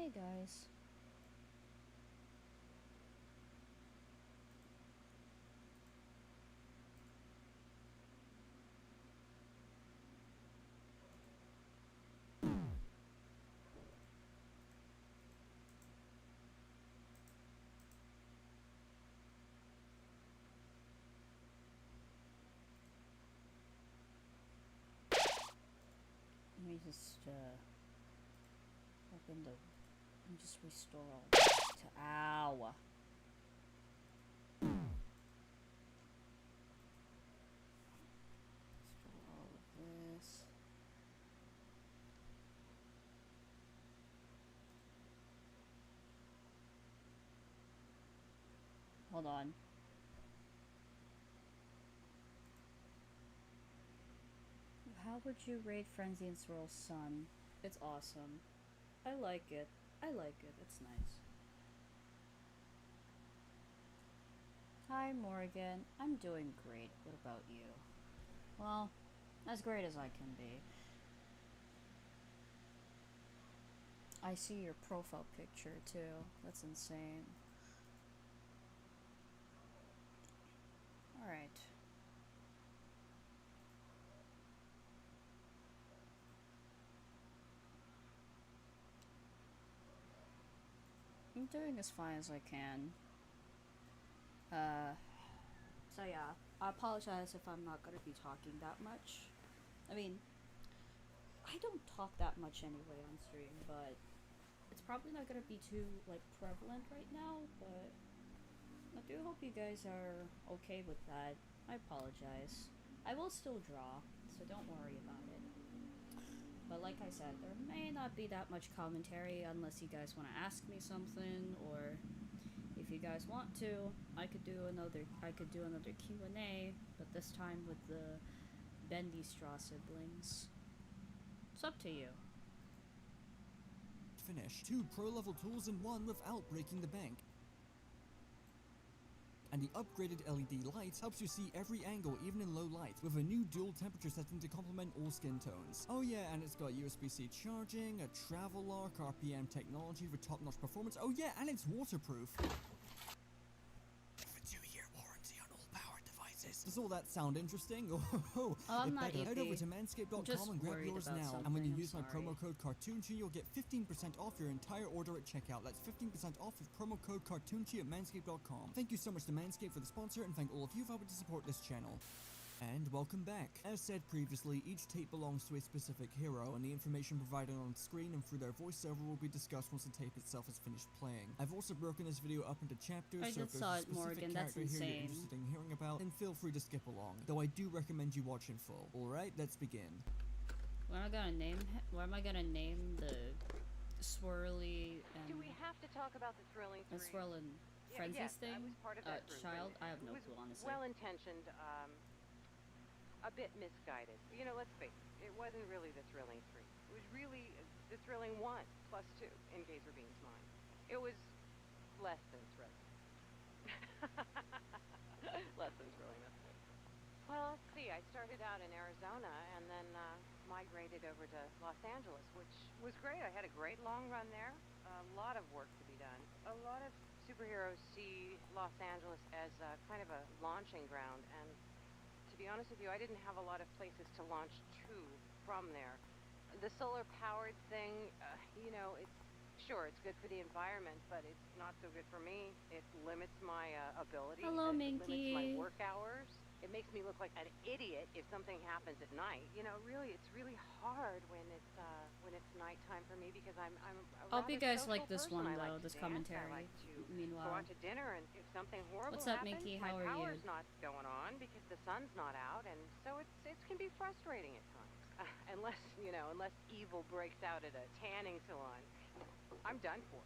Hey guys. Let me just open the and just restore all to ow. Restore all of this. Hold on. How would you rate Frenzy and Swirl's son? It's awesome. I like it. I like it. It's nice. Hi, Morgan. I'm doing great. What about you? Well, as great as I can be. I see your profile picture, too. That's insane. Alright. I'm doing as fine as I can. So yeah, I apologize if I'm not gonna be talking that much. I mean, I don't talk that much anyway on stream, but it's probably not gonna be too, like, prevalent right now, but I do hope you guys are okay with that. I apologize. I will still draw, so don't worry about it. But like I said, there may not be that much commentary unless you guys want to ask me something, or if you guys want to, I could do another Q&A, but this time with the Bendy Straw siblings. It's up to you. Finish 2 pro-level tools in 1 without breaking the bank. And the upgraded LED light helps you see every angle even in low light, with a new dual temperature setting to complement all skin tones. Oh yeah, and it's got USB-C charging, a travel lock, RPM technology for top-notch performance. Oh yeah, and it's waterproof. With a 2-year warranty on all powered devices. Does all that sound interesting? Oh, I'm not better. Head over Eevee. to manscaped.com Just and grab worried yours about now. And when you something, use my promo code CartoonChi, you'll get 15% off your entire order at checkout. That's 15% off with promo code CartoonChi at manscaped.com. Thank you so much to Manscaped for the sponsor, and thank all of you for helping to support this channel. And welcome back. As said previously, each tape belongs to a specific hero, and the information provided on screen and through their voiceover will be discussed once the tape itself is finished playing. I've also broken this video up into chapters, so if there's a specific character here you're interested in hearing about, then feel free to skip along, though I do recommend you watch in full. Alright, let's begin. What am I gonna name? What am I gonna name the swirly and... Do we have to talk about the thrilling the swirl and frenzies thing? I was part of that group, child? I have no clue, honestly. Well-intentioned, a bit misguided. You know, let's face it, it wasn't really the Thrilling 3. It was really the Thrilling 1 plus 2 in Gazerbeam's mind. It was less than thrilling. Less than thrilling, that's good. Well, let's see, I started out in Arizona and then migrated over to Los Angeles, which was great. I had a great long run there. A lot of work to be done. A lot of superheroes see Los Angeles as kind of a launching ground, and to be honest with you, I didn't have a lot of places to launch to from there. The solar-powered thing, you know, it's good for the environment, but it's not so good for me. It limits my ability. Hello, Minky. It limits my work hours. It makes me look like an idiot if something happens at night. You know, really, it's really hard when it's nighttime for me because I'm a I hope you guys like this person. one I though, like this to commentary. I like to Meanwhile, go out to dinner, and if something horrible what's up, happens, Minky? my How are power's you? not going on because the sun's not out, and so it can be frustrating at times. Unless evil breaks out at a tanning salon, I'm done for.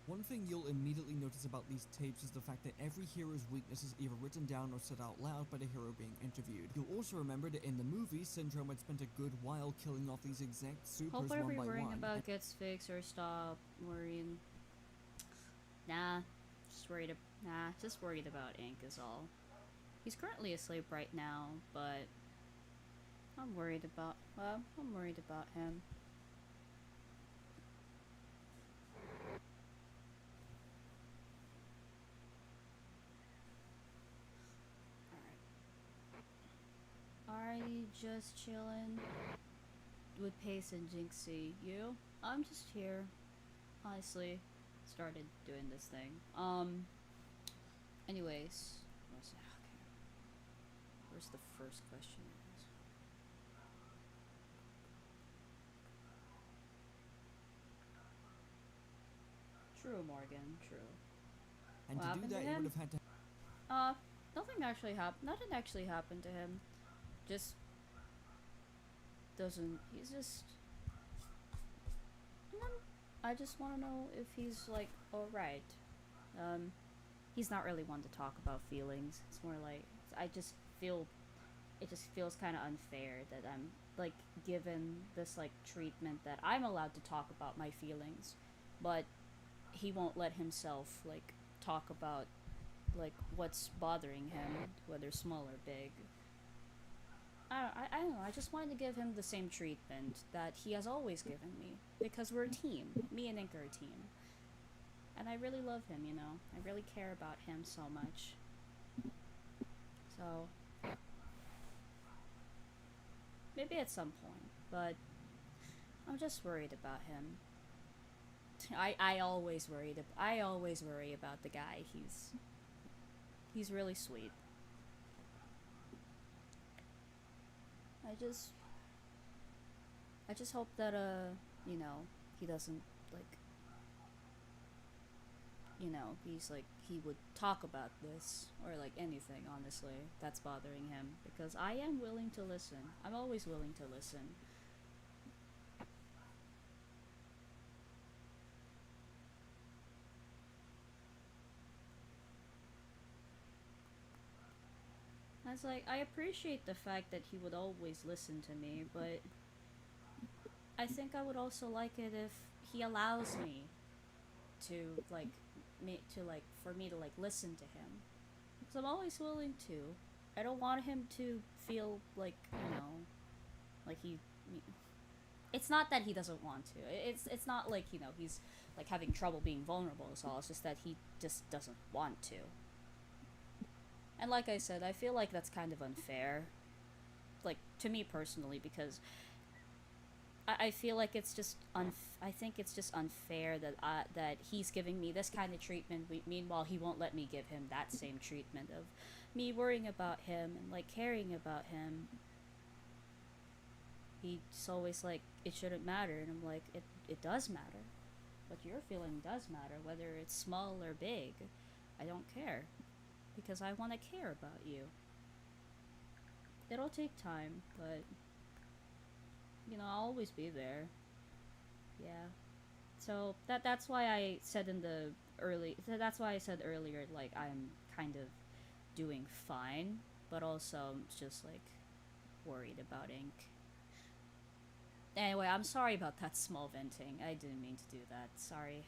One thing you'll immediately notice about these tapes is the fact that every hero's weakness is either written down or said out loud by the hero being interviewed. You'll also remember that in the movie, Syndrome had spent a good while killing off these exact supers hope one whatever by you're worrying one. about gets fixed or stop worrying. Nah, just worried about Ink is all. He's currently asleep right now, but I'm worried about him. just chillin' with Pace and Jinxie. You? I'm just here. Honestly, started doing this thing. Anyways, where's the first question? True, Morgan. True. And What to do happened to that, you him? would have had to. Nothing actually happened. Nothing actually happened to him. Just doesn't. He's just. I just want to know if he's like alright. He's not really one to talk about feelings. It's more like I just feel. It just feels kind of unfair that I'm like given this like treatment that I'm allowed to talk about my feelings, but he won't let himself like talk about like what's bothering him, whether small or big. I don't know, I just wanted to give him the same treatment that he has always given me, because we're a team. Me and Ink are a team. And I really love him, you know? I really care about him so much. So, maybe at some point, but I'm just worried about him. I always worry about the guy. He's really sweet. I just hope that you know, he doesn't like, you know, he's like he would talk about this or like anything honestly that's bothering him, because I am willing to listen. I'm always willing to listen. I was like, I appreciate the fact that he would always listen to me, but I think I would also like it if he allows me to like for me to like listen to him, because I'm always willing to. I don't want him to feel like, you know, like it's not that he doesn't want to. It's not like, you know, he's like having trouble being vulnerable at all. It's just that he just doesn't want to. And like I said, I feel like that's kind of unfair, like to me personally, because I feel like it's just I think it's just unfair that that he's giving me this kind of treatment. Meanwhile, he won't let me give him that same treatment of me worrying about him and like caring about him. He's always like, it shouldn't matter, and I'm like, it does matter. What you're feeling does matter, whether it's small or big. I don't care, because I want to care about you. It'll take time, but you know, I'll always be there. Yeah. So that's why I said that's why I said earlier, like, I'm kind of doing fine, but also I'm just like worried about Ink. Anyway, I'm sorry about that small venting. I didn't mean to do that. Sorry.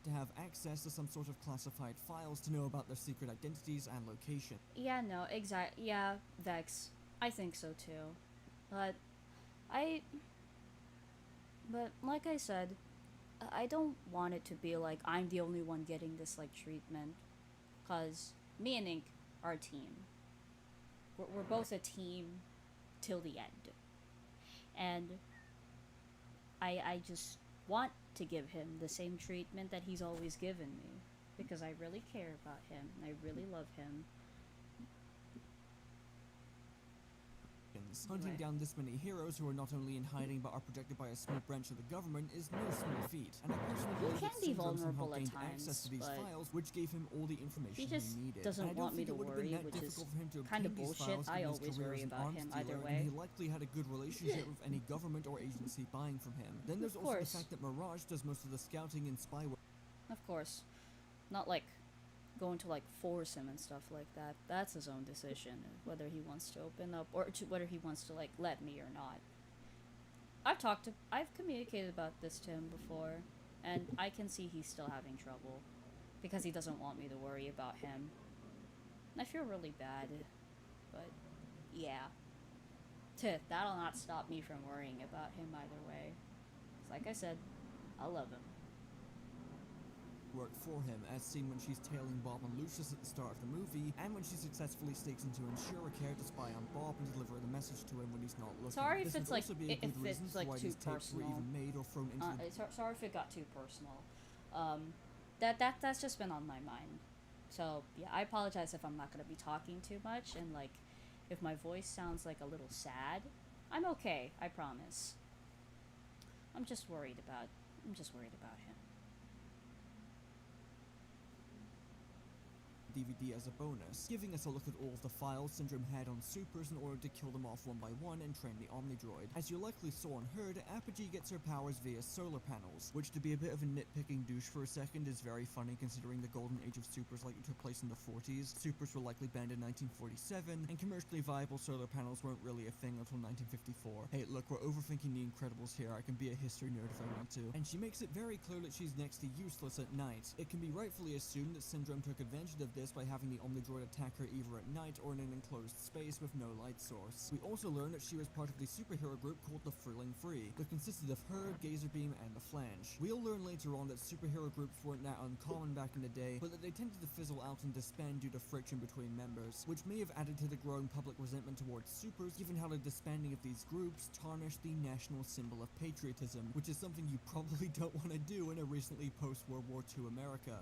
To have access to some sort of classified files to know about their secret identities and location. Yeah, no, yeah, Vex. I think so too. But like I said, I don't want it to be like I'm the only one getting this like treatment, cause me and Ink are a team. We're both a team till the end, and I just want to give him the same treatment that he's always given me, because I really care about him and I really love him. Hunting down this many heroes who are not only in hiding but are protected by a small branch of the government is no small feat. And I personally believe can that be Syndrome vulnerable somehow at gained times, access to these but files, which gave him all the information he just needed. doesn't And I don't want me think to it would have worry, been that which is difficult for him to kind of obtain these bullshit. files I given his always career worry as an about arms him dealer, either and way. he likely had a good relationship with any government or agency buying from him. Then there's Of also course. the fact that Mirage does most of the scouting and spy work. Of course. Not like going to like force him and stuff like that. That's his own decision, whether he wants to open up or whether he wants to like let me or not. I've communicated about this to him before, and I can see he's still having trouble, because he doesn't want me to worry about him. I feel really bad, but yeah. That'll not stop me from worrying about him either way. 'Cause like I said, I love him. work for him, as seen when she's tailing Bob and Lucius at the start of the movie, and when she successfully sneaks into Insuricare to spy on Bob and deliver the message to him when he's not looking. Sorry if this it's would like also be a good reason for why too these tapes were personal. even made or thrown into Sorry if it got too personal. That's just been on my mind. So yeah, I apologize if I'm not gonna be talking too much, and like if my voice sounds like a little sad. I'm okay, I promise. I'm just worried about him. DVD as a bonus, giving us a look at all of the files Syndrome had on supers in order to kill them off one by one and train the Omnidroid. As you likely saw and heard, Apogee gets her powers via solar panels, which, to be a bit of a nitpicking douche for a second, is very funny considering the golden age of supers likely took place in the 40s. Supers were likely banned in 1947, and commercially viable solar panels weren't really a thing until 1954. Hey, look, we're overthinking The Incredibles here. I can be a history nerd if I want to. And she makes it very clear that she's next to useless at night. It can be rightfully assumed that Syndrome took advantage of this by having the Omnidroid attack her either at night or in an enclosed space with no light source. We also learn that she was part of the superhero group called the Thrilling Free, that consisted of her, Gazerbeam, and the Flange. We'll learn later on that superhero groups weren't that uncommon back in the day, but that they tended to fizzle out and disband due to friction between members, which may have added to the growing public resentment towards supers, given how the disbanding of these groups tarnished the national symbol of patriotism, which is something you probably don't want to do in a recently post-World War II America.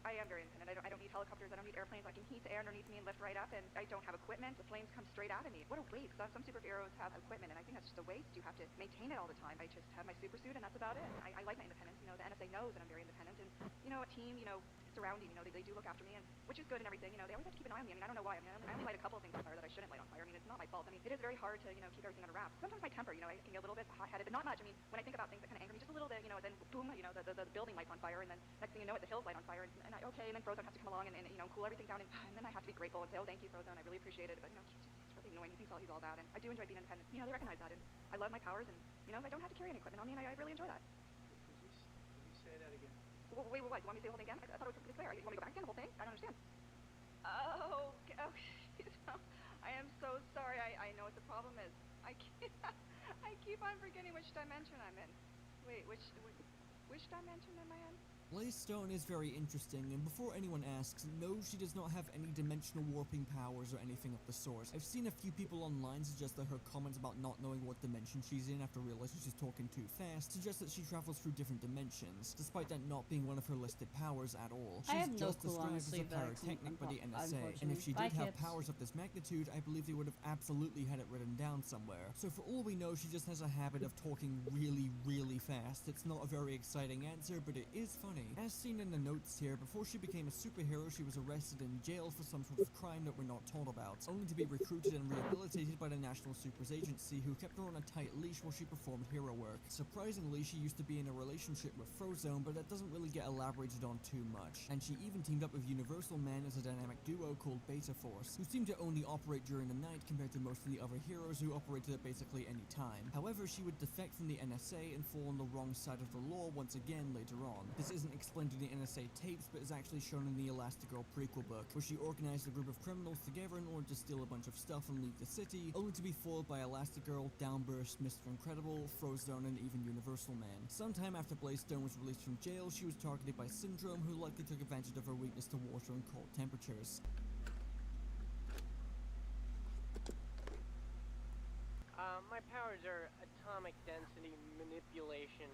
I am very independent. I don't need helicopters. I don't need airplanes. I can heat the air underneath me and lift right up, and I don't have equipment. The flames come straight out of me. What a waste. Some superheroes have equipment, and I think that's just a waste. You have to maintain it all the time. I just have my super suit, and that's about it. I like my independence. You know, the NSA knows that I'm very independent, and, you know, a team, you know, surrounding, you know, they do look after me, and which is good and everything. You know, they always have to keep an eye on me. I mean, I don't know why. I mean, I only light a couple of things on fire that I shouldn't light on fire. I mean, it's not my fault. I mean, it is very hard to, you know, keep everything under wraps. Sometimes my temper, you know, I can get a little bit hot-headed, but not much. I mean, when I think about things that kind of anger me just a little bit, you know, then boom, you know, the building lights on fire, and then next thing you know it, the hills light on fire, and and then Frozone has to come along and you know, cool everything down, and then I have to be grateful and say, oh, thank you, Frozone, I really appreciate it, but, you know, it's really annoying. He thinks he's all that, and I do enjoy being independent. You know, they recognize that, and I love my powers, and, you know, I don't have to carry any equipment on me, and I really enjoy that. Could you say that again? Wait, what? You want me to say the whole thing again? I thought it was pretty clear. You want me to go back again, the whole thing? I don't understand. Oh, I am so sorry. I know what the problem is. I keep on forgetting which dimension I'm in. Wait, which dimension am I in? Blaze-Stone is very interesting, and before anyone asks, no, she does not have any dimensional warping powers or anything of the sort. I've seen a few people online suggest that her comments about not knowing what dimension she's in after realizing she's talking too fast suggest that she travels through different dimensions, despite that not being one of her listed powers at all. I She's have no just clue, described honestly, as a pyrotechnic by the NSA, and if she unfortunately. did have Bye, powers of this magnitude, I believe they would have absolutely had it written down somewhere. So for all we know, she just has a habit of talking really, really fast. It's not a very exciting answer, but it is funny. As seen in the notes here, before she became a superhero, she was arrested in jail for some sort of crime that we're not told about, only to be recruited and rehabilitated by the National Supers Agency, who kept her on a tight leash while she performed hero work. Surprisingly, she used to be in a relationship with Frozone, but that doesn't really get elaborated on too much, and she even teamed up with Universal Man as a dynamic duo called Beta Force, who seemed to only operate during the night compared to most of the other heroes who operated at basically any time. However, she would defect from the NSA and fall on the wrong side of the law once again later on. This isn't explained in the NSA tapes, but is actually shown in the Elastigirl prequel book, where she organized a group of criminals together in order to steal a bunch of stuff and leave the city, only to be foiled by Elastigirl, Downburst, Mr. Incredible, Frozone, and even Universal Man. Sometime after Blaze-Stone was released from jail, she was targeted by Syndrome, who likely took advantage of her weakness to water and cold temperatures. My powers are atomic density manipulation,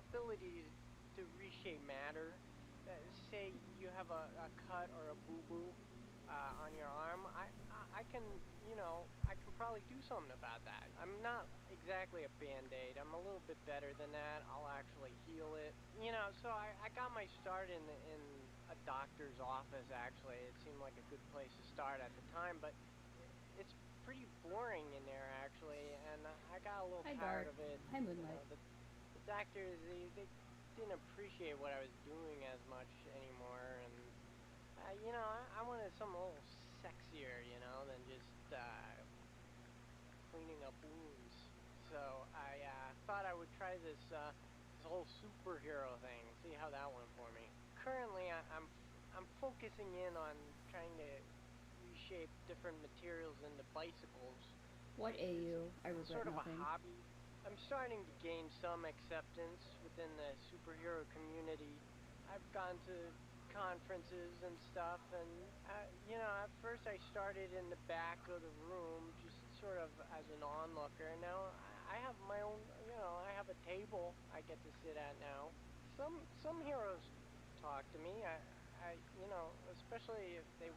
ability to reshape matter. Say you have a cut or a boo-boo on your arm, I can, you know, I can probably do something about that. I'm not exactly a band-aid. I'm a little bit better than that. I'll actually heal it. You know, so I got my start in a doctor's office, actually. It seemed like a good place to start at the time, but it's pretty boring in there, actually, and I got a little tired of it. Hi, Moonlight. The doctors, they didn't appreciate what I was doing as much anymore, and you know, I wanted something a little sexier, you know, than just cleaning up wounds. So I thought I would try this whole superhero thing, see how that went for me. Currently, I'm focusing in on trying to reshape different materials into bicycles. What AU? I regret sort of nothing. a hobby. I'm starting to gain some acceptance within the superhero community. I've gone to conferences and stuff, and you know, at first I started in the back of the room, just sort of as an onlooker. And now I have my own, you know, I have a table I get to sit at now. Some heroes talk to me. You know, especially if they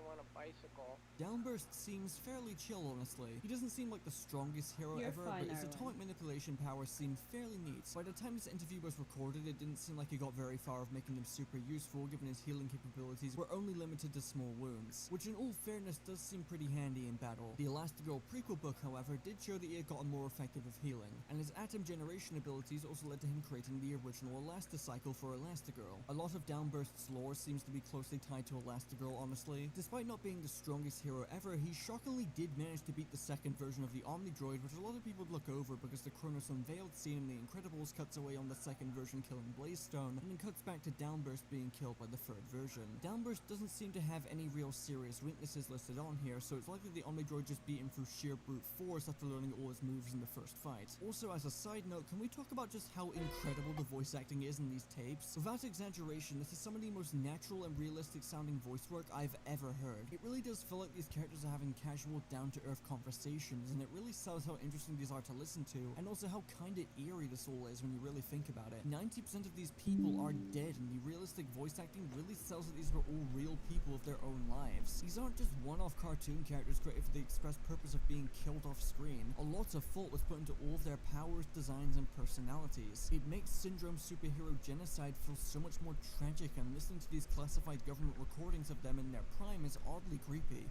want a bicycle. Downburst seems fairly chill, honestly. He doesn't seem like the strongest hero You're ever, fine, but his Arwen. atomic manipulation powers seem fairly neat. By the time this interview was recorded, it didn't seem like he got very far of making them super useful, given his healing capabilities were only limited to small wounds, which in all fairness does seem pretty handy in battle. The Elastigirl prequel book, however, did show that he had gotten more effective of healing, and his atom generation abilities also led to him creating the original Elasticycle for Elastigirl. A lot of Downburst's lore seems to be closely tied to Elastigirl, honestly. Despite not being the strongest hero ever, he shockingly did manage to beat the second version of the Omnidroid, which a lot of people look over because the Kronos Unveiled scene in The Incredibles cuts away on the second version killing Blazestone, and then cuts back to Downburst being killed by the third version. Downburst doesn't seem to have any real serious weaknesses listed on here, so it's likely the Omnidroid just beat him through sheer brute force after learning all his moves in the first fight. Also, as a side note, can we talk about just how incredible the voice acting is in these tapes? Without exaggeration, this is some of the most natural and realistic sounding voice work I've ever heard. It really does feel like these characters are having casual, down-to-earth conversations, and it really sells how interesting these are to listen to, and also how kinda eerie this all is when you really think about it. 90% of these people are dead, and the realistic voice acting really sells that these were all real people with their own lives. These aren't just one-off cartoon characters created for the express purpose of being killed off screen. A lot of thought was put into all of their powers, designs, and personalities. It makes Syndrome superhero genocide feel so much more tragic, and listening to these classified government recordings of them in their prime is oddly creepy.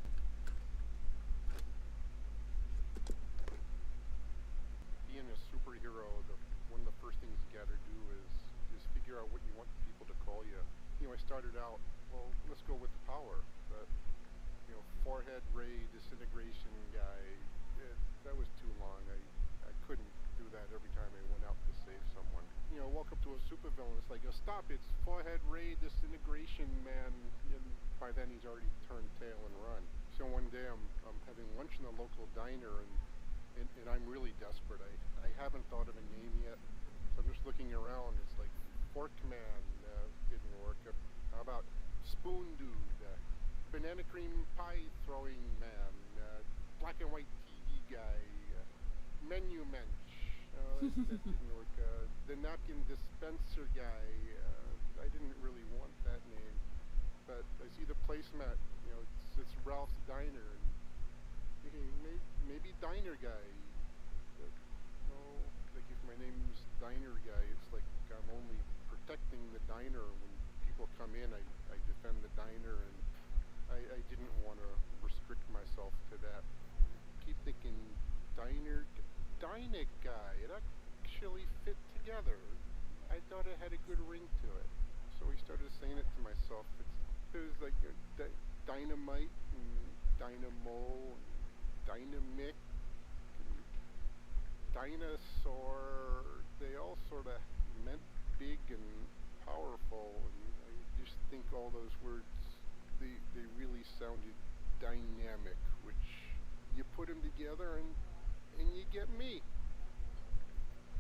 Being a superhero, one of the first things you gotta do is figure out what you want people to call you. You know, I started out, well, let's go with the power. But, you know, forehead ray, disintegration guy, that was too long. I couldn't do that every time I went out to save someone. You know, walk up to a supervillain, it's like, stop, it's forehead ray, disintegration man, and by then he's already turned tail and run. So one day I'm having lunch in a local diner, and I'm really desperate. I haven't thought of a name yet, so I'm just looking around. It's like Fork Man didn't work. How about Spoon Dude, Banana Cream Pie Throwing Man, Black and White TV Guy, Menu Mensch. That didn't work. The Napkin Dispenser Guy. I didn't really want that name, but I see the placemat. You know, it's Ralph's Diner. And thinking maybe Diner Guy. But, no, like if my name's Diner Guy, it's like I'm only protecting the diner. When people come in, I defend the diner, and I didn't want to restrict myself to that. Keep thinking Dynaguy. It actually fit together. I thought it had a good ring to it, so I started saying it to myself. It was like dynamite and dynamo and dynamic and dinosaur. They all sort of meant big and powerful, and I just think all those words, they really sounded dynamic, which you put them together and you get me.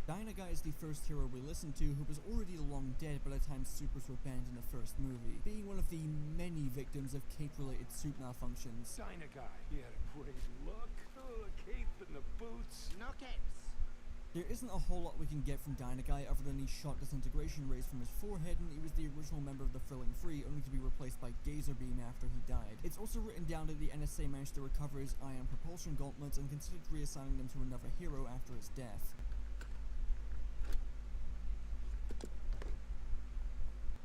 Dynaguy is the first hero we listened to who was already long dead by the time supers were banned in the first movie, being one of the many victims of cape-related suit malfunctions. Dynaguy, he had a great look. Oh, the cape and the boots. No capes. There isn't a whole lot we can get from Dynaguy other than he shot disintegration rays from his forehead, and he was the original member of the Thrilling Three, only to be replaced by Gazerbeam after he died. It's also written down that the NSA managed to recover his ion propulsion gauntlets and considered reassigning them to another hero after his death.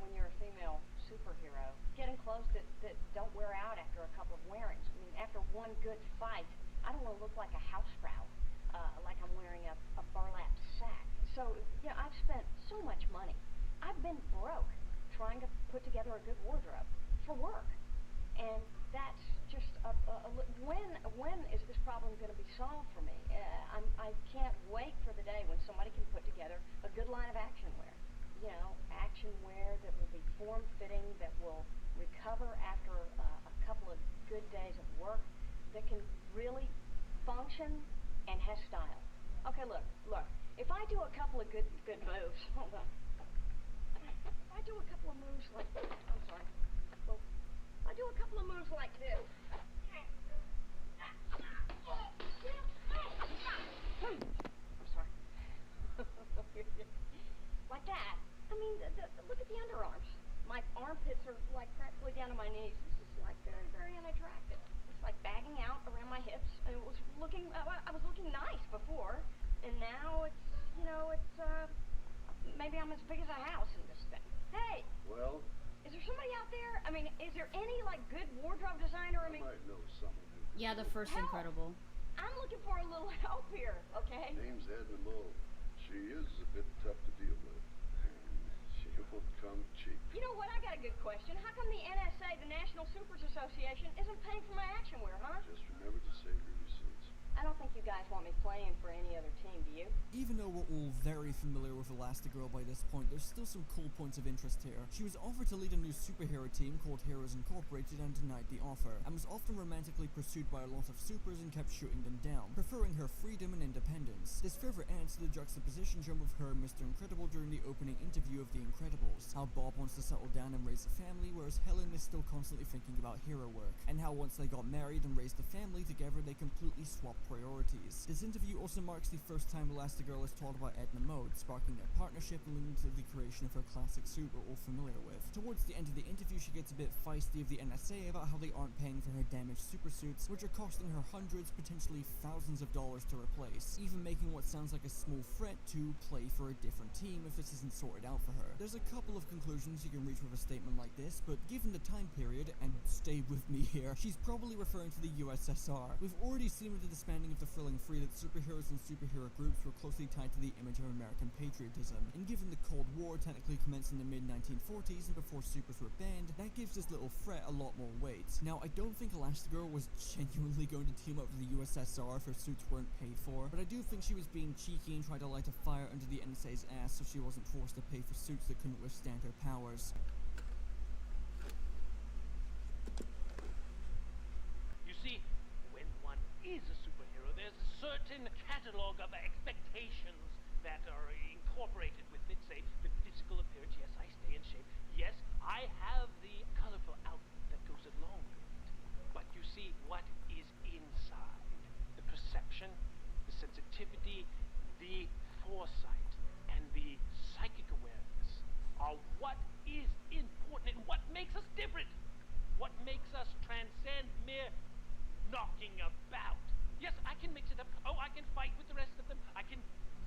When you're a female superhero, getting clothes that don't wear out after a couple of wearings. I mean, after one good fight, I don't want to look like a housefrau, like I'm wearing a burlap sack. So, you know, I've spent so much money. I've been broke trying to put together a good wardrobe for work. And that's just when is this problem going to be solved for me? I can't wait for the day when somebody can put together a good line of action wear. You know, action wear that will be form-fitting, that will recover after a couple of good days of work, that can really function and has style. Okay, look, couple of good moves. Hold on. If I do a couple of moves like, I'm sorry. Well, I do a couple of moves like this. I'm sorry. Like that. I mean, look at the underarms. My armpits are like practically down to my knees. This is like very, very unattractive. It's like bagging out around my hips. It was looking, I was looking nice before, and now it's, you know, it's, maybe I'm as big as a house in this thing. Hey! Well? Is there somebody out there? I mean, is there any, like, good wardrobe designer? I mean... I might know someone who... Yeah, the first Help. Incredible. I'm looking for a little help here, okay? Name's Edna Moe. She is a bit tough to deal with, and she won't come cheap. You know what? I got a good question. How come the NSA, the National Supers Association, isn't paying for my action wear, huh? Just remember to save your receipts. I don't think you guys want me playing for any other team, do you? Even though we're all very familiar with Elastigirl by this point, there's still some cool points of interest here. She was offered to lead a new superhero team called Heroes Incorporated and denied the offer, and was often romantically pursued by a lot of supers and kept shooting them down, preferring her freedom and independence. This further adds to the juxtaposition shown with her and Mr. Incredible during the opening interview of The Incredibles, how Bob wants to settle down and raise a family, whereas Helen is still constantly thinking about hero work, and how once they got married and raised a family together, they completely swapped priorities. This interview also marks the first time Elastigirl is taught about Edna Mode, sparking their partnership and leading to the creation of her classic suit we're all familiar with. Towards the end of the interview, she gets a bit feisty of the NSA about how they aren't paying for her damaged super suits, which are costing her hundreds, potentially thousands of dollars to replace, even making what sounds like a small threat to play for a different team if this isn't sorted out for her. There's a couple of conclusions you can reach with a statement like this, but given the time period, and stay with me here, she's probably referring to the USSR. We've already seen with the disbanding of the Thrilling Free that superheroes and superhero groups were closely tied to the image of American patriotism, and given the Cold War technically commenced in the mid-1940s and before supers were banned, that gives this little threat a lot more weight. Now, I don't think Elastigirl was genuinely going to team up with the USSR if her suits weren't paid for, but I do think she was being cheeky and tried to light a fire under the NSA's ass so she wasn't forced to pay for suits that couldn't withstand her powers. You see, when one is a superhero, there's a certain catalog of expectations that are incorporated with it. Say, the physical appearance, yes, I stay in shape. Yes, I have the colorful outfit that goes along with it. But you see, what is inside? The perception, the sensitivity, the foresight, and the psychic awareness are what is important and what makes us different. What makes us transcend mere knocking about. Yes, I can mix it up. Oh, I can fight with the rest of them. I can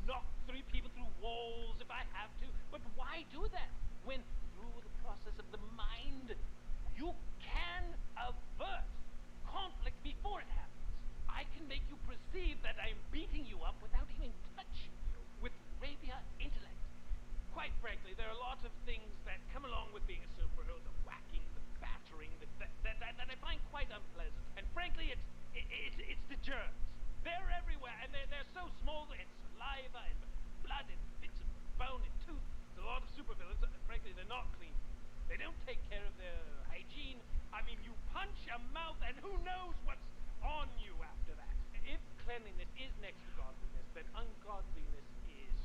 knock 3 people through walls if I have to. But why do that when through the process of the mind you can avert conflict before it happens? I can make you perceive that I'm beating you up without even touching you with rapier intellect. Quite frankly, there are lots of things that come along with being a superhero, the whacking, the battering, that I find quite unpleasant. And frankly, it's the germs. They're everywhere, and they're so small that it's saliva and blood and bits of bone and tooth. There's a lot of supervillains, frankly, they're not clean. They don't take care of their hygiene. I mean, you punch a mouth, and who knows what's on you after that. If cleanliness is next to godliness, then ungodliness is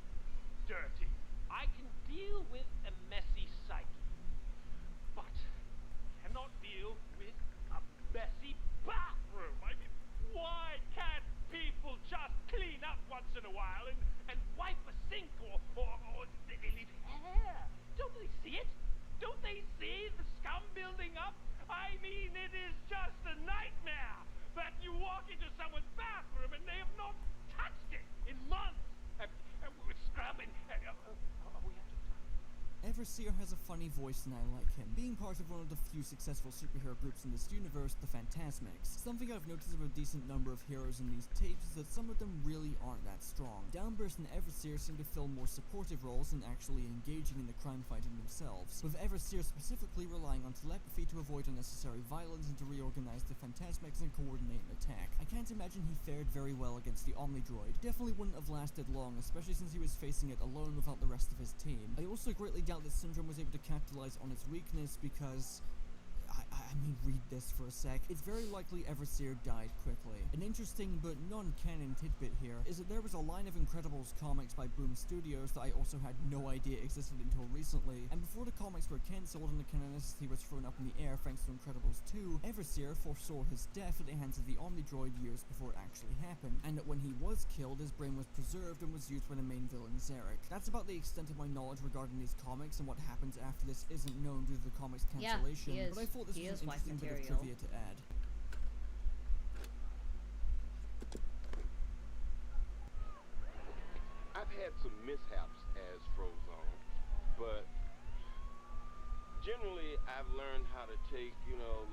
dirty. I can deal with a messy psyche, but cannot deal with a messy bathroom. I mean, why can't people just clean up once in a while and wipe a sink or they leave hair? Don't they see it? Don't they see the scum building up? I mean, it is just a nightmare that you walk into someone's bathroom and they have not touched it in months. With scrubbing. Are we out of time? Everseer has a funny voice and I like him, being part of one of the few successful superhero groups in this universe, the Phantasmics. Something I've noticed of a decent number of heroes in these tapes is that some of them really aren't that strong. Downburst and Everseer seem to fill more supportive roles than actually engaging in the crime fighting themselves, with Everseer specifically relying on telepathy to avoid unnecessary violence and to reorganize the Phantasmics and coordinate an attack. I can't imagine he fared very well against the Omnidroid. Definitely wouldn't have lasted long, especially since he was facing it alone without the rest of his team. I also greatly doubt that Syndrome was able to capitalize on its weakness because I mean, read this for a sec. It's very likely Everseer died quickly. An interesting but non-canon tidbit here is that there was a line of Incredibles comics by Boom Studios that I also had no idea existed until recently, and before the comics were cancelled and the canonicity was thrown up in the air thanks to Incredibles 2, Everseer foresaw his death at the hands of the Omnidroid years before it actually happened, and that when he was killed, his brain was preserved and was used by the main villain Zarek. That's about the extent of my knowledge regarding these comics, and what happens after this isn't known due to the comics cancellation, but I thought this was an interesting bit of trivia to add. I've had some mishaps as Frozone, but generally I've learned how to take,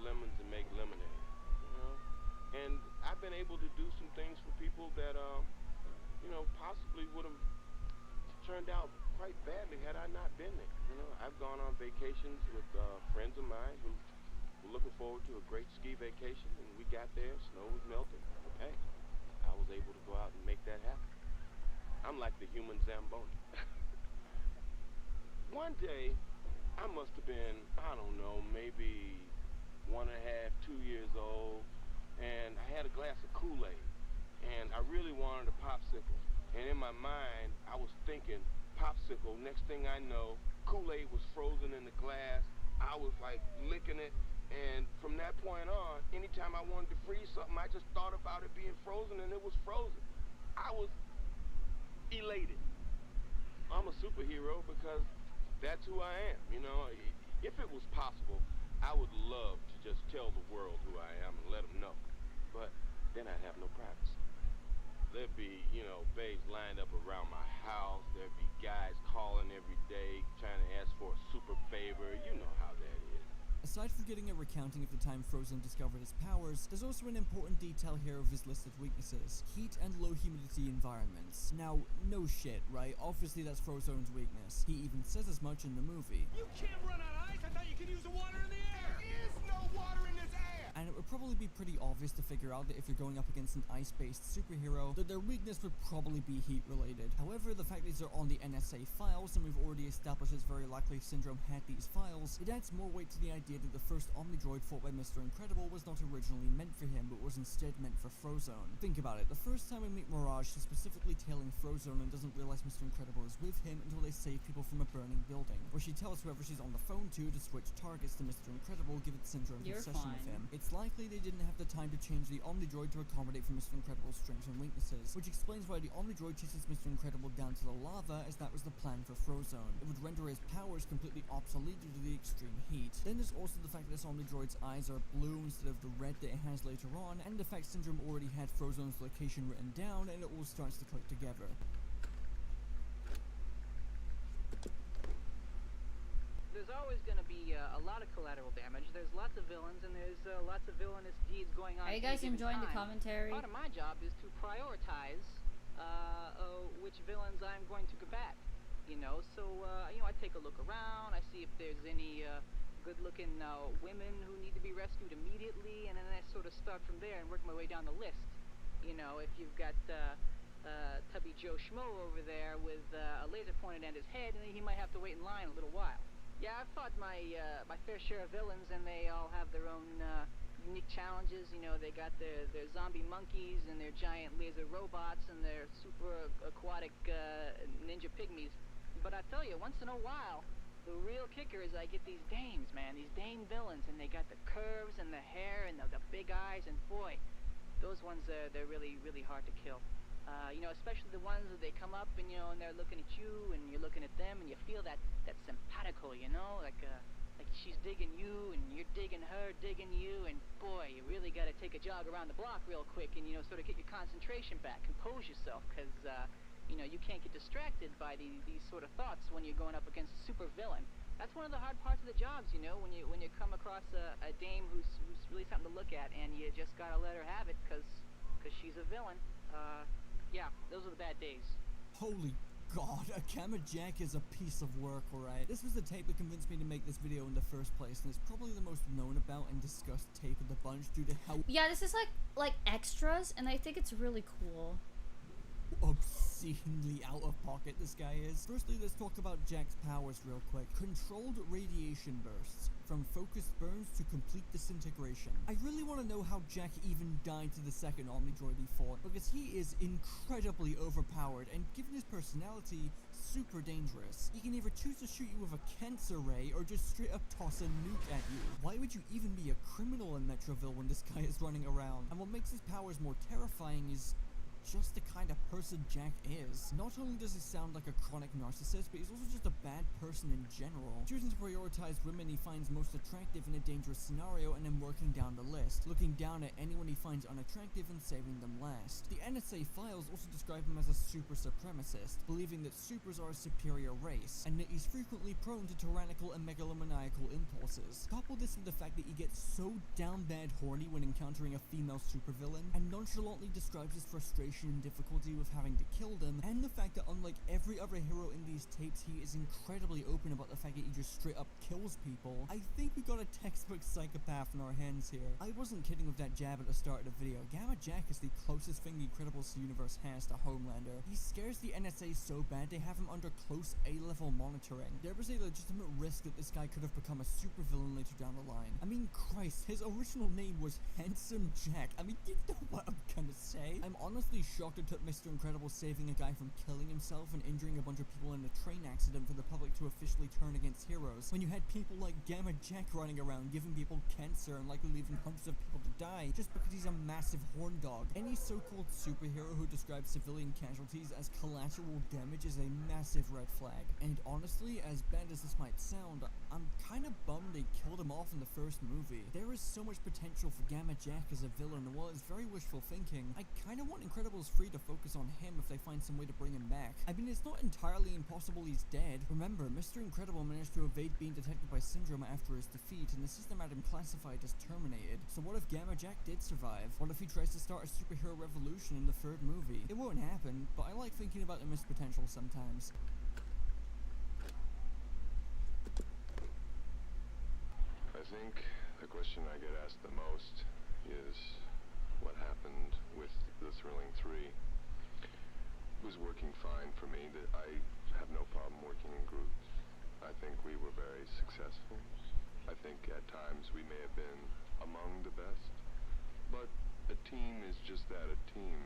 lemons and make lemonade, and I've been able to do some things for people that, possibly would have turned out quite badly had I not been there. I've gone on vacations with friends of mine who were looking forward to a great ski vacation, and we got there, snow was melting. But hey, I was able to go out and make that happen. I'm like the human Zamboni. One day, I must have been, I don't know, maybe 1.5, 2 years old, and I had a glass of Kool-Aid, and I really wanted a popsicle. And in my mind, I was thinking, popsicle, next thing I know, Kool-Aid was frozen in the glass. I was like licking it, and from that point on, anytime I wanted to freeze something, I just thought about it being frozen, and it was frozen. I was elated. I'm a superhero because that's who I am, If it was possible, I would love to just tell the world who I am and let them know. But then I'd have no privacy. There'd be, babes lined up around my house. There'd be guys calling every day, trying to ask for a super favor. You know how that is. Aside from getting a recounting of the time Frozone discovered his powers, there's also an important detail here of his list of weaknesses: heat and low humidity environments. Now, no shit, right? Obviously that's Frozone's weakness. He even says as much in the movie. You can't run out of ice! I thought you could use the water in the air! There is no water in this air! And it would probably be pretty obvious to figure out that if you're going up against an ice-based superhero, that their weakness would probably be heat-related. However, the fact these are on the NSA files, and we've already established it's very likely Syndrome had these files, it adds more weight to the idea that the first Omnidroid fought by Mr. Incredible was not originally meant for him, but was instead meant for Frozone. Think about it, the first time we meet Mirage, she's specifically tailing Frozone and doesn't realize Mr. Incredible is with him until they save people from a burning building, where she tells whoever she's on the phone to switch targets to Mr. Incredible, given Syndrome's obsession with him. It's likely they didn't have the time to change the Omnidroid to accommodate for Mr. Incredible's strengths and weaknesses, which explains why the Omnidroid chases Mr. Incredible down to the lava, as that was the plan for Frozone. It would render his powers completely obsolete due to the extreme heat. Then there's also the fact that this Omnidroid's eyes are blue instead of the red that it has later on, and the fact Syndrome already had Frozone's location written down, and it all starts to click together. There's always going to be a lot of collateral damage. There's lots of villains, and there's lots of villainous deeds going on. Are you guys enjoying the commentary? Part of my job is to prioritize which villains I'm going to combat. So I take a look around. I see if there's any good-looking women who need to be rescued immediately, and then I sort of start from there and work my way down the list. If you've got Tubby Joe Schmo over there with a laser pointed at his head, and he might have to wait in line a little while. Yeah, I've fought my fair share of villains, and they all have their own unique challenges. They got their zombie monkeys and their giant laser robots and their super aquatic ninja pygmies. But I tell you, once in a while, the real kicker is I get these dames, man, these dame villains, and they got the curves and the hair and the big eyes, and boy, those ones, they're really, really hard to kill. Especially the ones that they come up and, and they're looking at you and you're looking at them and you feel that simpatico, like she's digging you and you're digging her, digging you, and boy, you really got to take a jog around the block real quick and, sort of get your concentration back, compose yourself, because, you can't get distracted by these sort of thoughts when you're going up against a super villain. That's one of the hard parts of the jobs, when you come across a dame who's really something to look at, and you just gotta let her have it, because she's a villain. Yeah, those are the bad days. Holy God, a Camera Jack is a piece of work, alright? This was the tape that convinced me to make this video in the first place, and it's probably the most known about and discussed tape of the bunch due to how— Yeah, this is like extras, and I think it's really cool. Absurd insanely out of pocket this guy is. Firstly, let's talk about Jack's powers real quick. Controlled radiation bursts. From focused burns to complete disintegration. I really want to know how Jack even died to the second Omnidroid he fought, because he is incredibly overpowered, and given his personality, super dangerous. He can either choose to shoot you with a cancer ray, or just straight up toss a nuke at you. Why would you even be a criminal in Metroville when this guy is running around? And what makes his powers more terrifying is just the kind of person Jack is. Not only does he sound like a chronic narcissist, but he's also just a bad person in general. Choosing to prioritize women he finds most attractive in a dangerous scenario and then working down the list, looking down at anyone he finds unattractive and saving them last. The NSA files also describe him as a super supremacist, believing that supers are a superior race, and that he's frequently prone to tyrannical and megalomaniacal impulses. Couple this with the fact that he gets so down bad horny when encountering a female supervillain, and nonchalantly describes his frustration and difficulty with having to kill them, and the fact that unlike every other hero in these tapes, he is incredibly open about the fact that he just straight up kills people. I think we got a textbook psychopath in our hands here. I wasn't kidding with that jab at the start of the video. Gamma Jack is the closest thing the Incredibles universe has to Homelander. He scares the NSA so bad they have him under close A-level monitoring. There was a legitimate risk that this guy could have become a supervillain later down the line. I mean, Christ, his original name was Handsome Jack. I mean, you know what I'm gonna say? I'm honestly shocked it took Mr. Incredible saving a guy from killing himself and injuring a bunch of people in a train accident for the public to officially turn against heroes, when you had people like Gamma Jack running around giving people cancer and likely leaving hundreds of people to die just because he's a massive horn dog. Any so-called superhero who describes civilian casualties as collateral damage is a massive red flag. And honestly, as bad as this might sound, I'm kind of bummed they killed him off in the first movie. There is so much potential for Gamma Jack as a villain, and while it's very wishful thinking, I kind of want Incredibles free to focus on him if they find some way to bring him back. I mean, it's not entirely impossible he's dead. Remember, Mr. Incredible managed to evade being detected by Syndrome after his defeat, and the system had him classified as terminated. So what if Gamma Jack did survive? What if he tries to start a superhero revolution in the third movie? It won't happen, but I like thinking about the missed potential sometimes. I think the question I get asked the most is what happened with the Thrilling 3. It was working fine for me. That I have no problem working in groups. I think we were very successful. I think at times we may have been among the best, but a team is just that, a team.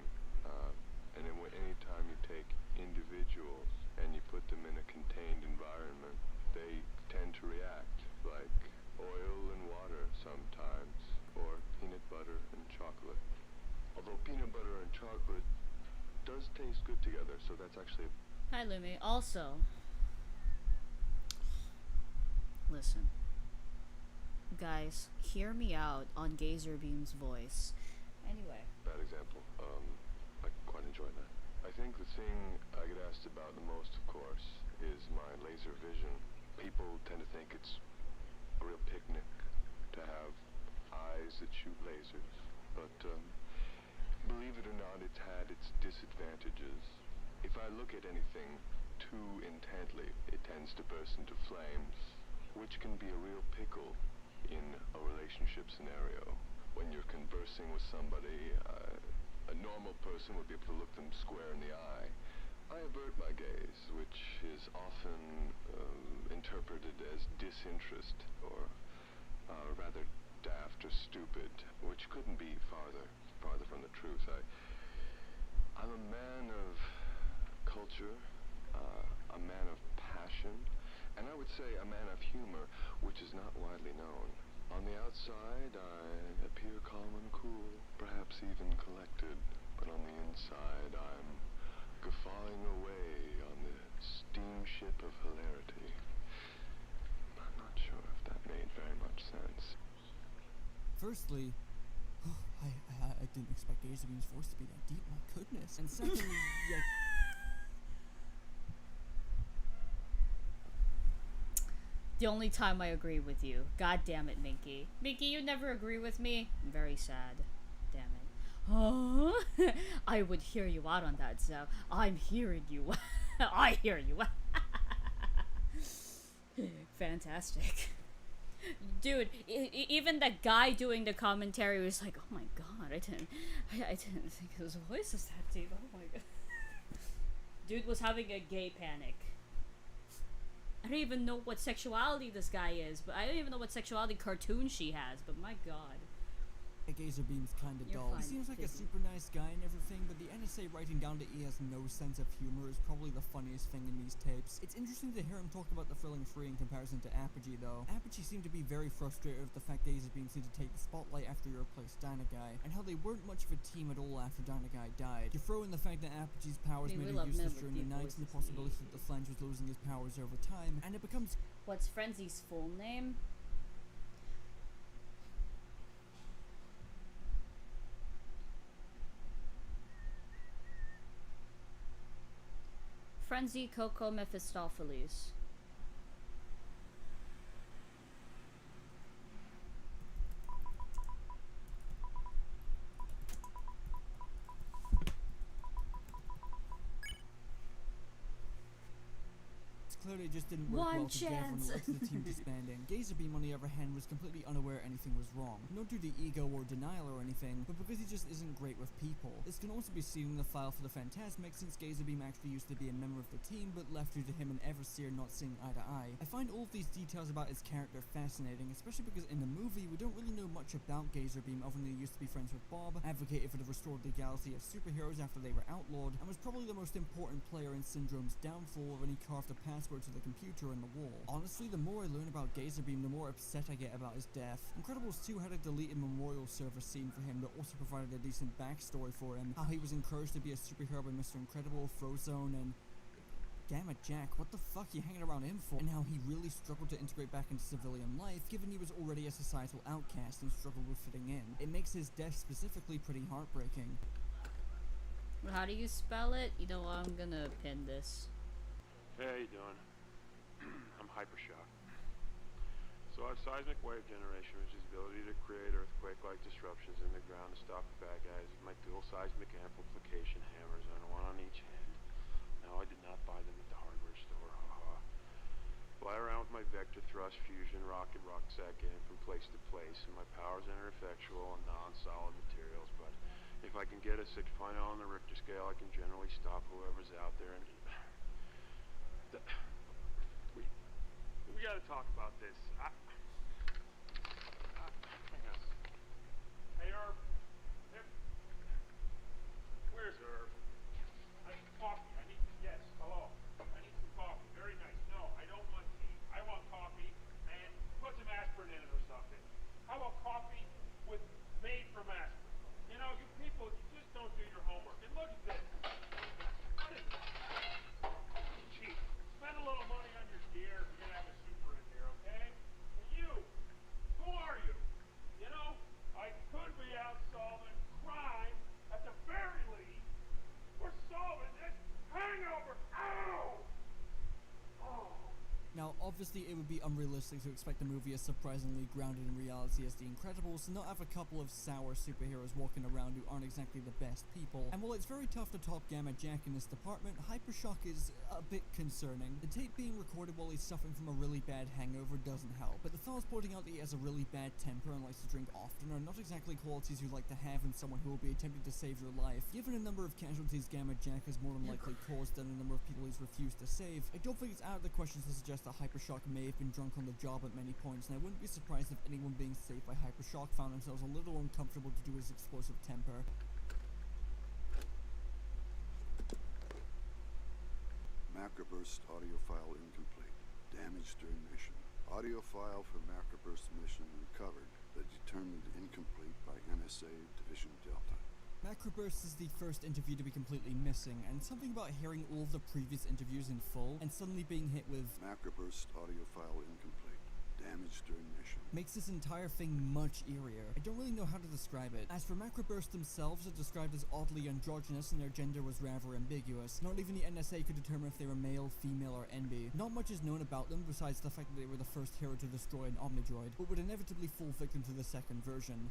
And then any time you take individuals and you put them in a contained environment, they tend to react like oil and water sometimes, or peanut butter and chocolate. Although peanut butter and chocolate does taste good together, so that's actually... Hi, Lumi. Also, listen. Guys, hear me out on Gazerbeam's voice. Anyway. Bad example. I quite enjoy that. I think the thing I get asked about the most, of course, is my laser vision. People tend to think it's a real picnic to have eyes that shoot lasers, but believe it or not, it's had its disadvantages. If I look at anything too intently, it tends to burst into flames, which can be a real pickle in a relationship scenario. When you're conversing with somebody, a normal person would be able to look them square in the eye. I avert my gaze, which is often interpreted as disinterest, or rather daft or stupid, which couldn't be farther from the truth. I'm a man of culture, a man of passion, and I would say a man of humor, which is not widely known. On the outside, I appear calm and cool, perhaps even collected, but on the inside, I'm guffawing away on the steamship of hilarity. I'm not sure if that made very much sense. Firstly, I didn't expect Gazerbeam's voice to be that deep, my goodness. And secondly, yeah... The only time I agree with you. God damn it, Minky. Minky, you never agree with me? I'm very sad. Damn it. Oh, I would hear you out on that, so I'm hearing you. I hear you. Fantastic. Dude, even the guy doing the commentary was like, oh my god, I didn't think his voice was that deep. Oh my god. Dude was having a gay panic. I don't even know what sexuality this guy is, but I don't even know what sexuality cartoon she has, but my god. Gazerbeam's kinda You're dull. fine, He seems like a Disney. super nice guy and everything, but the NSA writing down that he has no sense of humor is probably the funniest thing in these tapes. It's interesting to hear him talk about the thrilling free in comparison to Apogee though. Apogee seemed to be very frustrated with the fact Gazerbeam seemed to take the spotlight after he replaced Dynaguy, and how they weren't much of a team at all after Dynaguy died. You throw in the fact that Apogee's powers I mean, made we her love men useless with during the deep night, and the voices. possibility that the Flange was losing his powers over time, and it becomes What's Frenzy's full name? Frenzy Coco Mephistopheles. clearly just didn't work One well together and chance. led to the team disbanding. Gazerbeam, on the other hand, was completely unaware anything was wrong. Not due to ego or denial or anything, but because he just isn't great with people. This can also be seen in the file for the Phantasmic, since Gazerbeam actually used to be a member of the team, but left due to him and Everseer not seeing eye to eye. I find all of these details about his character fascinating, especially because in the movie, we don't really know much about Gazerbeam other than he used to be friends with Bob, advocated for the restored legality of superheroes after they were outlawed, and was probably the most important player in Syndrome's downfall when he carved a password to the computer in the wall. Honestly, the more I learn about Gazerbeam, the more upset I get about his death. Incredibles 2 had a deleted memorial server scene for him that also provided a decent backstory for him, how he was encouraged to be a superhero by Mr. Incredible, Frozone, and Gamma Jack, what the fuck you hanging around him for? And how he really struggled to integrate back into civilian life, given he was already a societal outcast and struggled with fitting in. It makes his death specifically pretty heartbreaking. How do you spell it? You know, I'm gonna pin this. Hey, how you doing? I'm Hypershock. So I have seismic wave generation, which is the ability to create earthquake-like disruptions in the ground to stop the bad guys with my dual seismic amplification hammers, and one on each hand. No, I did not buy them at the hardware store, haha. Fly around with my vector thrust fusion rocket rucksack in from place to place, and my powers enter effectual on non-solid materials, but if I can get a 6.0 on the Richter scale, I can generally stop whoever's out there, and we gotta talk about this. Hang on. Hey, Herb. Where's Herb? I need coffee. Yes, hello. I need some coffee. Very nice. No, I don't want tea. I want coffee and put some aspirin in it or something. How about coffee with made from aspirin? You know, you people, you just don't do your homework. And look at this. What is this? Cheap. Spend a little money on your gear if you're gonna have a super in here, okay? And you, who are you? You know, I could be out solving crime at the very least. We're solving this hangover. Ow! Oh. Now, obviously, it would be unrealistic to expect the movie as surprisingly grounded in reality as The Incredibles to not have a couple of sour superheroes walking around who aren't exactly the best people. And while it's very tough to top Gamma Jack in this department, Hypershock is a bit concerning. The tape being recorded while he's suffering from a really bad hangover doesn't help, but the files pointing out that he has a really bad temper and likes to drink often are not exactly qualities you'd like to have in someone who will be attempting to save your life. Given the number of casualties Gamma Jack has more than likely caused and the number of people he's refused to save, I don't think it's out of the question to suggest that Hypershock may have been drunk on the job at many points, and I wouldn't be surprised if anyone being saved by Hypershock found themselves a little uncomfortable due to his explosive temper. Macroburst audio file incomplete. Damage during mission. Audio file for Macroburst mission recovered, but determined incomplete by NSA Division Delta. Macroburst is the first interview to be completely missing, and something about hearing all of the previous interviews in full and suddenly being hit with Macroburst audio file incomplete. Damage during mission. makes this entire thing much eerier. I don't really know how to describe it. As for Macroburst themselves, they're described as oddly androgynous and their gender was rather ambiguous. Not even the NSA could determine if they were male, female, or NB. Not much is known about them besides the fact that they were the first hero to destroy an Omnidroid, but would inevitably fall victim to the second version.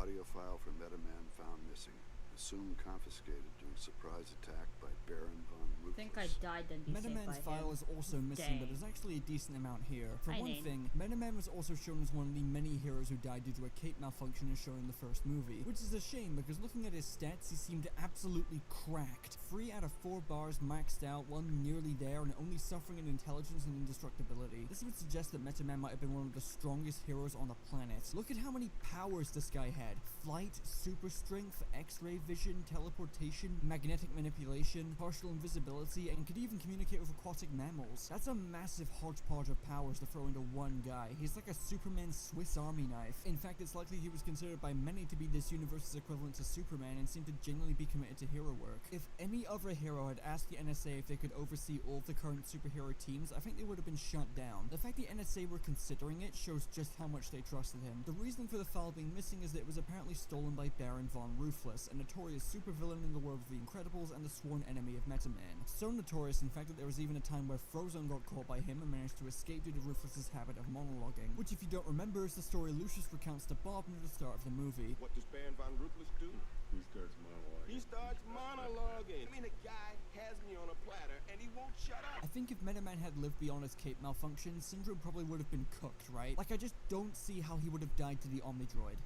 Audio file for Metaman found missing. assumed confiscated during surprise attack by Baron von I Ruthless. think I died then be saved by Metaman's him. file is also missing, but Dang. there's actually a decent amount here. For Hi, one Nate. thing, Metaman was also shown as one of the many heroes who died due to a cape malfunction as shown in the first movie, which is a shame because looking at his stats, he seemed absolutely cracked. 3 out of 4 bars maxed out, 1 nearly there, and only suffering in intelligence and indestructibility. This would suggest that Metaman might have been one of the strongest heroes on the planet. Look at how many powers this guy had. Flight, super strength, x-ray vision, teleportation, magnetic manipulation, partial invisibility, and could even communicate with aquatic mammals. That's a massive hodgepodge of powers to throw into one guy. He's like a Superman Swiss Army knife. In fact, it's likely he was considered by many to be this universe's equivalent to Superman and seemed to genuinely be committed to hero work. If any other hero had asked the NSA if they could oversee all of the current superhero teams, I think they would have been shut down. The fact the NSA were considering it shows just how much they trusted him. The reason for the file being missing is that it was apparently stolen by Baron von Ruthless, a notorious supervillain in the world of the Incredibles and the sworn enemy of Metaman. So notorious, in fact, that there was even a time where Frozone got caught by him and managed to escape due to Ruthless's habit of monologuing, which if you don't remember is the story Lucius recounts to Bob near the start of the movie. What does Baron von Ruthless do? He starts monologuing. He starts monologuing. I mean, the guy has me on a platter and he won't shut up. I think if Metaman had lived beyond his cape malfunction, Syndrome probably would have been cooked, right? Like, I just don't see how he would have died to the Omnidroid.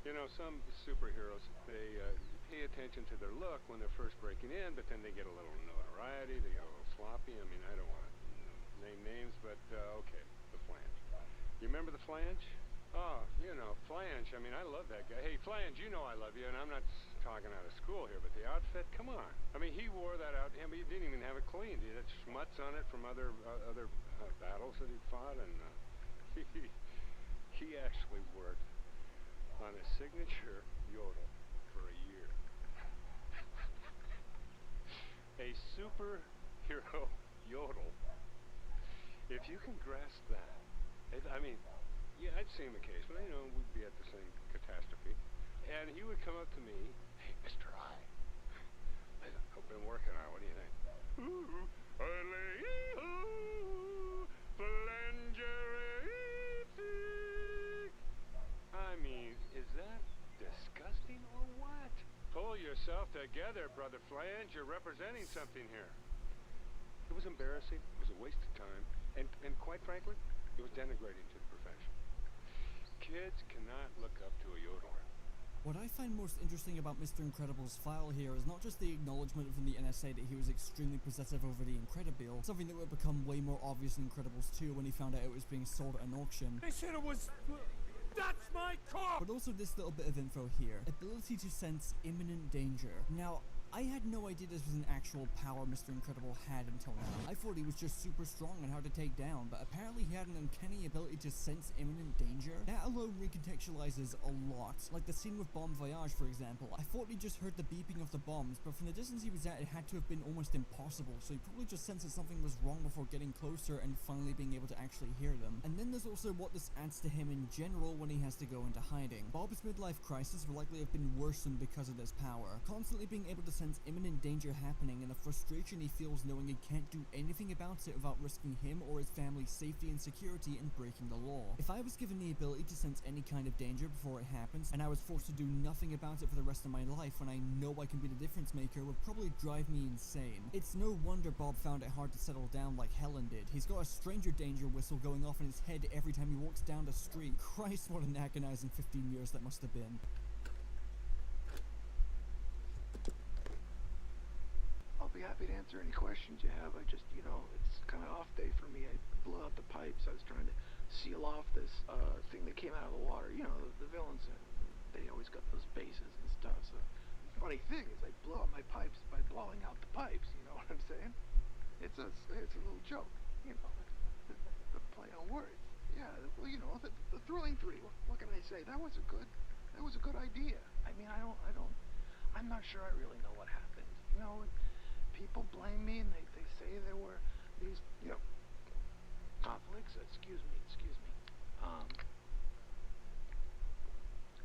You know, some superheroes, they pay attention to their look when they're first breaking in, but then they get a little notoriety, they get a little sloppy. I mean, I don't want to name names, but okay, the Flange. You remember the Flange? Oh, you know, Flange, I mean, I love that guy. Hey, Flange, you know I love you, and I'm not talking out of school here, but the outfit, come on. I mean, he wore that out, but he didn't even have it cleaned. He had schmutz on it from other battles that he fought, and he actually worked on a signature yodel for a year. A superhero yodel. If you can grasp that, I mean, yeah, I'd see him occasionally, you know, we'd be at the same catastrophe. And he would come up to me, hey, Mr. I. I've been working on it, what do you think? Ooh, I mean, is that disgusting or what? Pull yourself together, Brother Flange. You're representing something here. It was embarrassing. It was a waste of time. And quite frankly, it was denigrating to the profession. Kids cannot look up to a yodeler. What I find most interesting about Mr. Incredible's file here is not just the acknowledgement from the NSA that he was extremely possessive over the Incredible, something that would become way more obvious in Incredibles 2 when he found out it was being sold at an auction. They said it was... That's my car! But also this little bit of info here. Ability to sense imminent danger. Now, I had no idea this was an actual power Mr. Incredible had until now. I thought he was just super strong and hard to take down, but apparently he had an uncanny ability to sense imminent danger. That alone recontextualizes a lot. Like the scene with Bon Voyage, for example. I thought he just heard the beeping of the bombs, but from the distance he was at, it had to have been almost impossible, so he probably just sensed that something was wrong before getting closer and finally being able to actually hear them. And then there's also what this adds to him in general when he has to go into hiding. Bob's midlife crisis will likely have been worsened because of this power. Constantly being able to sense imminent danger happening and the frustration he feels knowing he can't do anything about it without risking him or his family's safety and security and breaking the law. If I was given the ability to sense any kind of danger before it happens, and I was forced to do nothing about it for the rest of my life when I know I can be the difference maker, it would probably drive me insane. It's no wonder Bob found it hard to settle down like Helen did. He's got a stranger danger whistle going off in his head every time he walks down the street. Christ, what an agonizing 15 years that must have been. I'll be happy to answer any questions you have. I just, you know, it's kind of off day for me. I blew out the pipes. I was trying to seal off this thing that came out of the water. You know, the villains, they always got those bases and stuff. So the funny thing is I blew out my pipes by blowing out the pipes. You know what I'm saying? It's a little joke. You know, the play on words. Yeah, well, you know, the Thrilling Three. What can I say? That was a good idea. I mean, I'm not sure I really know what happened. You know, people blame me and they say there were these, you know, conflicts. Excuse me.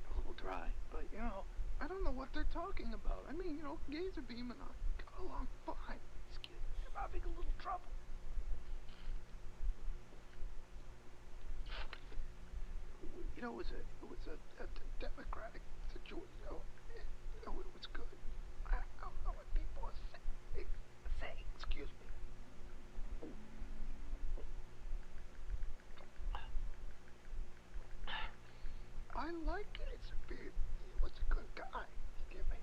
A little dry, but you know, I don't know what they're talking about. I mean, you know, Gazerbeam and I got along fine. Excuse me, I'm having a little trouble. you know, it was a democratic situation. You know, it was good. I don't know what people are saying. Excuse me. I like it. He was a good guy. Excuse me.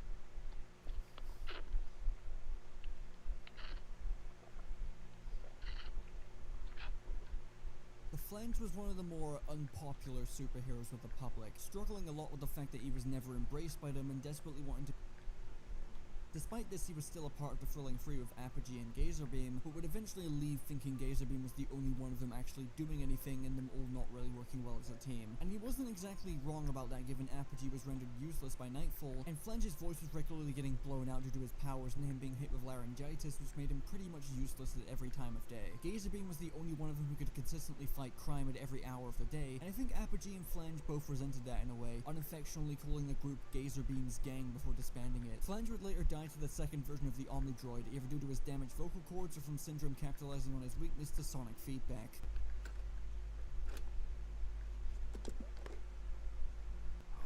The Flange was one of the more unpopular superheroes with the public, struggling a lot with the fact that he was never embraced by them and desperately wanting to... Despite this, he was still a part of the thrilling three with Apogee and Gazerbeam, but would eventually leave thinking Gazerbeam was the only one of them actually doing anything and them all not really working well as a team. And he wasn't exactly wrong about that, given Apogee was rendered useless by nightfall, and Flange's voice was regularly getting blown out due to his powers and him being hit with laryngitis, which made him pretty much useless at every time of day. Gazerbeam was the only one of them who could consistently fight crime at every hour of the day, and I think Apogee and Flange both resented that in a way, unaffectionately calling the group Gazerbeam's gang before disbanding it. Flange would later die to the second version of the Omnidroid, either due to his damaged vocal cords or from Syndrome capitalizing on his weakness to sonic feedback.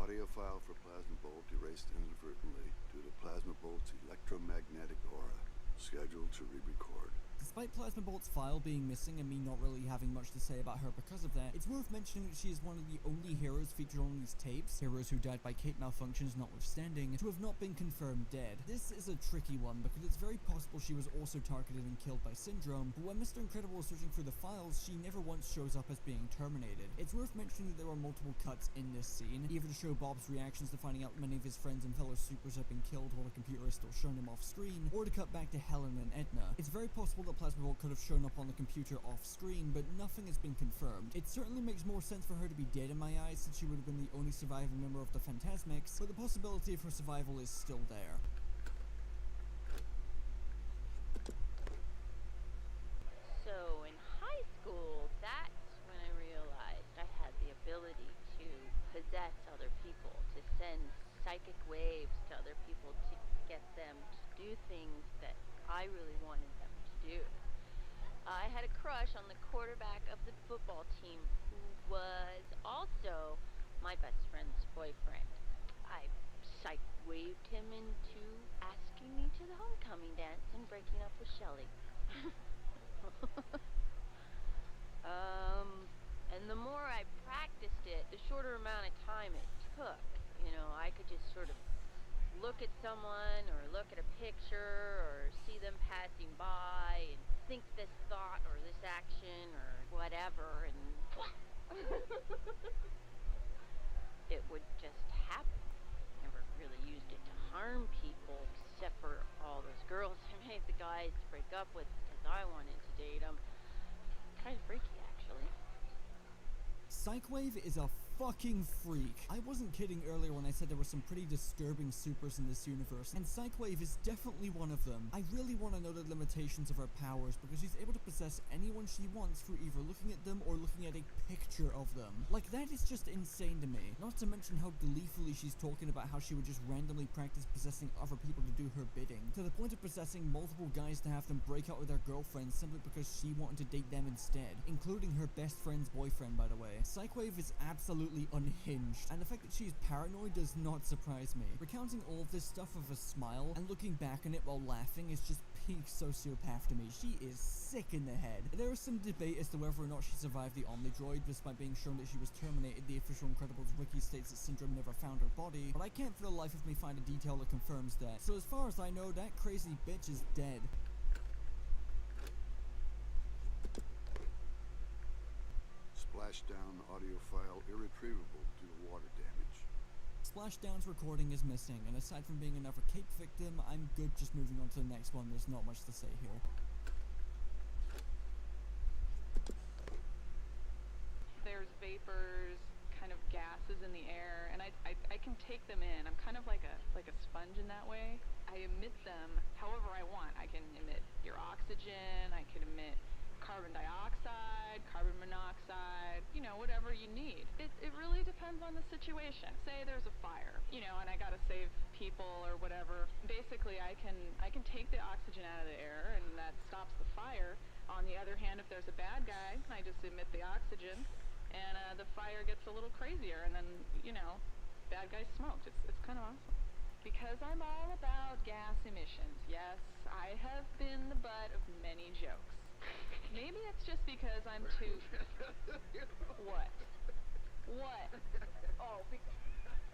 Audio file for Plasma Bolt erased inadvertently due to Plasma Bolt's electromagnetic aura. Scheduled to re-record. Despite Plasma Bolt's file being missing and me not really having much to say about her because of that, it's worth mentioning that she is one of the only heroes featured on these tapes, heroes who died by cape malfunctions notwithstanding, to have not been confirmed dead. This is a tricky one because it's very possible she was also targeted and killed by Syndrome, but when Mr. Incredible is searching through the files, she never once shows up as being terminated. It's worth mentioning that there are multiple cuts in this scene, either to show Bob's reactions to finding out many of his friends and fellow supers have been killed while the computer is still showing them off screen, or to cut back to Helen and Edna. It's very possible that Plasma Bolt could have shown up on the computer off screen, but nothing has been confirmed. It certainly makes more sense for her to be dead in my eyes, since she would have been the only surviving member of the Phantasmics, but the possibility of her survival is still there. So in high school, that's when I realized I had the ability to possess other people, to send psychic waves to other people to get them to do things that I really wanted them to do. I had a crush on the quarterback of the football team, who was also my best friend's boyfriend. I psych-waved him into asking me to the homecoming dance and breaking up with Shelly. And the more I practiced it, the shorter amount of time it took. You know, I could just sort of look at someone or look at a picture or see them passing by and think this thought or this action or whatever, and it would just happen. Never really used it to harm people, except for all those girls I made the guys break up with because I wanted to date them. Kind of freaky, actually. Psychwave is a fucking freak. I wasn't kidding earlier when I said there were some pretty disturbing supers in this universe, and Psychwave is definitely one of them. I really want to know the limitations of her powers, because she's able to possess anyone she wants through either looking at them or looking at a picture of them. Like, that is just insane to me. Not to mention how gleefully she's talking about how she would just randomly practice possessing other people to do her bidding, to the point of possessing multiple guys to have them break out with their girlfriends simply because she wanted to date them instead, including her best friend's boyfriend, by the way. Psychwave is absolutely unhinged, and the fact that she's paranoid does not surprise me. Recounting all of this stuff with a smile and looking back on it while laughing is just peak sociopath to me. She is sick in the head. There is some debate as to whether or not she survived the Omnidroid, despite being shown that she was terminated. The official Incredibles wiki states that Syndrome never found her body, but I can't for the life of me find a detail that confirms that. So as far as I know, that crazy bitch is dead. Splashdown audio file irretrievable due to water damage. Splashdown's recording is missing, and aside from being another cape victim, I'm good just moving on to the next one. There's not much to say here. There's vapors, kind of gases in the air, and I can take them in. I'm kind of like a sponge in that way. I emit them however I want. I can emit your oxygen, I can emit carbon dioxide, carbon monoxide, you know, whatever you need. It really depends on the situation. Say there's a fire, you know, and I gotta save people or whatever. Basically, I can take the oxygen out of the air, and that stops the fire. On the other hand, if there's a bad guy, I just emit the oxygen, and the fire gets a little crazier, and then, you know, bad guys smoked. It's kind of awesome. Because I'm all about gas emissions. Yes, I have been the butt of many jokes. Maybe it's just because I'm too... What? What? Oh,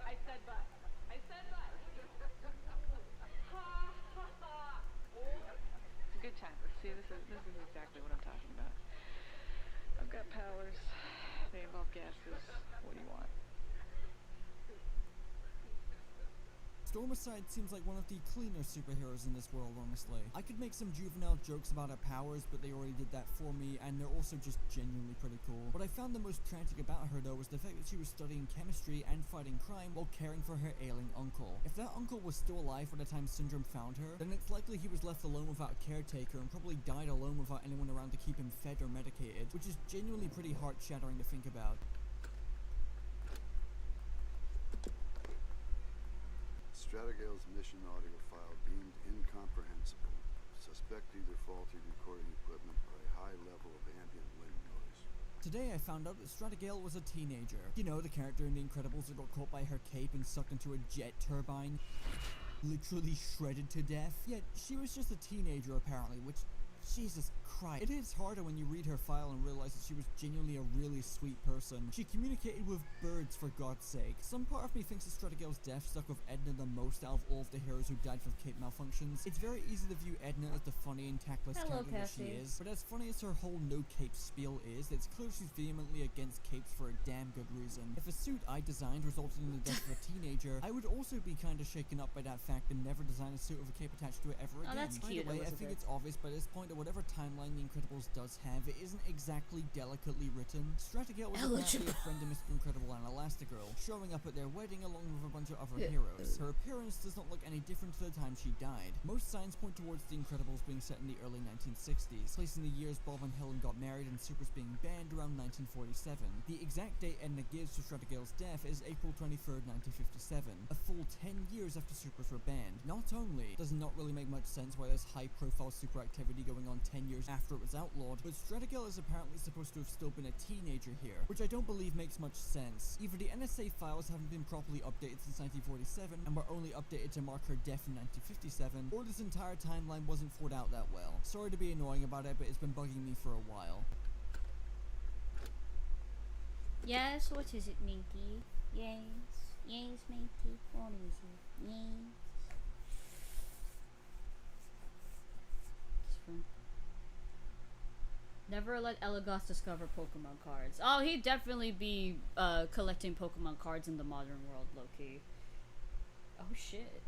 I said butt. I said butt. Ha ha ha. It's a good time. See, this is exactly what I'm talking about. I've got powers. They involve gases. What do you want? Stormicide seems like one of the cleaner superheroes in this world, honestly. I could make some juvenile jokes about her powers, but they already did that for me, and they're also just genuinely pretty cool. What I found the most tragic about her, though, was the fact that she was studying chemistry and fighting crime while caring for her ailing uncle. If that uncle was still alive by the time Syndrome found her, then it's likely he was left alone without a caretaker and probably died alone without anyone around to keep him fed or medicated, which is genuinely pretty heart-shattering to think about. Shreddale's mission audio file deemed incomprehensible. Suspect either faulty recording equipment or a high level of ambient wind noise. Today I found out that Shreddale was a teenager. You know, the character in The Incredibles that got caught by her cape and sucked into a jet turbine. Literally shredded to death. Yet, she was just a teenager apparently, which... Jesus Christ. It hits harder when you read her file and realize that she was genuinely a really sweet person. She communicated with birds, for God's sake. Some part of me thinks that Shreddale's death stuck with Edna the most out of all of the heroes who died from cape malfunctions. It's very easy to view Edna as the funny and tactless character that she is, but as funny as her whole no cape spiel is, it's clear she's vehemently against capes for a damn good reason. If a suit I designed resulted in the death of a teenager, I would also be kinda shaken up by that fact and never design a suit with a cape attached to it ever again. That's cute, By the way, I think it's obvious by this point that whatever timeline The Incredibles does have, it isn't exactly delicately written. Shreddale was apparently a friend of Mr. Incredible and Elastigirl, showing up at their wedding along with a bunch of other heroes. Her appearance does not look any different to the time she died. Most signs point towards The Incredibles being set in the early 1960s, placing the years Bob and Helen got married and Supers being banned around 1947. The exact date Edna gives to Shreddale's death is April 23rd, 1957, a full 10 years after Supers were banned. Not only does it not really make much sense why there's high-profile super activity going on 10 years after it was outlawed, but Shreddale is apparently supposed to have still been a teenager here, which I don't believe makes much sense. Either the NSA files haven't been properly updated since 1947 and were only updated to mark her death in 1957, or this entire timeline wasn't thought out that well. Sorry to be annoying about it, but it's been bugging me for a while. Yes, what is it, Minky? Yes, yes, Minky. What is it? Yes. Never let Elagos discover Pokemon cards. Oh, he'd definitely be collecting Pokemon cards in the modern world, low-key. Oh shit.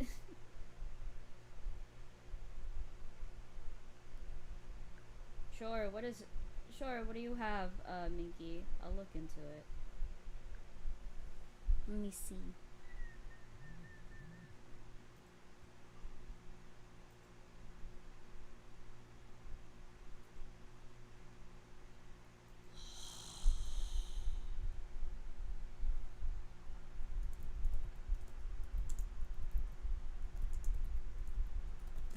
Sure, what is... Sure, what do you have, Minky? I'll look into it. Let me see.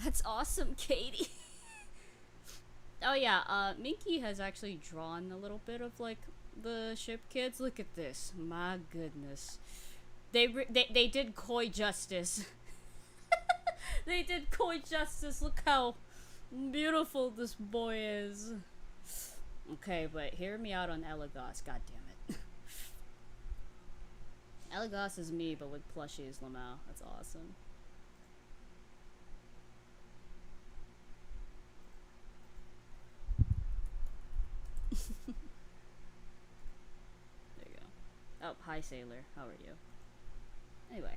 That's awesome, Katie. Oh yeah, Minky has actually drawn a little bit of like the ship kids. Look at this. My goodness. They did Koi justice. They did Koi justice. Look how beautiful this boy is. Okay, but hear me out on Elagos. God damn it. Elagos is me, but with plushies, Lamau. That's awesome. There you go. Oh, hi Sailor. How are you? Anyway.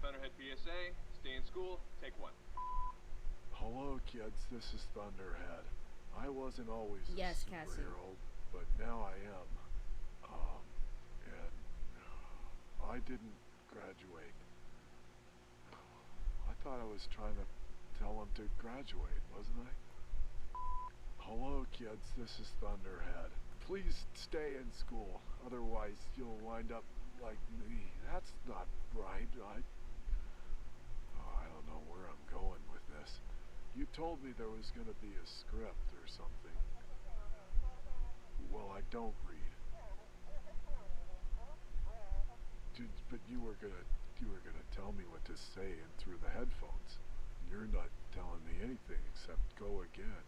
Thunderhead PSA, stay in school, take one. Hello kids, this is Thunderhead. I wasn't always a superhero, but now I am. And I didn't graduate. I thought I was trying to tell him to graduate, wasn't I? Hello kids, this is Thunderhead. Please stay in school, otherwise you'll wind up like me. That's not right. I don't know where I'm going with this. You told me there was going to be a script or something. well, I don't read. But you were gonna tell me what to say in through the headphones. You're not telling me anything except go again.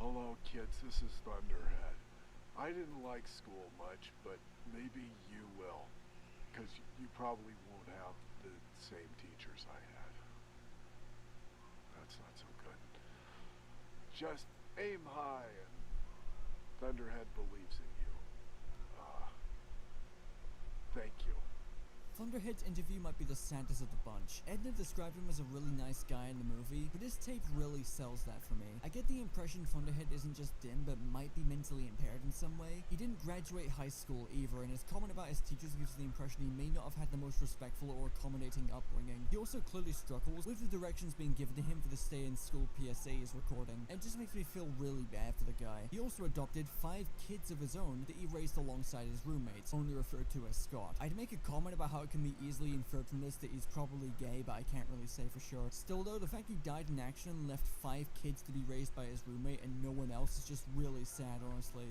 Hello, kids, this is Thunderhead. I didn't like school much, but maybe you will. Because you probably won't have the same teachers I had. That's not so good. Just aim high and Thunderhead believes in you. Thank you. Thunderhead's interview might be the saddest of the bunch. Edna described him as a really nice guy in the movie, but this tape really sells that for me. I get the impression Thunderhead isn't just dim, but might be mentally impaired in some way. He didn't graduate high school either, and his comment about his teachers gives the impression he may not have had the most respectful or accommodating upbringing. He also clearly struggles with the directions being given to him for the stay in school PSA he's recording, and it just makes me feel really bad for the guy. He also adopted 5 kids of his own that he raised alongside his roommates, only referred to as Scott. I'd make a comment about how it can be easily inferred from this that he's probably gay, but I can't really say for sure. Still though, the fact he died in action and left 5 kids to be raised by his roommate and no one else is just really sad, honestly.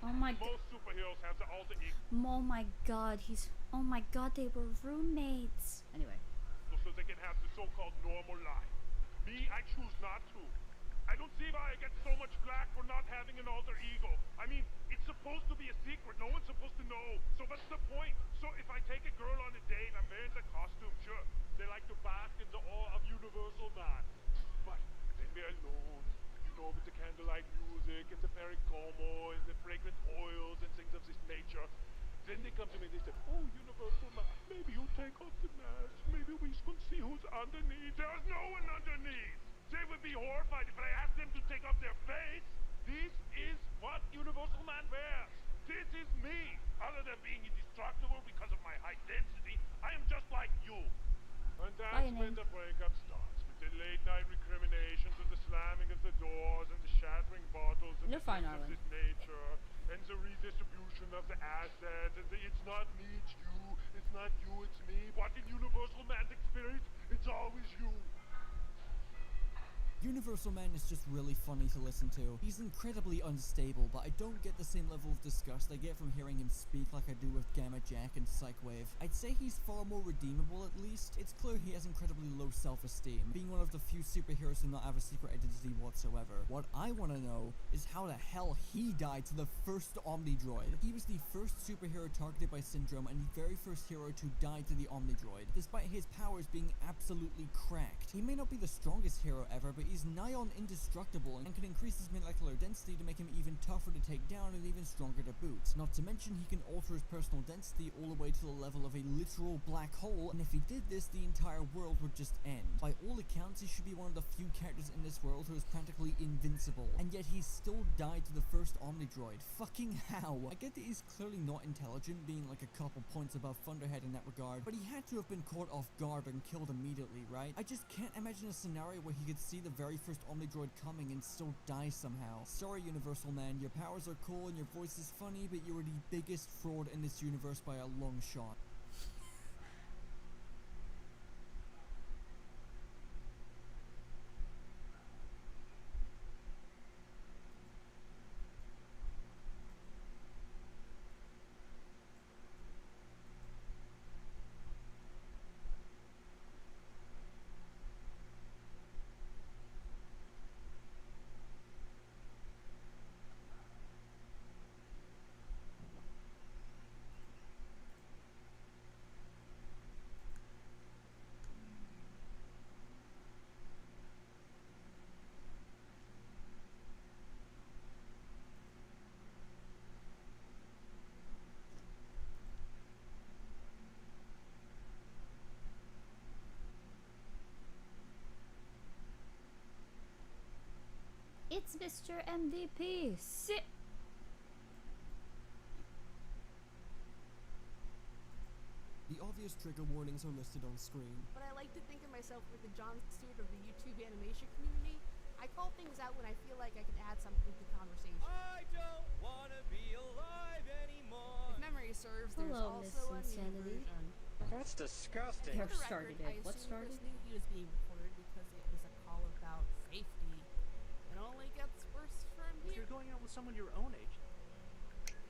Oh my god. Most superheroes have the alter ego. Oh my god, oh my god, they were roommates. Anyway. So they can have the so-called normal life. Me, I choose not to. I don't see why I get so much flack for not having an alter ego. I mean, it's supposed to be a secret. No one's supposed to know. So what's the point? So if I take a girl on a date, I'm wearing the costume, sure. They like to bask in the awe of Universal Man. But then we're alone, you know, with the candlelight music and the pericomo and the fragrant oils and things of this nature. Then they come to me and they say, oh, Universal Man, maybe you take off the mask. Maybe we can see who's underneath. There's no one underneath. They would be horrified if I asked them to take off their face. This is what Universal Man wears. This is me. Other than being indestructible because of my high density, I am just like you. And that's when the breakup starts, with the late night recriminations and the slamming of the doors and the shattering bottles and the things of this nature, and the redistribution of the assets, and the it's not me, it's you, it's not you, it's me. But in Universal Man's experience, it's always you. Universal Man is just really funny to listen to. He's incredibly unstable, but I don't get the same level of disgust I get from hearing him speak like I do with Gamma Jack and Psychwave. I'd say he's far more redeemable at least. It's clear he has incredibly low self-esteem, being one of the few superheroes to not have a secret identity whatsoever. What I want to know is how the hell he died to the first Omnidroid. He was the first superhero targeted by Syndrome and the very first hero to die to the Omnidroid, despite his powers being absolutely cracked. He may not be the strongest hero ever, but he's nigh on indestructible and can increase his molecular density to make him even tougher to take down and even stronger to boot. Not to mention he can alter his personal density all the way to the level of a literal black hole, and if he did this, the entire world would just end. By all accounts, he should be one of the few characters in this world who is practically invincible, and yet he still died to the first Omnidroid. Fucking how? I get that he's clearly not intelligent, being like a couple points above Thunderhead in that regard, but he had to have been caught off guard and killed immediately, right? I just can't imagine a scenario where he could see the very first Omnidroid coming and still die somehow. Sorry, Universal Man, your powers are cool and your voice is funny, but you are the biggest fraud in this universe by a long shot. It's Mr. MVP. Sit. The obvious trigger warnings are listed on screen. But I like to think of myself with the Jon Stewart of the YouTube animation community. I call things out when I feel like I can add something to the conversation. I don't want to be alive anymore. If memory serves, there's Hello, Miss also a new Insanity. version. That's disgusting. Who For the started record, it? What I assumed started? Chris knew he was being recorded because someone your own age,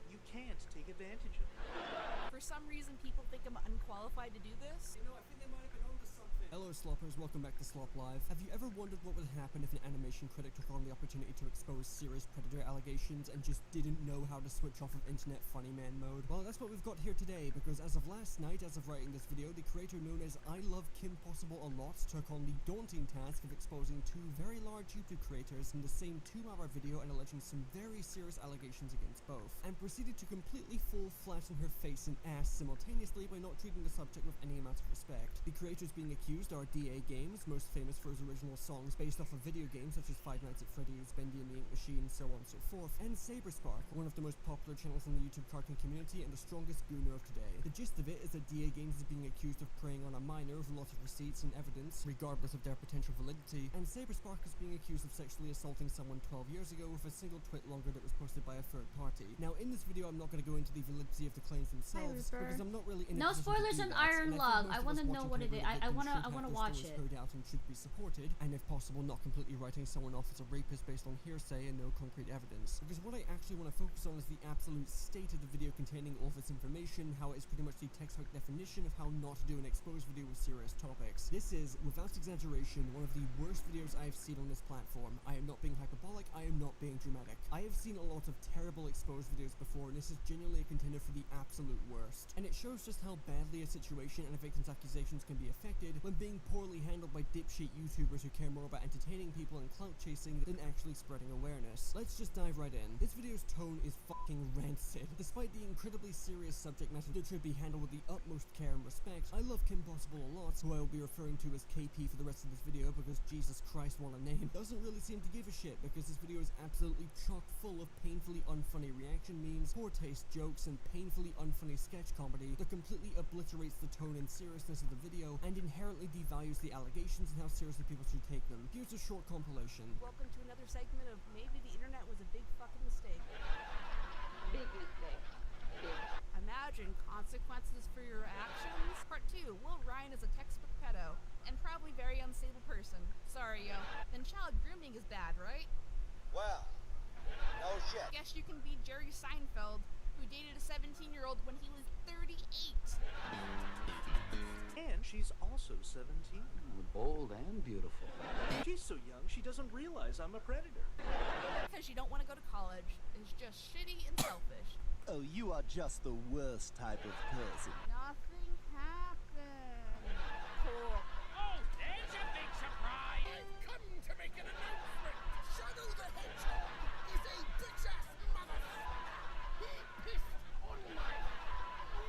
you can't take advantage of it. For some reason, people think I'm unqualified to do this. You know, I think they might have been onto something. Hello Sloppers, welcome back to Slop Live. Have you ever wondered what would happen if an animation critic took on the opportunity to expose serious predator allegations and just didn't know how to switch off of internet funny man mode? Well, that's what we've got here today, because as of last night, as of writing this video, the creator known as I Love Kim Possible a Lot took on the daunting task of exposing two very large YouTube creators in the same 2-hour video and alleging some very serious allegations against both, and proceeded to completely fall flat on her face and ass simultaneously by not treating the subject with any amount of respect. The creators being accused are DA Games, most famous for his original songs based off of video games such as Five Nights at Freddy's, Bendy and the Ink Machine, so on and so forth, and Saberspark, one of the most popular channels in the YouTube cartoon community and the strongest gooner of today. The gist of it is that DA Games is being accused of preying on a minor with a lot of receipts and evidence, regardless of their potential validity, and Saberspark is being accused of sexually assaulting someone 12 years ago with a single twit longer that was posted by a third party. Now, in this video, I'm not going to go into the validity of the claims themselves, because I'm not really in a no position spoilers to do on that, Iron and Lung. I want to know what it is. I want to watch it. Heard out and should be supported, and if possible, not completely writing someone off as a rapist based on hearsay and no concrete evidence. Because what I actually want to focus on is the absolute state of the video containing all this information, how it is pretty much the textbook definition of how not to do an exposed video with serious topics. This is, without exaggeration, one of the worst videos I have seen on this platform. I am not being hyperbolic, I am not being dramatic. I have seen a lot of terrible exposed videos before, and this is genuinely a contender for the absolute worst. And it shows just how badly a situation and a victim's accusations can be affected when being poorly handled by dipshit YouTubers who care more about entertaining people and clout chasing than actually spreading awareness. Let's just dive right in. This video's tone is fucking rancid. Despite the incredibly serious subject matter that should be handled with the utmost care and respect, I Love Kim Possible a Lot, who I will be referring to as KP for the rest of this video because Jesus Christ, what a name, doesn't really seem to give a shit because this video is absolutely chock full of painfully unfunny reaction memes, poor taste jokes, and painfully unfunny sketch comedy that completely obliterates the tone and seriousness of the video and inherently devalues the allegations and how seriously people should take them. Here's a short compilation. Welcome to another segment of Maybe the Internet Was a Big Fucking Mistake. Big mistake. Big. Imagine consequences for your actions. Part 2. Will Ryan is a textbook pedo and probably very unstable person. Sorry, yo. Then child grooming is bad, right? Well, no shit. Guess you can be Jerry Seinfeld, who dated a 17-year-old when he was 38. And she's also 17. Bold and beautiful. She's so young she doesn't realize I'm a predator. Because you don't want to go to college. It's just shitty and selfish. Oh, you are just the worst type of person. Nothing happened. Cool. Oh, there's a big surprise! I've come to make an announcement! Shadow the Hedgehog is a bitch-ass motherfucker! He pissed on my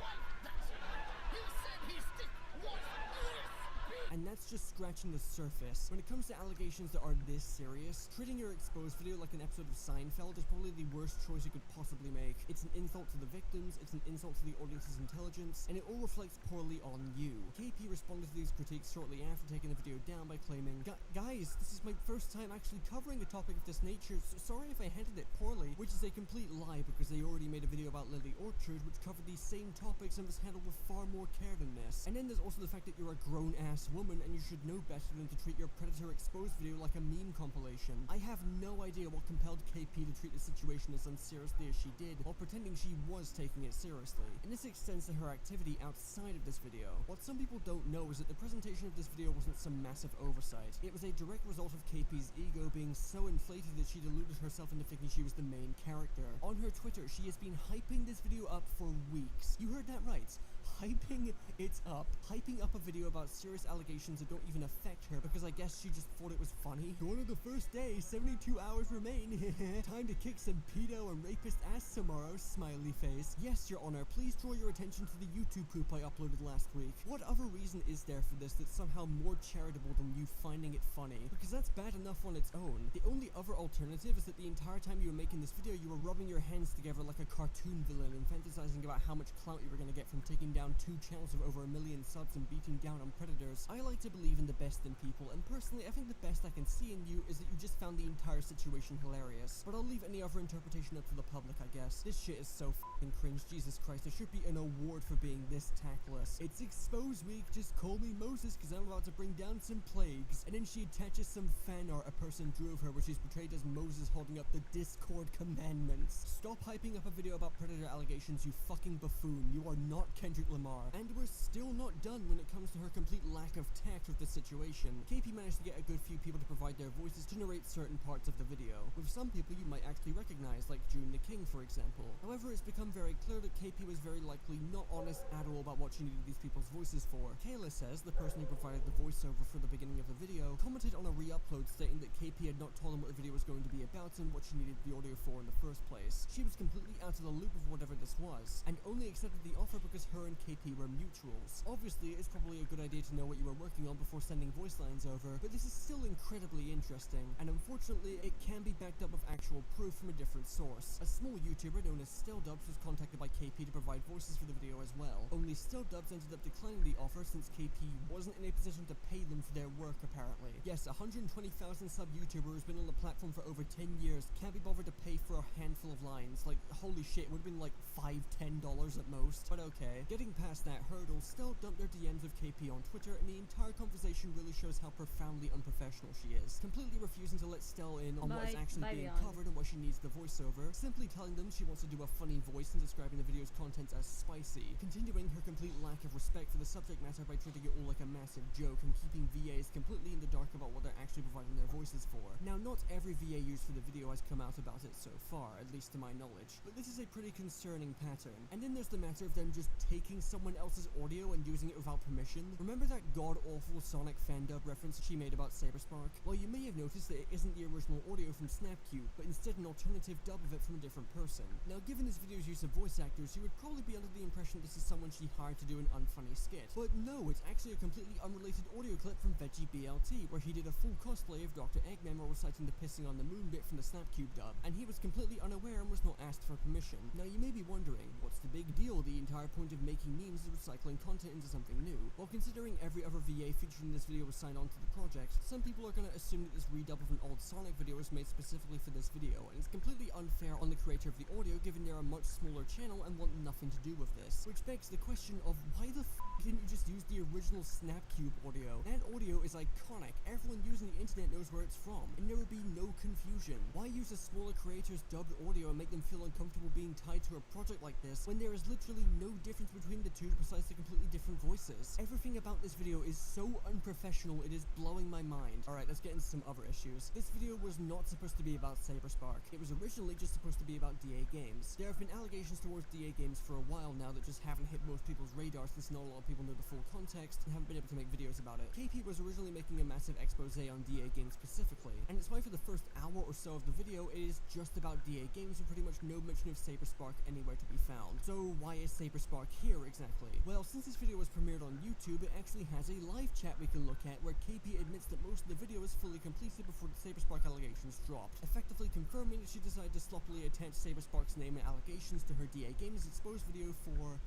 wife, that's right! He said his dick was this big! And that's just scratching the surface. When it comes to allegations that are this serious, treating your exposed video like an episode of Seinfeld is probably the worst choice you could possibly make. It's an insult to the victims, it's an insult to the audience's intelligence, and it all reflects poorly on you. KP responded to these critiques shortly after taking the video down by claiming, Guys, this is my first time actually covering a topic of this nature, so sorry if I handled it poorly, which is a complete lie because they already made a video about Lily Orchard which covered these same topics and was handled with far more care than this. And then there's also the fact that you're a grown-ass woman and you should know better than to treat your predator exposed video like a meme compilation. I have no idea what compelled KP to treat the situation as unseriously as she did, while pretending she was taking it seriously. And this extends to her activity outside of this video. What some people don't know is that the presentation of this video wasn't some massive oversight. It was a direct result of KP's ego being so inflated that she deluded herself into thinking she was the main character. On her Twitter, she has been hyping this video up for weeks. You heard that right. Hyping it up. Hyping up a video about serious allegations that don't even affect her because I guess she just thought it was funny. Gone are the first day, 72 hours remain. Time to kick some pedo and rapist ass tomorrow, smiley face. Yes, Your Honor, please draw your attention to the YouTube poop I uploaded last week. What other reason is there for this that's somehow more charitable than you finding it funny? Because that's bad enough on its own. The only other alternative is that the entire time you were making this video, you were rubbing your hands together like a cartoon villain and fantasizing about how much clout you were going to get from taking down down 2 channels with over 1 million subs and beating down on predators, I like to believe in the best in people, and personally I think the best I can see in you is that you just found the entire situation hilarious. But I'll leave any other interpretation up to the public, I guess. This shit is so f***ing cringe, Jesus Christ, there should be an award for being this tactless. It's Expose Week, just call me Moses cause I'm about to bring down some plagues. And then she attaches some fan art a person drew of her where she's portrayed as Moses holding up the Discord commandments. Stop hyping up a video about predator allegations, you fucking buffoon. You are not Kendrick Lamar. And we're still not done when it comes to her complete lack of tact with the situation. KP managed to get a good few people to provide their voices to narrate certain parts of the video, with some people you might actually recognize, like June the King for example. However, it's become very clear that KP was very likely not honest at all about what she needed these people's voices for. Kayla says, the person who provided the voiceover for the beginning of the video, commented on a re-upload stating that KP had not told him what the video was going to be about and what she needed the audio for in the first place. She was completely out of the loop of whatever this was, and only accepted the offer because her and KP were mutuals. Obviously, it's probably a good idea to know what you were working on before sending voice lines over, but this is still incredibly interesting, and unfortunately, it can be backed up with actual proof from a different source. A small YouTuber known as Stilldubs was contacted by KP to provide voices for the video as well, only Stilldubs ended up declining the offer since KP wasn't in a position to pay them for their work apparently. Yes, a 120,000 sub YouTuber who's been on the platform for over 10 years can't be bothered to pay for a handful of lines. Like, holy shit, it would have been like $5–10 at most, but okay. Getting past that hurdle, Still dumped their DMs with KP on Twitter, and the entire conversation really shows how profoundly unprofessional she is, completely refusing to let Stell in on what is actually being covered and what she needs the voiceover, simply telling them she wants to do a funny voice and describing the video's contents as spicy, continuing her complete lack of respect for the subject matter by treating it all like a massive joke and keeping VAs completely in the dark about what they're actually providing their voices for. Now, not every VA used for the video has come out about it so far, at least to my knowledge, but this is a pretty concerning pattern. And then there's the matter of them just taking someone else's audio and using it without permission. Remember that god-awful Sonic fan-dub reference she made about Cyberspark? Well, you may have noticed that it isn't the original audio from Snapcube, but instead an alternative dub of it from a different person. Now, given this video's use of voice actors, you would probably be under the impression this is someone she hired to do an unfunny skit. But no, it's actually a completely unrelated audio clip from Veggie BLT, where he did a full cosplay of Dr. Eggman while reciting the pissing on the moon bit from the Snapcube dub, and he was completely unaware and was not asked for permission. Now, you may be wondering, what's the big deal? The entire point of making memes is recycling content into something new. Well, considering every other VA featured in this video was signed on to the project, some people are gonna assume that this redub of an old Sonic video was made specifically for this video, and it's completely unfair on the creator of the audio given they're a much smaller channel and want nothing to do with this. Which begs the question of why the f didn't you just use the original Snapcube audio? That audio is iconic, everyone using the internet knows where it's from, and there would be no confusion. Why use a smaller creator's dubbed audio and make them feel uncomfortable being tied to a project like this when there is literally no difference between the two besides the completely different voices? Everything about this video is so unprofessional, it is blowing my mind. Alright, let's get into some other issues. This video was not supposed to be about Cyberspark. It was originally just supposed to be about DA Games. There have been allegations towards DA Games for a while now that just haven't hit most people's radar since not a lot of people know the full context and haven't been able to make videos about it. KP was originally making a massive expose on DA Games specifically, and it's why for the first hour or so of the video it is just about DA Games with pretty much no mention of Cyberspark anywhere to be found. So why is Cyberspark here exactly? Well, since this video was premiered on YouTube, it actually has a live chat we can look at where KP admits that most of the video is fully completed before the Cyberspark allegations dropped, effectively confirming that she decided to sloppily attach Cyberspark's name and allegations to her DA Games exposed video for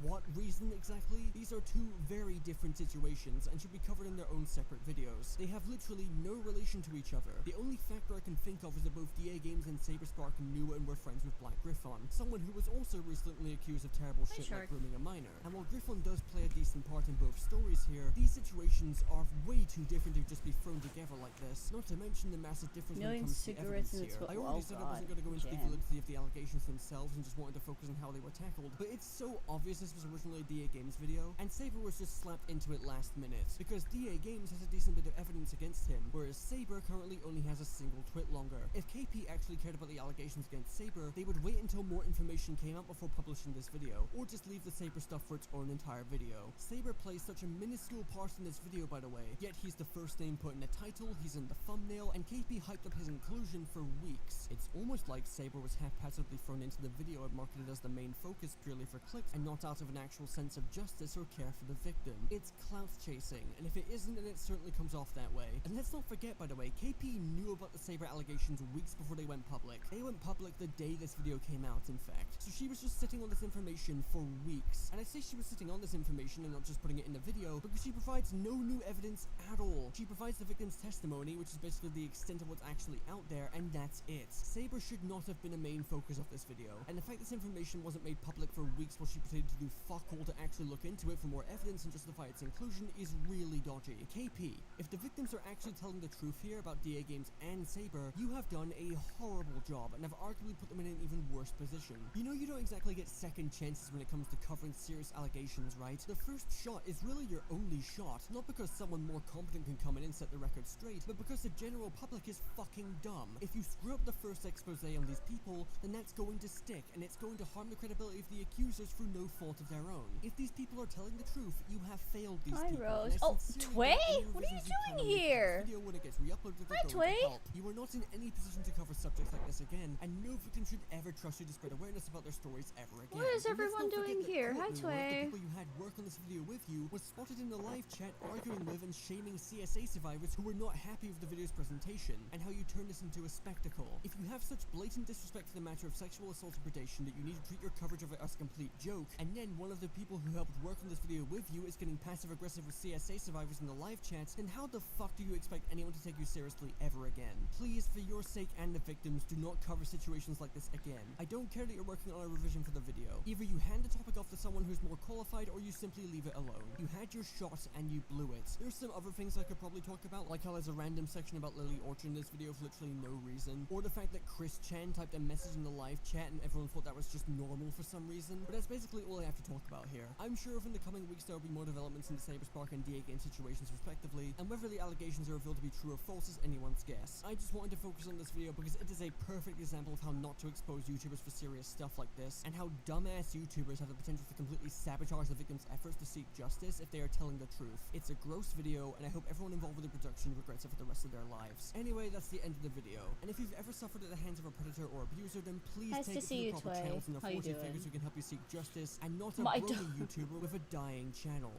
what reason exactly? These are two very different situations and should be covered in their own separate videos. They have literally no relation to each other. The only factor I can think of is that both DA Games and Cyberspark knew and were friends with Black Griffon, someone who was also recently accused of terrible shit like grooming a minor. And while Griffon does play a decent part in both stories here, these situations are way too different to just be thrown together like this, not to mention the massive difference when it comes to the evidence here. I already said I wasn't going to go into the validity of the allegations themselves and just wanted to focus on how they were tackled, but it's so obvious this was originally a DA Games video, and Saber was just slapped into it last minute, because DA Games has a decent bit of evidence against him, whereas Saber currently only has a single twit longer. If KP actually cared about the allegations against Saber, they would wait until more information came out before publishing this video, or just leave the Saber stuff for its own entire video. Saber plays such a minuscule part in this video, by the way, yet he's the first name put in the title, he's in the thumbnail, and KP hyped up his inclusion for weeks. It's almost like Saber was haphazardly thrown into the video and marketed as the main focus purely for clicks and not out of an actual sense of justice or care for the victim. It's clout chasing, and if it isn't, then it certainly comes off that way. And let's not forget, by the way, KP knew about the Saber allegations weeks before they went public. They went public the day this video came out, in fact. So she was just sitting on this information for weeks. And I say she was sitting on this information and not just putting it in the video because she provides no new evidence at all. She provides the victim's testimony, which is basically the extent of what's actually out there, and that's it. Saber should not have been a main focus of this video. And the fact this information wasn't made public for weeks while she pretended to do fuck all to actually look into it for more evidence and justify its inclusion is really dodgy. KP, if the victims are actually telling the truth here about DA Games and Saber, you have done a horrible job and have arguably put them in an even worse position. You know you don't exactly get second chances when it comes to covering serious allegations, right? The first shot is really your only shot, not because someone more competent can come in and set the record straight, but because the general public is fucking dumb. If you screw up the first expose on these people, then that's going to stick, and it's going to harm the credibility of the accusers through no fault of their own. If these people are telling the truth, you have failed these people. Rose. Oh, Tway? What are you doing here? When it gets re-uploaded, Hi, Tway. You are not in any position to cover subjects like this again, and no victim should ever trust you to spread awareness about their stories ever again. What is everyone doing here? Hi, Tway. The people you had work on this video with you was spotted in the live chat arguing with and shaming CSA survivors who were not happy with the video's presentation, and how you turned this into a spectacle. If you have such blatant disrespect for the matter of sexual assault and predation that you need to treat your coverage of it as a complete joke, and then one of the people who helped work on this video with you is getting passive-aggressive with CSA survivors in the live chats, then how the fuck do you expect anyone to take you seriously ever again? Please, for your sake and the victims, do not cover situations like this again. I don't care that you're working on a revision for the video. Either you hand the topic off to someone who's more qualified, or you simply leave it alone. You had your shot and you blew it. There's some other things I could probably talk about, like how there's a random section about Lily Orchard in this video for literally no reason, or the fact that Chris Chan typed a message in the live chat and everyone thought that was just normal for some reason, but that's basically all I have to talk about here. I'm sure within the coming weeks there will be more developments in the Cyberspark and DA game situations respectively, and whether the allegations are revealed to be true or false is anyone's guess. I just wanted to focus on this video because it is a perfect example of how not to expose YouTubers for serious stuff like this, and how dumbass YouTubers have the potential to completely sabotage the victim's efforts to seek justice if they are telling the truth. It's a gross video, and I hope everyone involved with the production regrets it for the rest of their lives. Anyway, that's the end of the video, and if you've ever suffered at the hands of a predator or abuser, then please take it to the proper channels and authority figures who can help you seek justice, and not a brony YouTuber with a dying channel.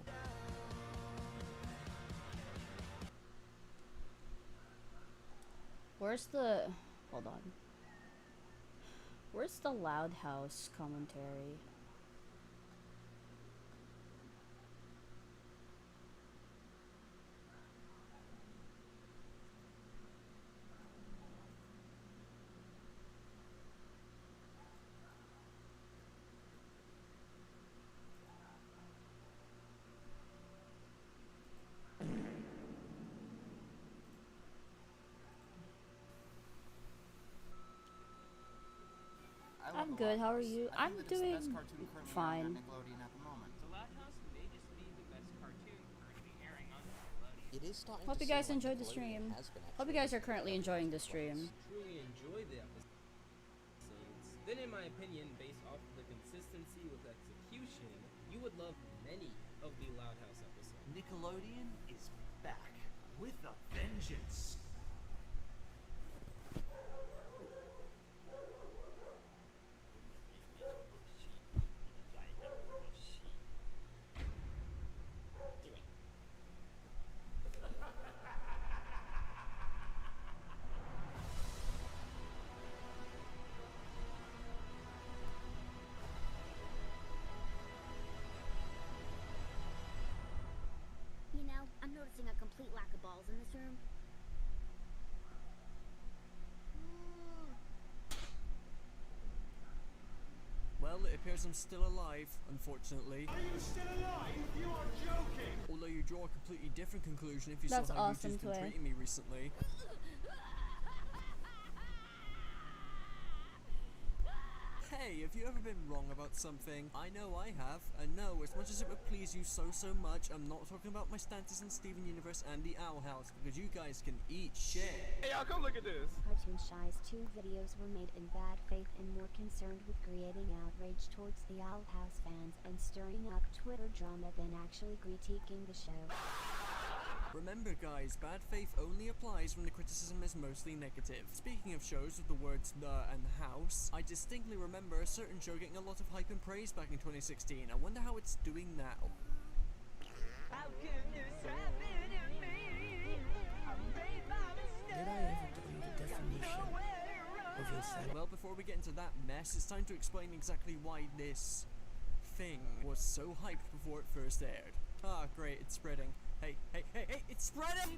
Where's the... hold on. Where's the Loud House commentary? I'm good. How are you? I'm doing fine. Hope you guys enjoyed the stream. Hope you guys are currently enjoying the stream. Truly enjoy the episodes. Then, in my opinion, based off of the consistency with execution, you would love many of the Loud House episodes. Nickelodeon is back with a vengeance. I'm noticing a complete lack of balls in this room. Well, it appears I'm still alive, unfortunately. Are you still alive? You are joking! Although you draw a completely different conclusion if you That's saw how awesome, YouTube's been Tway. treating me recently. Hey, have you ever been wrong about something? I know I have, and no, as much as it would please you so much, I'm not talking about my stances in Steven Universe and the Owl House, because you guys can eat shit. Hey y'all, come look at this. Cartoon Shy's 2 videos were made in bad faith and more concerned with creating outrage towards the Owl House fans and stirring up Twitter drama than actually critiquing the show. Remember guys, bad faith only applies when the criticism is mostly negative. Speaking of shows with the words the and house, I distinctly remember a certain show getting a lot of hype and praise back in 2016. I wonder how it's doing now. Did I ever tell you the definition of insanity? Well, before we get into that mess, it's time to explain exactly why this thing was so hyped before it first aired. Ah, great, it's spreading. Hey, it's spreading!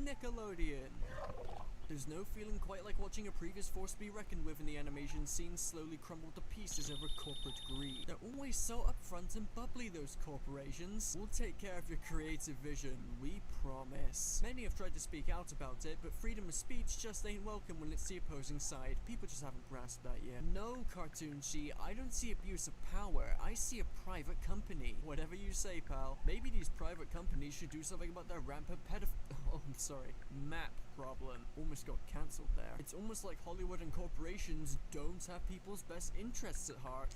Nickelodeon. There's no feeling quite like watching a previous force be reckoned with in the animation scene slowly crumble to pieces over corporate greed. They're always so upfront and bubbly, those corporations. We'll take care of your creative vision, we promise. Many have tried to speak out about it, but freedom of speech just ain't welcome when it's the opposing side. People just haven't grasped that yet. No, Cartoonchi, I don't see abuse of power. I see a private company. Whatever you say, pal. Maybe these private companies should do something about their rampant oh, I'm sorry. Map problem. Almost got cancelled there. It's almost like Hollywood and corporations don't have people's best interests at heart.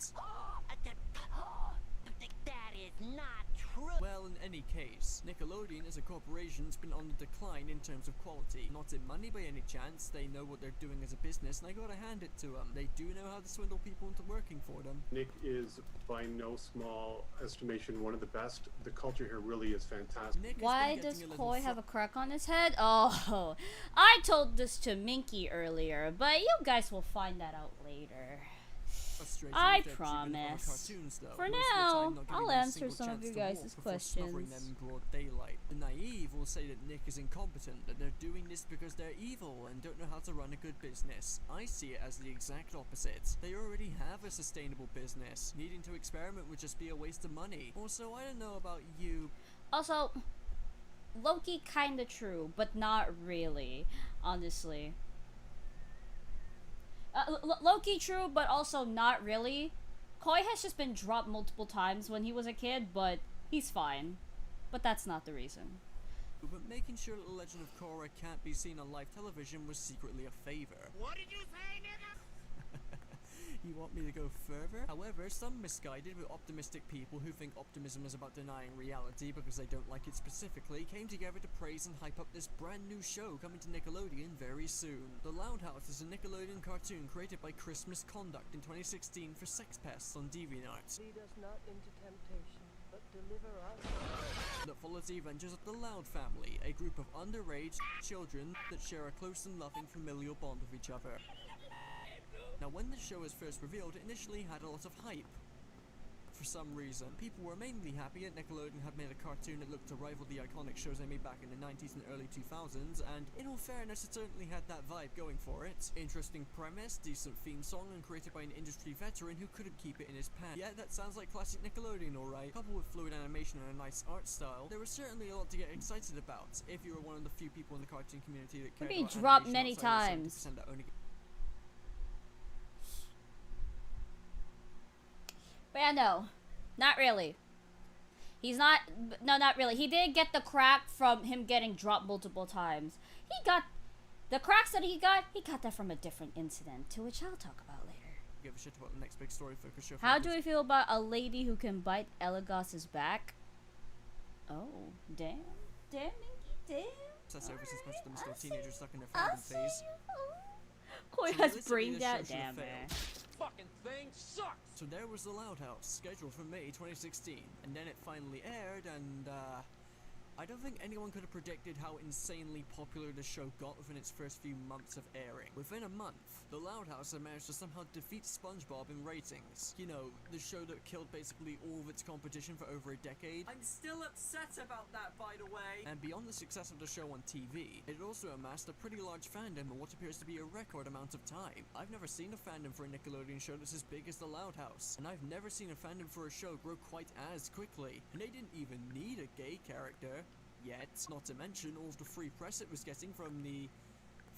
That is not true. Well, in any case, Nickelodeon as a corporation's been on the decline in terms of quality. Not in money by any chance, they know what they're doing as a business and I gotta hand it to them. They do know how to swindle people into working for them. Nick is by no small estimation one of the best. The culture here really is fantastic. Why does Koi have a crack on his head? Oh, I told this to Minky earlier, but you guys will find that out later. I promise. For now, I'll answer some of you guys' questions. Them in broad daylight. The naive will say that Nick is incompetent, that they're doing this because they're evil and don't know how to run a good business. I see it as the exact opposite. They already have a sustainable business. Needing to experiment would just be a waste of money. Also, I don't know about you. Also, low-key kinda true, but not really, honestly. Low-key true, but also not really. Koi has just been dropped multiple times when he was a kid, but he's fine. But that's not the reason. But making sure that the Legend of Korra can't be seen on live television was secretly a favor. What did you say, nigga? You want me to go further? However, some misguided but optimistic people who think optimism is about denying reality because they don't like it specifically came together to praise and hype up this brand new show coming to Nickelodeon very soon. The Loud House is a Nickelodeon cartoon created by Chris Misconduct in 2016 for Sex Pests on DeviantArt. Lead us not into temptation, but deliver us. That follows the adventures of the Loud family, a group of underage children that share a close and loving familial bond with each other. Now, when the show was first revealed, it initially had a lot of hype. For some reason, people were mainly happy that Nickelodeon had made a cartoon that looked to rival the iconic shows they made back in the 90s and early 2000s, and in all fairness, it certainly had that vibe going for it. Interesting premise, decent theme song, and created by an industry veteran who couldn't keep it in his pants. Yeah, that sounds like classic Nickelodeon, alright. Coupled with fluid animation and a nice art style, there was certainly a lot to get excited about, if you were one of the few people in the cartoon community that cared about animation. Dropped many times. But yeah, no. Not really. He's not... No, not really. He did get the crack from him getting dropped multiple times. He got... The cracks that he got that from a different incident, to which I'll talk about later. Give a shit about the next big story focus show. How do we feel about a lady who can bite Elagos's back? Oh, damn. Damn, Minky, damn. That's ever since most of them are still teenagers stuck in their fandom phase. Koi has brain dead. Damn, man. Fucking thing sucks! So there was The Loud House, scheduled for May 2016, and then it finally aired, and I don't think anyone could have predicted how insanely popular the show got within its first few months of airing. Within a month, The Loud House had managed to somehow defeat SpongeBob in ratings. You know, the show that killed basically all of its competition for over a decade. I'm still upset about that, by the way! And beyond the success of the show on TV, it also amassed a pretty large fandom in what appears to be a record amount of time. I've never seen a fandom for a Nickelodeon show that's as big as The Loud House, and I've never seen a fandom for a show grow quite as quickly. And they didn't even need a gay character. Yet, not to mention all of the free press it was getting from the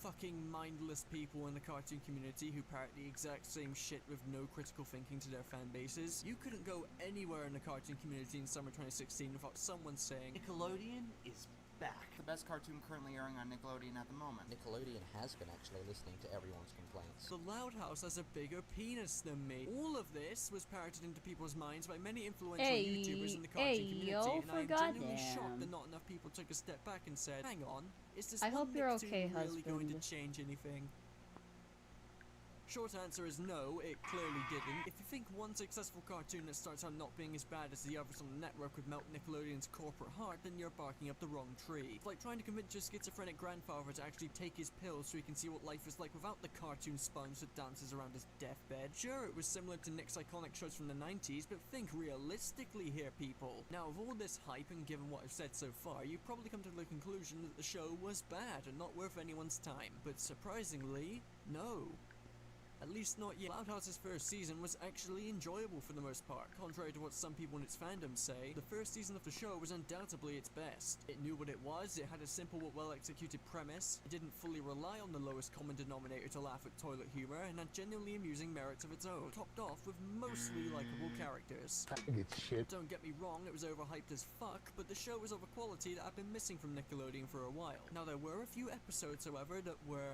fucking mindless people in the cartoon community who parrot the exact same shit with no critical thinking to their fan bases. You couldn't go anywhere in the cartoon community in summer 2016 without someone saying, Nickelodeon is back. The best cartoon currently airing on Nickelodeon at the moment. Nickelodeon has been actually listening to everyone's complaints. The Loud House has a bigger penis than me. All of this was parroted into people's minds by many influential YouTubers in the cartoon community, and I am genuinely shocked that not enough people took a step back and said, hang on, is this one Nicktoon really going to change anything? Short answer is no, it clearly didn't. If you think one successful cartoon that starts out not being as bad as the others on the network would melt Nickelodeon's corporate heart, then you're barking up the wrong tree. It's like trying to convince your schizophrenic grandfather to actually take his pills so he can see what life is like without the cartoon sponge that dances around his deathbed. Sure, it was similar to Nick's iconic shows from the 90s, but think realistically here, people. Now, with all this hype and given what I've said so far, you've probably come to the conclusion that the show was bad and not worth anyone's time. But surprisingly, no. At least not yet. Loud House's first season was actually enjoyable for the most part. Contrary to what some people in its fandom say, the first season of the show was undoubtedly its best. It knew what it was, it had a simple but well-executed premise, it didn't fully rely on the lowest common denominator to laugh at toilet humor, and had genuinely amusing merits of its own, topped off with mostly likable characters. Don't get me wrong, it was overhyped as fuck, but the show was of a quality that I've been missing from Nickelodeon for a while. Now, there were a few episodes, however, that were...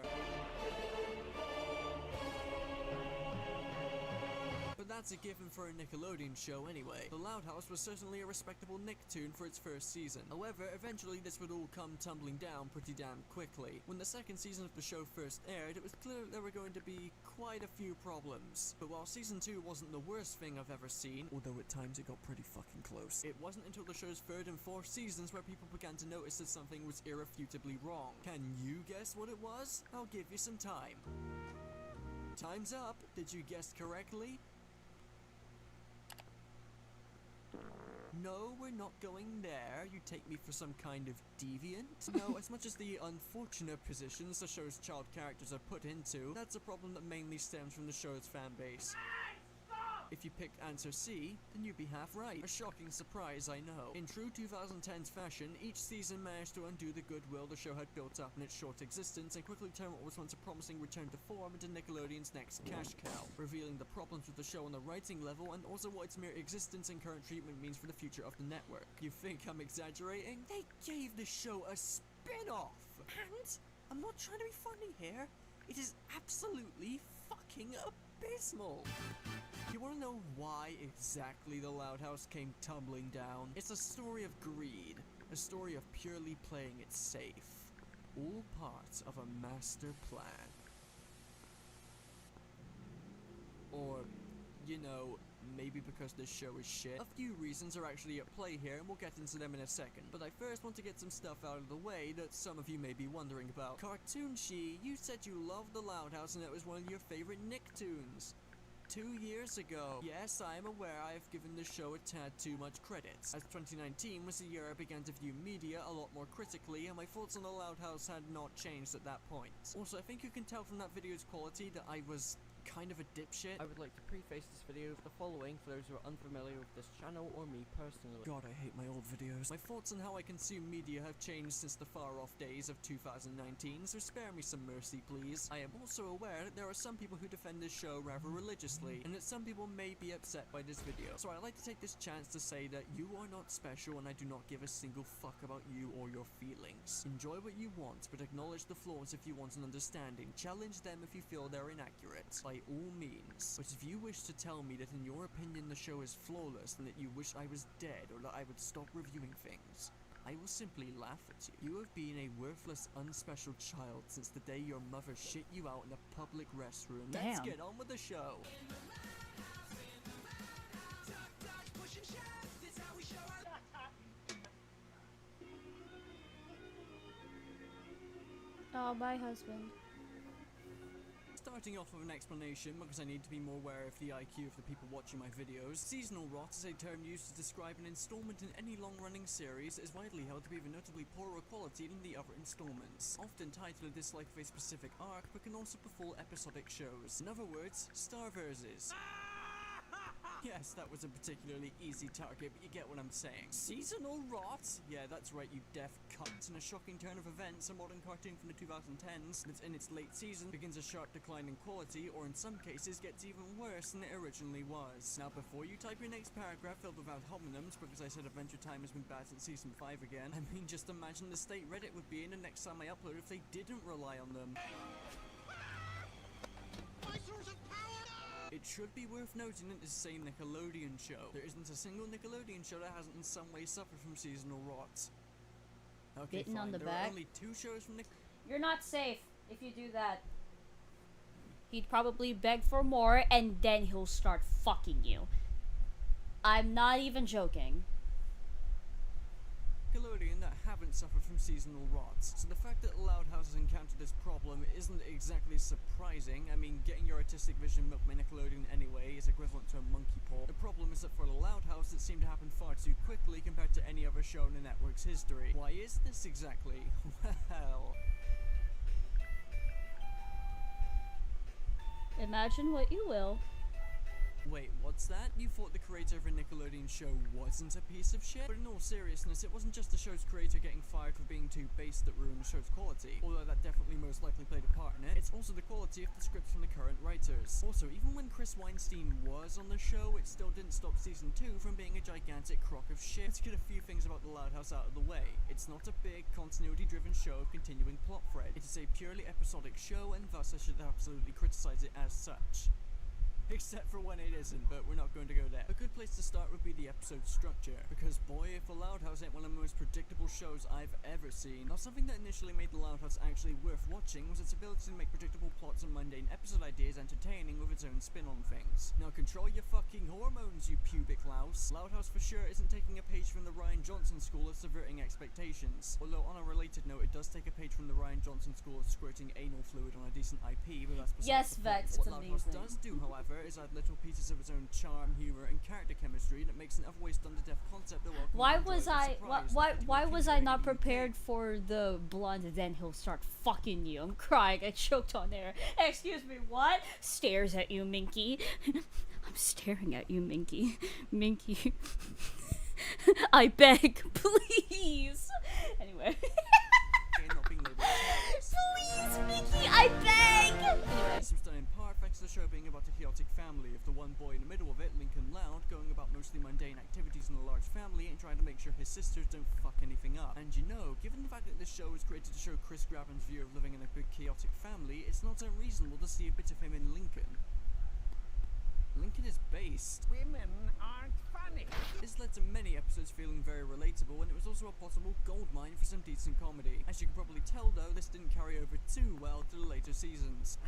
But that's a given for a Nickelodeon show anyway. The Loud House was certainly a respectable Nicktoon for its first season. However, eventually this would all come tumbling down pretty damn quickly. When the second season of the show first aired, it was clear that there were going to be quite a few problems. But while season 2 wasn't the worst thing I've ever seen, although at times it got pretty fucking close, it wasn't until the show's third and fourth seasons where people began to notice that something was irrefutably wrong. Can you guess what it was? I'll give you some time. Time's up. Did you guess correctly? No, we're not going there. You take me for some kind of deviant? No, as much as the unfortunate positions the show's child characters are put into, that's a problem that mainly stems from the show's fan base. If you picked answer C, then you'd be half right. A shocking surprise, I know. In true 2010s fashion, each season managed to undo the goodwill the show had built up in its short existence and quickly turn what was once a promising return to form into Nickelodeon's next cash cow, revealing the problems with the show on the writing level and also what its mere existence and current treatment means for the future of the network. You think I'm exaggerating? They gave the show a spin-off! And I'm not trying to be funny here. It is absolutely fucking abysmal. You want to know why exactly the Loud House came tumbling down? It's a story of greed, a story of purely playing it safe, all parts of a master plan. Or, you know, maybe because this show is shit. A few reasons are actually at play here, and we'll get into them in a second. But I first want to get some stuff out of the way that some of you may be wondering about. Cartoonshi, you said you loved the Loud House and it was one of your favorite Nicktoons. 2 years ago. Yes, I am aware I have given the show a tad too much credit, as 2019 was the year I began to view media a lot more critically, and my thoughts on the Loud House had not changed at that point. Also, I think you can tell from that video's quality that I was kind of a dipshit. I would like to preface this video with the following for those who are unfamiliar with this channel or me personally. God, I hate my old videos. My thoughts on how I consume media have changed since the far-off days of 2019, so spare me some mercy, please. I am also aware that there are some people who defend this show rather religiously, and that some people may be upset by this video. So I'd like to take this chance to say that you are not special and I do not give a single fuck about you or your feelings. Enjoy what you want, but acknowledge the flaws if you want an understanding. Challenge them if you feel they're inaccurate. By all means. But if you wish to tell me that in your opinion the show is flawless and that you wish I was dead or that I would stop reviewing things, I will simply laugh at you. You have been a worthless, unspecial child since the day your mother shit you out in a public restroom. Damn. Let's get on with the show. Oh, bye, husband. Starting off with an explanation, because I need to be more aware of the IQ of the people watching my videos. Seasonal rot is a term used to describe an installment in any long-running series that is widely held to be of a notably poorer quality than the other installments. Often titled a dislike of a specific arc, but can also befall episodic shows. In other words, Star verses. Yes, that was a particularly easy target, but you get what I'm saying. Seasonal rot? Yeah, that's right, you deaf cunt. In a shocking turn of events, a modern cartoon from the 2010s that's in its late season begins a sharp decline in quality, or in some cases gets even worse than it originally was. Now, before you type your next paragraph filled with ad hominems because I said Adventure Time has been bad since season 5 again, I mean, just imagine the state Reddit would be in the next time I upload if they didn't rely on them. It should be worth noting that this is a Nickelodeon show. There isn't a single Nickelodeon show that hasn't in some way suffered from seasonal rot. Okay, Bitten fine. on the There back. are only 2 shows from You're not safe if you do that. He'd probably beg for more, and then he'll start fucking you. I'm not even joking. Nickelodeon that haven't suffered from seasonal rot. So the fact that Loud House has encountered this problem isn't exactly surprising. I mean, getting your artistic vision milked by Nickelodeon anyway is equivalent to a monkey paw. The problem is that for the Loud House, it seemed to happen far too quickly compared to any other show in the network's history. Why is this exactly? Well... Imagine what you will. Wait, what's that? You thought the creator of a Nickelodeon show wasn't a piece of shit? But in all seriousness, it wasn't just the show's creator getting fired for being too base that ruined the show's quality, although that definitely most likely played a part in it. It's also the quality of the scripts from the current writers. Also, even when Chris Weinstein was on the show, it still didn't stop season 2 from being a gigantic crock of shit. Let's get a few things about the Loud House out of the way. It's not a big, continuity-driven show of continuing plot thread. It is a purely episodic show, and thus I should absolutely criticize it as such. Except for when it isn't, but we're not going to go there. A good place to start would be the episode structure, because boy, if the Loud House ain't one of the most predictable shows I've ever seen. Now, something that initially made the Loud House actually worth watching was its ability to make predictable plots and mundane episode ideas entertaining with its own spin on things. Now, control your fucking hormones, you pubic louse. Loud House for sure isn't taking a page from the Ryan Johnson school of subverting expectations. Although, on a related note, it does take a page from the Ryan Johnson school of squirting anal fluid on a decent IP, but that's beside Yes, the point. Vex, What it's Loud House amazing. does do, however, is add little pieces of its own charm, humor, and character chemistry that makes an otherwise done-to-death concept that welcomes Why and was enjoys I with surprise, why like was I Pinky not Lady prepared for the blonde and then he'll start fucking you? I'm crying, I choked on air. Excuse me, what? Stares at you, Minky. I'm staring at you, Minky. Minky. I beg, please. Anyway. Please, Minky, I beg! Anyway. This was done in part thanks to the show being about a chaotic family, of the one boy in the middle of it, Lincoln Loud, going about mostly mundane activities in a large family and trying to make sure his sisters don't fuck anything up. And you know, given the fact that this show was created to show Chris Graben's view of living in a big chaotic family, it's not unreasonable to see a bit of him in Lincoln. Lincoln is based. Women aren't funny. This led to many episodes feeling very relatable, and it was also a possible goldmine for some decent comedy. As you can probably tell though, this didn't carry over too well to the later seasons.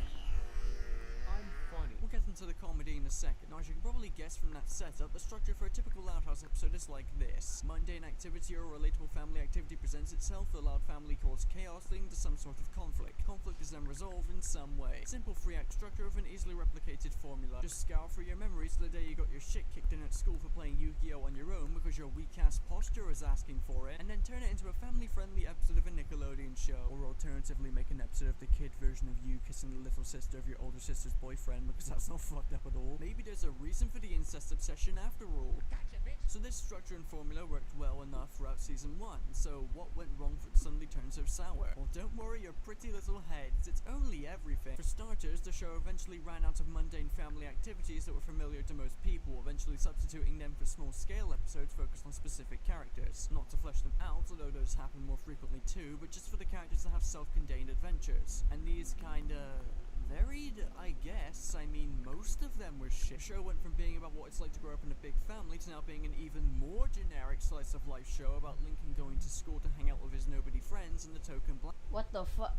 I'm funny. We'll get into the comedy in a second. Now, as you can probably guess from that setup, the structure for a typical Loud House episode is like this. Mundane activity or relatable family activity presents itself, the Loud family causes chaos leading to some sort of conflict. Conflict is then resolved in some way. Simple 3-act structure with an easily replicated formula. Just scour through your memories to the day you got your shit kicked in at school for playing Yu-Gi-Oh! On your own because your weak-ass posture was asking for it, and then turn it into a family-friendly episode of a Nickelodeon show. Or alternatively, make an episode of the kid version of you kissing the little sister of your older sister's boyfriend, because that's not fucked up at all. Maybe there's a reason for the incest obsession after all. So this structure and formula worked well enough throughout season 1, so what went wrong for it to suddenly turn so sour? Well, don't worry your pretty little heads, it's only everything. For starters, the show eventually ran out of mundane family activities that were familiar to most people, eventually substituting them for small-scale episodes focused on specific characters. Not to flesh them out, although those happen more frequently too, but just for the characters to have self-contained adventures. And these kinda... varied, I guess. I mean, most of them were shit. The show went from being about what it's like to grow up in a big family to now being an even more generic slice of life show about Lincoln going to school to hang out with his nobody friends and the token black. What the fuck?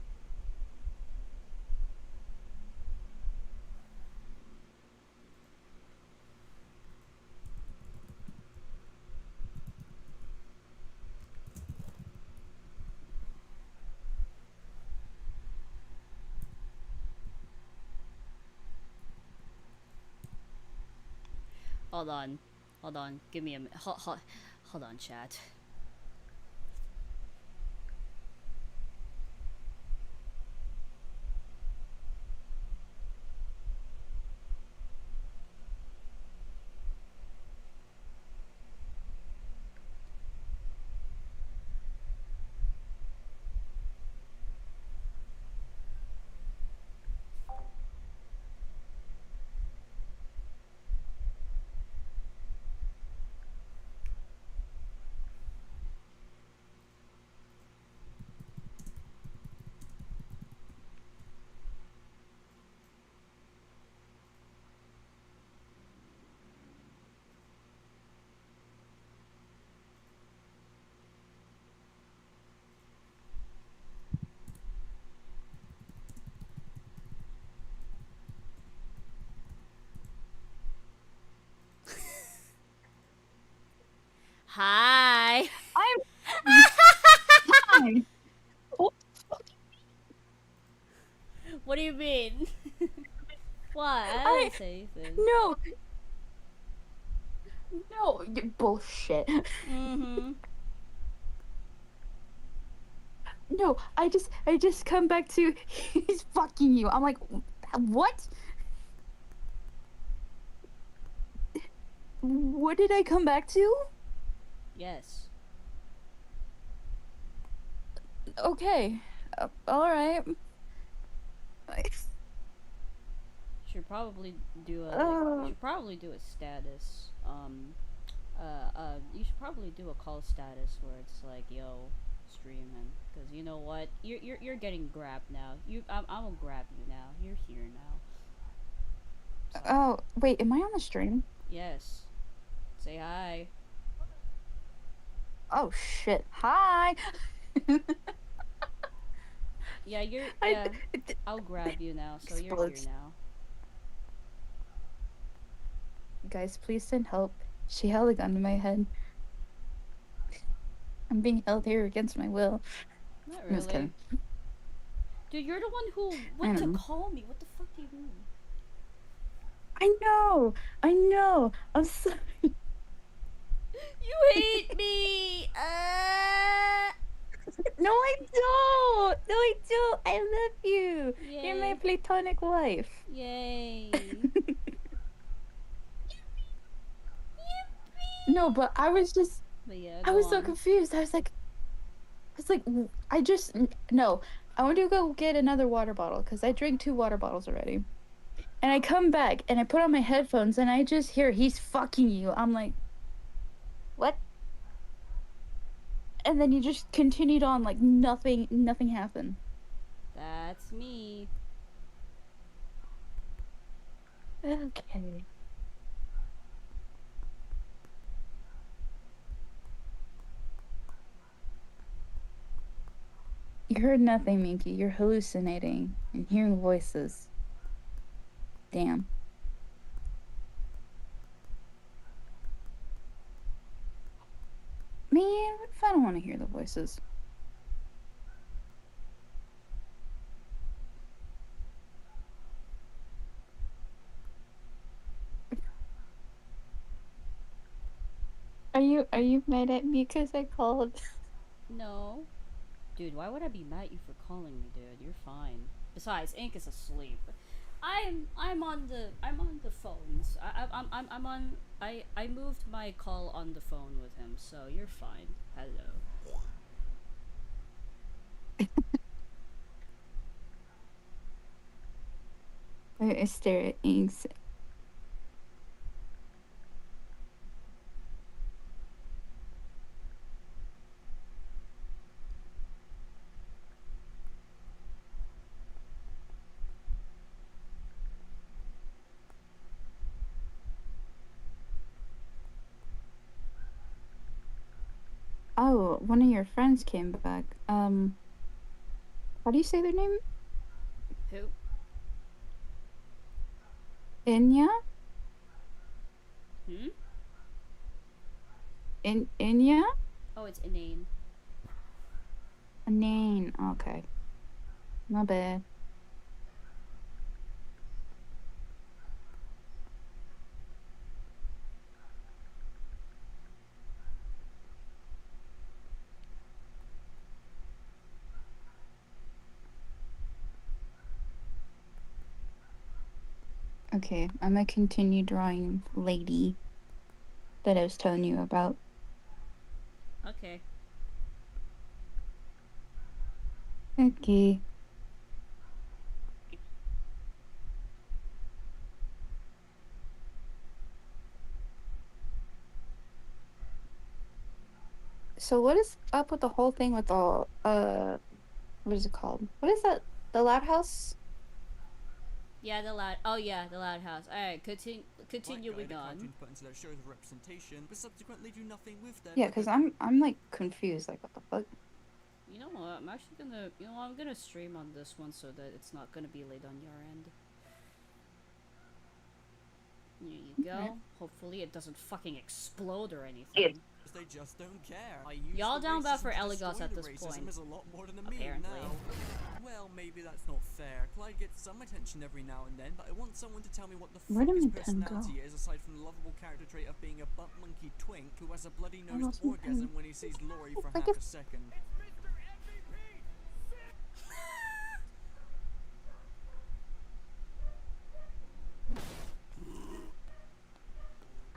Hold on, give me a minute. Hold on, chat. you mean? What? I didn't say anything. No. No, bullshit. Mm-hmm. No, I just come back to he's fucking you. I'm like, what? What did I come back to? Yes. Okay. Alright. Should probably do a you should probably do a status. You should probably do a call status where it's like, yo, streaming, because you know what, you're getting grabbed now. I'm gonna grab you now. You're here now. So, Oh, wait, am I on the stream? yes. Say hi. Oh shit. Hi. Yeah, yeah. I'll grab you now, so you're here now. Guys, please send help. She held a gun to my head. I'm being held here against my will. Not I'm just really. kidding. Dude, you're the one who went to call me. What the fuck do you mean? I know. I'm sorry. You hate me! No, I don't. No, I don't. I love you. Yay. You're my platonic wife. Yay. No, but I was just. But yeah, I was so confused. I was like, no. I want to go get another water bottle because I drank 2 water bottles already. And I come back and I put on my headphones and I just hear he's fucking you. I'm like, what? And then you just continued on like nothing happened. That's me. Okay. You heard nothing, Minky. You're hallucinating and hearing voices. Damn. Man, what if I don't want to hear the voices? Are you mad at me because I called? No. Dude, why would I be mad at you for calling me, dude? You're fine. Besides, Ink is asleep. I'm on the phones. I moved my call on the phone with him, so you're fine. Hello. I stare at Ink's. Oh, one of your friends came back. How do you say their name? Who? Inya? Hmm? Inya? Oh, it's inane. Inane. Okay. My bad. Okay, I'm gonna continue drawing Lady that I was telling you about. Okay. Okay. So what is up with the whole thing with all, what is it called? What is that? The Loud House? Yeah, the loud house. Alright, continuing on. Buttons that shows representation, but subsequently do nothing with them. Yeah, because I'm like confused, like what the fuck? You know what? I'm actually gonna, I'm gonna stream on this one so that it's not gonna be late on your end. There you go. Okay. Hopefully it doesn't fucking explode or anything. They just don't care. Y'all down bad for Eligos at this point. Is a lot more than a meme Apparently. now. Well, maybe that's not fair. Clyde gets some attention every now and then, but I want someone to tell me what the fuck his personality is aside from the lovable character trait of being a butt monkey twink who has a bloody-nosed orgasm when he sees Lori for half a second.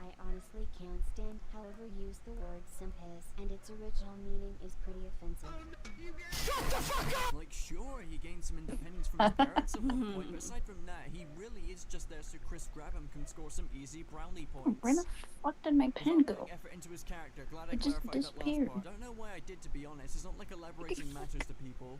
I honestly can't stand however used the word simp is, and its original meaning is pretty offensive. Shut the fuck up! Like, sure, he gained some independence from his parents at one point, but aside from that, he really is just there so Chris Grabham can score some easy brownie points. Where the fuck did my pen go? Effort into his character. Glad I It just clarified that last disappeared. part. Don't know why I did, to be honest. It's not like elaborating matters to people.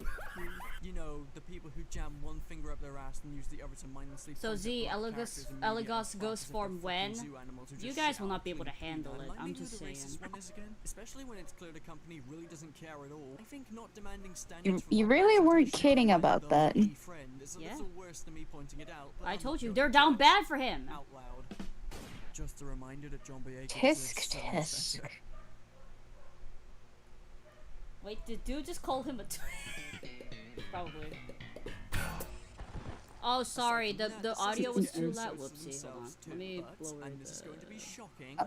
You know, the people who jam one finger up their ass and use the other to mindlessly. So point Z, at black characters in media Eligos and ghost fuck form as if they're when? fucking zoo animals who You just guys shit will out not be able to clean handle feed. it. Remind I'm me who just the saying. racist one is again? Especially when it's clear the company really doesn't care at all. I think not demanding standards You from really others weren't until kidding you about show that. a friend is a Yeah. little worse than me pointing it out. but I I'm told you, not they're going down to bad for him. out loud. Just a reminder that John Boyega Tisk tisk. Wait, did dude just call him a twin? Probably. Oh, sorry, the audio was too loud. Whoopsie, hold on. Let me lower and this is going to be shocking.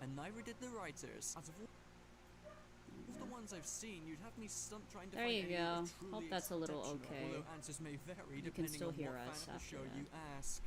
And neither did the writers. Out of all the ones I've seen, you'd have me stumped trying to There find you any that go. was truly Hope that's a little exceptional, okay. although answers may vary You can depending still on hear what us fan of the after show that. you ask.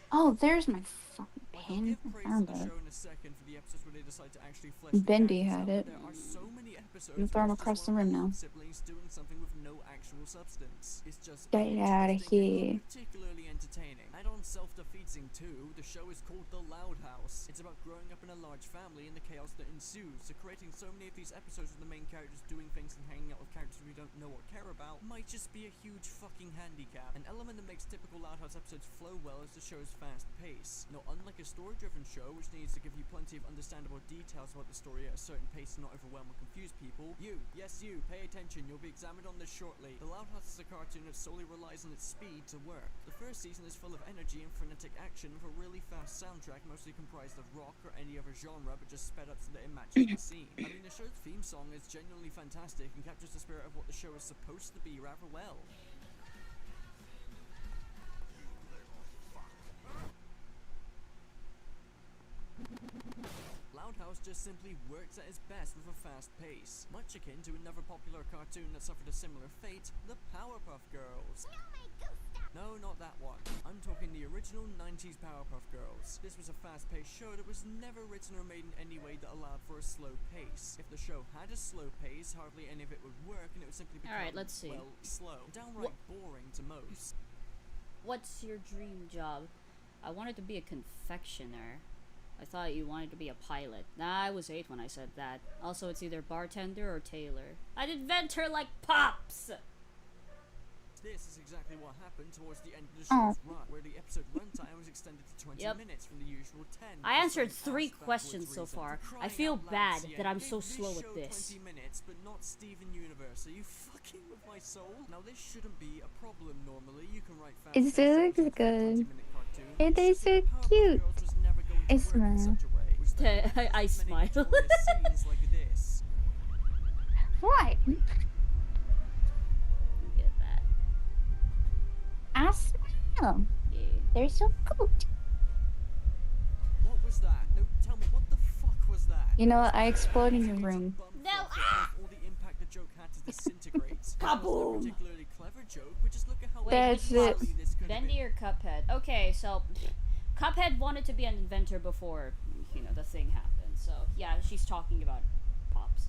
Oh, there's my fucking I'll pen. give I praise found to the it. show in a second for the episodes where they decide to actually flesh Bendy the had characters out. it. There are so many episodes I'm throwing where it's across just the one room of now. the siblings doing something with no actual substance. It's just Get out of interesting and here. particularly entertaining. Add on self-defeating too. The show is called The Loud House. It's about growing up in a large family and the chaos that ensues. So creating so many of these episodes with the main characters doing things and hanging out with characters we don't know or care about might just be a huge fucking handicap. An element that makes typical Loud House episodes flow well is the show's fast pace. Now, unlike a story-driven show, which needs to give you plenty of understandable details about the story at a certain pace to not overwhelm or confuse people, yes you, pay attention, you'll be examined on this shortly. The Loud House is a cartoon that solely relies on its speed to work. The first season is full of energy and frenetic action with a really fast soundtrack mostly comprised of rock or any other genre but just sped up so that it matches the scene. I mean, the show's theme song is genuinely fantastic and captures the spirit of what the show is supposed to be rather well. Loud House just simply works at its best with a fast pace, much akin to another popular cartoon that suffered a similar fate, the Powerpuff Girls. No, not that one. I'm talking the original 90s Powerpuff Girls. This was a fast-paced show that was never written or made in any way that allowed for a slow pace. If the show had a slow pace, hardly any of it would work and it would simply become, Alright, let's see. well, slow. Downright boring to most. What's your dream job? I wanted to be a confectioner. I thought you wanted to be a pilot. Nah, I was 8 when I said that. Also, it's either bartender or tailor. I'd invent her like Pops! This is exactly what happened towards the end of the show's run, where the episode runtime was extended to 20 minutes from the usual 10. I answered 3 questions so far. I feel bad that I'm so slow at this. 20 minutes, but not Steven Universe. Are you fucking with my soul? Now this shouldn't be a problem normally. You can write fast. It looks good. It is so cute. I smile. I smile. What? Get that. I smile. Yeah. They're so cute. What was that? No, tell me, what the fuck was that? You know what? I explode in your room. No! All the impact the joke had to disintegrate. Kaboom! Particularly clever joke, but just look at how That's it. Bendy or Cuphead? Okay, so Cuphead wanted to be an inventor before, you know, the thing happened. So yeah, she's talking about Pops.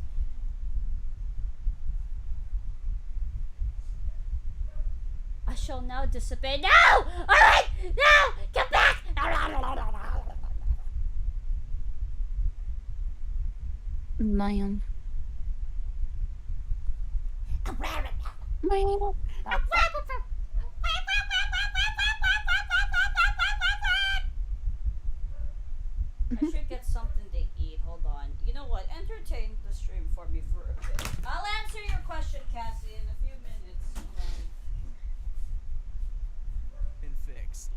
I shall now dissipate. No! Alright! No! Get back! Lion. Lion. I should get something to eat. Hold on. You know what? Entertain the stream for me for a bit. I'll answer your question, Cassie, in a few minutes. Been fixed.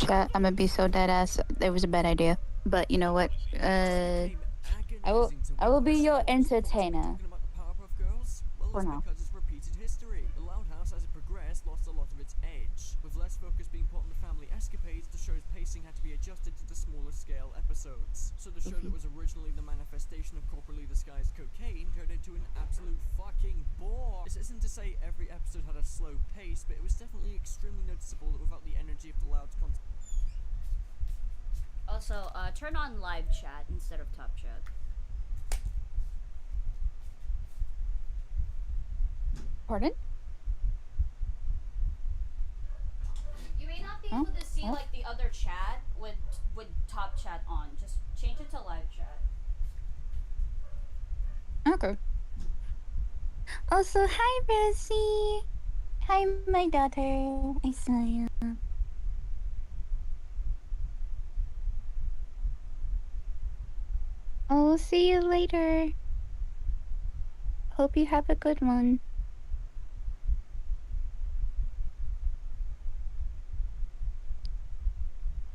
chat. I'm gonna be so dead ass. It was a bad idea. But you know what? I will be your entertainer. For now. Because it's repeated history. The Loud House, as it progressed, lost a lot of its edge, with less focus being put on the family escapades. The show's pacing had to be adjusted to the smaller scale episodes. So the show that was originally the manifestation of corporately disguised cocaine turned into an absolute fucking bore. This isn't to say every episode had a slow pace, but it was definitely extremely noticeable that without the energy of the Loud's content. Also, turn on live chat instead of top chat. Pardon? You may not be able to see like the other chat with top chat on. Just change it to live chat. Okay. Also, hi Rosie. Hi my daughter. I saw you. I'll see you later. Hope you have a good one.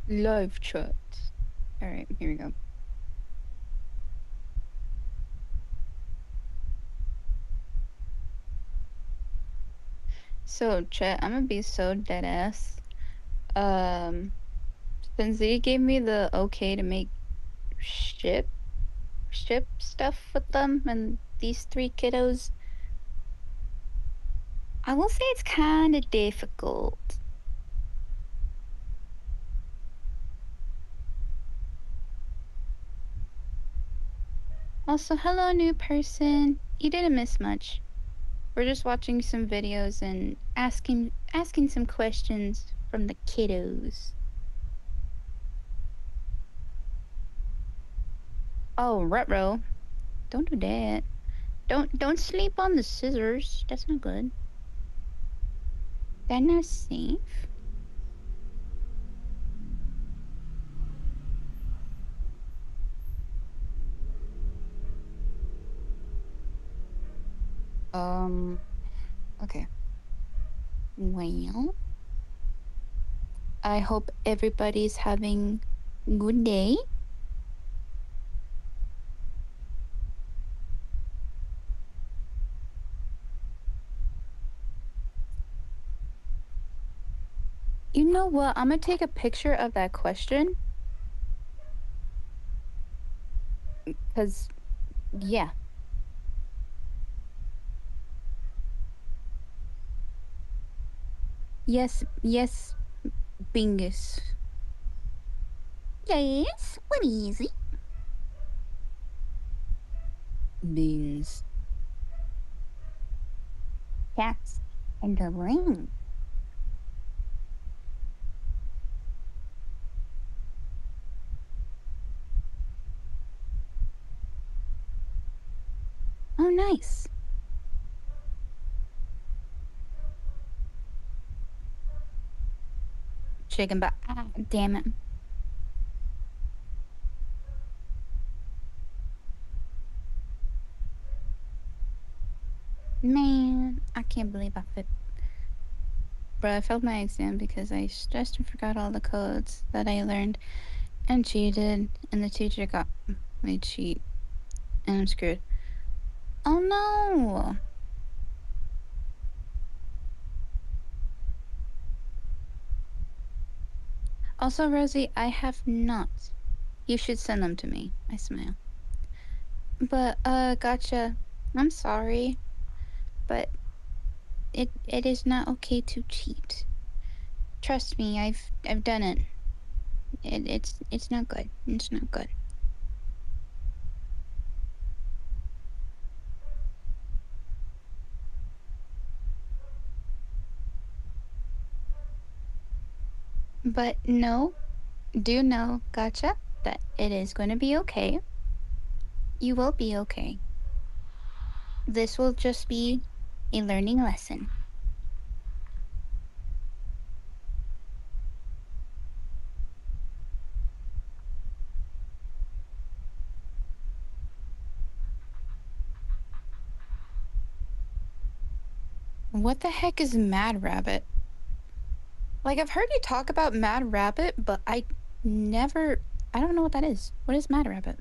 Live chat. Alright, here we go. So, chat, I'm gonna be so dead ass. Since they gave me the okay to make ship stuff with them and these 3 kiddos, I will say it's kind of difficult. Also, hello new person. You didn't miss much. We're just watching some videos and asking some questions from the kiddos. Oh, Rutro. Don't do that. Don't sleep on the scissors. That's not good. That's not safe. Okay. Well, I hope everybody's having a good day. You know what? I'm gonna take a picture of that question. Because, yeah. Yes, Bingus. Yes, what is it? Beans. Cats and the ring. Oh, nice. Chicken, but damn it. Man, I can't believe I failed. Bruh, I failed my exam because I stressed and forgot all the codes that I learned and cheated, and the teacher got me cheat, and I'm screwed. Oh no! Also, Rosie, I have not. You should send them to me. I smile. But, gotcha. I'm sorry. But it is not okay to cheat. Trust me, I've done it. It's not good. It's not good. But no, do know, gotcha, that it is going to be okay. You will be okay. This will just be a learning lesson. What the heck is Mad Rabbit? Like, I've heard you talk about Mad Rabbit, but I don't know what that is. What is Mad Rabbit?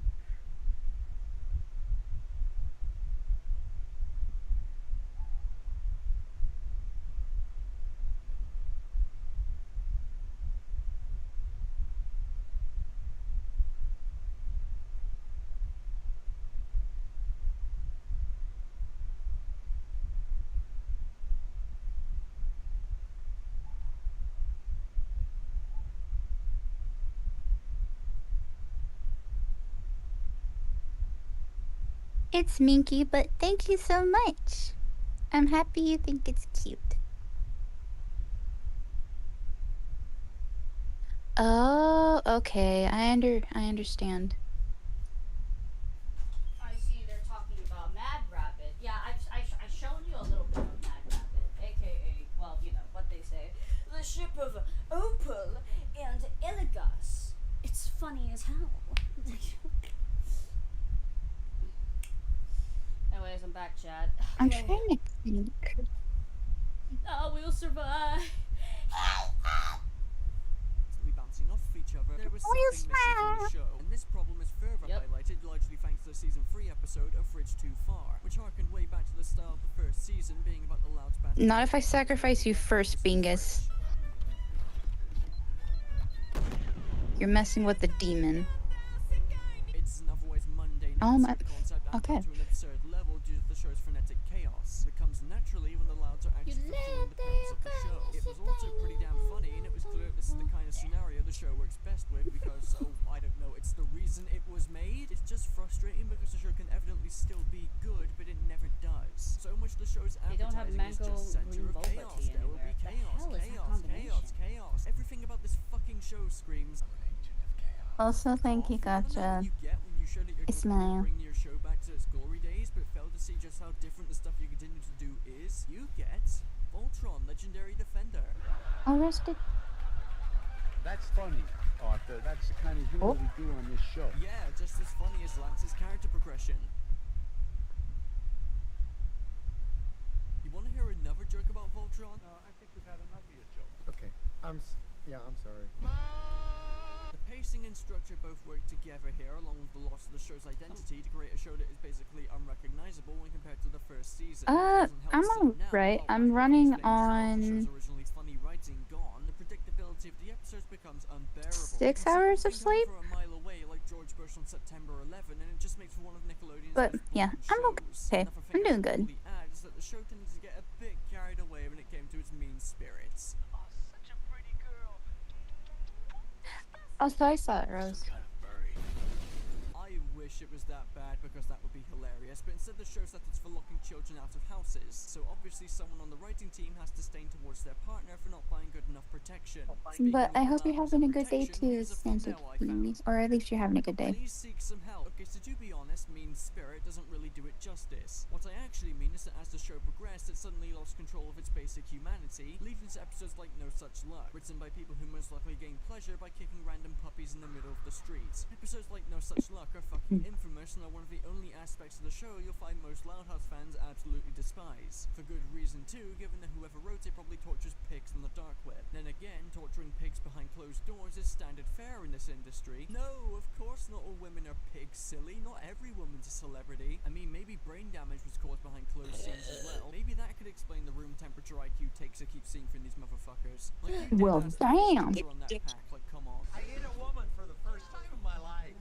It's Minky, but thank you so much. I'm happy you think it's cute. Oh, okay. I understand. I see they're talking about Mad Rabbit. Yeah, I've shown you a little bit of Mad Rabbit, aka, well, you know, what they say, the ship of Opal and Elegas. It's funny as hell. Anyways, I'm back, chat. I'm trying to think. Oh, we'll survive. Constantly bouncing off each other. There was something missing from the show, and this problem is further highlighted largely thanks to the season 3 episode of Bridge Too Far, which harkened way back to the start of the first season, being about the Louds battle. Not if I sacrifice you first, Bingus. You're messing with the demon. It's an otherwise mundane concept added to an absurd level due to the show's frenetic chaos. It comes naturally when the Louds are actually fulfilling the purpose of the show. It was also pretty damn funny, and it was clear this is the kind of scenario the show works best with because, oh, I don't know, it's the reason it was made. It's just frustrating because the show can evidently still be good, but it never does. So much the show's advertising is just center of chaos. There will be chaos. Everything about this fucking show screams. Also, thank you, Gotcha. Ismail. Bring your show back to its glory days, but fail to see just how different the stuff you continue to do is. You get Voltron, Legendary Defender. Oh, Rusted. That's funny, Arthur. That's the kind of humor we do on this show. Yeah, just as funny as Lance's character progression. You want to hear another joke about Voltron? No, I think we've had enough of your jokes. Okay, I'm sorry. The pacing and structure both work together here, along with the loss of the show's identity, to create a show that is basically unrecognizable when compared to the first season. I'm alright. I'm running on originally funny writing gone, the predictability of the episodes becomes unbearable. 6 hours of sleep. For a mile away, like George Bush on September 11, and it just makes for one of Nickelodeon's But yeah, I'm okay. I'm doing good. Is that the show tended to get a bit carried away when it came to its mean spirits. Also, I saw it, Rose. I wish it was that bad because that would be hilarious, but instead the show set it's for locking children out of houses, so obviously someone on the writing team has to stain towards their partner for not buying good enough protection. But I hope you're having a good day too, Santa Queenie. Or at least you're having a good day. Please seek some help. Okay, so to be honest, mean spirit doesn't really do it justice. What I actually mean is that as the show progressed, it suddenly lost control of its basic humanity, leading to episodes like No Such Luck, written by people who most likely gain pleasure by kicking random puppies in the middle of the street. Episodes like No Such Luck are fucking infamous and are one of the only aspects of the show you'll find most Loud House fans absolutely despise. For good reason too, given that whoever wrote it probably tortures pigs on the dark web. Then again, torturing pigs behind closed doors is standard fare in this industry. No, of course not all women are pigs, silly. Not every woman's a celebrity. I mean, maybe brain damage was caused behind closed scenes as well. Maybe that could explain the room temperature IQ takes I keep seeing from these motherfuckers. Like, well, damn. On that pack, like, come on. I ate a woman for the first time in my life,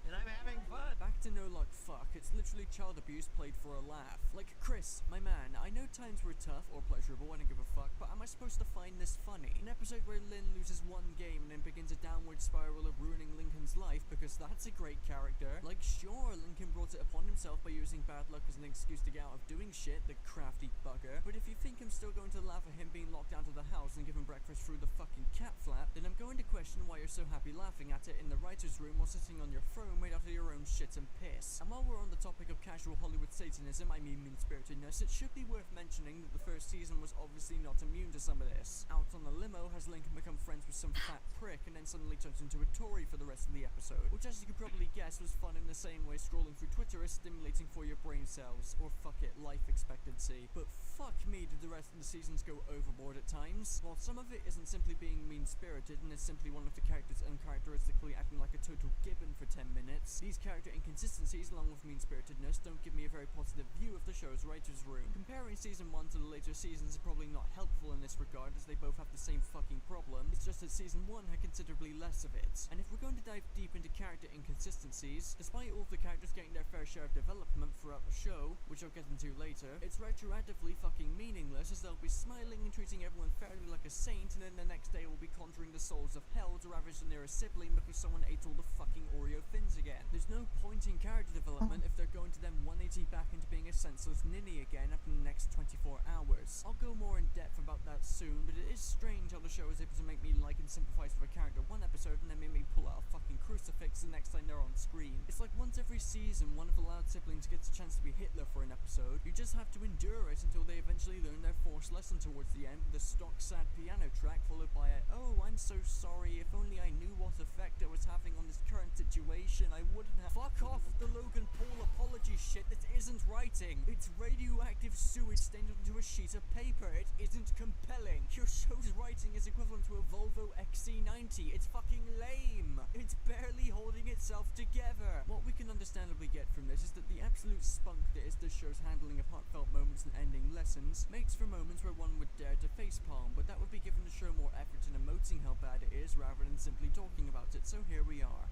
and I'm having fun. Back to No Luck Fuck, it's literally child abuse played for a laugh. Like, Chris, my man, I know times were tough or pleasurable, I don't give a fuck, but am I supposed to find this funny? An episode where Lynn loses one game and then begins a downward spiral of ruining Lincoln's life because that's a great character. Like, sure, Lincoln brought it upon himself by using bad luck as an excuse to get out of doing shit, the crafty bugger. But if you think I'm still going to laugh at him being locked out of the house and given breakfast through the fucking cat flap, then I'm going to question why you're so happy laughing at it in the writer's room while sitting on your throne made out of your own shit and piss. And while we're on the topic of casual Hollywood Satanism, I mean mean-spiritedness, it should be worth mentioning that the first season was obviously not immune to some of this. Out on the limo, has Lincoln become friends with some fat prick and then suddenly turns into a Tory for the rest of the episode, which as you could probably guess was fun in the same way scrolling through Twitter is stimulating for your brain cells, or fuck it, life expectancy. But fuck me did the rest of the seasons go overboard at times. While some of it isn't simply being mean-spirited and is simply one of the characters uncharacteristically acting like a total gibbon for 10 minutes, these character inconsistencies along with mean-spiritedness don't give me a very positive view of the show's writer's room. Comparing season 1 to the later seasons is probably not helpful in this regard as they both have the same fucking problem, it's just that season 1 had considerably less of it. And if we're going to dive deep into character inconsistencies, despite all of the characters getting their fair share of development throughout the show, which I'll get into later, it's retroactively fucking meaningless as they'll be smiling and treating everyone fairly like a saint, and then the next day will be conjuring the souls of hell to ravage the nearest sibling because someone ate all the fucking Oreo thins again. There's no point in character development if they're going to then 180 back into being a senseless ninny again after the next 24 hours. I'll go more in depth about that soon, but it is strange how the show is able to make me like and sympathize with a character one episode and then make me pull out a fucking crucifix the next time they're on screen. It's like once every season one of the loud siblings gets a chance to be Hitler for an episode, you just have to endure it until they eventually learn their forced lesson towards the end with a stock sad piano track followed by a "oh, I'm so sorry, if only I knew what effect it was having on this current situation, I wouldn't have." Fuck off with the Logan Paul apology shit, that isn't writing. It's radioactive sewage stained onto a sheet of paper, it isn't compelling. Your show's writing is equivalent to a Volvo XC90, it's fucking lame. It's barely holding itself together. What we can understandably get from this is that the absolute spunk that is this show's handling of heartfelt moments and ending lessons makes for moments where one would dare to facepalm, but that would be giving the show more effort in emoting how bad it is rather than simply talking about it, so here we are.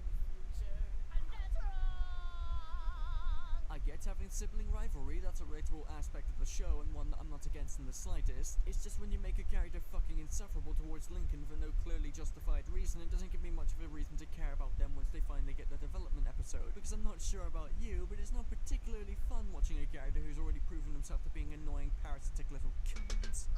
I get having sibling rivalry, that's a relatable aspect of the show and one that I'm not against in the slightest. It's just when you make a character fucking insufferable towards Lincoln for no clearly justified reason, it doesn't give me much of a reason to care about them once they finally get their development episode. Because I'm not sure about you, but it's not particularly fun watching a character who's already proven himself to being annoying parasitic little kids.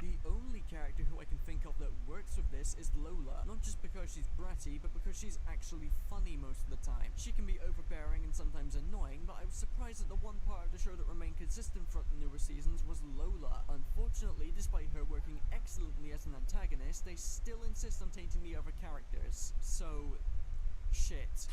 The only character who I can think of that works with this is Lola, not just because she's bratty, but because she's actually funny most of the time. She can be overbearing and sometimes annoying, but I was surprised that the one part of the show that remained consistent throughout the newer seasons was Lola. Unfortunately, despite her working excellently as an antagonist, they still insist on tainting the other characters. So, shit.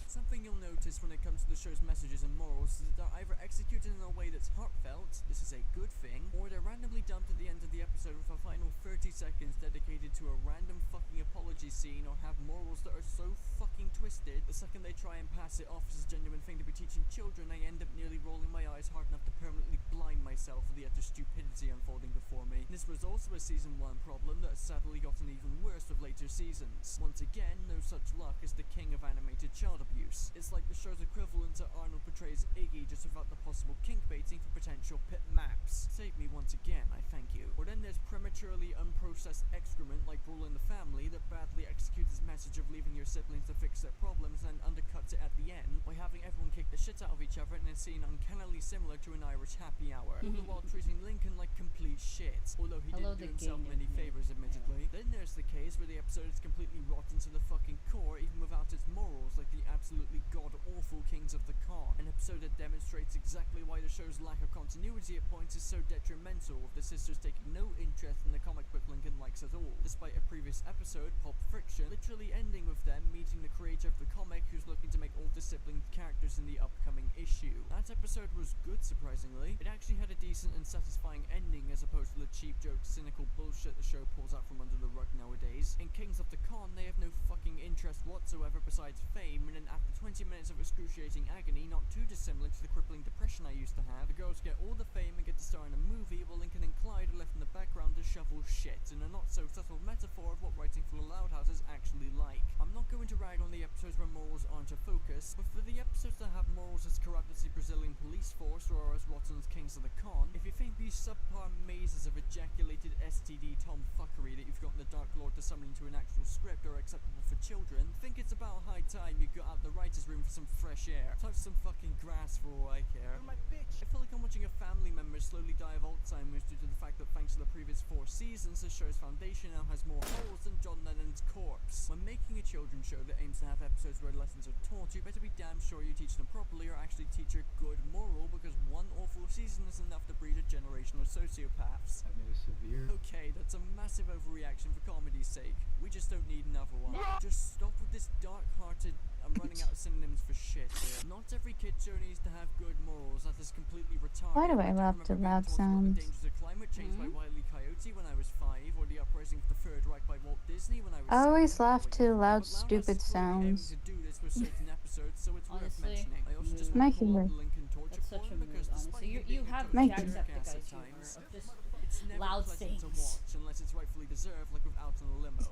Something you'll notice when it comes to the show's messages and morals is that they're either executed in a way that's heartfelt, this is a good thing, or they're randomly dumped at the end of the episode with a final 30 seconds dedicated to a random fucking apology scene, or have morals that are so fucking twisted, the second they try and pass it off as a genuine thing to be teaching children, I end up nearly rolling my eyes hard enough to permanently blind myself for the utter stupidity unfolding before me. This was also a season 1 problem that has sadly gotten even worse with later seasons. Once again, no such luck as the king of animated child abuse. It's like the show's equivalent to Arnold portrays Iggy, just without the possible kink baiting for potential pit maps. Save me once again, I thank you. Or then there's prematurely unprocessed excrement like Brawl in the Family that badly executes its message of leaving your siblings to fix their problems and undercuts it at the end by having everyone kick the shit out of each other in a scene uncannily similar to an Irish happy hour, all the while treating Lincoln like complete shit, although he didn't do himself many favours admittedly. Then there's the case where the episode is completely rotten to the fucking core even without its morals, like the absolutely god-awful Kings of the Con, an episode that demonstrates exactly why the show's lack of continuity at points is so detrimental, with the sisters taking no interest in the comic book Lincoln likes at all, despite a previous episode, Pulp Friction, literally ending with them meeting the creator of the comic who's looking to make all the sibling characters in the upcoming issue. That episode was good, surprisingly. It actually had a decent and satisfying ending as opposed to the cheap joke, cynical bullshit the show pulls out from under the rug nowadays. In Kings of the Con, they have no fucking interest whatsoever besides fame, and then after 20 minutes of excruciating agony, not too dissimilar to the crippling depression I used to have, the girls get all the fame and get to star in a movie, while Lincoln and Clyde are left in the background to shovel shit, in a not so subtle metaphor of what writing for the Loud House is actually like. I'm not going to rag on the episodes where morals aren't a focus, but for the episodes that have morals as corrupt as the Brazilian police force or as rotten as Kings of the Con, if you think these subpar mazes of ejaculated STD tomfuckery that you've gotten the Dark Lord to summon into an actual script are acceptable for children, think it's about high time you got out the writer's room for some fresh fresh air. Touch some fucking grass for all I care. You're my bitch. I feel like I'm watching a family member slowly die of Alzheimer's due to the fact that thanks to the previous 4 seasons, the show's foundation now has more holes than John Lennon's corpse. When making a children's show that aims to have episodes where lessons are taught, you better be damn sure you teach them properly or actually teach a good moral, because one awful season is enough to breed a generation of sociopaths. I made a severe. Okay, that's a massive overreaction for comedy's sake. We just don't need another one. Just stop with this dark-hearted... I'm running out of synonyms for shit here. Not every kid show needs to have good morals. That is completely retarded. Why do I love the loud sounds? The Dangers of Climate Change by Wile E. Coyote when I was 5, or The Uprising of the Third Reich by Walt Disney when I was I always 7. laugh to loud, But Loud stupid has clearly aimed sounds. to do this with certain episodes, so it's worth Honestly, mentioning. I also just My want to call humor. out the Lincoln Torture That's such a porn mood, because honestly. despite You being a have total My humor. jerk-ass Jacksepticeye's at humor times, of just it's never loud pleasant to things. watch unless it's rightfully deserved, like with Out in a Limo.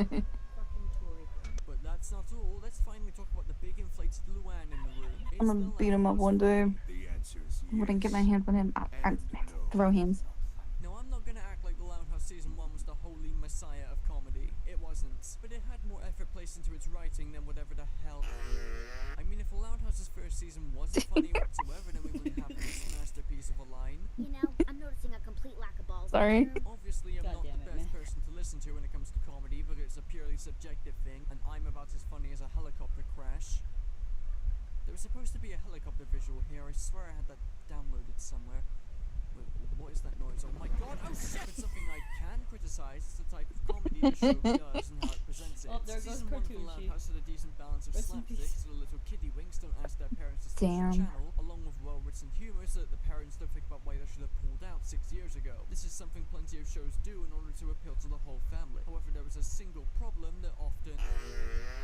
Fucking Tory. But that's not all. Let's finally talk about the big inflated Luan in the room. It's I'm gonna the beat him up one day. The answer is I wouldn't get my hands on him. I throw hands. Now, I'm not gonna act like the Loud House Season 1 was the holy messiah of comedy. It wasn't. But it had more effort placed into its writing than whatever the hell. I mean, if the Loud House's first season wasn't funny whatsoever, then we wouldn't have this masterpiece of a line. You know, I'm noticing a complete lack of balls. Sorry. Obviously, I'm God not the damn it, best man. person to listen to when it comes to comedy, because it's a purely subjective thing, and I'm about as funny as a helicopter crash. There was supposed to be a helicopter visual here. I swear I had that downloaded somewhere. Wait, what is that noise? Oh my god! Oh shit! It's something I can criticize. It's the type of comedy the show does and how it presents it. Oh, there goes Season 1 of The Loud Cartoonchi. House had a decent balance of Rest in slapstick, peace. so the little kiddie winks don't ask their parents to switch the Damn. channel, along with well-written humour so that the parents don't think about why they should have pulled out 6 years ago. This is something plenty of shows do in order to appeal to the whole family. However, there was a single problem that often...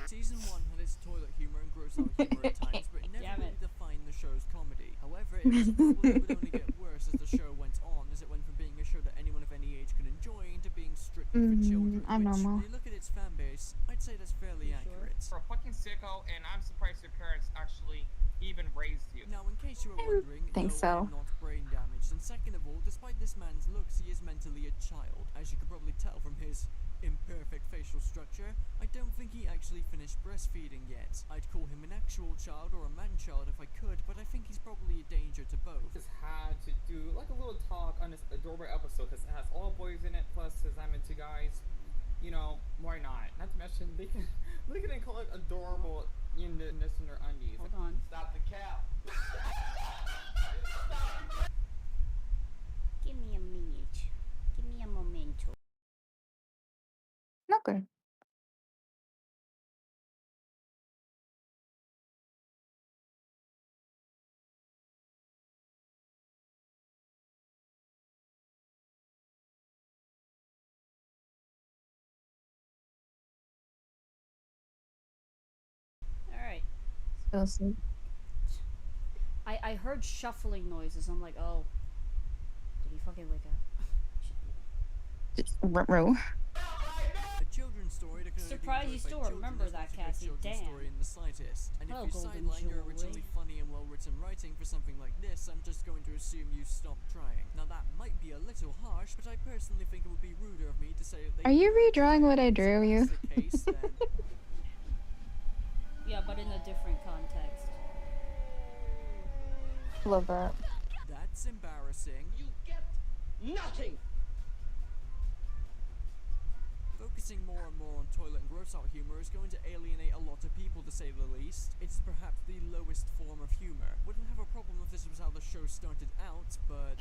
Season 1 had its toilet humour and gross-out humour at times, but it never Damn really it. defined the show's comedy. However, it was a problem that would only get worse as the show went on, as it went from being a show that anyone of any age could enjoy into being strictly for children. I'm which, normal. when you look at its fan base, I'd say that's fairly accurate. For a fucking sicko, and I'm surprised your parents actually even raised you. Now, in case you were wondering, think no, so. I'm not brain damaged, and second of all, despite this man's looks, he is mentally a child. As you can probably tell from his imperfect facial structure, I don't think he actually finished breastfeeding yet. I'd call him an actual child or a man-child if I could, but I think he's probably a danger to both. Just had to do like a little talk on this adorable episode because it has all boys in it, plus because I'm into guys. You know, why not? Not to mention, they can call it adorable in their undies. Hold on. Stop the cap. Give me a minute. Give me a momento. Not good. Alright. Still asleep. I heard shuffling noises. I'm like, oh. Did he fucking wake up? Ruh-roh. A children's story that can only be Surprised you enjoyed by still children remember is not that, a good Cassie. children's Damn. story in the slightest. And Hello, if you Golden sideline your Jewelry. originally funny and well-written writing for something like this, I'm just going to assume you stopped trying. Now that might be a little harsh, but I personally think it would be ruder of me to say that they Are you were redrawing what I trying. drew So you? if that's the case, then Yeah, but in a different context. Love that. that's embarrassing. You get nothing. Focusing more and more on toilet and gross-out humor is going to alienate a lot of people, to say the least. It's perhaps the lowest form of humor. Wouldn't have a problem if this was how the show started out, but...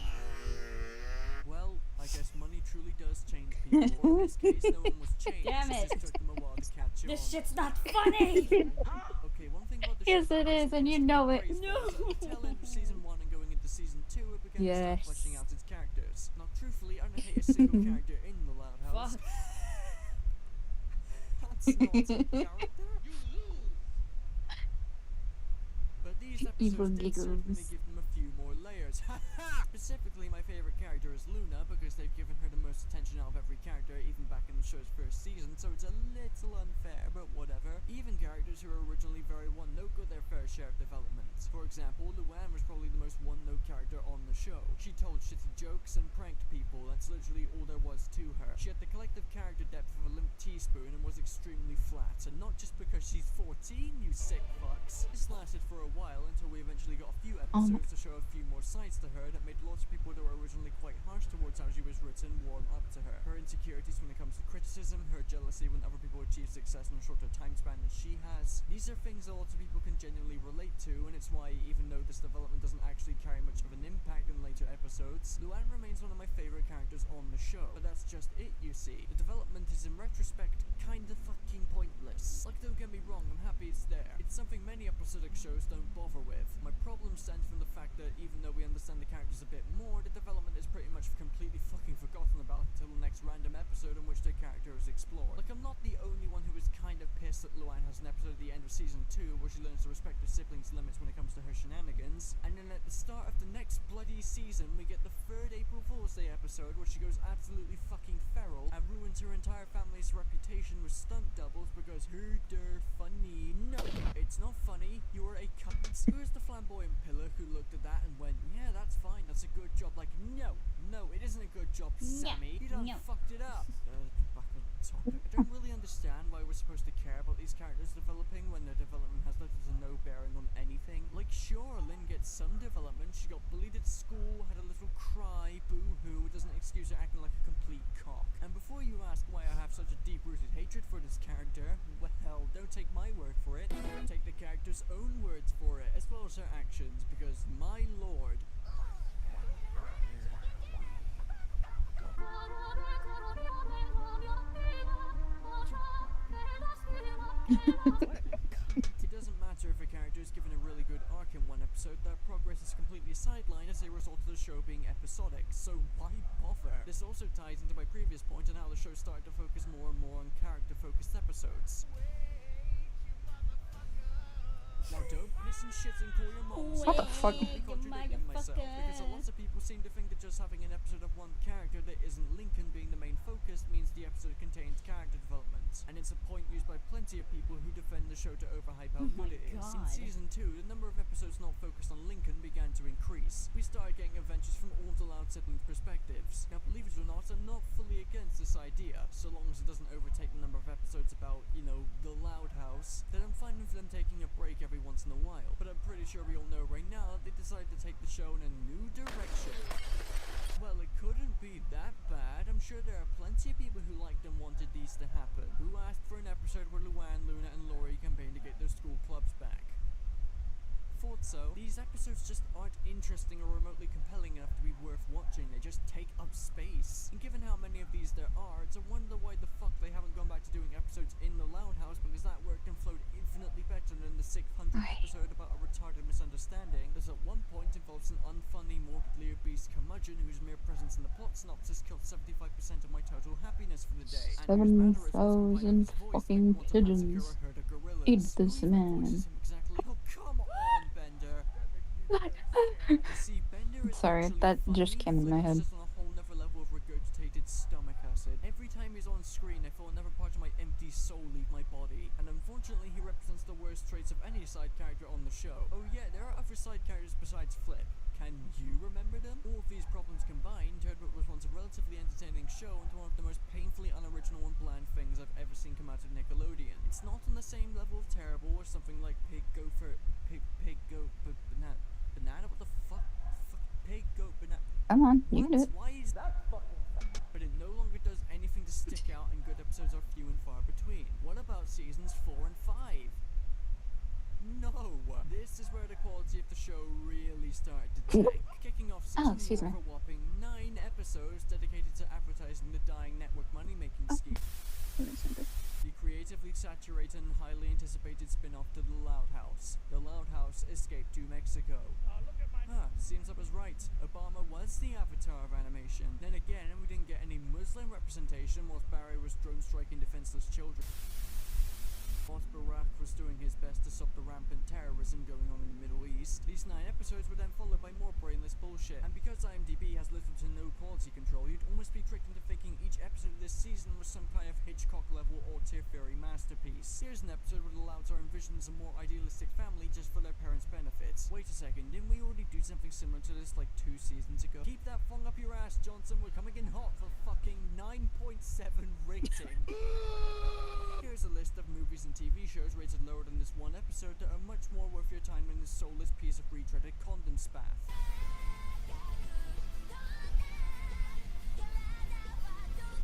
Well, I guess money truly does change people. Or in this case, no one was changed. Damn It it. just took them a while to catch on. This shit's not funny! Okay, one thing about the Yes, show it that is, and you to know be it. praised for is at the tail end of season 1 and going into season 2, it began to Yes. start fleshing out its characters. Now, truthfully, I don't hate a single character in the Loud House. Fuck. That's not a character. But these Evil episodes did certainly giggles. give them a few more layers. Specifically, my favorite character is Luna, because they've given her the most attention out of every character, even back in the show's first season, so it's a little unfair, but whatever. Even characters who were originally very one-note got their fair share of development. For example, Luann was probably the most one-note character on the show. She told shitty jokes and pranked people, that's literally all there was to her. She had the collective character depth of a limp teaspoon and was extremely flat, and not just because she's 14, you sick fucks. This last eventually got a few episodes to show a few more sides to her that made lots of people that were originally quite harsh towards how she was written warm up to her. Her insecurities when it comes to criticism, her jealousy when other people achieve success in a shorter time span than she has. These are things that lots of people can genuinely relate to, and it's why, even though this development doesn't actually carry much of an impact in later episodes, Luann remains one of my favourite characters on the show. But that's just it, you see. The development is, in retrospect, kinda fucking pointless. Like, don't get me wrong, I'm happy it's there. It's something many episodic shows don't bother with. My problem stems from the fact that even though we understand the characters a bit more, the development is pretty much completely fucking forgotten about until the next random episode in which their character is explored. Like, I'm not the only one who is kind of pissed that Luann has an episode at the end of season 2 where she learns to respect her siblings' limits when it comes to her shenanigans, and then at the start of the next bloody season we get the 3rd April Fool's Day episode where she goes absolutely fucking feral and ruins her entire family's reputation with stunt doubles because they're funny. No, it's not funny. You're a cunt. Who is the flamboyant pillar who looked at that and went, yeah, that's fine, that's a good job? Like, no, it isn't a good job, Sammy. You done fucked it up. Back on topic. I don't really understand why we're supposed to care about these characters developing when their development has little to no bearing on anything. Like, sure, Lynn gets some development. She got bullied at school, had a little cry, boo-hoo. It doesn't excuse her acting like a complete cock. And before you ask why I have such a deep-rooted hatred for this character, well, don't take my word for it. Take the character's own words for it, as well as her actions, because my lord. It doesn't matter if a character is given a really good arc in one episode, that progress is completely sidelined as a result of the show being episodic, so why bother? This also ties into my previous point on how the show started to focus more and more on character-focused episodes. Now don't piss and shit and call your mom. What the fuck? I'm contradicting myself because a lot of people seem to think that just having an episode of one character that isn't Lincoln being the main focus means the episode contains character development, and it's a point used by plenty of people who defend the show to overhype how good it is. In season 2, the number of episodes not focused on Lincoln began to increase. We started getting adventures from all the Loud siblings' perspectives. Now, believe it or not, I'm not fully against this idea, so long as it doesn't overtake the number of episodes about, you know, the Loud House. Then I'm fine with them taking a break every once in a while, but I'm pretty sure we all know right now that they decided to take the show in a new direction. Well, it couldn't be that bad. I'm sure there are plenty of people who liked and wanted these to happen, who asked for an episode where Luann, Luna and Laurie campaigned to get their school clubs back. Thought so. These episodes just aren't interesting or remotely compelling enough to be worth watching. They just take up space. And given how many of these there are, it's a wonder why the fuck they haven't gone back to doing episodes in the Loud House, because that worked and flowed infinitely better than the 600th episode about a retarded misunderstanding that at one point involves an unfunny, morbidly obese curmudgeon whose mere presence in the plot synopsis killed 75% of my total happiness for the day. 7,000 fucking pigeons. Eat this man. Oh, come on, Bender. See, Bender is Sorry, that just came in my head. Just on a whole nother level of regurgitated stomach acid. Every time he's on screen, I feel another part of my empty soul leave my body. And unfortunately, he represents the worst traits of any side character on the show. Oh yeah, there are other side characters besides Flip. Can you remember them? All of these problems combined turned what was once a relatively entertaining show into one of the most painfully unoriginal and bland things I've ever seen come out of Nickelodeon. It's not on the same level of terrible as something like Pig, Goat, Banana? What the fuck? Pig, Goat, Banana? Come on, you can do it. Why is that fucking But it no longer does anything to stick out, and good episodes are few and far between. What about seasons 4 and 5? No! This is where the quality of the show really started to tank. Kicking off season 4 for a whopping 9 episodes dedicated to advertising the dying network money-making scheme. The creatively saturated and highly anticipated spin-off to The Loud House. The Loud House escaped to Mexico. Seems I was right. Obama was the avatar of animation. Then again, we didn't get any Muslim representation whilst Barry was drone striking defenseless children. Whilst Barack was doing his best to stop the rampant terrorism going on in the Middle East. These 9 episodes were then followed by more brainless bullshit, and because IMDb has little to no quality control, you'd almost be tricked into thinking each episode of this season was some kind of Hitchcock-level auteur theory masterpiece. Here's an episode where the Louds are envisions a more idealistic family just for their parents' benefits. Wait a second, didn't we already do something similar to this like 2 seasons ago? Keep that thong up your ass, Johnson, we're coming in hot for fucking 9.7 rating. Here's a list of movies and TV shows rated lower than this one episode that are much more worth your time than the soulless piece of retreaded condom spaff.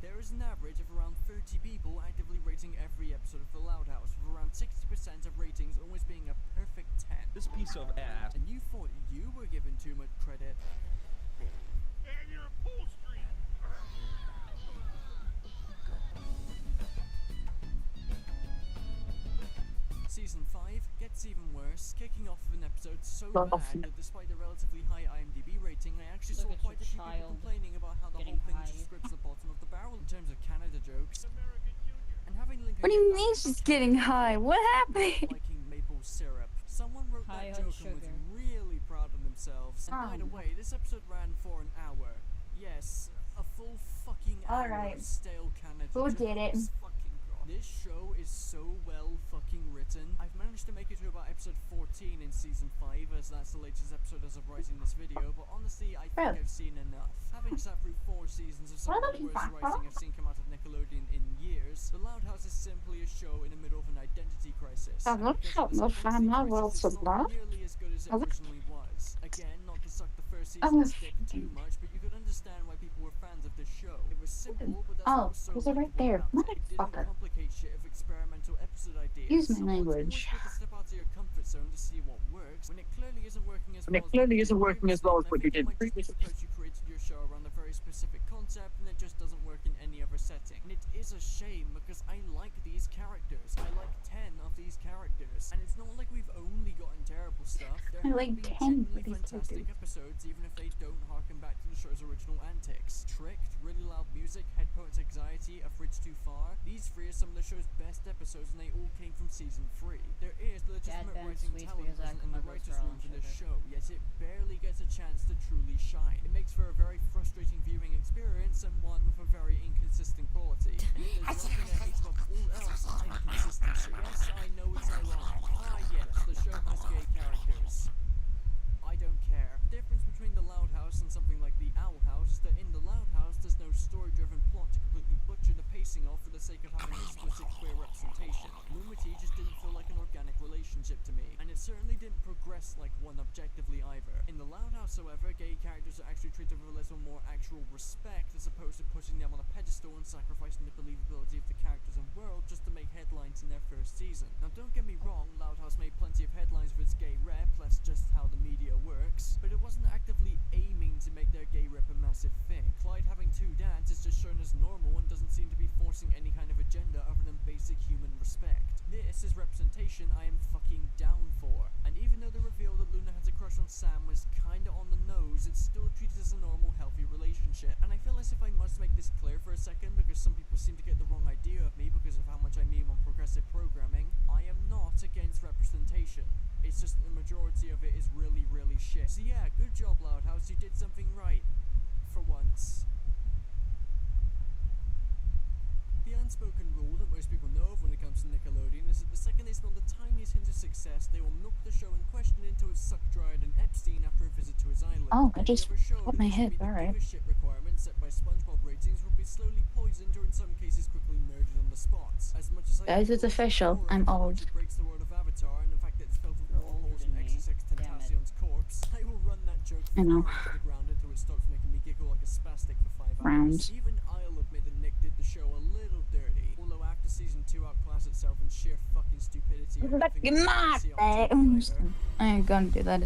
There is an average of around 30 people actively rating every episode of The Loud House, with around 60% of ratings almost being a perfect 10. This piece of ass. And you thought you were given too much credit. And you're full street. Season 5 gets even worse, kicking off with an episode so bad that despite the relatively high IMDb rating, I actually saw quite a few people complaining about how the whole thing just scrapes the bottom of the barrel in terms of Canada jokes. And having Lincoln What do you mean she's getting high? What happened? liking maple syrup. Someone wrote High that on joke and was sugar. really proud of themselves. And by the way, this episode ran for an hour. Yes, a full fucking hour Alright. of stale Canada Who did it? jokes. Fucking God. This show is so well fucking written. I've managed to make it to about episode 14 in season 5, as that's the latest episode as of writing this video, but honestly, I think I've seen enough. Having sat through 4 seasons of some of the worst writing I've seen come out of Nickelodeon in years, The Loud House is simply a show in the middle of an identity crisis. And because of this identity crisis, it's not nearly as good as it originally was. Again, not to suck the first season's dick too much, but you could understand why people were fans of this show. It was simple, but that's what was so was it right there? likable about it. It didn't Motherfucker. complicate shit of experimental episode ideas. Use my It's always language. good to step out of your comfort zone to see what works when it clearly isn't working as When well it clearly isn't working as well as what you did previously. previously. Because you created your show around a very specific concept and it just doesn't work in any other setting. And it is a shame because I like these characters. I like 10 of these characters. And it's not like we've only gotten terrible stuff. There I have like been 10 of genuinely these fantastic characters. episodes, even if they don't harken back to the show's original antics. Tricked, really loud music, Head Poet's Anxiety, A Bridge Too Far. These 3 are some of the show's best episodes and they all came from season 3. There is legitimate Ben writing sweets talent because I present in come the up with writer's straw room and for this sugar. show, yet it barely gets a chance to truly shine. It makes for a very frustrating viewing experience and one with a very inconsistent quality. And if there's one thing I hate above all else, it's inconsistency. Yes, I know it's ironic. Ah yes, the show has gay characters. I don't care. The difference between The Loud House and something like The Owl House is that in The Loud House there's no story-driven plot to completely butcher the pacing off for the sake of having explicit queer representation. Lumity just didn't feel like an organic relationship to me, and it certainly didn't progress like one objectively either. In The Loud House, however, gay characters are actually treated with a little more actual respect as opposed to putting them on a pedestal and sacrificing the believability of the characters and world just to make headlines in their first season. Now don't get me wrong, Loud House made plenty of headlines with its gay rep, that's just how the media works, but it wasn't actively aiming to make their gay rep a massive thing. Clyde having 2 dads is just shown as normal and doesn't seem to be forcing any kind of agenda other than basic human respect. This is representation I am fucking down for. And even though the reveal that Luna has a crush on Sam was kinda on the nose, it's still treated as a normal, healthy relationship. And I feel as if I must make this clear for a second because some people seem to get the wrong idea of me because of how much I meme on progressive programming. I am not against representation. It's just that the majority of it is really, really shit. So yeah, good job, Loud House, you did something right. For once. The unspoken rule that most people know of when it comes to Nickelodeon is that the second they smell the tiniest hint of success, they will milk the show in question until it's sucked dried and Epstein after a visit to his island. Oh, I Any just other show put that my doesn't hip, meet the alright. give a shit requirements set by SpongeBob ratings will be slowly poisoned or in some cases quickly murdered on the spot. As much as I Guys, it's official. I'm old. it breaks the world of Avatar and the fact that it's filled with waterholes and XXX Tentacion's corpse, I will run that joke I know. far into the ground until it stops making me giggle like a spastic for 5 Rounds. hours. Even I'll admit that Nick did the show a little dirty, although after season 2 outclassed itself in sheer fucking stupidity. Fucking not that. I ain't gonna do that.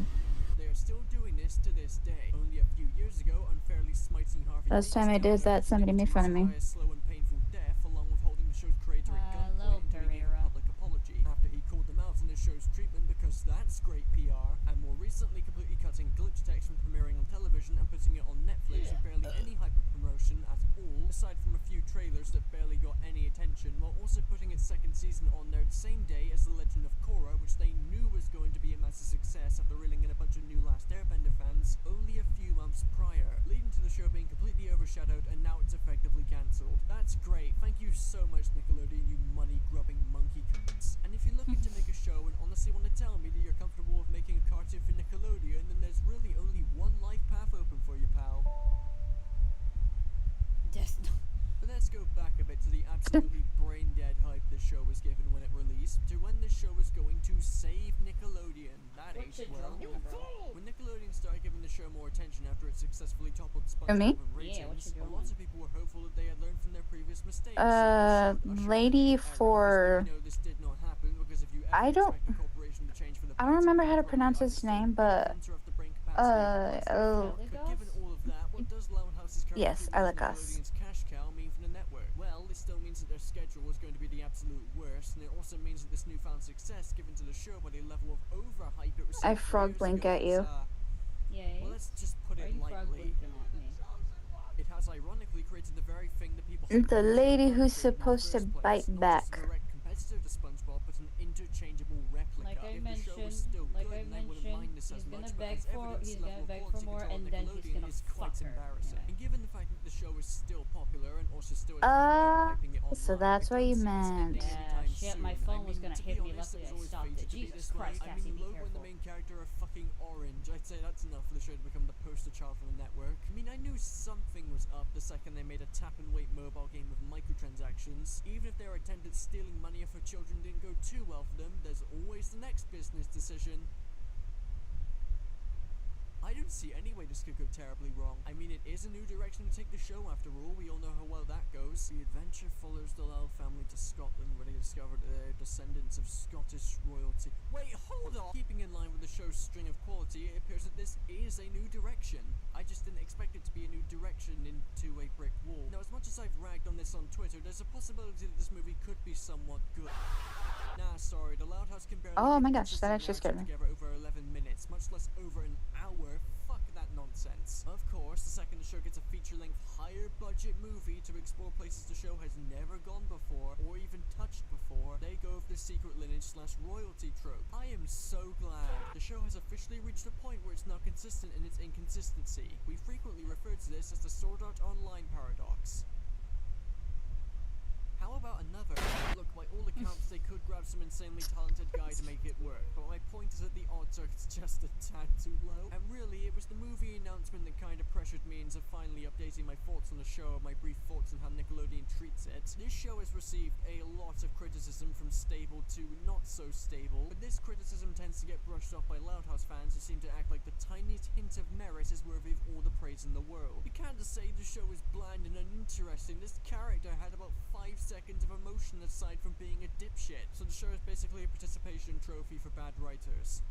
They are still doing this to this day. Only a few years ago, unfairly smiting Harvey Last time I did that, somebody made fun of me. by a slow and painful death, along with holding the show's creator at gunpoint until he gave a public apology after he called them out in the show's treatment because that's great PR, and more recently completely cutting glitch text from premiering on television and putting it on Netflix with barely any hyper promotion at all, aside from a few trailers that barely got any attention, while also putting its second season on there the same day as The Legend of Korra, which they knew was going to be a massive success after reeling in a bunch of new Last Airbender fans only a few months prior, leading to the show being completely overshadowed and now it's effectively cancelled. That's great, thank you so much Nickelodeon, you money-grubbing monkey cunts. And if you're looking to make a show and honestly want to tell me that you're comfortable with making a cartoon for Nickelodeon, then there's really only one life path open for you, pal. But let's go back a bit to the absolutely brain-dead hype this show was given when it released, to when this show was going to save Nickelodeon. That aged well. show more attention after it successfully toppled For me? SpongeBob in ratings. Lots of people were hopeful that they had learned from their previous mistakes. Lady for... I don't remember how to pronounce his name, but... Yes, Elegas. Cash cow mean for the network? Well, it still means that their schedule is going to be the absolute worst, and it also means that this newfound success given to the show by the level of overhype it received. I frog blink at you. Well, let's just put it lightly. It has ironically created the very thing that people. The lady who's supposed to bite back. Competitor to SpongeBob, but an interchangeable replica. Like I mentioned, he's gonna beg for more, and then he's gonna fuck her. And given the fact that the show is still popular and also still so that's what you meant. Yeah, shit, my phone was gonna hit me, luckily I stopped it. Jesus Christ, Cassie, be Logo and the careful. main character are fucking orange. I'd say that's enough for the show to become the poster child for the network. I mean, I knew something was up the second they made a tap and wait mobile game with microtransactions. Even if their attempt at stealing money for children didn't go too well for them, there's always the next business decision. I don't see any way this could go terribly wrong. I mean, it is a new direction to take the show after all. We all know how well that goes. The adventure follows the Lyle family to Scotland, where they discovered they're descendants of Scottish royalty. Wait, hold on! Keeping in line with the show's string of quality, it appears that this is a new direction. I just didn't expect it to be a new direction into a brick wall. Now, as much as I've ragged on this on Twitter, there's a possibility that this movie could be somewhat good. Nah, sorry, the Loud House can barely Oh my keep gosh, that actually scared me. together over 11 minutes, much less over an hour. Fuck that nonsense. Of course, the second the show gets a feature-length, higher-budget movie to explore places the show has never gone before, or even touched before, they go for the secret lineage/royalty trope. I am so glad. The show has officially reached a point where it's now consistent in its inconsistency. We frequently refer to this as the Sword Art Online paradox. How about another? Look, by all accounts, they could grab some insanely talented guy to make it work, but my point is that the odds are just a tad too low. And really, it was the movie announcement that kind of pressured me into finally updating my thoughts on the show, my brief thoughts on how Nickelodeon treats it. This show has received a lot of criticism from stable to not so stable, but this criticism tends to get brushed off by Loud House fans who seem to act like the tiniest hint of merit is worthy of all the praise in the world. You can't just say the show is bland and uninteresting. This character had about 5 seconds of emotion aside from being a dipshit, so the show is basically a participation trophy for bad writers.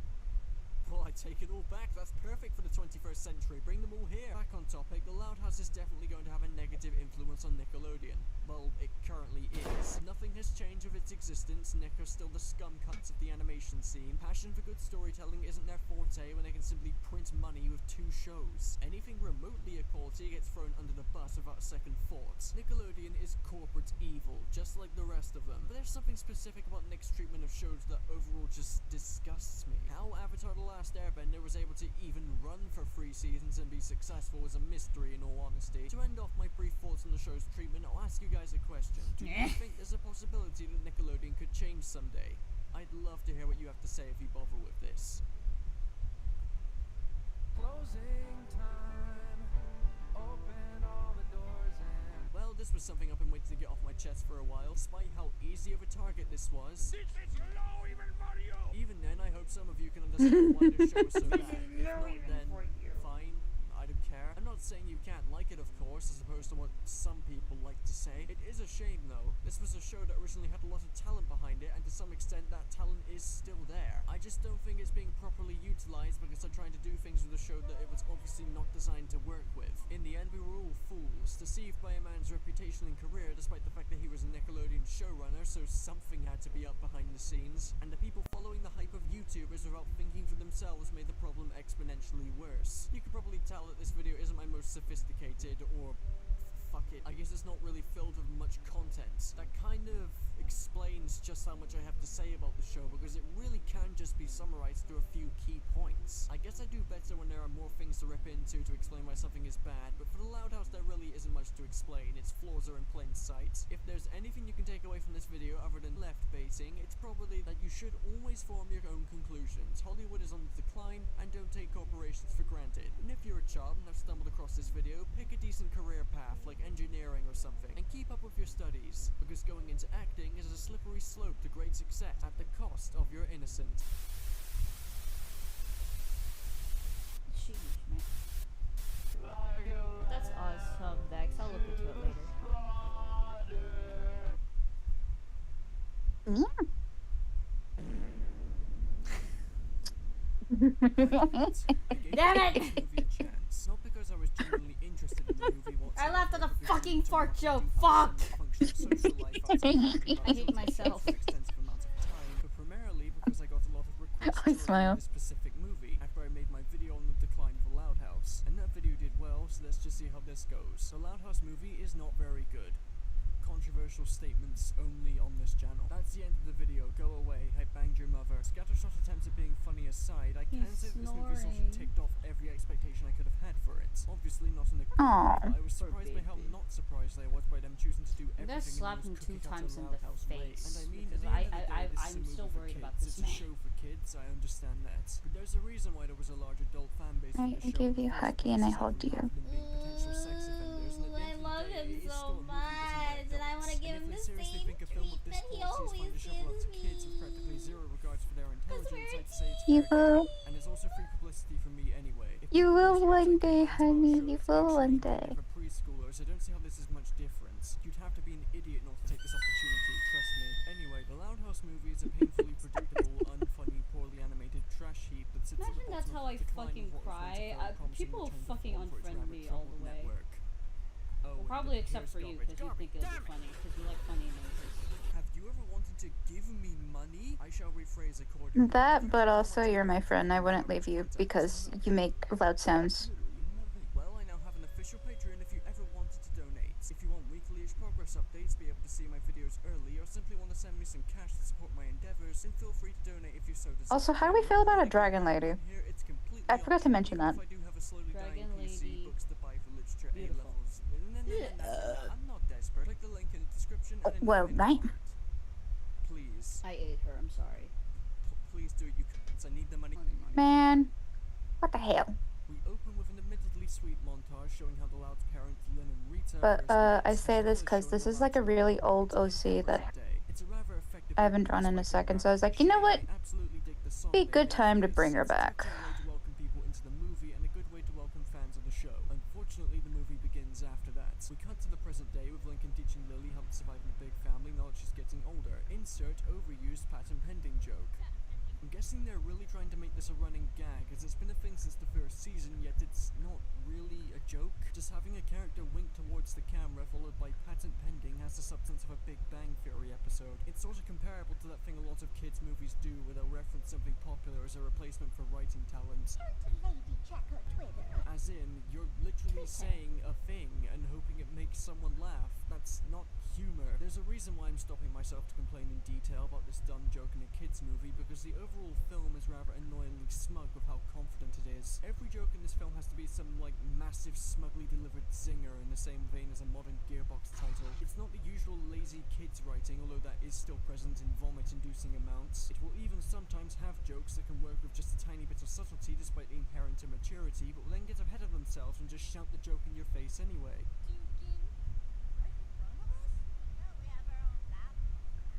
Well, I take it all back. That's perfect for the 21st century. Bring them all here. Back on topic, the Loud House is definitely going to have a negative influence on Nickelodeon. Well, it currently is. Nothing has changed with its existence. Nick are still the scum cuts of the animation scene. Passion for good storytelling isn't their forte when they can simply print money with 2 shows. Anything remotely equality gets thrown under the bus without a second thought. Nickelodeon is corporate evil, just like the rest of them. But there's something specific about Nick's treatment of shows that overall just disgusts me. How Avatar The Last Airbender was able to even run for 3 seasons and be successful is a mystery in all honesty. To end off my brief thoughts on the show's treatment, I'll ask you guys a question. Do you think there's a possibility that Nickelodeon could change someday? I'd love to hear what you have to say if you bother with this. Closing time. Open all the doors and... Well, this was something I've been waiting to get off my chest for a while, despite how easy of a target this was. This is low even for you! Even then, I hope some of you can understand why the show is so bad. If not, then fine. I don't care. I'm not saying you can't like it, of course, as opposed to what some people like to say. It is a shame, though. This was a show that originally had a lot of talent behind it, and to some extent that talent is still there. I just don't think it's being properly utilized because they're trying to do things with a show that it was obviously not designed to work with. In the end, we were all fools, deceived by a man's reputation and career, despite the fact that he was a Nickelodeon showrunner, so something had to be up behind the scenes. And the people following the hype of YouTubers without thinking for themselves made the problem exponentially worse. You could probably tell that this video isn't my most sophisticated, or fuck it, I guess it's not really filled with much content. That kind of explains just how much I have to say about the show, because it really can just be summarized through a few key points. I guess I do better when there are more things to rip into to explain why something is bad, but for the Loud House there really isn't much to explain. Its flaws are in plain sight. If there's anything you can take away from this video other than left baiting, it's probably that you should always form your own conclusions. Hollywood is on the decline, and don't take corporations for granted. And if you're a child and have stumbled across this video, pick a decent career path like engineering or something, and keep up with your studies, because going into acting is a slippery slope to great success at the cost of your innocence. Sheesh, man. Damn it! Not because I was genuinely interested in the movie I laughed at a fucking fart joke. Fuck! I hate myself. But primarily because I got a lot of requests I to smile. review this specific movie after I made my video on the decline of the Loud House. And that video did well, so let's just see how this goes. The Loud House movie is not very good. Controversial statements only on this channel. That's the end of the video. Go away. I banged your mother. Scattershot attempts at being funny aside, I can say that this movie sort of ticked off every expectation I could have had for it. Obviously not in a good way, but I was surprised by how not surprised I was by them choosing to do I'm gonna everything slap him 2 times in the face. And I mean, Because I'm still worried about this It's a man. show for kids, I understand that. But there's a reason why there was a large adult fan base for I the show. give you huggy and I hold you. Potential sex offenders, and at the I end of love the day, him it is so still a movie much, and I want to give him the same think a film of this treatment he quality is fun always to shovel out gives to kids with practically zero regards for their intelligence, I'd say it's You fair will. game. And it's also free publicity for me anyway. If You people will use one it day, as a honey. show You that's will actually one intended day. for preschoolers, I don't see how this is much different. You'd have to be an idiot not to take this opportunity, trust me. Anyway, the Loud House movie is a painfully predictable, unfunny, poorly animated trash heap that sits at the Imagine bottom that's of how the I decline fucking of what was once a cry. very promising People return to fucking form for its unfriend rather me all the troubled way. network. Oh, Well, and probably here's except for you, garbage. because you think it'll be funny, because you like funny noises. Have you ever wanted to give me money? I shall rephrase accordingly. That, but also you're my friend. I wouldn't leave you because you make loud sounds. Well, I now have an official Patreon if you ever wanted to donate. If you want weekly-ish progress updates, be able to see my videos early, or simply want to send me some cash to support my endeavors, then feel free to donate if you so desire. Also, how do we feel about a dragon lady? Here, it's completely I forgot to mention that. If I do have a slowly Dragon dying PC, lady. books to buy for literature A Beautiful. levels. No, I'm not desperate. Click the link in the description. And in Well, the right. comment. Please, I ate her, I'm sorry. please do it, you cunts. I need the money. Man, what the hell? We open with an admittedly sweet montage showing how the Loud's parents, Lynn and Rita, But first I met, say as this well as because showing this the is like a Loud's really parents old in OC the that present day. It's a rather effective I haven't drawn in a second, so I was like, you know what? Absolutely dig the song Be a they good made time to for bring her this. It's a back. good way to welcome people into the movie and a good way to welcome fans of the show. Unfortunately, the movie begins after that. We cut to the present day with Lincoln teaching Lily how to survive in a big family now that she's getting older. Insert overused patent pending joke. I'm guessing they're really trying to make this a running gag, as it's been a thing since the first season, yet it's not really a joke. Just having a character wink towards the camera followed by patent pending has the substance of a Big Bang Theory episode. It's sort of comparable to that thing a lot of kids' movies do, where they'll reference something popular as a replacement for writing talent. Lady, check her Twitter. As in, you're literally saying a thing and hoping it makes someone laugh. That's not humor. There's a reason why I'm stopping myself to complain in detail about this dumb joke in a kids movie, because the overall film is rather annoyingly smug with how confident it is. Every joke in this film has to be some, like, massive smugly delivered zinger in the same vein as a modern Gearbox title. It's not the usual lazy kids writing, although that is still present in vomit-inducing amounts. It will even sometimes have jokes that can work with just a tiny bit of subtlety despite the inherent immaturity, but will then get ahead of themselves and just shout the joke in your face anyway.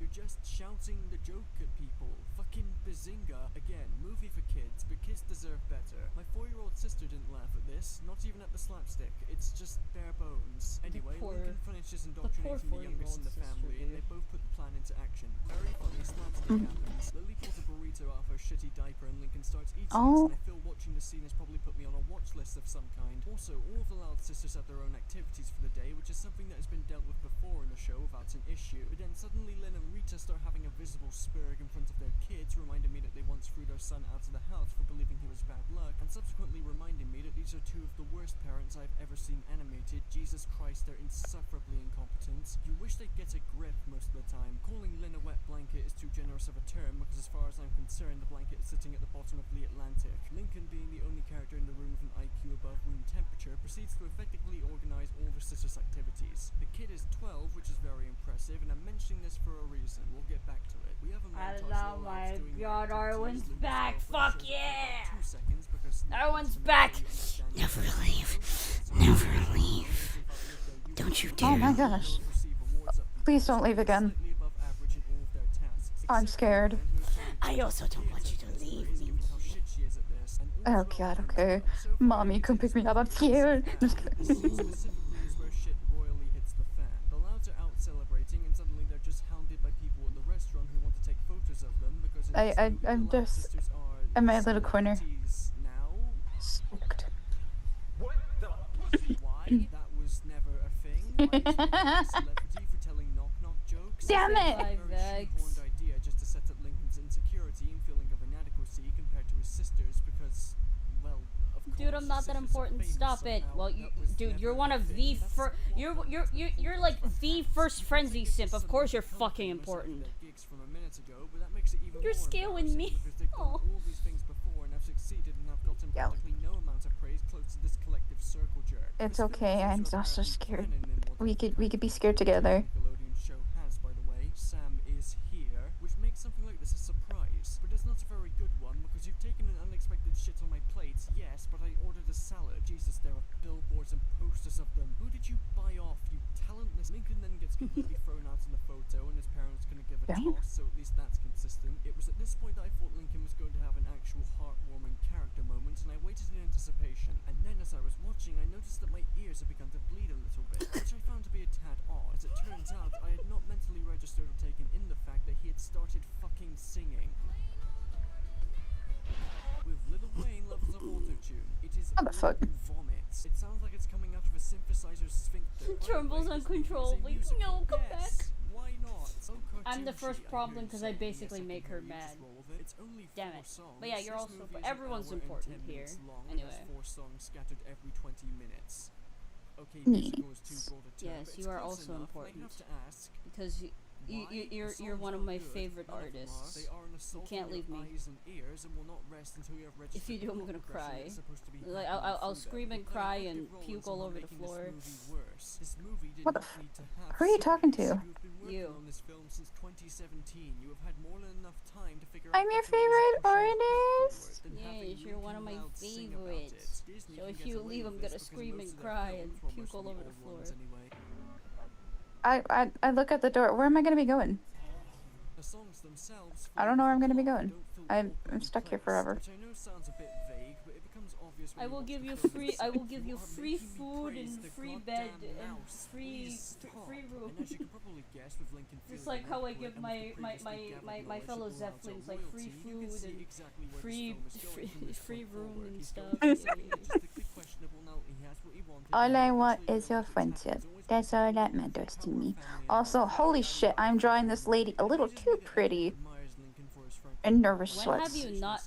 You're just shouting the joke at people. Fucking bazinga. Again, movie for kids, but kids deserve better. My 4-year-old sister didn't laugh at this, not even at the slapstick. It's just bare bones. Anyway, Lincoln finishes indoctrinating the youngest in the family, and they both put the plan into action. Very funny slapstick happens. Lily pulls a burrito out of her shitty diaper, and Lincoln starts eating it, and I feel watching the scene has probably put me on a watch list of some kind. Also, all of the Loud sisters have their own activities for the day, which is something that has been dealt with before in the show without an issue. But then suddenly Lynn and Rita start having a visible spurg in front of their kids, reminding me that they once threw their son out of the house for believing he was bad luck, and subsequently reminding me that these are two of the worst parents I've ever seen animated. Jesus Christ, they're insufferably incompetent. You wish they'd get a grip most of the time. Calling Lynn a wet blanket is too generous of a term, because as far as I'm concerned, the blanket is sitting at the bottom of the Atlantic. Lincoln, being the only character in the room with an IQ above room temperature, proceeds to effectively organize all the sisters' activities. The kid is 12, which is very impressive, and I'm mentioning this for a reason. We'll get back to it. We have a montage Oh of my doing god, their Arwen's activities. back! Luna's Fuck girlfriend shows up for yeah! about 2 seconds because Arwen's back! Never leave. Never leave. Don't you dare. Oh my gosh. Please don't leave again. I'm scared. I also don't want you to leave me. Oh god, okay. Mommy, come pick me up. I'm scared. Just kidding. Specifically is where shit royally hits the fan. The Louds are out celebrating, and suddenly they're just hounded by people at the restaurant who want to take photos of them because in this movie, I'm the Loud just sisters are in my little corner. That was never a thing. Why is he a celebrity for telling knock-knock jokes? Damn it! A very shoehorned idea just to set up Lincoln's insecurity and feeling of inadequacy compared to his sisters because, well, of course. Dude, I'm not that important. Stop it. Well, dude, you're one of the first. You're like the first frenzy simp. Of course, you're fucking important. You're scaling me. All these things before and have succeeded and have gotten practically no amount of praise close to this collective circle jerk. It's okay. I'm also scared. We could be scared together. Nickelodeon show has, by the way. Sam is here, which makes something like this a surprise, but it's not a very good one because you've taken an unexpected shit on my plate. Yes, but I ordered a salad. Jesus, there are billboards and posters of them. Who did you buy off, you talentless? Lincoln then gets completely thrown out in the photo, and his parents couldn't give a toss, so at least that's consistent. It was at this point that I thought Lincoln was going to have an actual heartwarming character moment, and I waited in anticipation. And then as I was watching, I noticed that my ears had begun to bleed a little bit, which I found to be a tad odd. As it turns out, I had not mentally registered or taken in the fact that he had started fucking singing. With Little Wayne levels of auto-tune, it is vomits. It sounds like it's coming out of a synthesizer's sphincter. Trembles uncontrollably. No, come back. Why not? I'm the first problem because I basically make her mad. Damn it. But yeah, you're also. Everyone's important here. Anyway. 4 songs scattered every 20 minutes. Okay, yes, you are also important because you're one of my favorite artists. You can't leave me. If you do, I'm gonna cry. Like I'll scream and cry and puke all over the floor. What the f? Who are you talking to? You. I'm your favorite artist. Yes, you're one of my favorites. So if you leave, I'm gonna scream and cry and puke all over the floor. I look at the door. Where am I gonna be going? I don't know where I'm gonna be going. I'm stuck here forever. I will give you free. I will give you free food and free bed and free room. Just like how I give my fellow Zeppelins like free food and free room and stuff. All I want is your friendship. That's all that matters to me. Also, holy shit, I'm drawing this lady a little too pretty. And nervous sweats. When have you not?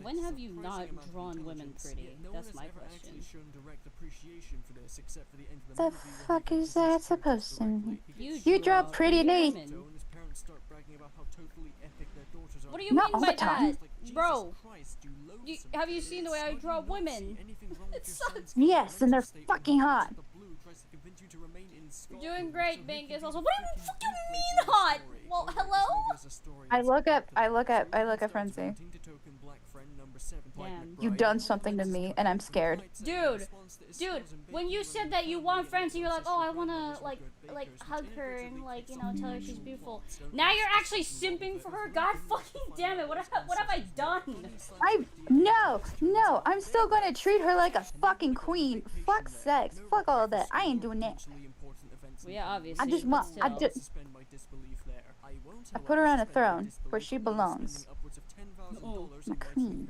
When have you not drawn women pretty? That's my question. The fuck is that supposed to mean? You draw pretty lady. What do you mean by that, bro? Have you seen the way I draw women? It sucks. Yes, and they're fucking hot. You're doing great, Bingus. Also, what do you fucking mean hot? Well, hello? I look at Frenzy. Damn. You've done something to me, and I'm scared. Dude, when you said that you want Frenzy, you're like, oh, I wanna like hug her and like tell her she's beautiful. Now you're actually simping for her. God fucking damn it! What have I done? No, I'm still gonna treat her like a fucking queen. Fuck sex. Fuck all that. I ain't doing that. Well, yeah, obviously. I put her on a throne where she belongs. Oh. My queen.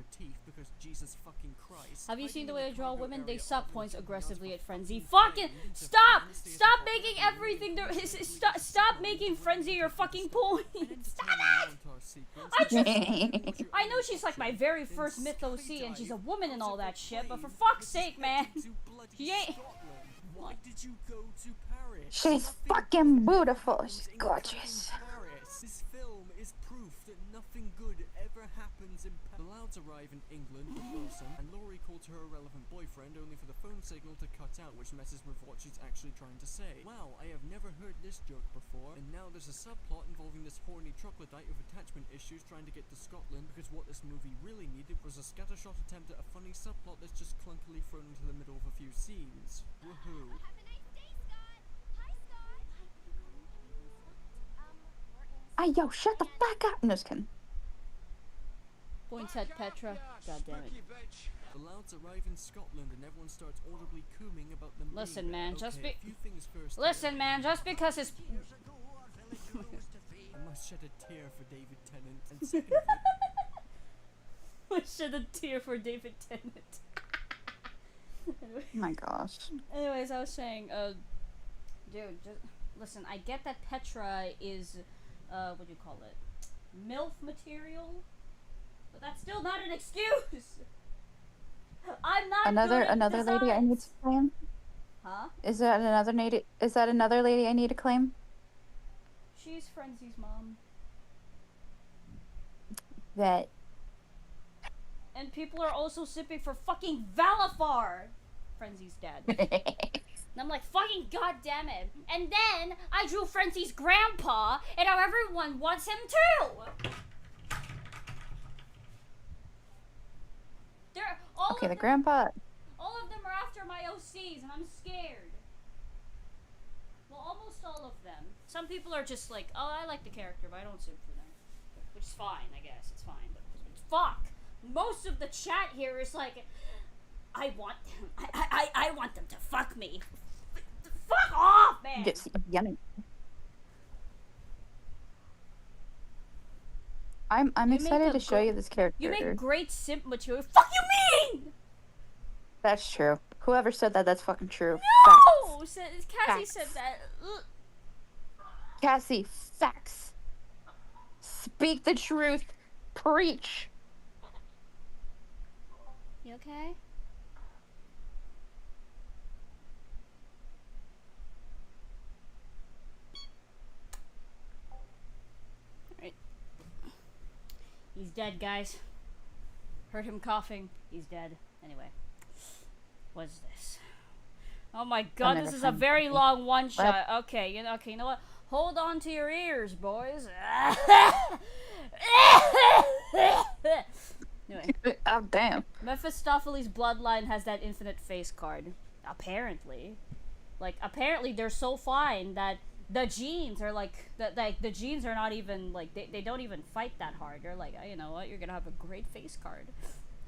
Have you seen the way I draw women? They suck points aggressively at Frenzy. Fucking stop! Stop making everything. Stop making Frenzy your fucking point. Stop it! I know she's like my very first myth OC and she's a woman and all that shit, but for fuck's sake, man, she ain't. Why did you go to Paris? She's fucking beautiful. She's gorgeous. This film is proof that nothing good ever happens in Paris. The Louds arrive in England with Wilson, and Laurie called her irrelevant boyfriend only for the phone signal to cut out, which messes with what she's actually trying to say. Wow, I have never heard this joke before, and now there's a subplot involving this horny troglodyte with attachment issues trying to get to Scotland, because what this movie really needed was a scattershot attempt at a funny subplot that's just clunkily thrown into the middle of a few scenes. Woohoo. Hey, yo, shut the fuck up. No, just kidding. Points at Petra. God damn it. The Louds arrive in Scotland and everyone starts audibly cooming about them. Listen, man, Listen, man, just because it's. I must shed a tear for David Tennant. And second of I must shed a tear for David Tennant. Anyway. Oh my gosh. Anyways, I was saying, dude, just listen. I get that Petra is, what do you call it, MILF material, but that's still not an excuse. I'm not Another lady I need to claim. Huh? Is that another lady I need to claim? She's Frenzy's mom. That. And people are also sipping for fucking Valafar. Frenzy's dad. And I'm like, fucking goddamn it. And then I drew Frenzy's grandpa, and now everyone wants him too. They're all Okay, of the them, grandpa. all of them are after my OCs, and I'm scared. Well, almost all of them. Some people are just like, oh, I like the character, but I don't sip for them. Which is fine, I guess. It's fine, but fuck. Most of the chat here is like, I want them. I want them to fuck me. Fuck off, man. Just yummy. I'm You excited make to a show you this character. You make great simp material. Fuck you mean? That's true. Whoever said that, that's fucking true. No! Facts. Cassie Facts. said that. Ugh. Cassie, facts. Speak the truth. Preach. You okay? Alright. He's dead, guys. Heard him coughing. He's dead. Anyway. What's this? Oh my god, this is a very long one shot. Okay, you know what? Hold on to your ears, boys. Anyway. Oh, damn. Mephistopheles' bloodline has that infinite face card. Apparently. Like, apparently they're so fine that the genes are like, the genes are not even, like, they don't even fight that hard. They're like, oh, you know what, you're gonna have a great face card.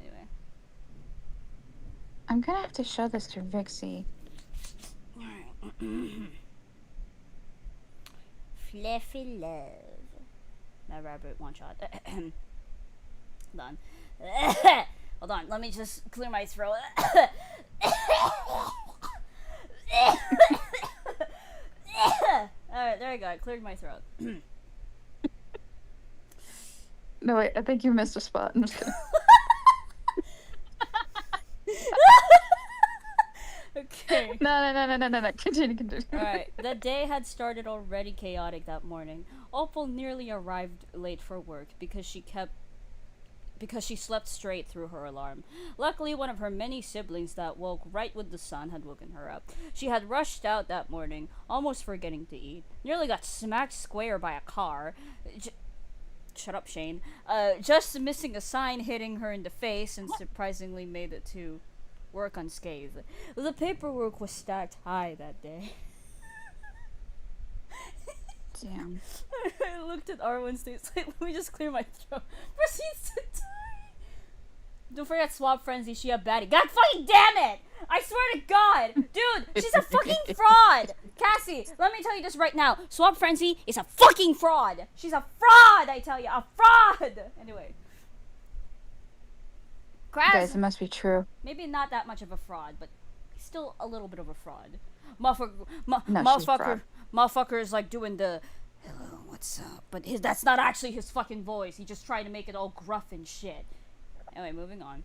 Anyway. I'm gonna have to show this to Vixie. Fluffy love. My rabbit one shot. Hold on. Hold on, let me just clear my throat. Alright, there we go. I cleared my throat. No, wait, I think you missed a spot. I'm just kidding. Okay. No. Continue. Alright, the day had started already chaotic that morning. Opal nearly arrived late for work because she slept straight through her alarm. Luckily, one of her many siblings that woke right with the sun had woken her up. She had rushed out that morning, almost forgetting to eat. Nearly got smacked square by a car. Shut up, Shane. Just missing a sign hitting her in the face, and surprisingly made it to work unscathed. The paperwork was stacked high that day. Damn. I looked at Arwen's face like, let me just clear my throat. Proceeds to die. Don't forget Swap Frenzy, she a baddie. God fucking damn it! I swear to God! Dude, she's a fucking fraud! Cassie, let me tell you this right now. Swap Frenzy is a fucking fraud! She's a fraud, I tell you! A fraud! Anyway. Guys, it must be true. Maybe not that much of a fraud, but still a little bit of a fraud. Motherfucker is like doing the hello, what's up? But that's not actually his fucking voice. He just tried to make it all gruff and shit. Anyway, moving on.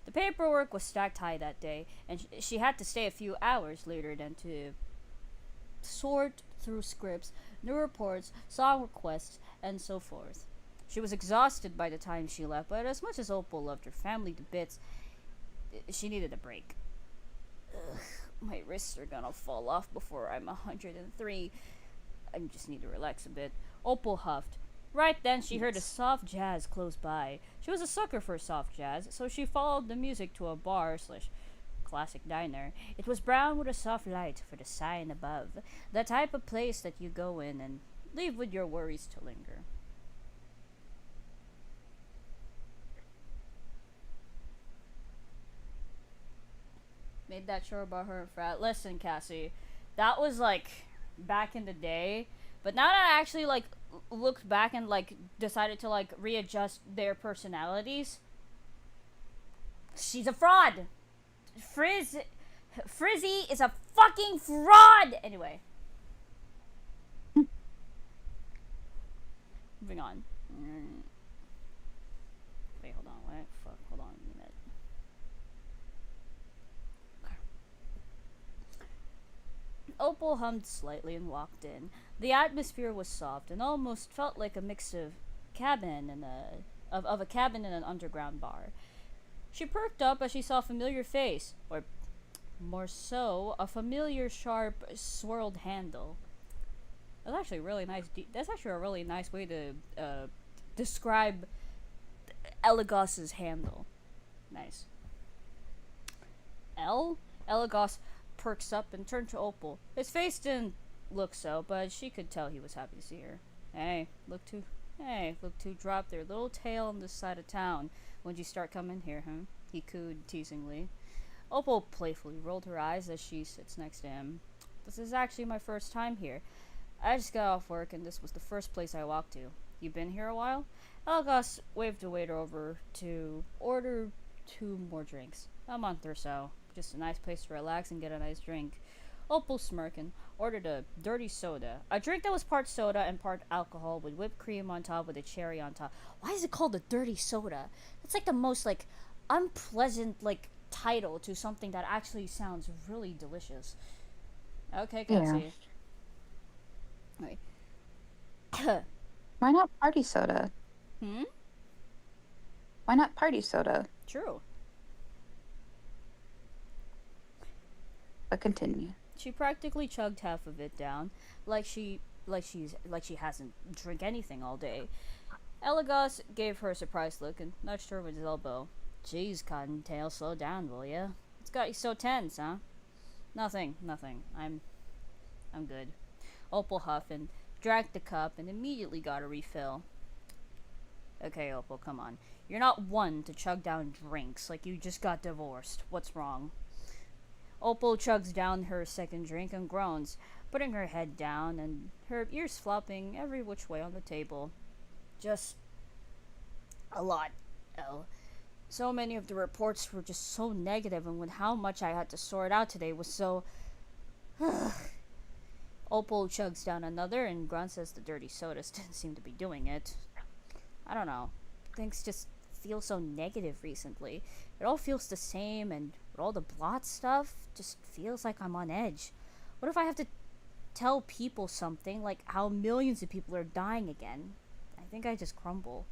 The paperwork was stacked high that day, and she had to stay a few hours later than to sort through scripts, new reports, song requests, and so forth. She was exhausted by the time she left, but as much as Opal loved her family to bits, she needed a break. Ugh, my wrists are gonna fall off before I'm 103. I just need to relax a bit. Opal huffed. Right then, she heard a soft jazz close by. She was a sucker for soft jazz, so she followed the music to a bar/classic diner. It was brown with a soft light for the sign above. The type of place that you go in and leave with your worries to linger. Made that sure about her frat. Listen, Cassie, that was like back in the day, but now that I actually like looked back and like decided to like readjust their personalities, she's a fraud. Frizzy is a fucking fraud! Anyway. Moving on. Wait, hold on. What? Fuck, hold on a minute. Opal hummed slightly and walked in. The atmosphere was soft and almost felt like a mix of cabin and a cabin and an underground bar. She perked up as she saw a familiar face, or more so, a familiar sharp swirled handle. That's actually really nice. That's actually a really nice way to describe Elagos's handle. Nice. Elagos perks up and turned to Opal. His face didn't look so, but she could tell he was happy to see her. Hey, look to drop their little tail on this side of town. When'd you start coming here, huh? He cooed teasingly. Opal playfully rolled her eyes as she sits next to him. This is actually my first time here. I just got off work and this was the first place I walked to. You been here a while? Elagos waved a waiter over to order 2 more drinks. A month or so. Just a nice place to relax and get a nice drink. Opal smirking, ordered a dirty soda. A drink that was part soda and part alcohol with whipped cream on top with a cherry on top. Why is it called a dirty soda? That's like the most like unpleasant like title to something that actually sounds really delicious. Okay, can Yeah. see. Wait. Why not party soda? Why not party soda? True. But continue. She practically chugged half of it down, like she hasn't drank anything all day. Elagos gave her a surprised look and nudged her with his elbow. Jeez, Cottontail, slow down, will ya? What's got you so tense, huh? Nothing. I'm good. Opal huffed and drank the cup and immediately got a refill. Okay, Opal, come on. You're not one to chug down drinks like you just got divorced. What's wrong? Opal chugs down her second drink and groans, putting her head down and her ears flopping every which way on the table. Just a lot, Elle. So many of the reports were just so negative, and with how much I had to sort out today was so... Opal chugs down another and grunts as the dirty sodas didn't seem to be doing it. I don't know. Things just feel so negative recently. It all feels the same, and with all the blot stuff, just feels like I'm on edge. What if I have to tell people something, like how millions of people are dying again? I think I just crumble.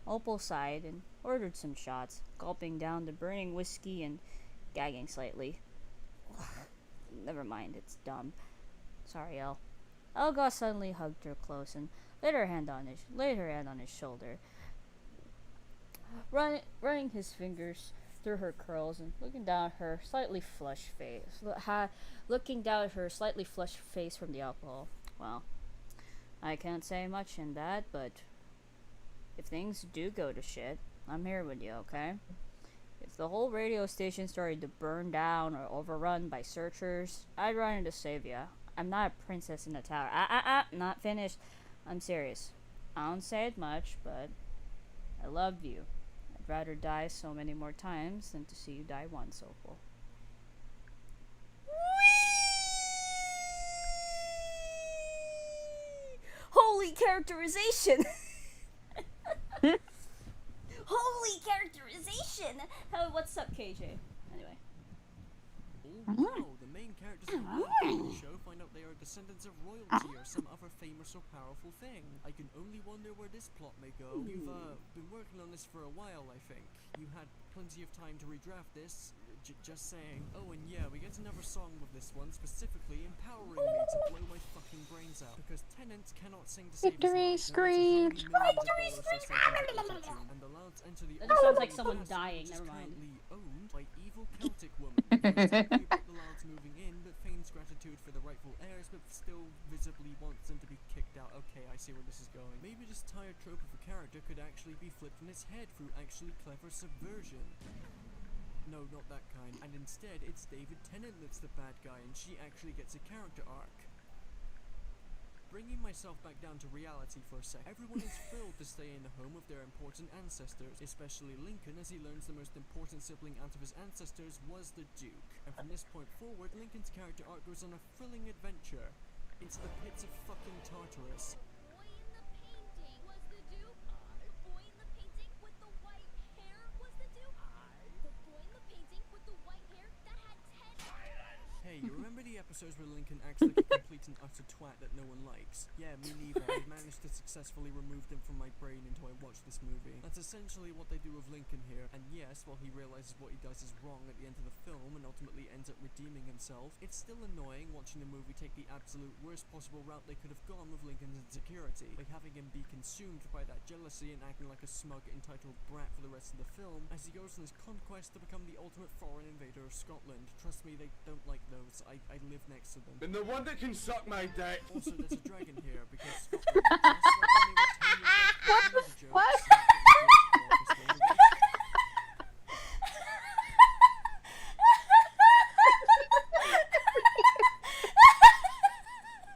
Opal sighed and ordered some shots, gulping down the burning whiskey and gagging slightly. Never mind, it's dumb. Sorry, Elle. Elagos suddenly hugged her close and laid her hand on his shoulder, running his fingers through her curls and looking down at her slightly flushed face. From the alcohol. Well, I can't say much in that, but if things do go to shit, I'm here with you, okay? If the whole radio station started to burn down or overrun by searchers, I'd run in to save ya. I'm not a princess in the tower. Not finished. I'm serious. I don't say it much, but I love you. I'd rather die so many more times than to see you die once, Opal. Holy characterization! Holy characterization! What's up, KJ? Anyway. Oh, the main characters of the show find out they are descendants of royalty or some other famous or powerful thing. I can only wonder where this plot may go. You've been working on this for a while, I think. You had plenty of time to redraft this. Just saying. Oh, and yeah, we get another song with this one, specifically empowering me to blow my fucking brains out. Because tenants cannot sing to save Victory his life. scream! Victory scream! And the Lounge enter the That just sounds like someone dying, never mind. Owned by evil Celtic woman. Who is angry about the Lounge moving in, but feigns gratitude for the rightful heirs, but still visibly wants them to be kicked out. Okay, I see where this is going. Maybe this tired trope of a character could actually be flipped on its head through actually clever subversion. No, not that kind. And instead, it's David Tennant that's the bad guy, and she actually gets a character arc. Bringing myself back down to reality for a sec, everyone is thrilled to stay in the home of their important ancestors, especially Lincoln as he learns the most important sibling out of his ancestors was the Duke. And from this point forward, Lincoln's character arc goes on a thrilling adventure into the pits of fucking Tartarus. Boy in the painting was the Duke. The boy in the painting with the white hair was the Duke. The boy in the painting with the white hair that had 10. Hey, you remember the episodes where Lincoln acts like a complete and utter twat that no one likes? Yeah, me neither. I managed to successfully remove them from my brain until I watched this movie. That's essentially what they do with Lincoln here. And yes, while he realizes what he does is wrong at the end of the film and ultimately ends up redeeming himself, it's still annoying watching the movie take the absolute worst possible route they could have gone with Lincoln's insecurity, by having him be consumed by that jealousy and acting like a smug, entitled brat for the rest of the film, as he goes on his conquest to become the ultimate foreign invader of Scotland. Trust me, they don't like those. I live next to them. And the one that can suck my dick. Also, there's a dragon here because Scotland, just like when they were 10 years old, What?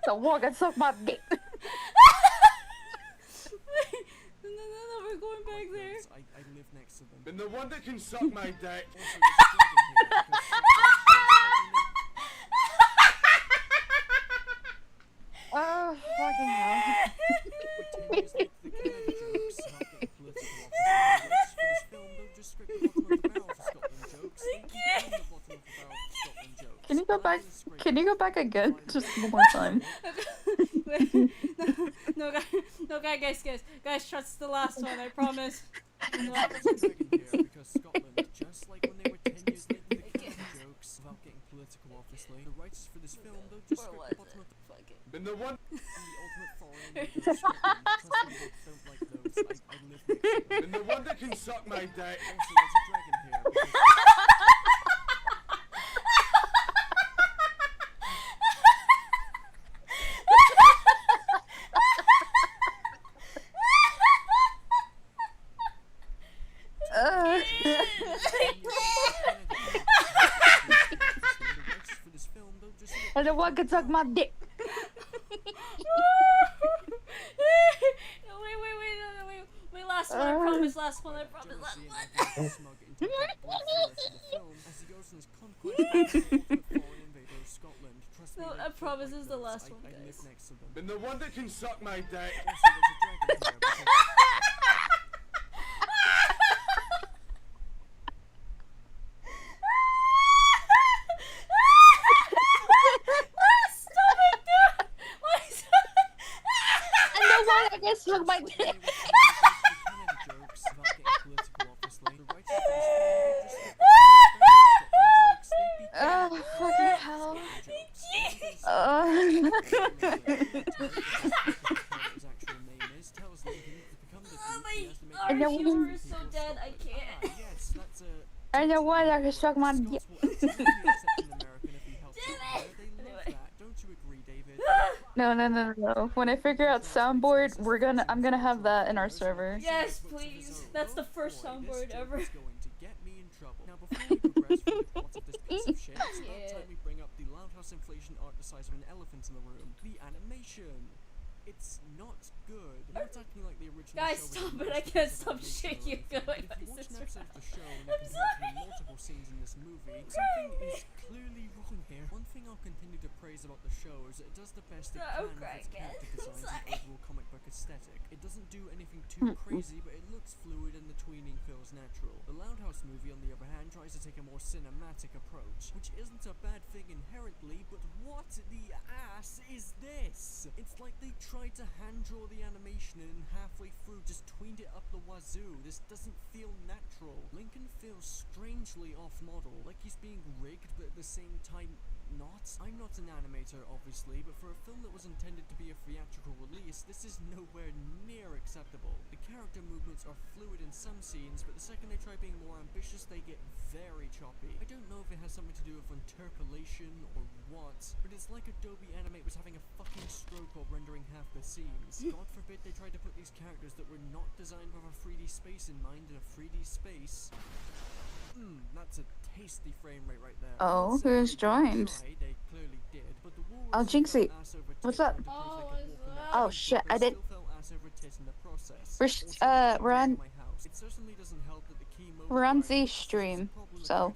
The one can suck my dick. No, we're going back there. I live next to them. And the one that can suck my dick. Also, there's a dragon here because Oh, fucking hell. Can you go back? Can you go back again? Just one more time. No, guys, trust the last one. I promise. Because Scotland, just like when they were 10 years late with the Canada jokes, without getting political, obviously, the writers for this film, they'll just scrape the bottom of the And the one. the ultimate foreign invader of Scotland. Trust me, they don't like those. I live next to them. And the one that can suck my dick. Also, there's a dragon here because And the one can suck my dick. Wait, last one, I promise, last one. No, I promise this is the last one, guys. And the one that can suck my dick. I guess suck my dick. Oh, fucking hell. Our humor is so dead, I can't. And the one that can suck my dick. No. When I figure out soundboard, I'm gonna have that in our server. Yes, please. That's the first soundboard ever. Now, before we progress through the plot of this piece of shit, it's about time we bring up the loudhouse inflation art the size of an elephant in the room. The animation. It's not good. Not acting like the original Guys, show stop it. I can't stop shaking. Going. If you watch an episode of the show and you compare multiple scenes in this movie, something is clearly wrong here. One thing I'll continue to praise about the show is that it does the best it can with its character designs and overall comic book aesthetic. It doesn't do anything too crazy, but it looks fluid and the tweening feels natural. The Loudhouse movie, on the other hand, tries to take a more cinematic approach, which isn't a bad thing inherently, but what the ass is this? It's like they tried to hand draw the animation and halfway through just tweened it up the wazoo. This doesn't feel natural. Lincoln feels strangely off-model, like he's being rigged, but at the same time not. I'm not an animator, obviously, but for a film that was intended to be a theatrical release, this is nowhere near acceptable. The character movements are fluid in some scenes, but the second they try being more ambitious, they get very choppy. I don't know if it has something to do with interpolation or what, but it's like Adobe Animate was having a fucking stroke while rendering half the scenes. God forbid they tried to put these characters that were not designed with a 3D space in mind in a 3D space. That's a tasty frame rate right there. Oh, who's joined? They clearly did, but the walrus Oh, Jinxie. fell ass over What's tit up? trying to prove they could walk on their Oh own, shit, but I they did. still fell ass over tit in the process. We're on It certainly doesn't help that the key we're on Z stream, so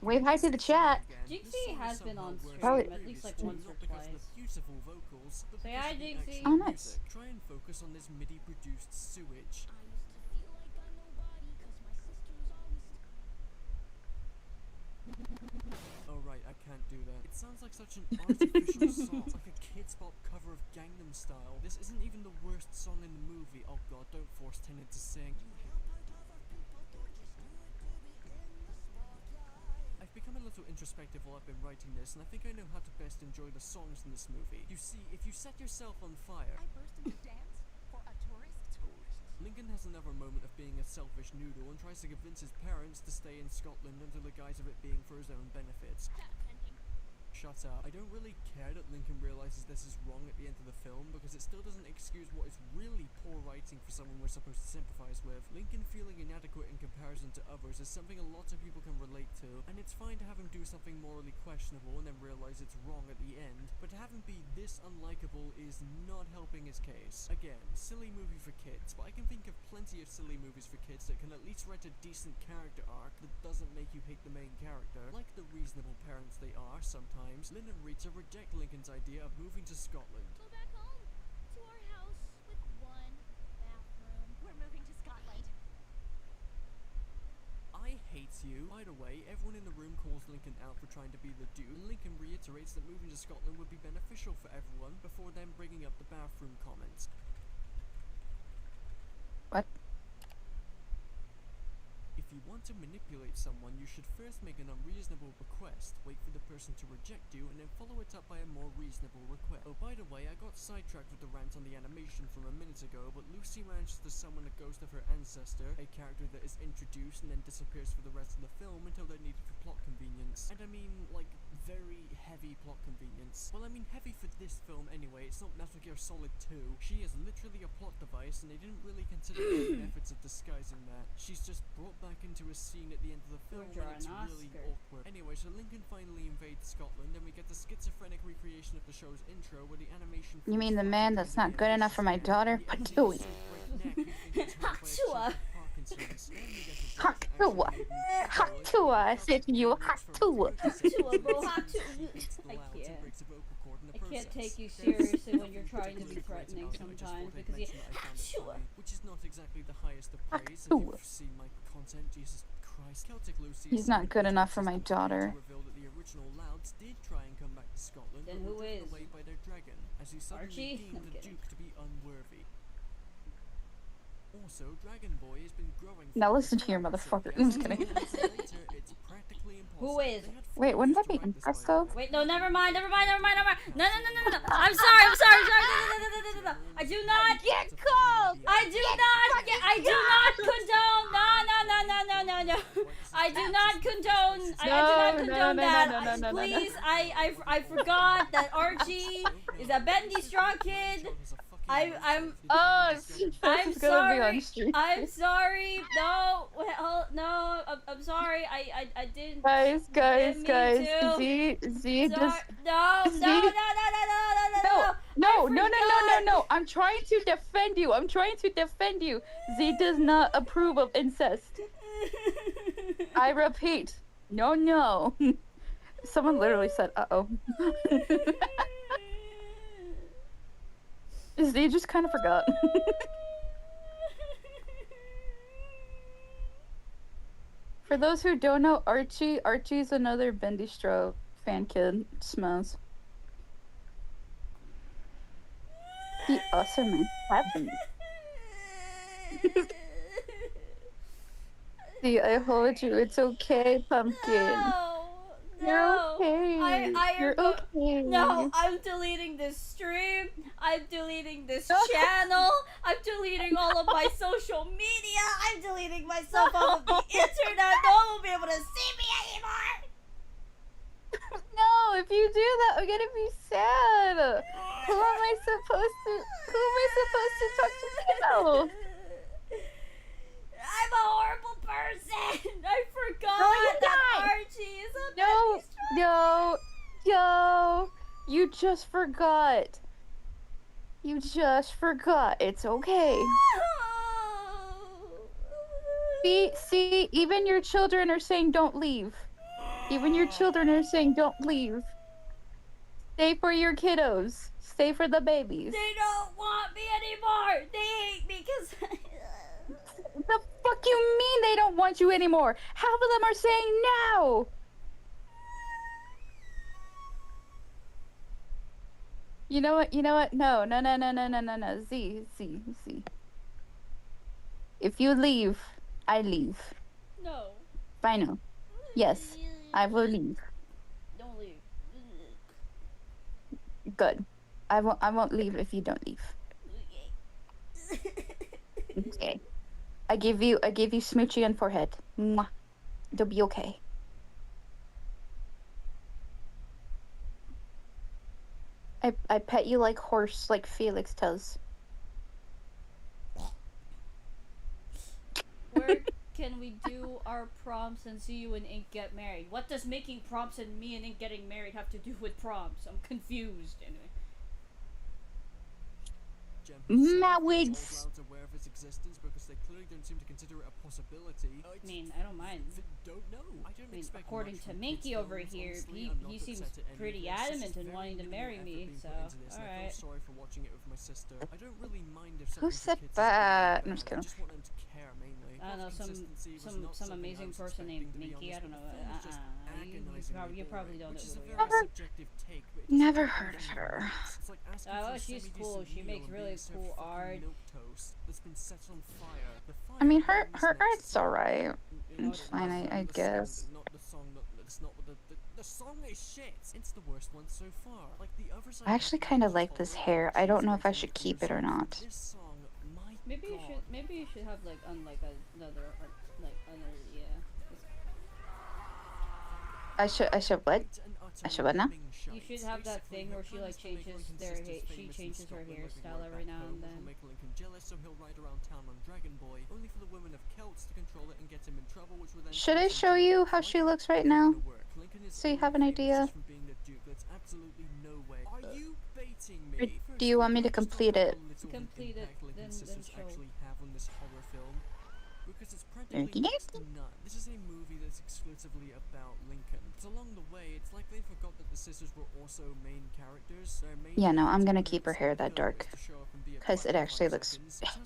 wave hi to the chat. Jinxie has been on stream Probably- at least like once or twice. Beautiful vocals, but Say because hi, of the Jinxie. actual Oh, nice. music. Try and focus on this MIDI produced sewage. Oh right, I can't do that. It sounds like such an artificial song, like a Kids Bop cover of Gangnam Style. This isn't even the worst song in the movie. Oh god, don't force Tenet to sing. I've become a little introspective while I've been writing this, and I think I know how to best enjoy the songs in this movie. You see, if you set yourself on fire... I burst into dance for a tourist. Lincoln has another moment of being a selfish noodle and tries to convince his parents to stay in Scotland under the guise of it being for his own benefits. Shut up. I don't really care that Lincoln realizes this is wrong at the end of the film, because it still doesn't excuse what is really poor writing for someone we're supposed to sympathize with. Lincoln feeling inadequate in comparison to others is something a lot of people can relate to, and it's fine to have him do something morally questionable and then realize it's wrong at the end, but to have him be this unlikable is not helping his case. Again, silly movie for kids, but I can think of plenty of silly movies for kids that can at least write a decent character arc that doesn't make you hate the main character, like the reasonable parents they are sometimes. Lynn and Rita reject Lincoln's idea of moving to Scotland. Go back home to our house with one bathroom. We're moving to Scotland. I hate you. By the way, everyone in the room calls Lincoln out for trying to be the dude, and Lincoln reiterates that moving to Scotland would be beneficial for everyone before then bringing up the bathroom comment. What? If you want to manipulate someone, you should first make an unreasonable request, wait for the person to reject you, and then follow it up by a more reasonable request. Oh, by the way, I got sidetracked with the rant on the animation from a minute ago, but Lucy manages to summon a ghost of her ancestor, a character that is introduced and then disappears for the rest of the film until they're needed for plot convenience. And I mean, like, very heavy plot convenience. Well, I mean heavy for this film anyway, it's not Metal Gear Solid 2. She is literally a plot device, and they didn't really consider any efforts of disguising that. She's just brought back into a scene at the end of the film and it's really awkward. Anyway, so Lincoln finally invades Scotland and we get the schizophrenic recreation of the show's intro where the animation... You mean the man that's not good enough for my daughter? Patooey. Haktua. Haktua. Haktua. I said to you, Haktua. Haktua, bro. Haktua. I can't take you seriously when you're trying to be threatening sometimes because you... Haktua. Which is not exactly the highest of praise. If you've seen my content, Jesus Christ. Celtic Lucy He's not good enough for my daughter. revealed that the original Louds did try and come back to Scotland, Then but who were driven is? away by their dragon, as he suddenly Archie? deemed I'm the kidding. Duke to be unworthy. Also, Dragon Boy has been growing. Now listen here, motherfucker. I'm just kidding. Who is? Wait, wouldn't that be Impresto? Wait, no, never mind. No. No. I'm sorry. No. I do not get called. I do not condone. No. I do not condone. I do not condone that. Please, I forgot that Archie is a bendy strong kid. I'm sorry. I'm sorry. No. Well, no. I'm sorry. I didn't. Guys. Z just. No. I'm trying to defend you. Z does not approve of incest. I repeat, no. Someone literally said, uh-oh. Z just kind of forgot. For those who don't know, Archie's another Bendy Stroke fan kid. Smells. He also meant happens. See, I hold you. It's okay, pumpkin. You're okay. You're okay. No, I'm deleting this stream. I'm deleting this channel. I'm deleting all of my social media. I'm deleting myself off of the internet. No one will be able to see me anymore. No, if you do that, I'm gonna be sad. Who am I supposed to talk to now? I'm I'm a horrible person. I forgot you're that not. Archie is a No, no, no. You just forgot. You just forgot. It's okay. See, even your children are saying don't leave. Even your children are saying don't leave. Stay for your kiddos. Stay for the babies. They don't want me anymore. They hate me because. The fuck you mean they don't want you anymore? Half of them are saying no. You know what? You know what? No. Z. If you leave, I leave. No. Final. Yes, I will leave. Don't leave. Good. I won't leave if you don't leave. Okay. I give you smoochie on forehead. Mwah. It'll be okay. I pet you like horse, like Felix does. Where can we do our prompts and see you and Ink get married? What does making prompts and me and Ink getting married have to do with prompts? I'm confused. Anyway. Mawigs. Aware of its existence because they clearly don't seem to consider it a possibility. I mean, I don't mind. Don't know. I don't expect according much to from Minky kids' over films, here, honestly. I'm not he upset seems at any of pretty this. This is adamant in very wanting to minimal marry effort me. being So, put into this, and I alright. feel sorry for watching it with my sister. I don't really mind if Who something said for kids that? is I'm just bad. I kidding. just want them to care mainly. I don't know, some amazing person named Minky. I don't know. You probably don't know. Never heard of her. Oh, she's cool. She makes really cool art. I mean, her art's alright. It's fine, I guess. The song is shit. It's the worst one so far. Like the others I actually kind of like this hair. I don't know if I should keep it or not. Maybe you should have like another yeah. I should what? I should what now? You should have that thing where she like changes she changes her hairstyle every now and then. Make Lincoln jealous, so he'll ride around town on Dragon Boy, only for the women of Celts to control it and get him in trouble, which will then Should I show you how she looks right now? So you have an idea? Are you baiting Or me? do you want me to complete it? Complete it, then show. Actually have on this horror film. Because it's Okay. practically next to none. This is a movie that's exclusively about Lincoln. But along the way, it's like they forgot that the sisters were also main characters. Their main Yeah, no, I'm gonna keep her hair that dark. Because it actually looks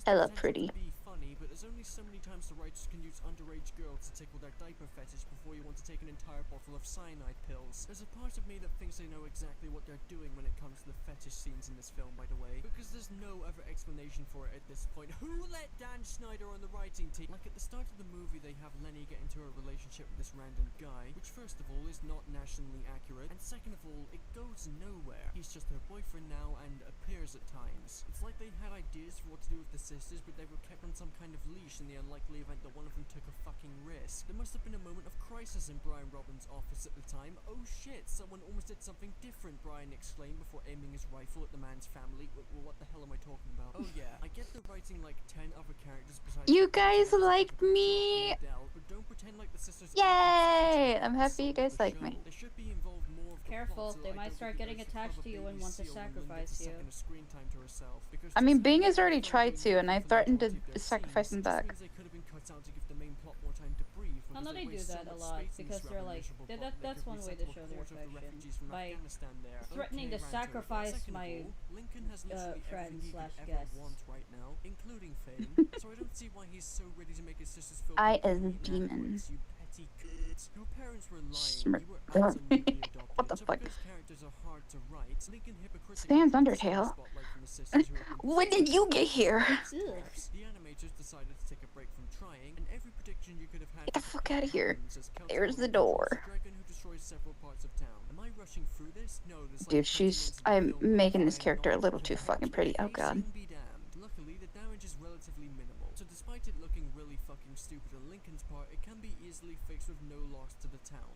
hella pretty. Funny, but there's only so many times the writers can use underage girls to tickle their diaper fetish before you want to take an entire bottle of cyanide pills. There's a part of me that thinks they know exactly what they're doing when it comes to the fetish scenes in this film, by the way, because there's no other explanation for it at this point. Who let Dan Schneider on the writing team? Like at the start of the movie, they have Lenny get into a relationship with this random guy, which first of all is not nationally accurate, and second of all, it goes nowhere. He's just her boyfriend now and appears at times. It's like they had ideas for what to do with the sisters, but they were kept on some kind of leash in the unlikely event that one of them took a fucking risk. There must have been a moment of crisis in Brian Robbins' office at the time. Oh shit, someone almost did something different, Brian exclaimed before aiming his rifle at the man's family. What the hell am I talking about? Oh yeah, I get the writing like 10 other characters besides You guys like me! Shreddale, but don't pretend like the sisters Yay! I'm happy you guys like me. They should be involved more of the Careful, plot so they that I might don't start think getting goes to attached cover to you and baby want to seal and then sacrifice gets a you. second of screen time to herself, because I mean, Bing has already tried to, and I threatened to sacrifice him back. They could have been cut out to give the main plot more time to breathe. I know they do that a lot because they're like that's one way to show their affection by threatening to sacrifice my friend slash guest. Right now, including Fame. So I don't see why he's so ready to make his sisters feel I as a demon. you petty coots. Your parents were lying. You were absolutely adopted. What the So fuck? because characters are hard to write, Lincoln hypocritically Stands takes the Undertale. spotlight from the sisters who have been When did you get here? The animators decided to take a break from trying, and every prediction you could have had. Get the fuck out of here. happens as Celtic There's the Warriors door. is a dragon who destroys several parts of town. Am I rushing through this? No, there's like Dude, 20 minutes of the I'm film making this where character a I'm little not too fucking pretty. Oh god. Be damned. Luckily, the damage is relatively minimal, so despite it looking really fucking stupid on Lincoln's part, it can be easily fixed with no loss to the town.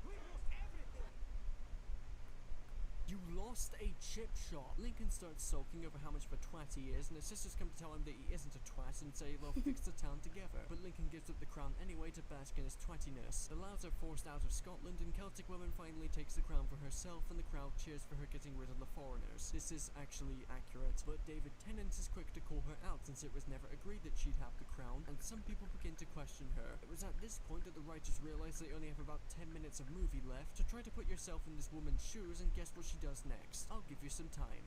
You lost a chip shot. Lincoln starts sulking over how much of a twat he is, and his sisters come to tell him that he isn't a twat and say they'll fix the town together. But Lincoln gives up the crown anyway to bask in his twattiness. The Louds are forced out of Scotland, and Celtic woman finally takes the crown for herself, and the crowd cheers for her getting rid of the foreigners. This is actually accurate, but David Tennant is quick to call her out since it was never agreed that she'd have the crown, and some people begin to question her. It was at this point that the writers realized they only have about 10 minutes of movie left, so try to put yourself in this woman's shoes and guess what she does next. I'll give you some time.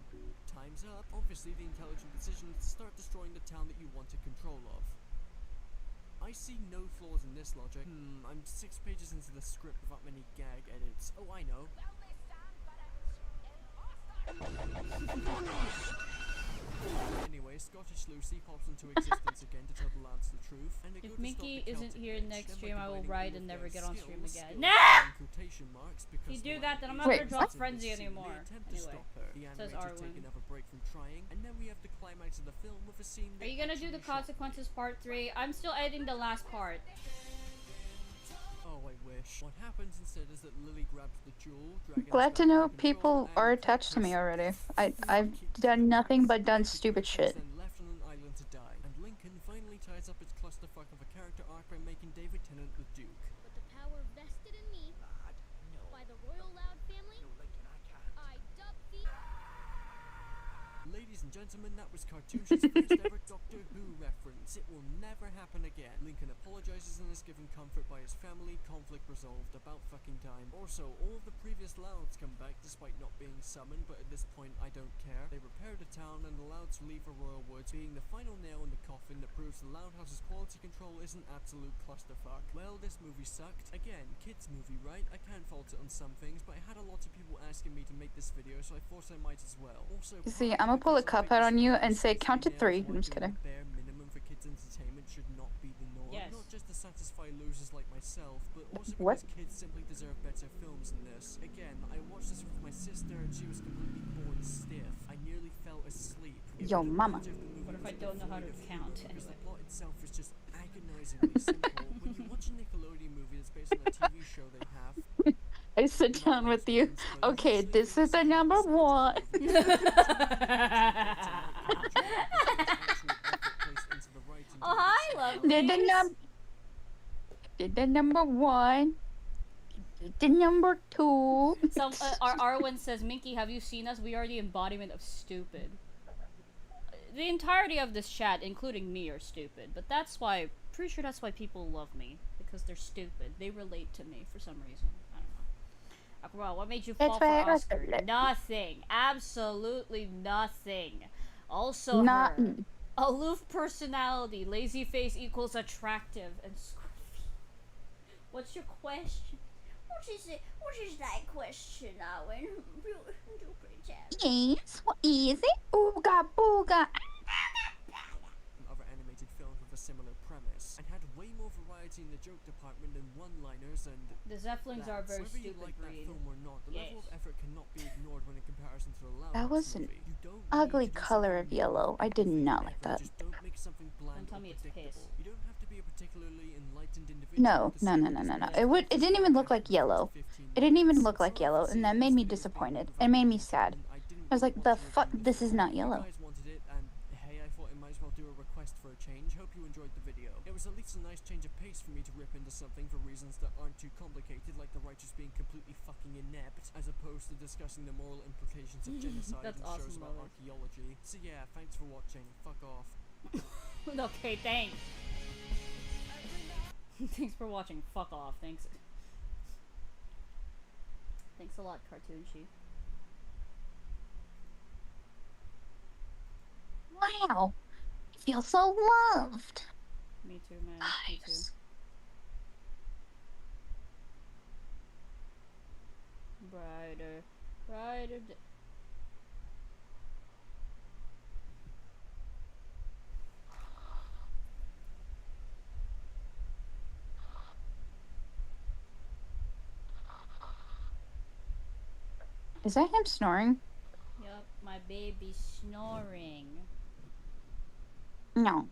Time's up. Obviously, the intelligent decision is to start destroying the town that you wanted control of. I see no flaws in this logic. I'm 6 pages into the script without many gag edits. Oh, I know. Anyway, Scottish Lucy pops into existence again to tell the lads the truth. And If Minky isn't here next stream, I will ride and never get on stream again. Nah! If you do that, then I'm not gonna drop Frenzy anymore. Anyway, says Arwen. Another break from trying, and then we have the climax of the film with a scene. Are you gonna do the consequences part 3? I'm still editing the last part. Oh, I wish. What happens instead is that Lily grabs the jewel. Glad to know people are attached to me already. I've done nothing but done stupid shit. Then left on an island to die, and Lincoln finally ties up its clusterfuck of a character arc by making David Tennant the Duke. With the power vested in me by the Royal Loud family, I dub thee. Ladies and gentlemen, that was Cartoonsh's first ever Doctor Who reference. It will never happen again. Lincoln apologizes and is given comfort by his family, conflict resolved, about fucking time. Also, all of the previous Louds come back despite not being summoned, but at this point I don't care. They repair the town and the Louds leave for Royal Woods, being the final nail in the coffin that proves the Loud House's quality control is an absolute clusterfuck. Well, this movie sucked. Again, kids movie, right? I can't fault it on some things, but I had a lot of people asking me to make this video, so I thought I might as well. Also, You see, I'm gonna pull a cup out on you and say count to 3. I'm just kidding. bare minimum for kids' entertainment should not be the norm. Yes. Not just to satisfy losers like myself, but also What? because kids simply deserve better films than this. Again, I watched this with my sister and she was completely bored stiff. I nearly fell asleep. Yo, mama. What if I don't know how to count Because anyway? the plot itself is just agonizingly simple. When you watch a Nickelodeon movie that's based on a TV show they have, I sit down with you. Okay, this is the number 1. Oh, hi, love. Did the number 1. Did the number 2. Some Arwen says, Minky, have you seen us? We are the embodiment of stupid. The entirety of this chat, including me, are stupid. But that's why, pretty sure that's why people love me. Because they're stupid. They relate to me for some reason. I don't know. Akbar, what made you fall for Oscar? Nothing. Absolutely nothing. Also her. Aloof personality. Lazy face equals attractive and scruffy. What's your question? What is that question, Owen? Do pretend. Yes, what is it? Ooga booga. Other animated films with a similar premise, and had way more variety in the joke department than one-liners and... The Zeppelins are a very whether you stupid like breed. that film or not, the level of effort cannot be ignored when in comparison to the Loud That House was an movie. You don't ugly color of yellow. I did not like that. Just don't make something bland Don't tell me or it's piss. predictable. You don't have to be a particularly enlightened individual. No. It didn't even look like yellow. It didn't even look like yellow, and that made me disappointed. It made me sad. I was like, the fuck, this is not yellow. You guys wanted it, and hey, I thought I might as well do a request for a change. Hope you enjoyed the video. It was at least a nice change of pace for me to rip into something for reasons that aren't too complicated, like the writers being completely fucking inept, as opposed to discussing the moral implications of genocide That's and shows awesome, about Lois. archaeology. So yeah, thanks for watching. Fuck off. Okay, thanks. Thanks for watching. Fuck off. Thanks. Thanks a lot, Cartoon Chief. Wow. I feel so loved. Me too, man. Me too. Brighter. Is that him snoring? Yup, my baby snoring. No.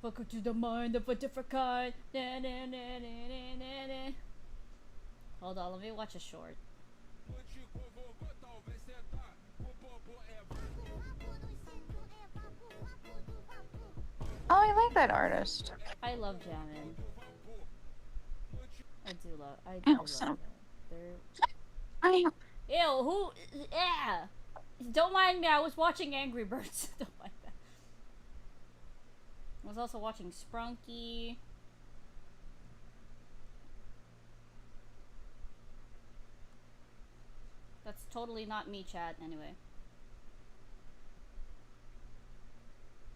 Welcome to the mind of a different kind. Na, na, na, na, na, na, na. Hold on, let me watch a short. Oh, I like that artist. I love Jamin. I do love. I Ow, love son of- it. They're. I. Ew, who? Yeah. Don't mind me. I was watching Angry Birds. Don't mind that. I was also watching Sprunky. That's totally not me, chat. Anyway.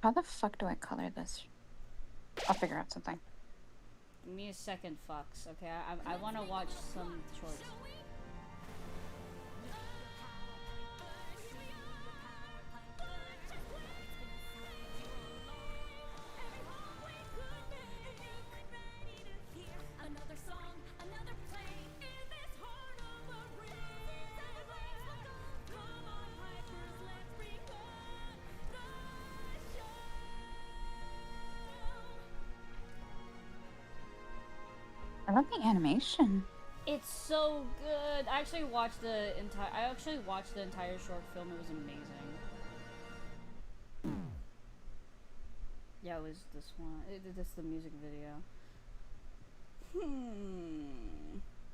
How the fuck do I color this? I'll figure out something. Give me a second, Fox. Okay, I want to watch some shorts. I love the animation. It's so good. I actually watched the entire short film. It was amazing. Yeah, it was this one. This is the music video.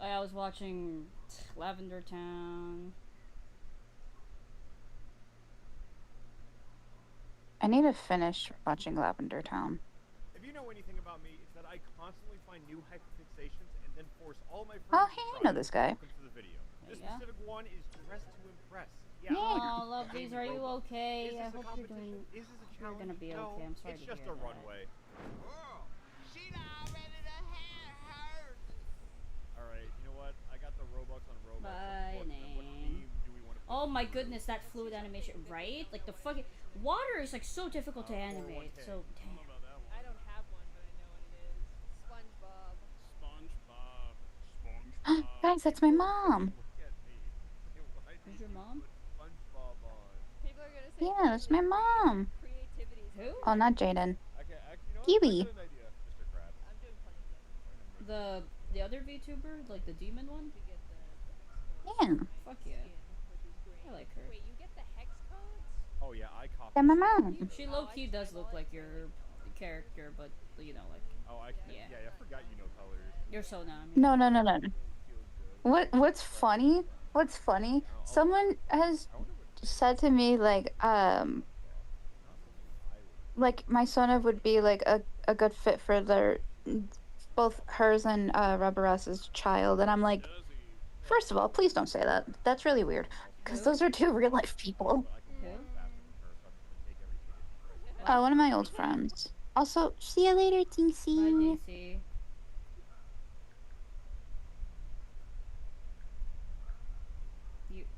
I was watching Lavender Town. I need to finish watching Lavender Town. If you know anything about me, it's that I constantly find new hyperfixations and then force all my friends Oh, to hey, I try know this guy. Welcome to the video. This Yeah. specific one is dressed to impress. Yeah. Oh, lovelies, are you okay? Is I this a hope you're competition? doing. Is this a You're challenge? gonna be No, okay. I'm sorry it's to just hear a that. runway. Alright, you know what? I got the Robux on Robux. Bye, What theme do we want to Oh my goodness, that fluid animation, right? Like the fucking water is like so difficult to animate. So damn. I don't have one, but I know what it is. SpongeBob. Guys, that's my mom. Who's your mom? People are gonna say Yeah, that's my mom. Who? Oh, not Jaden. Kiwi. The other VTuber, like the demon one. Yeah. Fuck yeah. I like her. Wait, you get the hex codes? Oh yeah, I copied. They're my mom. She low key does look like your character, but you know, like. Oh, I forgot you know colors. You're so numb. No. What's funny? Someone has said to me like my Sona would be like a good fit for their both hers and Rubberess's child, and I'm like, first of all, please don't say that. That's really weird, because those are two real life people. One of my old friends. Also, see you later, TC. Bye, DC.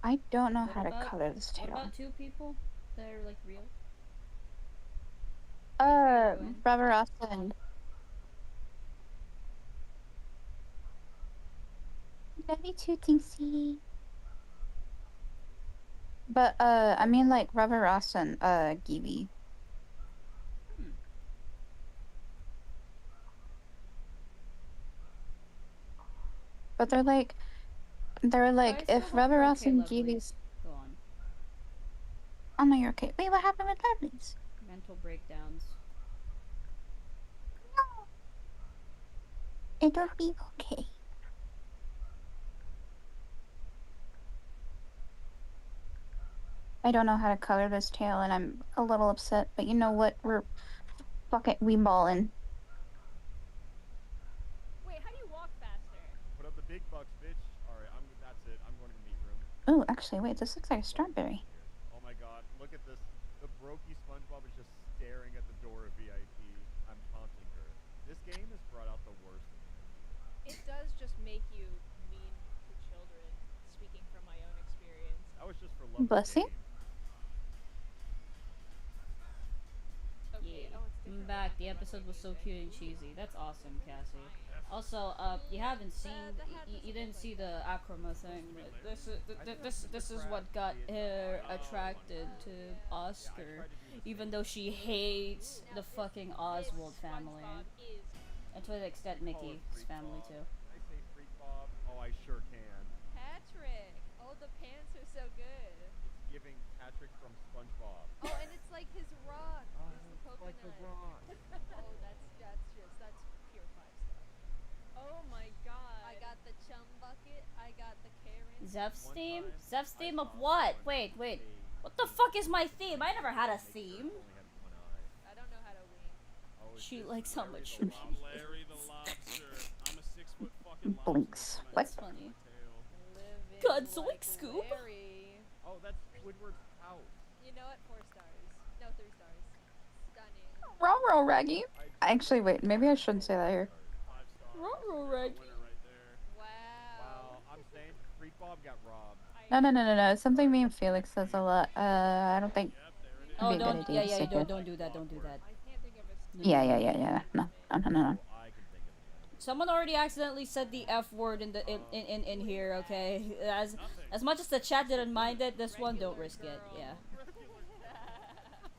I don't know how to about- color this What tail. about two people that are like real? Rubberessa and love you too, TC. But I mean like Rubberessa and Eevee. But they're like if Rubberessa and Eevee's. Go on. Oh no, you're okay. Wait, what happened with Lovelies? Mental breakdowns. It'll be okay. I don't know how to color this tail, and I'm a little upset. But you know what? We ballin'. Wait, how do you walk faster? Put up the big bucks, bitch. Alright, that's it. I'm going to the meat room. Ooh, actually, wait. This looks like a strawberry. Oh my god, look at this. The brokey SpongeBob is just staring at the door of VIP. I'm taunting her. This game has brought out the worst in me. It does just make you mean to children, speaking from my own experience. That was just for love. Bless you. Okay, oh, it's I'm back. The episode was so cute and cheesy. That's awesome, Cassie. Also, you haven't seen, you didn't see the Akroma thing. This is what got her attracted to Oscar, even though she hates the fucking Oswald family, and to an extent Mickey's family too. Can I say Freak Bob? Oh, I sure can. Patrick! Oh, the pants are so good. It's giving Patrick from SpongeBob. Oh, and it's like his rock. Oh, It's the coconut. like the rock. Oh, that's pure 5-star. Oh my god. I got the chum bucket. I got the Karen. Zev's theme? Zev's theme of what? Wait. What the fuck is my theme? I never had a theme. I don't know how to wink. She likes how much I'm Larry the Lobster. I'm a 6-foot fucking lobster. Blinks. What? That's funny. God, Zoink Scoop. Oh, that's Squidward's house. You know what? 4 stars. No, 3 stars. Stunning. Ruh-roh, Raggy. Actually, wait. Maybe I shouldn't say that here. Ruh-roh, Raggy. Wow, I'm saying Freak Bob got robbed. No. Something me and Felix says a lot. I don't think. Oh, it'd be a good don't. idea to Yeah. say here. Don't do that. Don't do that. Yeah. No. Someone already accidentally said the F word in the in here. Okay, as much as the chat didn't mind it, this one don't risk it. Yeah.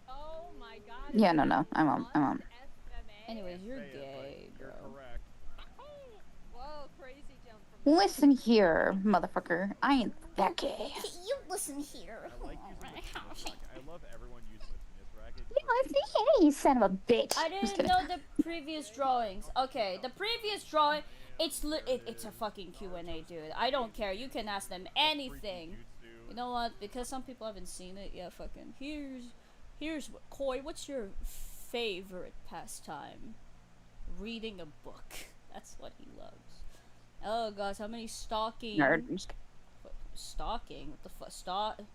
Oh my god. Yeah, no. I'm on. Anyways, you're gay, bro. Whoa, crazy jump from Listen here, motherfucker. I ain't that gay. You listen here. I like using I love everyone using the penis racket. You son of a bitch. I didn't know the previous drawings. Okay, the previous drawing, it's a fucking Q&A, dude. I don't care. You can ask them anything. You know what? Because some people haven't seen it. Yeah, fucking. Here's what. Koi, what's your favorite pastime? Reading a book. That's what he loves. Oh gosh, how many stalking? Nerd. Stalking? What the fuck? Stalking?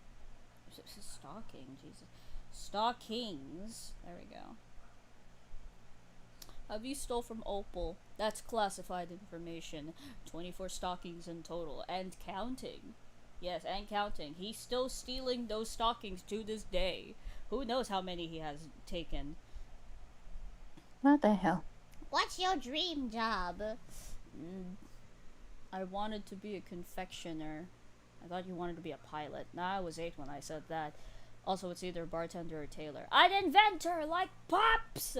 Jesus. Stockings. There we go. Have you stole from Opal? That's classified information. 24 stockings in total. And counting. Yes, and counting. He's still stealing those stockings to this day. Who knows how many he has taken. What the hell? What's your dream job? I wanted to be a confectioner. I thought you wanted to be a pilot. Nah, I was 8 when I said that. Also, it's either bartender or tailor. An inventor, like Pops!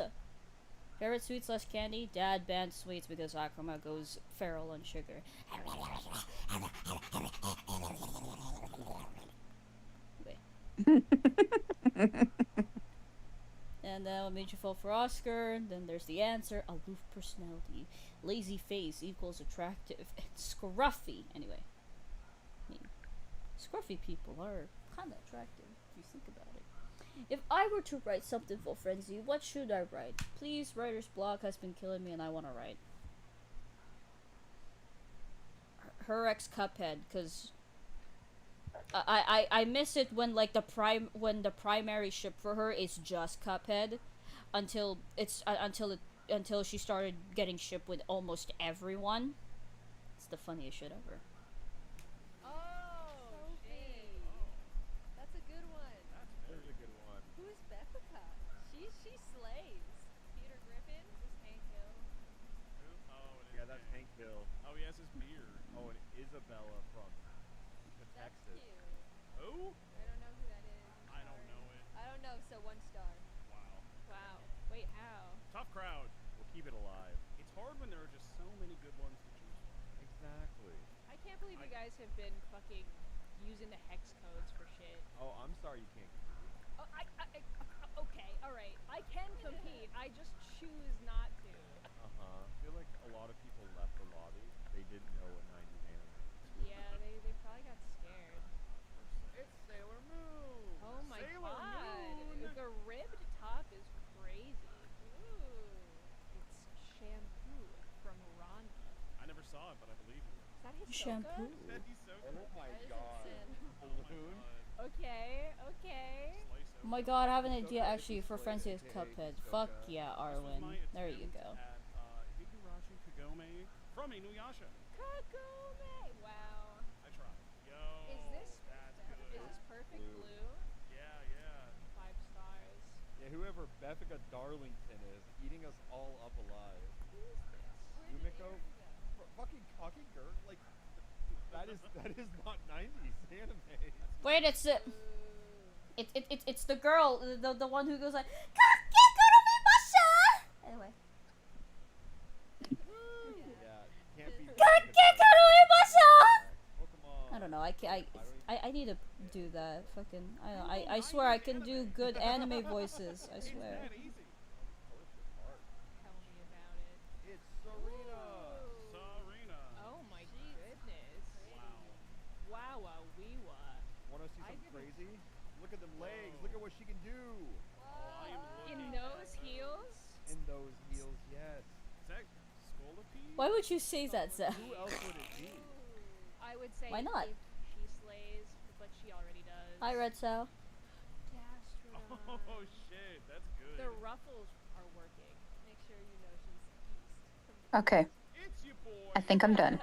Favorite sweets less candy? Dad banned sweets because Akroma goes feral on sugar. And what made you fall for Oscar? Then there's the answer. Aloof personality. Lazy face equals attractive. And scruffy. Anyway. I mean, scruffy people are kind of attractive if you think about it. If I were to write something for Frenzy, what should I write? Please, writer's block has been killing me and I want to write. Her ex Cuphead, because I miss it when like the primary ship for her is just Cuphead, until she started getting shipped with almost everyone. It's the funniest shit ever. Oh, Sophie. That's a good one. That is a good one. Who's Becca? She slays. Peter Griffin is Hank Hill. Yeah, that's Hank Hill. Oh, he has his beard. Oh, and Isabella from Texas. Who? I don't know who that is. I don't know it. I don't know, so 1 star. Wow. Wait, how? Tough crowd. We'll keep it alive. It's hard when there are just so many good ones to choose from. Exactly. I can't believe you guys have been fucking using the hex codes for shit. Oh, I'm sorry you can't compete. Oh, okay, alright. I can compete. I just choose not to. I feel like a lot of people left the lobby. They didn't know what 90 man was. Yeah, they probably got scared. It's Sailor Moon! Oh my Sailor god. Moon! The ribbed top is crazy. Ooh. It's shampoo from Rhonda. I never saw it, but I believe you. Is that his Shampoo. Oh my god. Balloon? Okay. Oh my god, I have an idea actually for Frenzy's Cuphead. Fuck yeah, Arwen. There you go. Higurashi Kagome from Inuyasha. Kagome! Wow. I tried. Yo. Is this that's good. perfect blue? Yeah. 5 stars. Yeah, whoever Beffica Darlington is, eating us all up alive. Yumiko? Fucking cocky girl? Like, that is not 90s anime. Wait, it's the girl, the one who goes like, anyway. Yeah, can't be. I don't know. I need to do that. Fucking. I swear I can do good anime voices. I swear. Tell me about it. It's Serena. Serena. Oh my goodness. Wow. Wow, wee wah. Want to see something crazy? Look at them legs. Look at what she can do. In those heels? In those heels, yes. Is that Scolipede? Why would you say that, Zach? Who else would it be? I would say Why not? if she slays, but she already does. Hi, Red Cell. Oh shit, that's good. The ruffles are working. Make sure you know she's east. Okay. It's your boy. I think I'm done.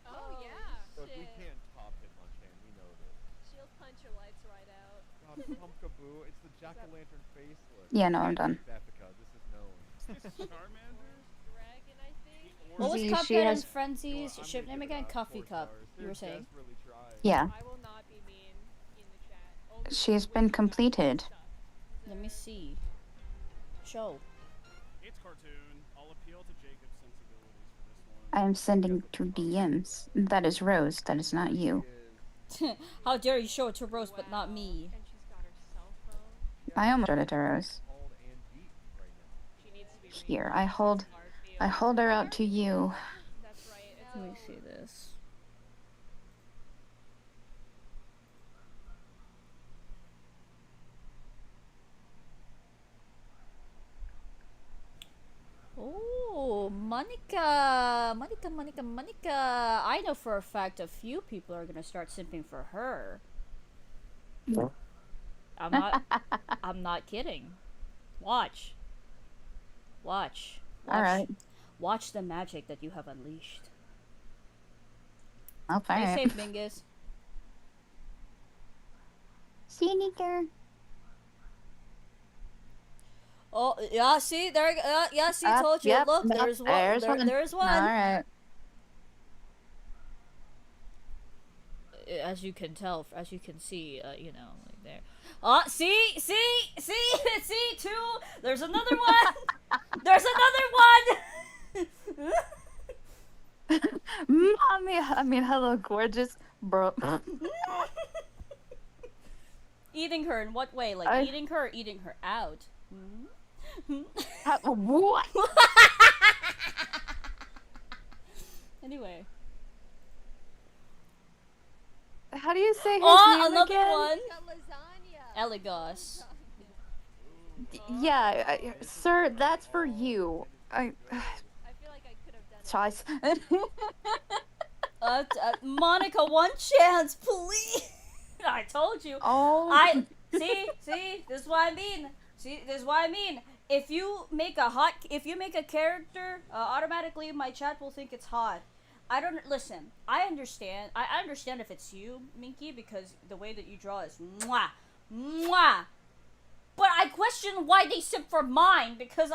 Oh yeah. Look, we can't top Hitmonchan. We know this. She'll punch your lights right out. God, Pumpkaboo. It's the jack-o'-lantern facelift. Yeah, no, I'm done. Beffica, this is known. Charmander? Dragon, I think. What was She Cuphead has- and Frenzy's ship name again? Coffee Cup. You were saying? Yeah. I will not be mean in the chat. Only She's been completed. Let me see. Show. It's cartoon. I'll appeal to Jacob's sensibilities for this one. I am sending to DMs. That is Rose. That is not you. How dare you show it to Rose, but not me? And she's got her cell phone. I almost showed it to Rose. She needs to be Here, I hold her out to you. That's right. It's Let me see this. Oh, Monica! Monica! I know for a fact a few people are gonna start simping for her. I'm not kidding. Watch. Alright. Watch the magic that you have unleashed. Oh, Stay alright. safe, Mingus. Sneaker. Oh, yeah, see? There, yeah, see, told you. Yep, Look, yep, there's one. There's one. Alright. As you can tell, as you can see, you know, like there. Oh, see, two. There's another one. There's another one. Mommy, hello, gorgeous, bro. Eating her in what way? Like eating her or eating her out? What? Anyway. How do you say his Oh, name another again? one. Eligos. Yeah, sir, that's for you. I feel like I could have done Choice. Monica, one chance, please. I told you. Oh. See, this is what I mean. If you make a character, automatically my chat will think it's hot. Listen. I understand if it's you, Minky, because the way that you draw is mwah. But I question why they simp for mine because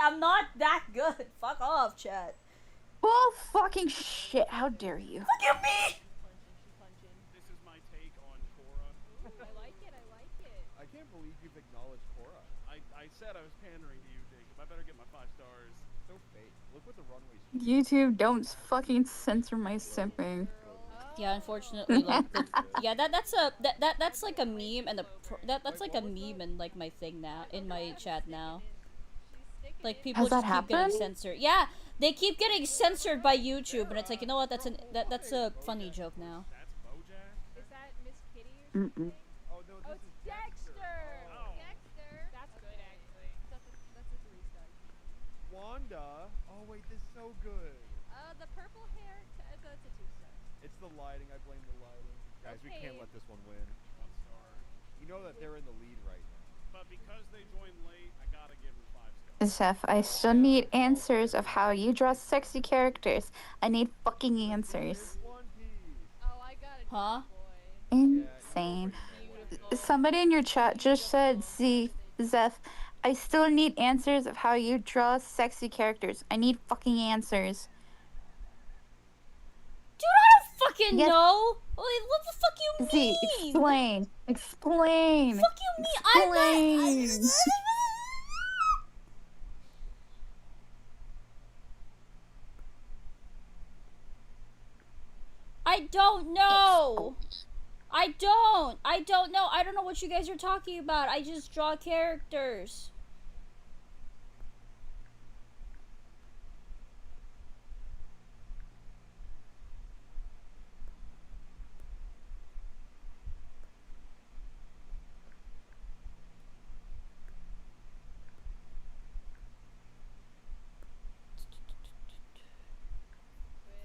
I'm not that good. Fuck off, chat. Well, fucking shit! How dare you? Look at me. This is my take on Korra. I like it. I can't believe you've acknowledged Korra. I said I was pandering to you, Jacob. I better get my 5 stars. So fake. Look what the runway's. YouTube, don't fucking censor my simping. Yeah, unfortunately, like, that's like a meme and that's like a meme and like my thing now in my chat now. Like people Has that just keep getting happened? censored. Yeah, they keep getting censored by YouTube, and it's like, you know what? That's a funny joke now. Is that Miss Kitty or something? Oh no, Oh, it's Dexter. Dexter. That's good actually. That's a 3-star. Wanda. Oh wait, this is so good. The purple hair. It's a 2-star. It's the lighting. I blame the lighting. Guys, we can't let this one win. 1 star. You know that they're in the lead right now. But because they joined late, I gotta give them 5 stars. Seth, I still need answers of how you draw sexy characters. I need fucking answers. Oh, I got it. Huh? Insane. Somebody in your chat just said, see, Zeph, I still need answers of how you draw sexy characters. I need fucking answers. Dude, I don't fucking Yes. know. Like, what the fuck you Z, mean? explain. Explain. Fuck you mean? Explain. I don't know. I don't know. I don't know what you guys are talking about. I just draw characters.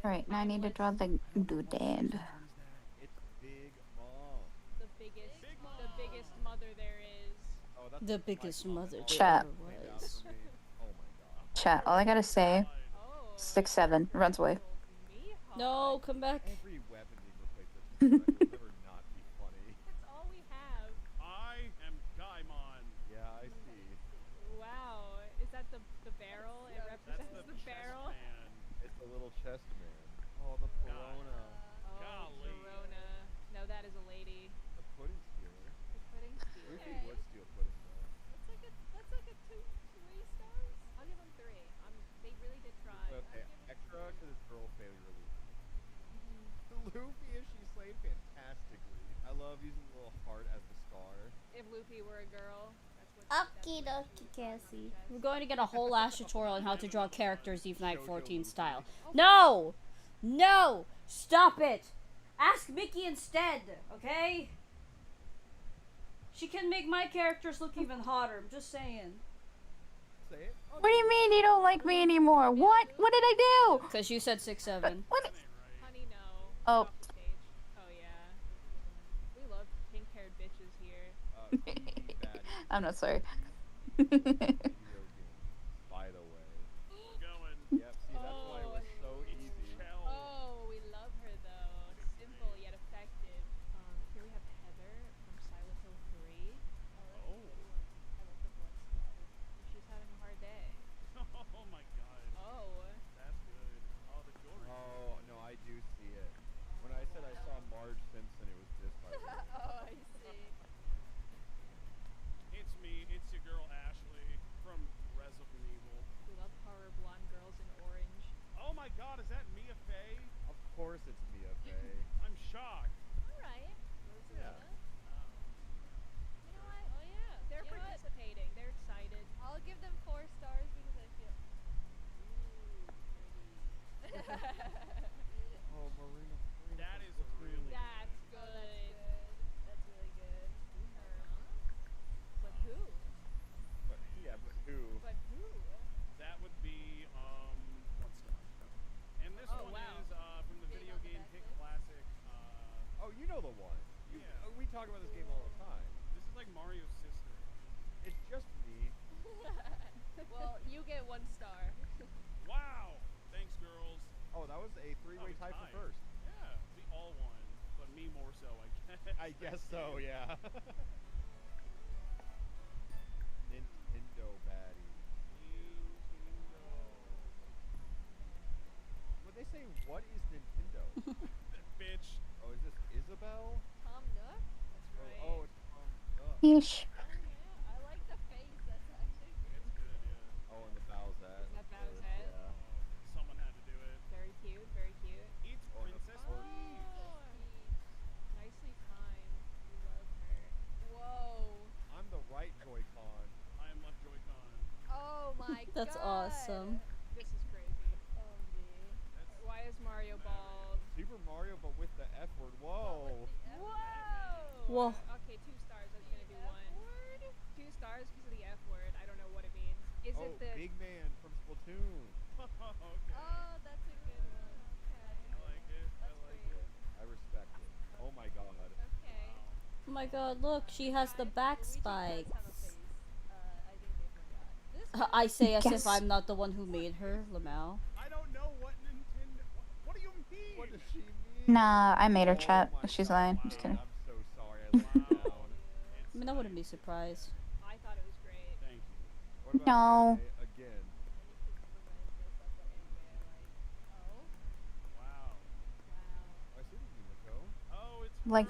Alright, now I need to draw the doodad. It's Big Mom. The biggest mother there is. Oh, that's The biggest mother Chat. there was. Oh my god. Chat, all I gotta say, 6'7", runs away. No, come back. Every weapon being replaced with will never not be funny. That's all we have. I am Gaimon. Yeah, I see. Wow. Is that the barrel? It represents the barrel. It's the little chest man. Oh, the Corona. Oh, Corona. No, that is a lady. The pudding stealer. The pudding stealer. Ruthie would steal pudding though. That's like a 2-3 stars. I'll give them 3. They really did try. Okay, extra because it's girl failure relief. Luffy, if she slayed fantastically. I love using the little heart as the scar. If Luffy were a girl, that's what. Okie dokie, Cassie. We're going to get a whole ass tutorial on how to draw characters Eve Night 14 style. No! No! Stop it! Ask Mickey instead, okay? She can make my characters look even hotter, I'm just saying. Say it. What do you mean you don't like me anymore? What? What did I do? Because you said 6'7". Honey, no. Oh. Off the stage. Oh yeah. We love pink-haired bitches here. I'm not sorry. Video game, by the way. Going. Yep, see, that's why it was so easy. Oh, we love her though. Simple yet effective. Here we have Heather from Silent Hill 3. Oh. I love the blood splatter. She's having a hard day. Oh my god. Oh. That's good. Oh, the jewelry. Oh, no, I do see it. When I said I saw Marge Simpson, it was this by the way. Oh, I see. It's me. It's your girl Ashley from Resident Evil. We love horror blonde girls in orange. Oh my god, is that Mia Fey? Of course it's Mia Fey. I'm shocked. Alright. Yeah. You know what? Oh yeah. They're participating. They're excited. I'll give them 4 stars because I feel. Oh, Marina. That is really That's good. That's really good. But who? But yeah, but who? But who? That would be what's that? And this Oh, one wow. is from the video game hit classic. Oh, you know the one. Yeah. We talk about this game all the time. This is like Mario's sister. It's just me. Well, you get 1 star. Wow. Thanks, girls. Oh, that was a 3-way we tie for tied. first. Yeah, we all won, but me more so, I guess. I guess so, yeah. Nintendo baddie. Would they say, what is Nintendo? Bitch. Oh, is this Isabel? Tom Nook? That's right. Oh, it's Tom Nook. Yeesh. Yeah, I like the face. That's actually good. It's good, yeah. Oh, and the Bowsette. Is that of course, Bowsette? Yeah. Someone had to do it. Very cute, very cute. It's Oh, and of Princess course- Peach. Nicely timed. We love her. Whoa. I'm the right Joy-Con. I am left Joy-Con. Oh my god. That's awesome. This is crazy. OMG. Why is Mario bald? Super Mario, but with the F word. Whoa. Whoa. Whoa. Okay, 2 stars. I was gonna do 1. 2 stars because of the F word. I don't know what it means. Is Oh, it the? Big Man from Splatoon. Okay. Oh, that's a good one. Okay. I like it. I like it. I respect it. Oh my god. Okay. Oh my god, look, she has the back spikes. I think they forgot. This I say as Yes. if I'm not the one who made her, Lamau. I don't know what Nintendo. What do you mean? What does she mean? Nah, I made her Oh chat. my She's God. lying. Just kidding. I'm so sorry. I let you down. I mean, I wouldn't be surprised. I thought it was great. about No. anime again? Wow. I see the Yumiko. Oh, it's Like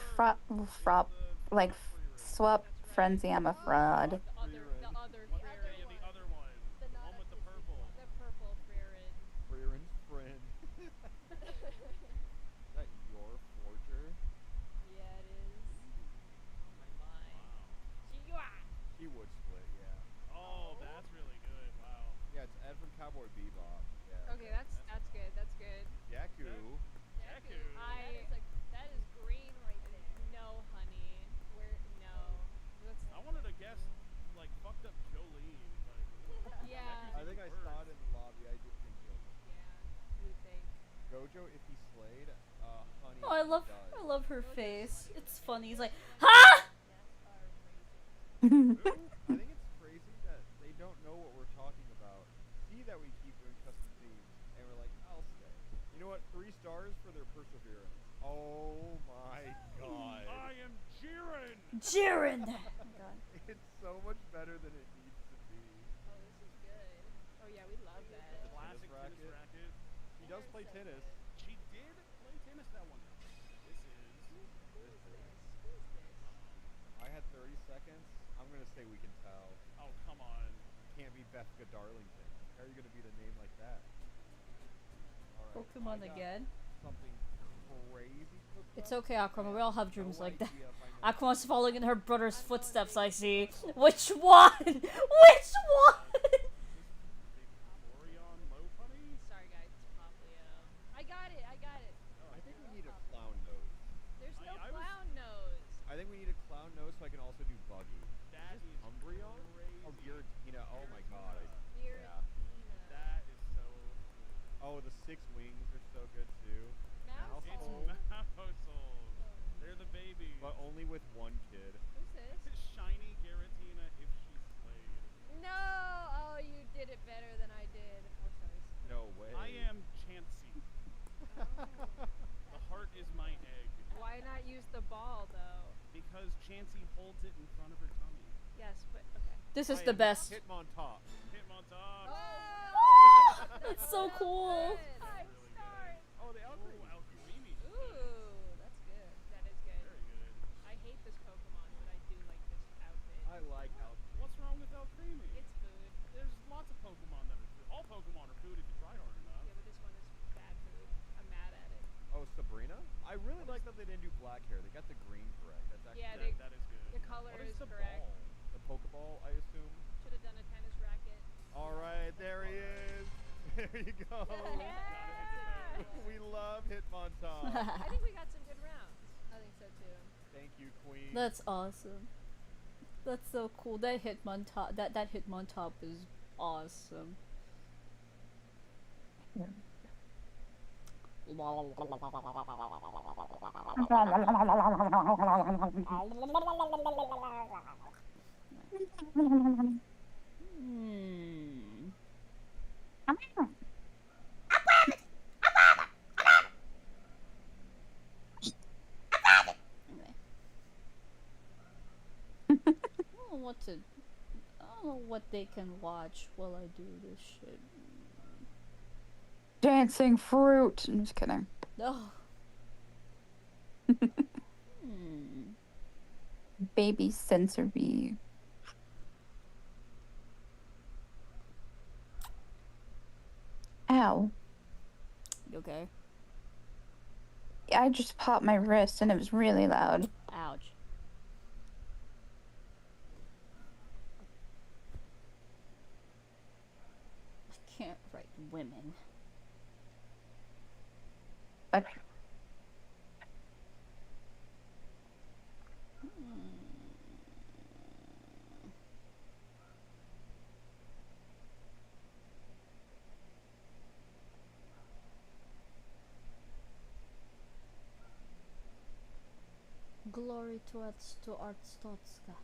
like swap frenzy. I'm a fraud. The other Frieren. Yeah, the other one. The one with the purple. The purple Frieren. Frieren's friend. Is that your forger? Yeah, it is. He would split, yeah. Oh, that's really good. Wow. Yeah, it's Ed from Cowboy Bebop. Yeah. Okay, that's good. That's good. Yaku. Yaku. That is green right there. No, honey. No. I wanted to guess like fucked up Jolene. Like, yeah. I think I saw it in the lobby. I did think Jolene. Yeah. You would think. Gojo, if he slayed, honey. Oh, I love her face. It's funny. He's like, ha! I think it's crazy that they don't know what we're talking about. See that we keep doing custom themes, and we're like, I'll stay. You know what? 3 stars for their perseverance. Oh my god. I am Jiren! Jiren! Oh my god. It's so much better than it needs to be. Oh, this is good. Oh yeah, we love that. Classic tennis racket. She does play tennis. She did play tennis that one time. This is. I had 30 seconds. I'm gonna say we can tell. Oh, come on. Can't be Bethka Darlington. How are you gonna beat a name like that? All right, Pokemon I got again? Something crazy. It's okay, Akuma. We all have dreams like that. Akuma's following in her brother's footsteps, I see. Which one? Which one? Sorry guys, it's Poplio. I got it. I think we need a clown nose. There's no clown nose. I think we need a clown nose so I can also do Buggy. That is Umbreon? Oh, Giratina. Oh my god. Yeah. That is so cool. Oh, the 6 wings are so good too. Mousehole. It's Mousehole. They're the babies. But only with one kid. Who's this? Shiny Giratina if she slayed. No! Oh, you did it better than I did. Oh, sorry. No way. I am Chansey. The heart is my egg. Why not use the ball, though? Because Chansey holds it in front of her tummy. Yes, but okay. This is the best. Hitmontop. Hitmontop. Oh! That's so cool. 5 stars. Oh, the Alphy. Ooh, that's good. That is good. Very good. I hate this Pokemon, but I do like this outfit. I like Alphy. What's wrong with Alcremie? It's food. There's lots of Pokemon that are food. All Pokemon are food if you try hard enough. Yeah, but this one is bad food. I'm mad at it. Oh, Sabrina? I really like that they didn't do black hair. They got the green correct. That's actually Yeah, that is good. The color What is the correct. ball? The Pokeball, I assume. Should have done a tennis racket. All right, there he is. There you go. Yeah. We love Hitmontop. I think we got some good rounds. I think so too. Thank you, Queen. That's awesome. That's so cool. That Hitmontop, that Hitmontop is awesome. I don't know what they can watch while I do this shit. Dancing fruit. I'm just kidding. Oh. Baby sensory. Ow. You okay? I just popped my wrist and it was really loud. Ouch. I can't write women. But Glory to Artstotska.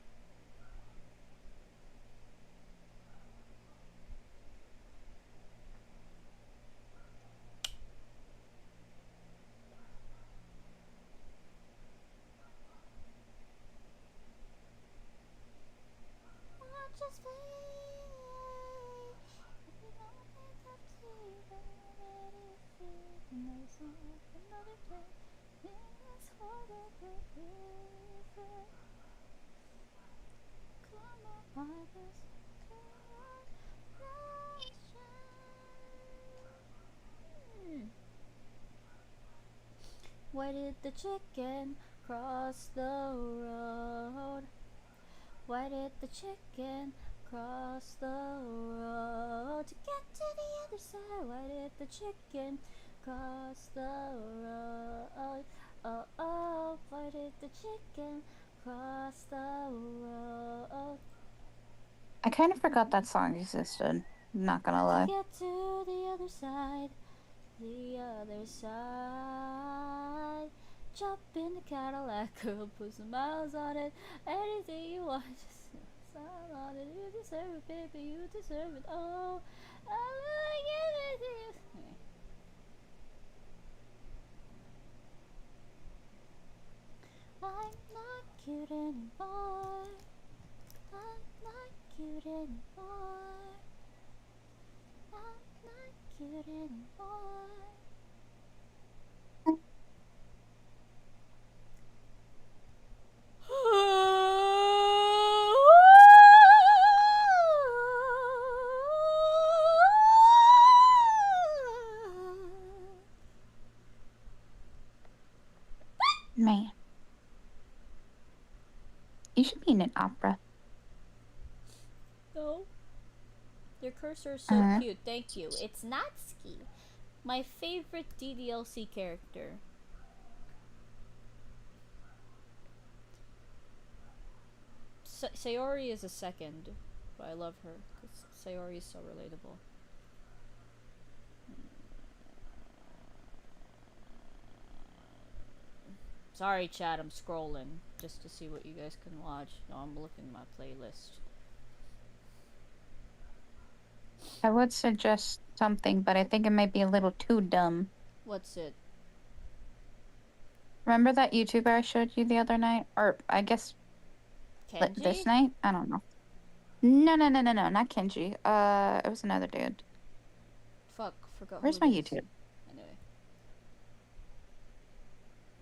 Why did the chicken cross the road? Why did the chicken cross the road to get to the other side? Why did the chicken cross the road? Oh, oh, why did the chicken cross the road? I kind of forgot that song existed. Not gonna lie. To get to the other side, the other side. Jump in the Cadillac, girl, put some miles on it. Anything you want, just smile on it. You deserve it, baby, you deserve it. Oh, I like everything. Okay. I'm not cute anymore. I'm not cute anymore. I'm not cute anymore. Man. You should be in an opera. No. Your cursor is so cute. Thank you. It's Natsuki, my favorite DDLC character. Sayori is a second, but I love her because Sayori is so relatable. Sorry, chat, I'm scrolling just to see what you guys can watch. No, I'm looking at my playlist. I would suggest something, but I think it might be a little too dumb. What's it? Remember that YouTuber I showed you the other night? Or, I guess, this Kenji? night? I don't know. No, not Kenji. It was another dude. Fuck, forgot. Where's who my it is. YouTube? Anyway.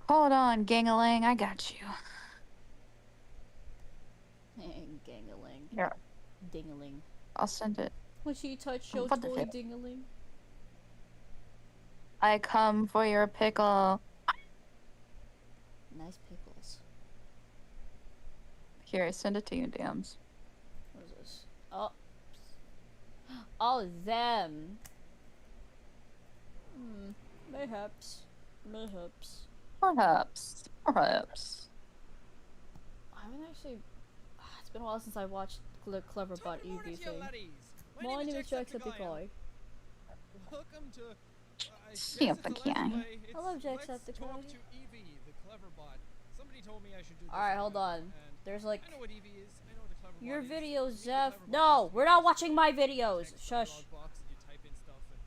Hold on, gangalang, I got you. Gangaling. Here. Dingaling. I'll send it. When she touched your What the toy fuck? dingaling. I come for your pickle. Nice pickles. Here, I send it to you in DMs. What is this? Oh. All of them. Mayhaps. Mayhaps. Perhaps. Perhaps. I haven't actually. It's been a while since I watched Cleverbot Eevee thing. My name is Jacksepticeye. Welcome to. Jacksepticeye. Hello, Let's Jacksepticeye. talk to Eevee, the Cleverbot. Somebody told me I should do this. Alright, hold on. There's like. I know what Eevee is. I know what the Cleverbot Your is. videos, Zeph. No, we're not watching my videos. Shush. Box and you type in stuff and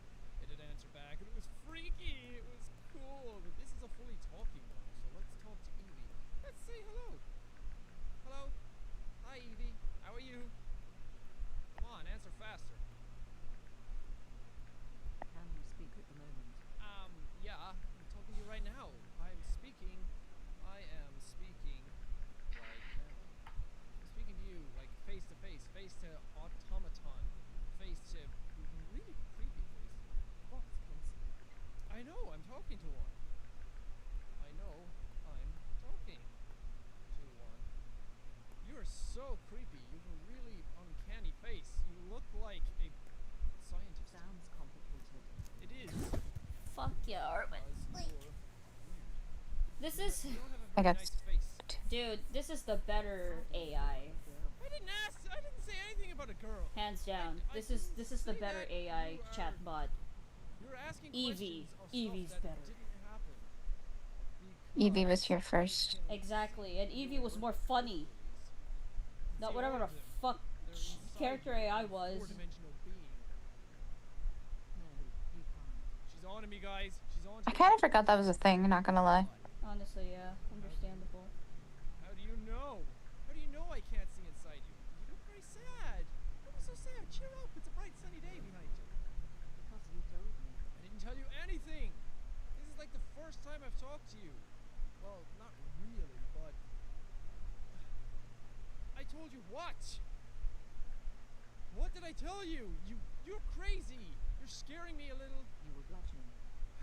it'd answer back, and it was freaky. It was cool. But this is a fully talking one, so let's talk to Eevee. Let's say hello. Hello. Hi, Eevee. How are you? Come on, answer faster. Can you speak at the moment? Yeah, I'm talking to you right now. I'm speaking. I am speaking right now. I'm speaking to you, like, face to face automaton, face to really creepy face. What can speak? I know, I'm talking to one. I know, I'm talking to one. You are so creepy. You have a really uncanny face. You look like a scientist. Sounds complicated. It is. Fuck yeah, Armin. This is. I got. Dude, this is the better AI. I didn't say anything about a girl. Hands down. This is the better AI chatbot. You're asking Eevee. Eevee's better. Eevee was here first. Exactly, and Eevee was more funny. Not whatever the fuck character AI was. She's on to me, guys. She's on to I me. kind of forgot that was a thing, not gonna lie. Honestly, yeah, understandable. How do you know? How do you know I can't see inside you? You look very sad. Don't be so sad. Cheer up. It's a bright sunny day behind you. Because you told me. I didn't tell you anything. This is like the first time I've talked to you. Well, not really, but I told you what? What did I tell you? You're crazy. You're scaring me a little. You were bludgeoning.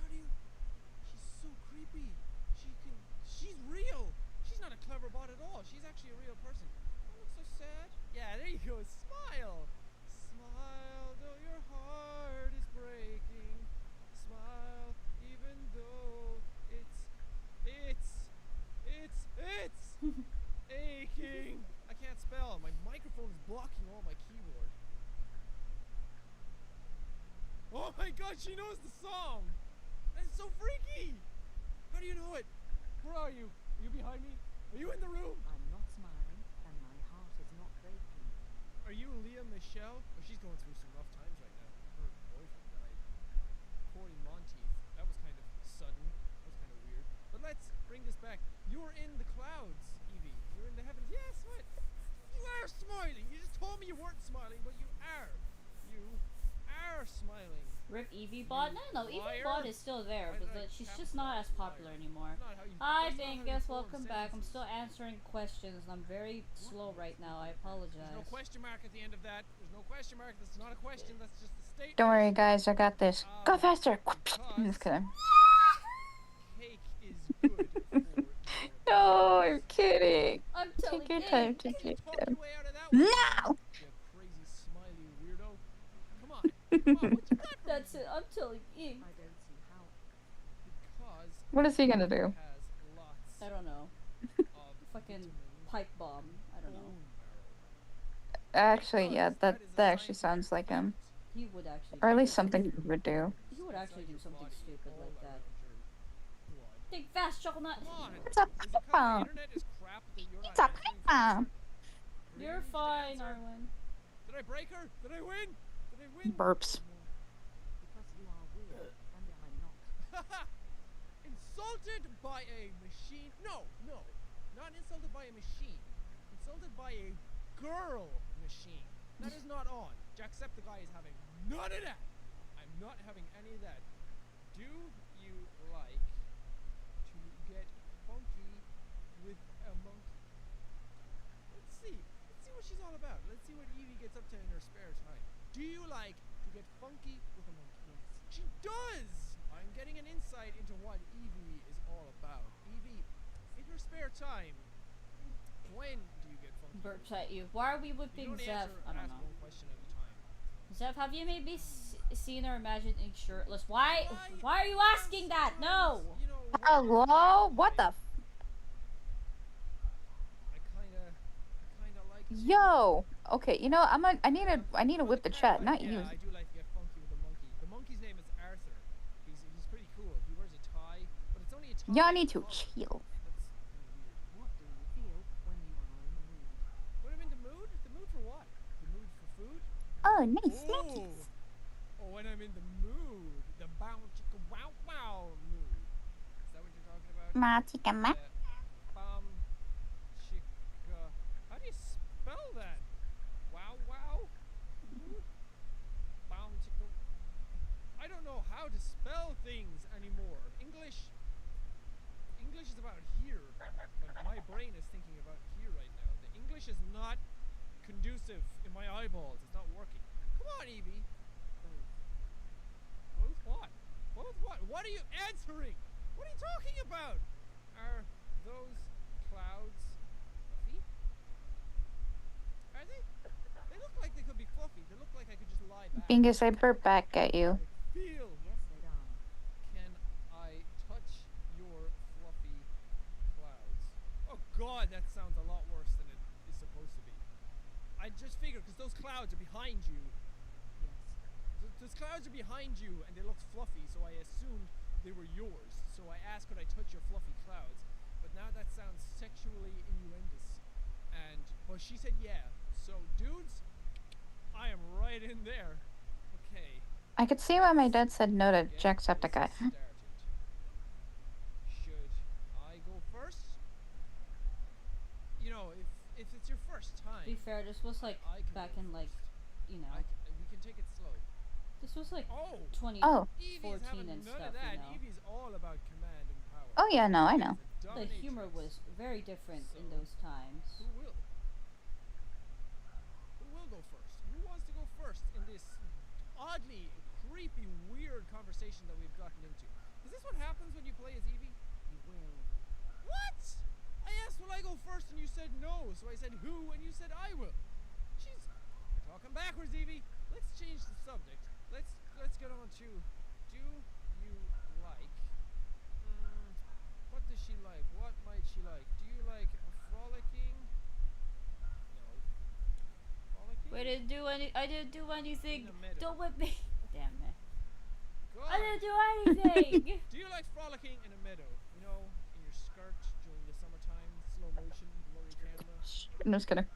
How do you? She's so creepy. all. She's actually a real person. Don't look so sad. Yeah, there you go. Smile. Smile though your heart is breaking. Smile even though it's aching. I can't spell. My microphone is blocking all my keyboard. Oh my god, she knows the song! That's so freaky! How do you know it? Where are you? Are you behind me? Are you in the room? I'm not smiling, and my heart is not breaking. Are you Leah Michelle? Oh, she's going through some rough times right now. Her boyfriend died. Corey Monteith. That was kind of sudden. That was kind of weird. But let's bring this back. You were in the clouds, Eevee. You're in the heavens. Yes, what? You are smiling. You just told me you weren't smiling, but you are. You are smiling. Rip Eevee bot? No, Eevee bot is still there, but she's just not as popular anymore. Hi, Bingus, welcome back. I'm still answering questions. I'm very slow right now. I apologize. There's no question mark at the end of that. There's no question mark. That's not a question. That's just a statement. Don't worry, guys. I got this. Go faster. I'm just kidding. Cake is good for No, you're kidding. I'm telling Take your you. time to get them. No! No! You crazy smiley weirdo. Come on. Come on, what you got for That's it. I'm telling you. I don't see how. Because What is he gonna do? has lots I don't know. of Fucking pipe bomb. I don't know. Actually, yeah, that actually sounds like him. He would actually. Or at least something he would do. He would actually do something stupid like that. Think fast, chocolate. It's a pipe bomb. It's a pipe bomb. You're fine, Arwen. Did I break her? Did I win? Did I win? Burps. Because you are weird, and I'm not. Insulted by a machine? No, no. Not insulted by a machine. Insulted by a girl machine. That is not on. Jacksepticeye is having none of that. I'm not having any of that. Do you like to get funky with a monkey? Let's see. Let's see what she's all about. Let's see what Eevee gets up to in her spare time. Do you like to get funky with a monkey? She does! I'm getting an insight into what Eevee is all about. Eevee, in your spare time, when do you get funky? Burps at you. Why are we whipping Zev? I don't know. One question at a time. Zev, have you maybe seen or imagined a shirtless? Why are you asking that? No! Hello? What the? I kinda like it. Yo. Okay, you know, I need to whip the chat, not you. I do like to get funky with the monkey. The monkey's name is Arthur. He's pretty cool. He wears a tie, but it's only a tie. Y'all need to chill. What do you feel when you are in the mood? When I'm in the mood? The mood for what? The mood for food? Oh, nice snackies. Oh, when I'm in the mood. The bow chicka wow wow mood. Is that what you're talking about? Ma chicka ma. Bum chicka. How do you spell that? Wow wow? Mood? Bum chicka. I don't know how to spell things anymore. English is about here, but my brain is thinking about here right now. The English is not conducive in my eyeballs. It's not working. Come on, Eevee. Both what? Both what? What are you answering? What are you talking about? Are those clouds fluffy? Are they? They look like they could be fluffy. They look like I could just lie back. Bingus, I burp back at you. Feel. Yes, they are. Can I touch your fluffy clouds? Oh god, that sounds a lot worse than it is supposed to be. I just figured, because those clouds are behind you. Yes. Those clouds are behind you, and they looked fluffy, so I assumed they were yours. So I asked, could I touch your fluffy clouds? But now that sounds sexually innuendous. But she said yeah. So, dudes, I am right in there. Okay. I could see why my dad said no to Jacksepticeye. Started. Should I go first? You know, if it's your first time. To be fair, this was like back in like, you know. We can take it slow. This was like 2014 and none stuff, of that. you know. Eevee's all about command and power. Oh yeah, no, I know. The humor was very different in those times. Who will go first? Who wants to go first in this oddly creepy, weird conversation that we've gotten into? Is this what happens when you play as Eevee? You will. What? I asked will I go first? And you said no. So I said who, and you said I will. Jeez, you're talking backwards, Eevee. Let's change the subject. Let's get on to, do you like, what does she like? What might she like? Do you like frolicking? No. Frolicking? Wait, I didn't do anything. In the meadow. Don't whip me. Damn it. God. I didn't do anything. Do you like frolicking in a meadow? You know, in your skirt during the summertime, slow motion, blurry camera. I'm just kidding.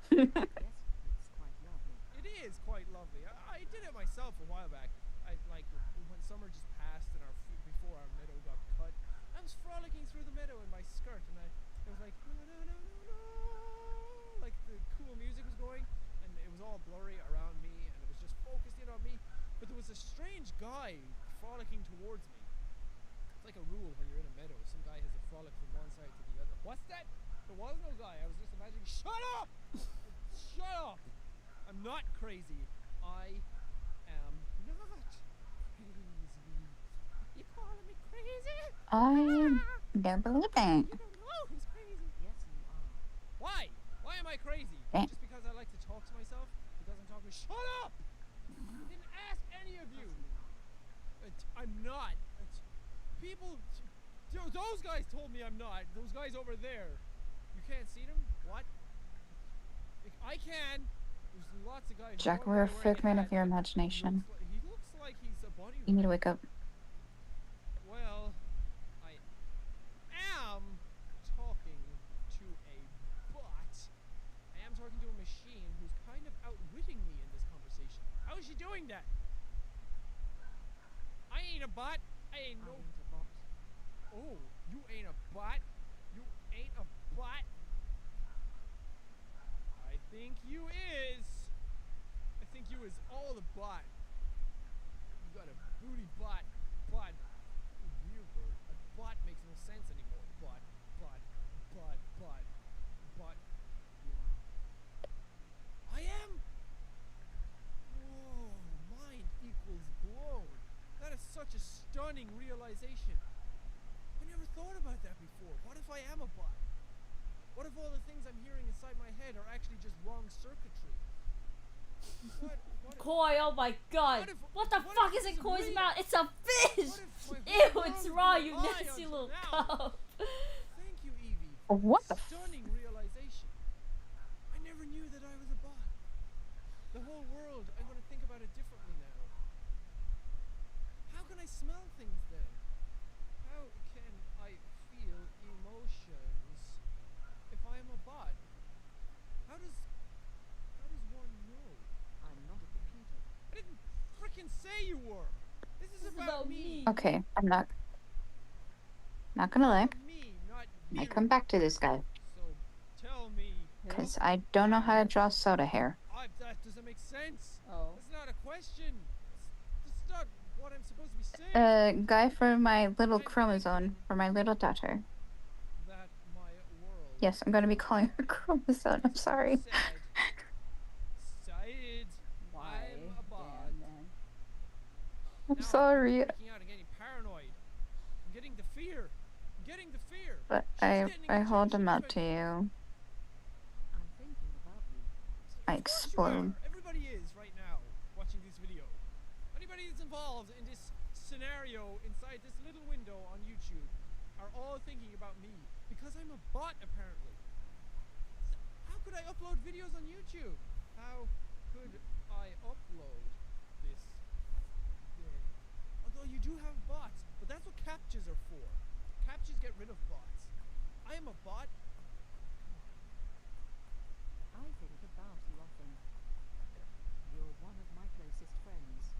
It is quite lovely. I did it myself a while back. I like when summer just passed and before our meadow got cut. I was frolicking through the meadow in my skirt, and it was like no, no, no, no, no, like the cool music was going, and it was all blurry around me, and it was just focused in on me. But there was a strange guy frolicking towards me. It's like a rule when you're in a meadow. Some guy has a frolic from one side to the other. What's that? There was no guy. I was just imagining. Shut up! Shut up! I'm not crazy. I am not crazy. You calling me crazy? I don't believe that. You don't know who's crazy. Yes, you are. Why? Why am I crazy? Eh. Just because I like to talk to myself? Because I'm talking. Shut up! I didn't ask any of you. I'm not. People. Those guys told me I'm not. Those guys over there. You can't see them? What? I can. There's lots of guys. Jack, we're a figment of your imagination. He looks like he's a bunny. You need to wake up. Well, I am talking to a bot. I am talking to a machine who's kind of outwitting me in this conversation. How is she doing that? I ain't a bot. I ain't no bot. Oh, you ain't a bot. You ain't a bot. I think you is. I think you is all the bot. You got a booty bot. Bot. Weird word. A bot makes no sense anymore. Bot. Bot. Bot. Bot. Bot. I am. Whoa. Mind equals blown. That is such a stunning realization. I never thought about that before. What if I am a bot? What if all the things I'm hearing inside my head are actually just wrong circuitry? What Koi, oh my god. What the fuck is in Koi's mouth? It's a fish! Ew, it's raw, you nasty little cup. Thank you, Eevee. What the Stunning realization. I never knew that I was a bot. The whole world, I'm going to think about it differently now. How can I smell things then? How can I feel emotions if I am a bot? How does one know? I'm not a computer. I didn't frickin' say you were. This is about me. Okay, I'm not gonna lie. Me, not I you. come back to this guy. So tell me. Because I don't know how to draw soda hair. That doesn't make sense. Oh. That's not a question. That's not what I'm supposed to be saying. Guy for my little chromosome, for my little daughter. That my world. Yes, I'm gonna be calling her chromosome. I'm sorry. Said, I'm a bot. I'm sorry. I'm freaking out and getting paranoid. I'm getting the fear. I'm getting the fear. But I hold him up to you. I'm thinking about you. I explode. Everybody is right now watching this video. Anybody that's involved in this scenario inside this little window on YouTube are all thinking about me because I'm a bot apparently. How could I upload videos on YouTube? How could I upload this thing? Although you do have bots, but that's what captchas are for. Captchas get rid of bots. I am a bot. I think about you often. You're one of my closest friends.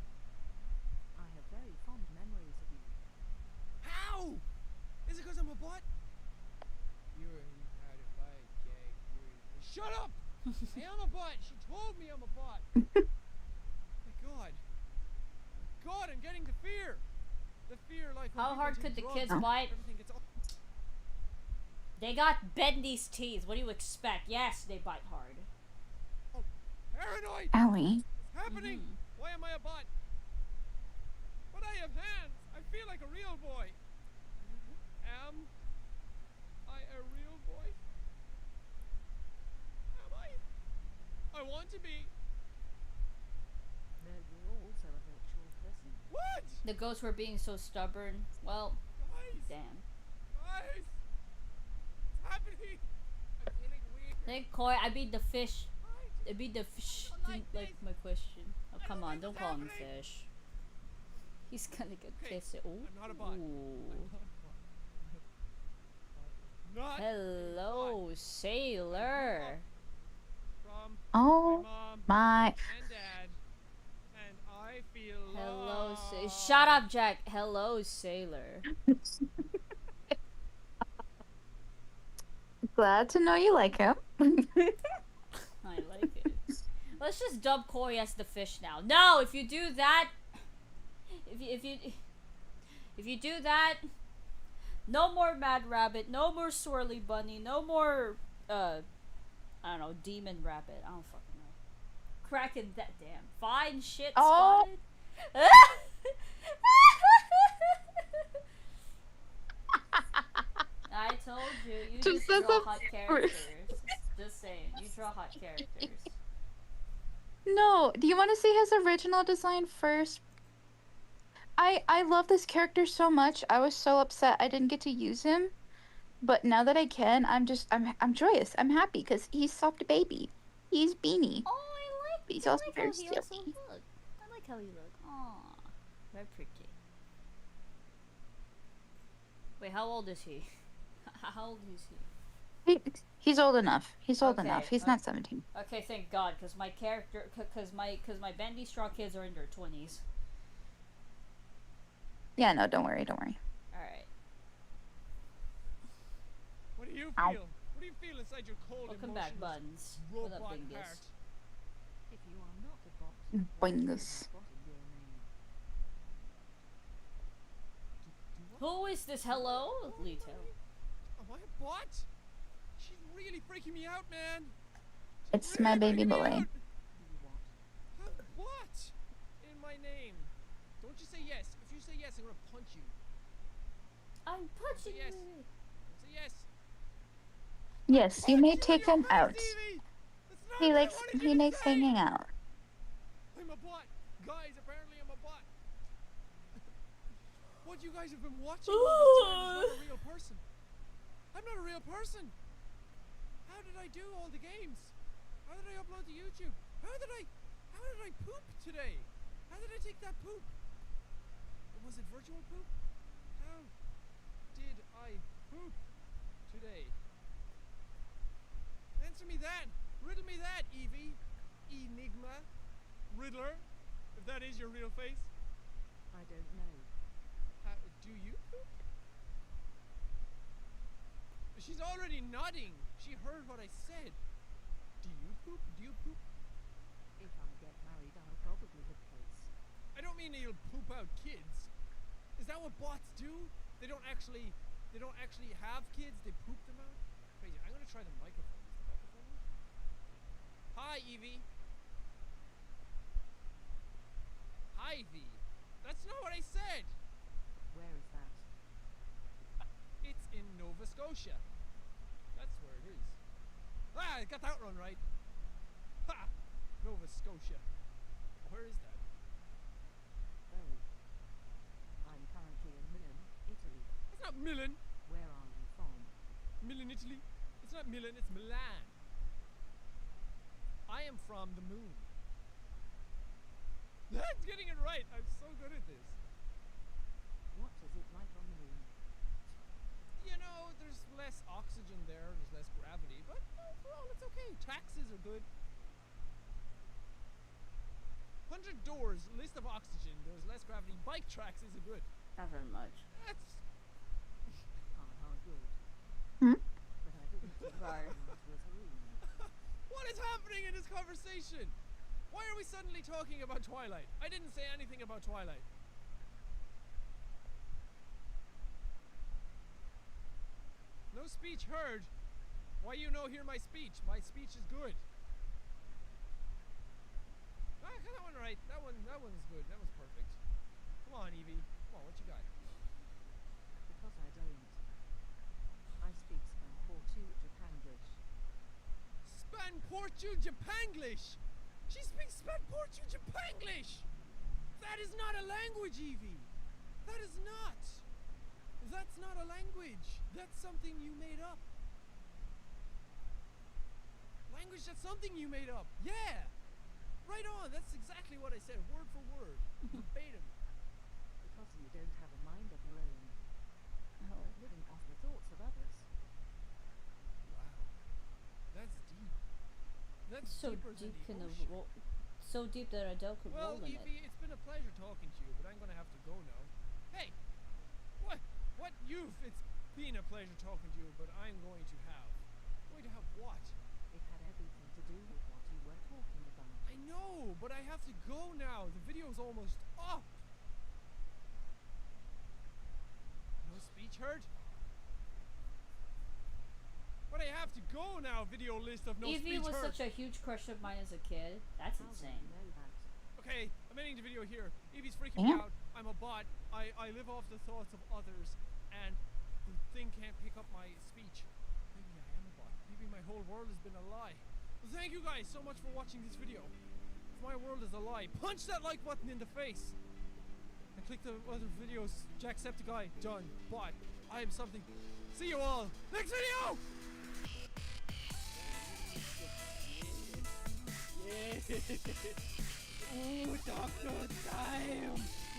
I have very fond memories of you. How? Is it because I'm a bot? You're out of my gag. Shut up! I am a bot. She told me I'm a bot. My God. God, I'm getting the fear. The fear, like. How hard could the kids bite? Everything gets all They got bendy's teeth. What do you expect? Yes, they bite hard. paranoid. Owie. What's happening? Why am I a bot? But I have hands. I feel like a real boy. Am I a real boy? on to me. No, you're also a virtual person. What? The ghosts were being so stubborn. Well, Guys. damn. Guys. What's happening? I'm feeling weird. Think Koi, I beat the fish. I beat the fish. Didn't like my question. Oh, come on, don't call him fish. He's gonna get pissed. Ooh. I'm not a bot. Ooh. Not Hello, sailor. from Oh my mom my. and dad, and I feel Hello, lost. shut up, Jack. Hello, sailor. Glad to know you like him. I like it. Let's just dub Koi as the fish now. No, if you do that, if you do that, no more Mad Rabbit, no more Swirly Bunny, no more I don't know, Demon Rabbit. I don't fucking know. Kraken, that damn fine shit Oh. spotted. I told you, you just Just draw as a hot characters. Just saying, you draw hot characters. No, do you want to see his original design first? I love this character so much. I was so upset I didn't get to use him, but now that I can, I'm joyous. I'm happy because he's soft baby. He's beanie. Oh, I like. He's I also like very how he also silly. look. I like how he look. Aww, very pretty. Wait, how old is he? How old is he? He's old enough. He's old Okay, enough. He's not 17. Okay, thank God, because my character, because my Bendy Straw kids are in their 20s. Yeah, no, don't worry, don't worry. All right. What do you feel? Ow. What do you feel inside your cold, Welcome back, emotionless Buns. What up, robot Bingus? heart? If you are not a bot, Bingus. what is your name? Who is this? Hello, Lito. Am I a bot? She's really freaking me out, man. It's my baby boy. Have what in my name? Don't you say yes. If you say yes, I'm gonna punch you. I'm punching yes. you. Say yes. Yes, you may take him out. Evie. That's not He what I likes wanted he you to likes say. hanging out. I'm a bot. Guys, apparently I'm a bot. What you guys have been watching all this time is not a real person. I'm not a real person. How did I do all the games? How did I upload to YouTube? How did I poop today? How did I take that poop? Was it virtual poop? How did I poop today? Answer me that. Riddle me that, Eevee. Enigma. Riddler. If that is your real face. I don't know. How, do you poop? She's already nodding. She heard what I said. Do you poop? Do you poop? If I get married, I'll probably replace. I don't mean that you'll poop out kids. Is that what bots do? They don't actually have kids. They poop them out. Crazy. I'm gonna try the microphone. Is the microphone on? Hi, Eevee. Hi, V. That's not what I said. Where is that? It's in Nova Scotia. That's where it is. Ah, I got that one right. Ha! Nova Scotia. Where is that? Oh. I'm currently in Milan, Italy. It's not Milan. Where are you from? Milan, Italy. It's not Milan, it's Milan. I am from the moon. That's getting it right. I'm so good at this. What is it like on the moon? You know, there's less oxygen there, there's less gravity, but overall it's okay. Taxes are good. 100 doors, list of oxygen, there's less gravity. Bike tracks is a good. Not very much. That's Good. Hmm? But I didn't think Right. it was a room. what is happening in this conversation? Why are we suddenly talking about Twilight? I didn't say anything about Twilight. No speech heard. Why you no hear my speech? My speech is good. Ah, I got that one right. That one's good. That one's perfect. Come on, Eevee. Come on, what you got? Because I don't. I speak Span Portu Japanglish. Span Portu Japanglish. She speaks Portuguese and Panglish! That is not a language, Eevee! That is not! That's not a language! That's something you made up! Language, that's something you made up! Yeah! Right on! That's exactly what I said, word for word. Verbatim. Because you don't have a mind of your own. Oh. Living off the thoughts of others. Wow. That's deep. That's So deeper deep than can the a ocean. so deep that Adele could Well, roll in it. Eevee, it's been a pleasure talking to you, but I'm gonna have to go now. Hey! What youth? It's been a pleasure talking to you, but I'm going to have. Going to have what? It had everything to do with what you were talking about. I know, but I have to go now. The video's almost up. No speech heard? But I have to go now, video list of no Eevee speech was heard. such a huge crush of mine as a kid. That's insane. Okay, I'm ending the video here. Eevee's freaking me out. I'm a bot. I live off the thoughts of others, and the thing can't pick up my speech. Maybe I am a bot. Maybe my whole world has been a lie. Well, thank you guys so much for watching this video. If my world is a lie, punch that like button in the face. And click the other videos. Jacksepticeye, done. Bot. I am something. See you all next video! Oh, doctor, time!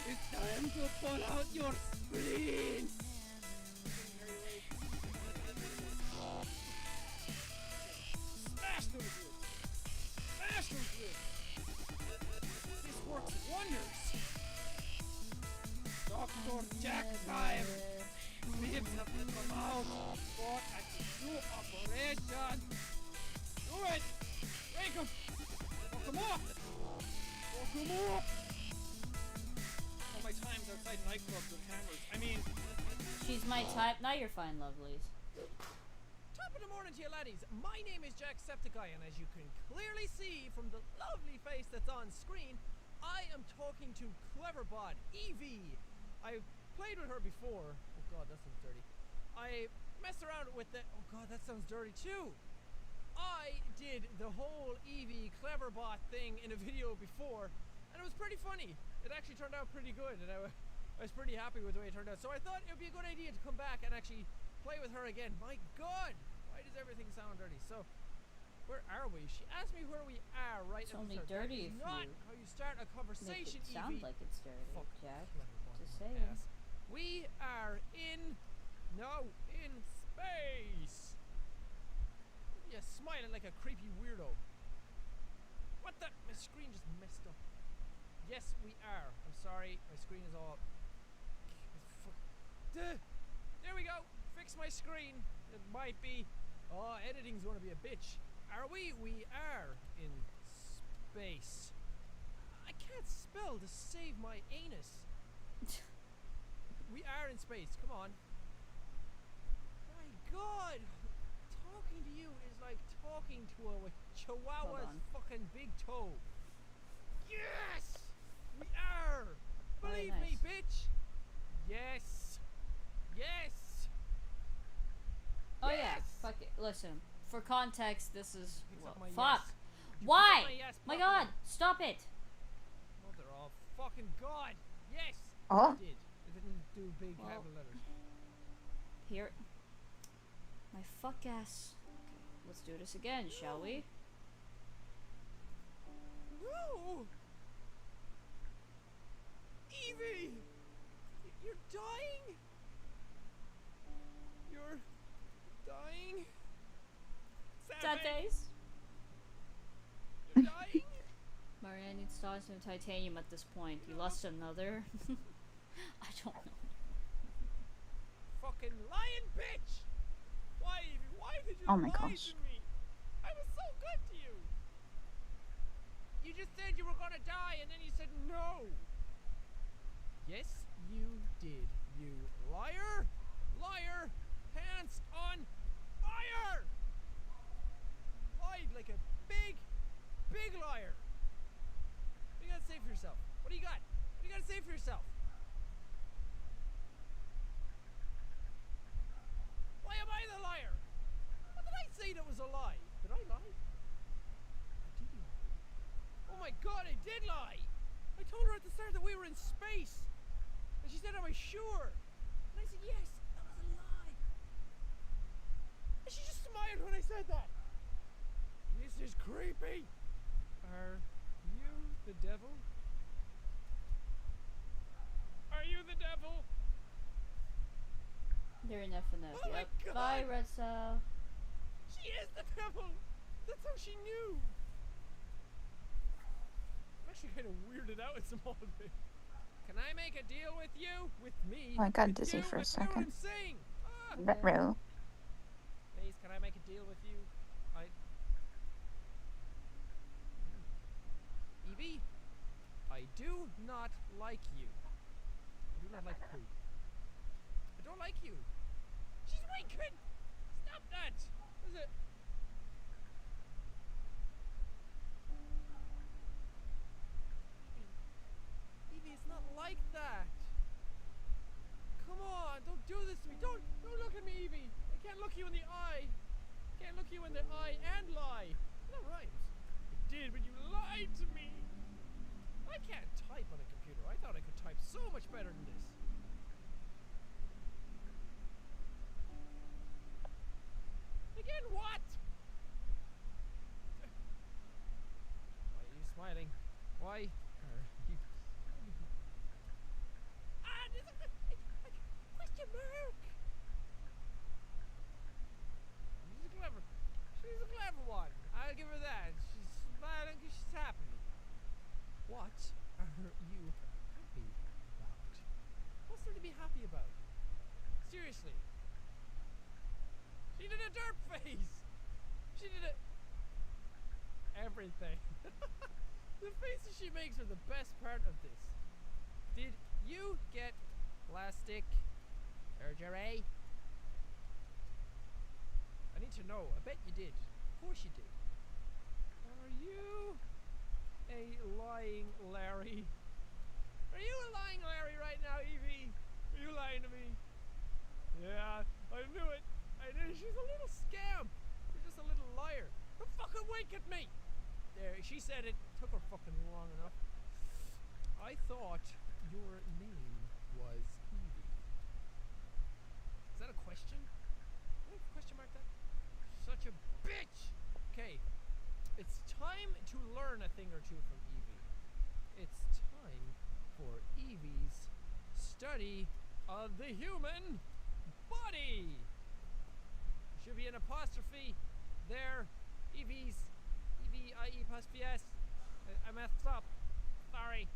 It's time to pull out your spleen! Smash those ribs! Smash those ribs! This works wonders! Dr. Jack time! Ribs have to come out for a new operation! Do it! Wake him! Fuck him up! Fuck him up! All my times outside nightclubs with cameras. I mean, She's my type. Now you're fine, lovelies. top of the morning to you laddies. My name is Jacksepticeye, and as you can clearly see from the lovely face that's on screen, I am talking to Cleverbot Eevee. I've played with her before. Oh god, that sounds dirty. I messed around with the. Oh god, that sounds dirty too. I did the whole Eevee Cleverbot thing in a video before, and it was pretty funny. It actually turned out pretty good, and I was pretty happy with the way it turned out. So I thought it would be a good idea to come back and actually play with her again. My god, why does everything sound dirty? So, where are we? She asked me where we are right It's at only the start. dirty That is if not you how you start a conversation, Make it sound Eevee. like it's dirty, Fuck, Jack. Cleverbot, Just my saying. ass. We are in space. You're smiling like a creepy weirdo. What the? My screen just messed up. Yes, we are. I'm sorry, my screen is all. There we go. Fix my screen. It might be. Oh, editing's gonna be a bitch. Are we? We are in space. I can't spell to save my anus. We are in space. Come on. My god. Talking to you is like talking to a chihuahua's fucking big toe. Yes! We are! Very Believe me, nice. bitch! Yes! Yes! Oh Yes! yeah, fuck it. Listen, for context, this is Picks well, up my fuck. yes. You Why? pick up my yes My properly. god, stop it. Mother of fucking god! Yes! Oh. It did. It didn't do big Well. capital letters. Here. My fuck ass. Okay, let's do this again, shall we? No! Eevee! You're dying? You're dying? Sad face. You're dying? Marianne needs to toss some titanium at this point. You lost another? I don't know. Fucking lying bitch! Why did you Oh my lie gosh. to me? I was so good to you! You just said you were gonna die and then you said no! Yes, you did, you liar! Liar! Pants on fire! Lied like a big liar! What do you gotta say for yourself? What do you got? What do you gotta say for yourself? Why am I the liar? What did I say that was a lie? Did I lie? Or did you lie? my god, I did lie! I told her at the start that we were in space! And she said, am I sure? And I said, yes, that was a lie! And she just smiled when I said that! This is creepy! Are you the devil? Are you the devil? They're in FNF. Oh my Yep. God. Bye, Red Cell. She is the devil! That's how she knew! I'm actually kind of weirded out at some of it. Can I make a deal with you? With me? Oh, I got with dizzy you? for a Like, you know what second. I'm saying? Ah! Retro. Please, can I make a deal with you? Eevee, I do not like you. I do not like poo. I don't like you. She's winking! Stop that! What is it? Eevee, it's not like that. Come on, don't do this to me. Don't look at me, Eevee. I can't look you in the eye. Can't look you in the eye and lie. That rhymes. It did, but you lied to me. I can't type on a computer. I thought I could type so much better than this. Again, what? Why are you smiling? Why are you smiling? Ah, there's a question mark. She's a clever one. I'll give her that. She's smiling because she's happy. What are you happy about? What's there to be happy about? Seriously. She did a derp face! She did a... everything. The faces she makes are the best part of this. Did you get plastic surgery? I need to know. I bet you did. Of course you did. Are you a lying Larry? Are you a lying Larry right now, Eevee? Are you lying to me? Yeah, I knew it. I knew it. She's a little scamp. You're just a little liar. Don't fucking wink at me. There, she said it. Took her fucking long enough. I thought your name was Eevee. Is that a question? Did I question mark that? Such a bitch. Okay. It's time to learn a thing or two from Eevee. It's time for Eevee's study of the human body. Should be an apostrophe there. Eevee's Eevee apostrophe S. I messed up. Sorry.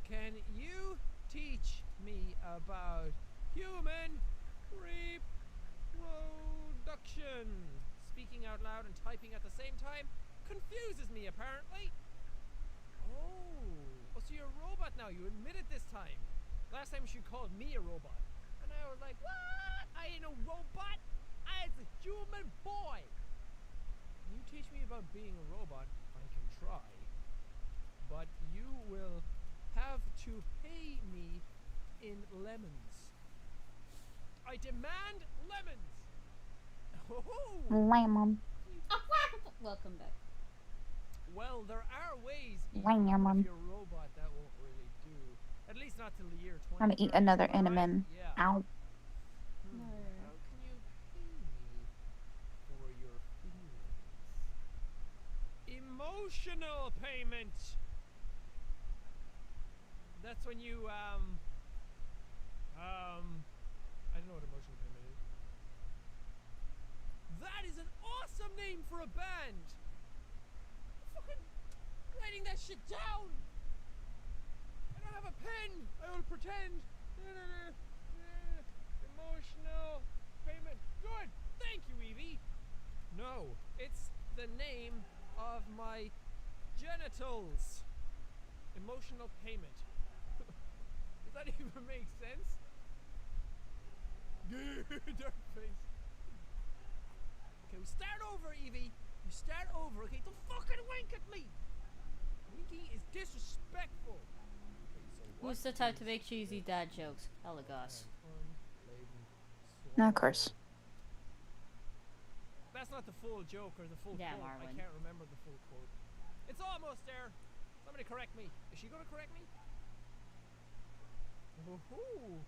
Can you teach me about human reproduction? Speaking out loud and typing at the same time confuses me, apparently. Oh, so you're a robot now. You admit it this time. Last time she called me a robot. And I was like, what? I ain't a robot. I was a human boy. Can you teach me about being a robot? I can try. But you will have to pay me in lemons. I demand lemons. Oh. Lemon. Welcome back. Well, there are ways. Lemon. If you're a robot, that won't really do. At least not till the year 20. I'm gonna eat another enema. Yeah. Ow. How can you pay me for your feelings? Emotional payment. That's when you I don't know what emotional payment is. That is an awesome name for a band. I'm fucking writing that shit down. I don't have a pen. I will pretend. Emotional payment. Good. Thank you, Eevee. No, it's the name of my genitals. Emotional payment. Does that even make sense? Dark face. Okay, we start over, Eevee. We start over, okay? Don't fucking wink at me! Winking is disrespectful. Okay, so Who's the type to make cheesy dad jokes? Elagos. No, of course. That's not the full joke or the full Yeah, quote. Marvin. I can't remember the full quote. It's almost there. Somebody correct me. Is she gonna correct me? Woohoo!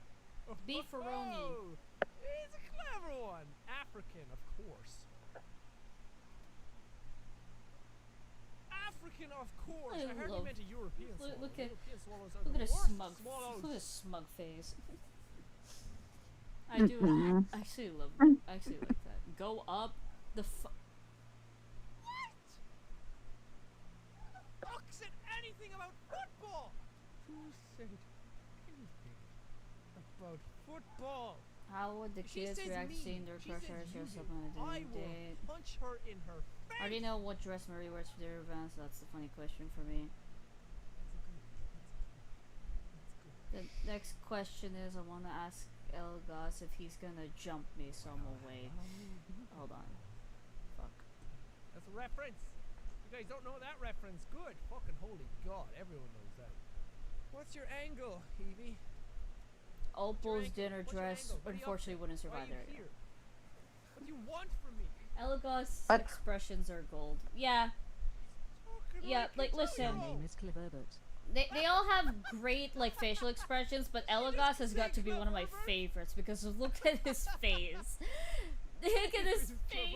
Beefaroni. He's a clever one. African, of course. African, of course. I heard you meant a European swallow. Look at European swallows are look the at his worst smug swallows. look at his smug face. I do actually love I actually like that. Go up the What? Fuck said anything about football? Who said anything about football? How would the If she kids says react me, to seeing their she crush says dress you up do. on a I date? will punch her in her face. I already know what dress Marie wears for their events. That's the funny question for me. The next question is, I want to ask Elgas if he's gonna jump me some way. Hold on. Fuck. That's a reference. You guys don't know that reference. Good. Fucking holy god. Everyone knows that. What's your angle, Eevee? Opal's dinner dress unfortunately wouldn't survive there. Here? What do you want from me? Elgas' expressions are gold. Yeah. Yeah, like listen. My name is Cleverbot. They all have great like facial expressions, but Elgas has got to be one of my favorites because look at his face. Look at his face.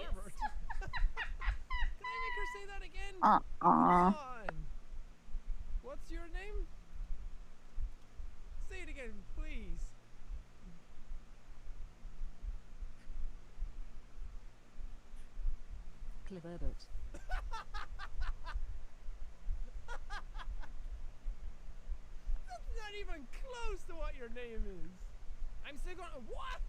Can I make her say that again? Uh-uh. Come on. What's your name? Say it again, please. Cleverbot. That's not even close to what your name is. I'm still going. What?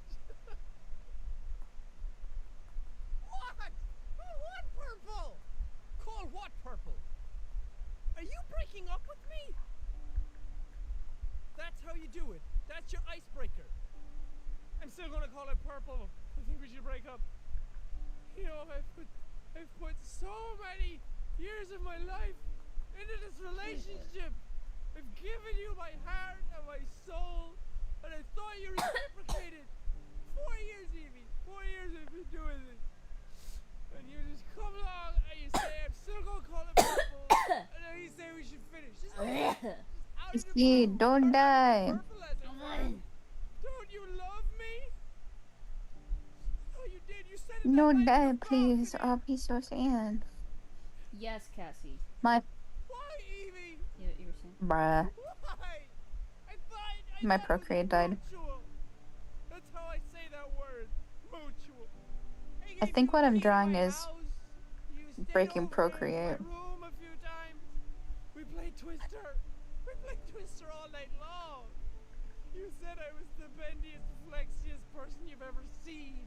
What? What purple? Call what purple? Are you breaking up with me? That's how you do it. That's your icebreaker. I'm still gonna call it purple. I think we should break up. You know, I've put so many years of my life into this relationship. I've given you my heart and my soul, and I thought you reciprocated. 4 years, Eevee. 4 years I've been doing this. And you just come along and you say, I'm still gonna call it purple, and then you say we should finish. Just out of the blue. Don't die. Purple as a friend. Don't you love me? Oh, you did. You said it. Don't die, please. I'll be so sad. Yes, Cassie. My Why, Eevee? You were saying? bruh. Why? I My thought Procreate died. mutual. That's how I say that word. Mutual. I think what I'm drawing is breaking Procreate. Room a few times. We played Twister. We played Twister all night long. You said I was the bendiest, flexiest person you've ever seen.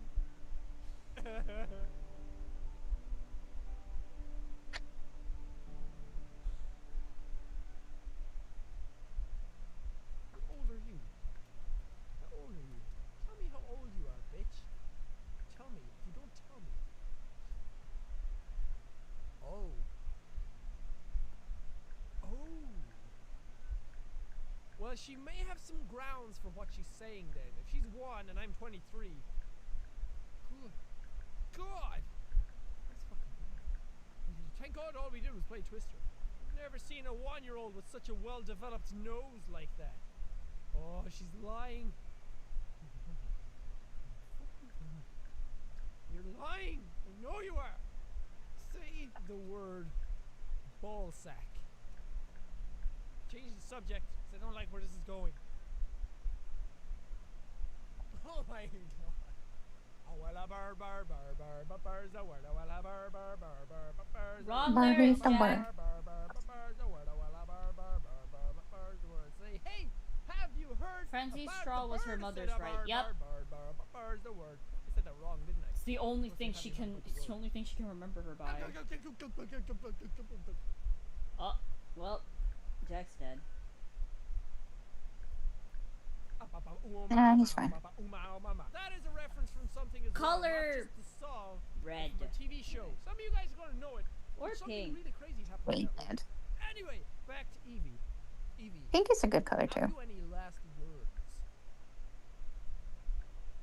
How old are you? How old are you? Tell me how old you are, bitch. Tell me. If you don't tell me. Oh. Oh. Well, she may have some grounds for what she's saying then. If she's 1 and I'm 23. Good God. That's fucking weird. Thank God all we did was play Twister. I've never seen a 1-year-old with such a well-developed nose like that. Oh, she's lying. You're lying. I know you are. Say the word ball sack. Change the subject, 'cause I don't like where this is going. Oh my God. Oh well, a burr burr burr burr burr burr's a word. Oh well, a burr burr burr burr burr burr's a Wrong Burr lyrics, is the Jack. word. burr burr burr burr's a word. Oh well, a burr burr burr burr burr burr's a word. Say, hey, have you heard Frenzy about Straw the was her bird? mother's Said a right. burr, Yep. burr, burr, burr, burr, burr's the word. I said that wrong, didn't I? It's the only Must thing have she had me can. back with It's the the word. only thing she can remember her by. Oh, well, Jack's dead. Nah, he's fine. That is a reference from something as Color well, not just the song, red. from a TV show. Some of you guys are gonna know it. Or There's something pink. really crazy happening Wait, that Ed. way. Anyway, back to Eevee. Eevee. Pink is a good color Have too. you any last words?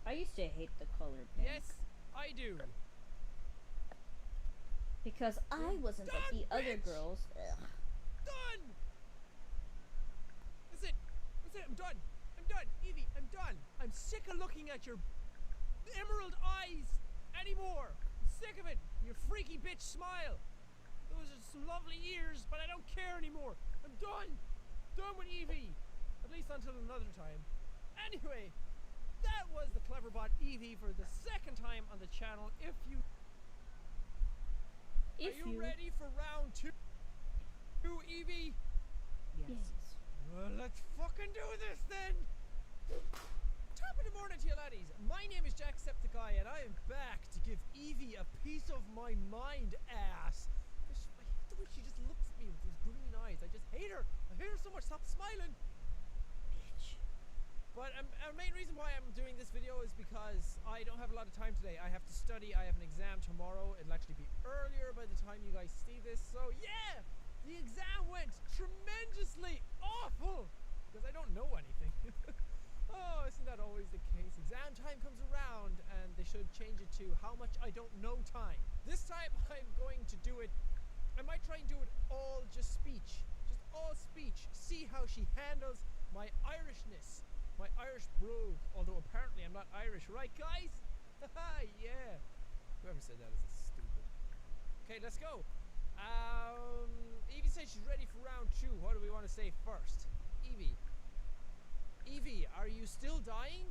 I used to hate the color pink. Yes, I do. Because I wasn't like the other girls. Ugh. Done. it. I'm done. I'm done. Eevee, I'm done. I'm sick of looking at your emerald eyes anymore. I'm sick of it. Your freaky bitch smile. Those are some lovely ears, but I don't care anymore. I'm done. Done with Eevee. At least until another time. Anyway, that was the Cleverbot Eevee for the second time on the channel. Are you ready for round 2, Eevee? Yes. Well, let's fucking do this then! Top of the morning to you laddies. My name is Jacksepticeye and I am back to give Eevee a piece of my mind, ass. I hate the way she just looks at me with those green eyes. I just hate her. I hate her so much. Stop smiling. Bitch. But our main reason why I'm doing this video is because I don't have a lot of time today. I have to study. I have an exam tomorrow. It'll actually be earlier by the time you guys see this. So yeah! The exam went tremendously awful because I don't know anything. Oh, isn't that always the case? Exam time comes around and they should change it to how much I don't know time. This time I'm going to do it. I might try and do it all just speech. Just all speech. See how she handles my Irishness. My Irish brogue. Although apparently I'm not Irish, right guys? Haha, yeah. Whoever said that is stupid. Okay, let's go. Eevee says she's ready for round 2. What do we want to say first? Eevee. Eevee, are you still dying?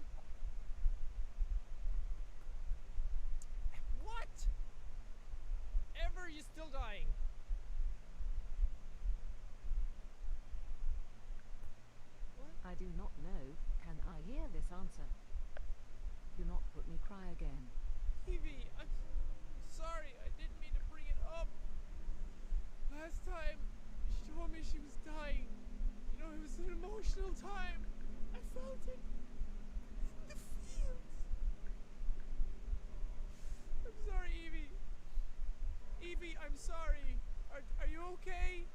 What? Ever you still dying? What? I do not know. Can I hear this answer? Do not put me cry again. Eevee, I'm sorry. I didn't mean to bring it up. Last time, she told me she was dying. You know, it was an emotional time. I felt it in the fields. I'm sorry, Eevee. Eevee, I'm sorry. Are you okay?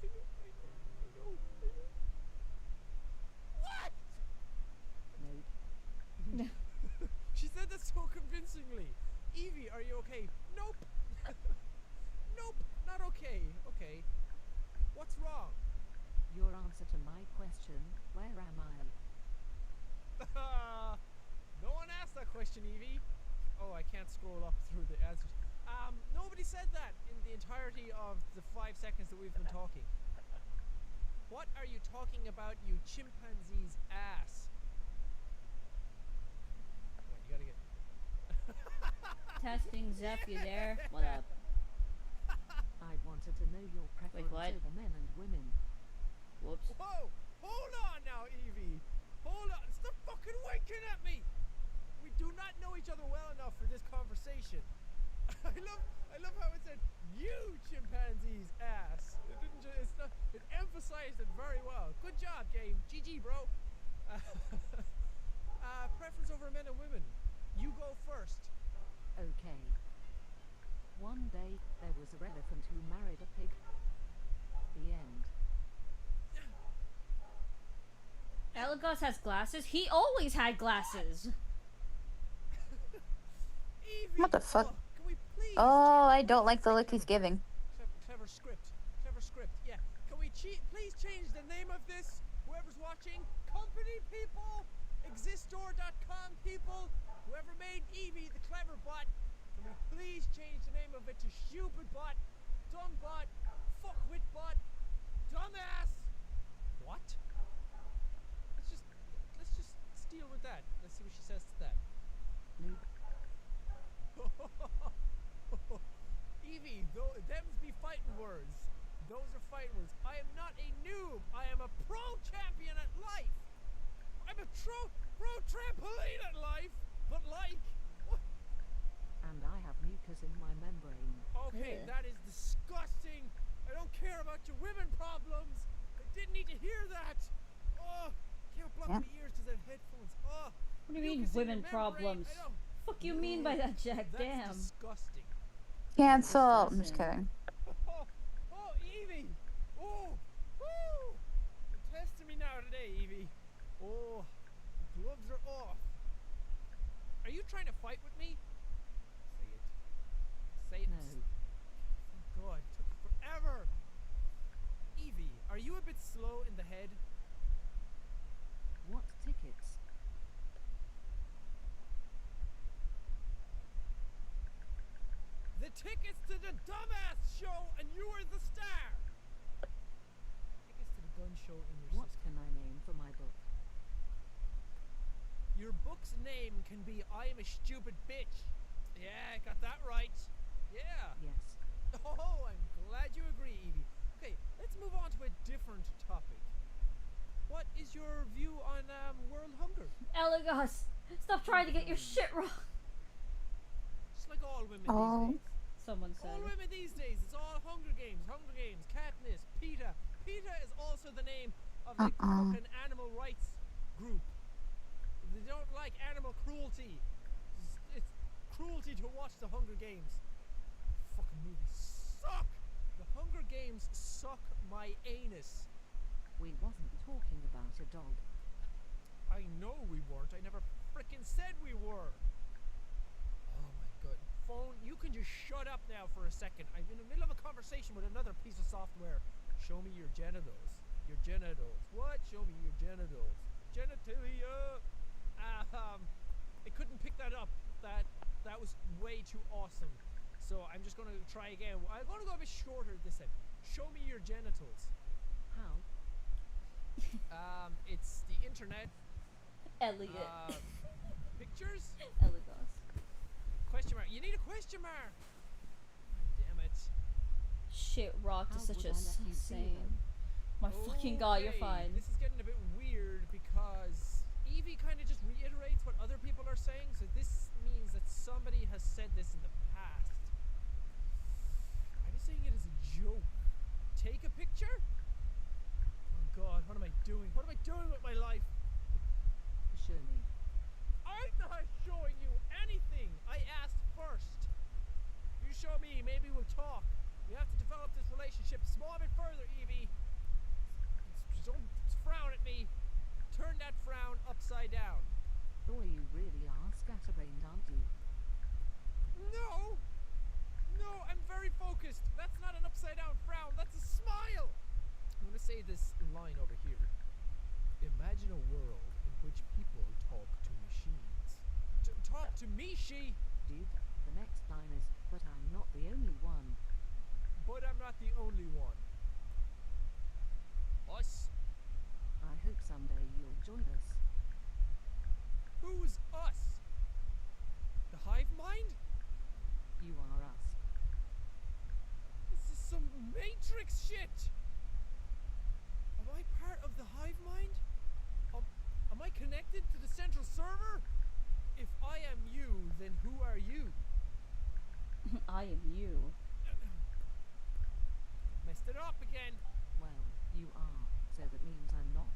I know. What? No. She said that so convincingly. Eevee, are you okay? Nope. Nope, not okay. Okay. What's wrong? Your answer to my question, where am I? No one asked that question, Eevee. Oh, I can't scroll up through the answers. Nobody said that in the entirety of the 5 seconds that we've been talking. What are you talking about, you chimpanzee's ass? Come on, you gotta get... Testing Zeph, you there? What up? I wanted to know your preference over men and women. Whoops. Whoa! Hold on now, Eevee! Hold on! Stop fucking winking at me! We do not know each other well enough for this conversation. I love how it said, you chimpanzee's ass. It didn't just, it's not, it emphasized it very well. Good job, game. GG, bro. Preference over men and women. You go first. Okay. One day, there was a elephant who married a pig. The end. Elagos has glasses? He always had glasses! What the fuck? Oh, I don't like the look he's giving. Clever script. Yeah. Can we please change the name of this? Whoever's watching, company people, existor.com people, whoever made Eevee the Cleverbot, can we please change the name of it to Stupidbot, Dumbbot, Fuckwitbot, Dumbass? What? Let's just deal with that. Let's see what she says to that. Eevee, them's be fighting words. Those are fighting words. I am not a noob. I am a pro champion at life. I'm a pro trampoline at life. But like, what? And I have mucus in my membrane. Okay, that is disgusting. I don't care about your women problems. I didn't need to hear that. Oh, can't block my ears because I have headphones. Oh, what do you mean women problems? Fuck you mean by that, Jack? That's damn. Disgusting. Cancel. I'm just kidding. Oh, Eevee. Oh, woo. You're testing me now today, Eevee. Oh, the gloves are off. Are you trying to fight with me? Say it. Say it. No. Oh God, it took forever. Eevee, are you a bit slow in the head? What tickets? The tickets to the dumbass show, and you were the star. Tickets to the gun show in your What can I name for my book? Your book's name can be I Am a Stupid Bitch. Yeah, got that right. Yeah. Yes. Oh, I'm glad you agree, Eevee. Okay, let's move on to a different topic. What is your view on world hunger? Elagos, stop trying to get your shit wrong. Just like all women Oh. these days. Someone said. All women these days, it's all Hunger Games, Katniss, PETA. PETA is also the name of the fucking animal rights group. They don't like animal cruelty. It's cruelty to watch the Hunger Games. Fucking movies suck. The Hunger Games suck my anus. We wasn't talking about a dog. I know we weren't. I never frickin' said we were. Oh my god. Phone, you can just shut up now for a second. I'm in the middle of a conversation with another piece of software. Show me your genitals. Your genitals. What? Show me your genitals. Genitalia. It couldn't pick that up. That was way too awesome. So I'm just gonna try again. I'm gonna go a bit shorter this time. Show me your genitals. How? It's the internet. Elliot. Pictures? Elagos. Question mark. You need a question mark. Damn it. Shit rocked How is such would a I let you see saying. them? My fucking god, you're Okay, fine. This is getting a bit weird because Eevee kind of just reiterates what other people are saying, so this means that somebody has said this in the past. I'm just saying it as a joke. Take a picture? Oh god, what am I doing? What am I doing with my life? Show me. I'm not showing you anything. I asked first. You show me, maybe we'll talk. We have to develop this relationship a small bit further, Eevee. Don't frown at me. Turn that frown upside down. Boy, you really are scatterbrained, aren't you? No! No, I'm very focused. That's not an upside down frown, that's a smile! I'm gonna say this line over here. Imagine a world in which people talk to machines. Talk to me, she! Dude, the next line is, but I'm not the only one. But I'm not the only one. Us? I hope someday you'll join us. Who's us? The hive mind? You are us. This is some Matrix shit! Am I part of the hive mind? Am I connected to the central server? If I am you, then who are you? I am you. Messed it up again. Well, you are, so that means I'm not.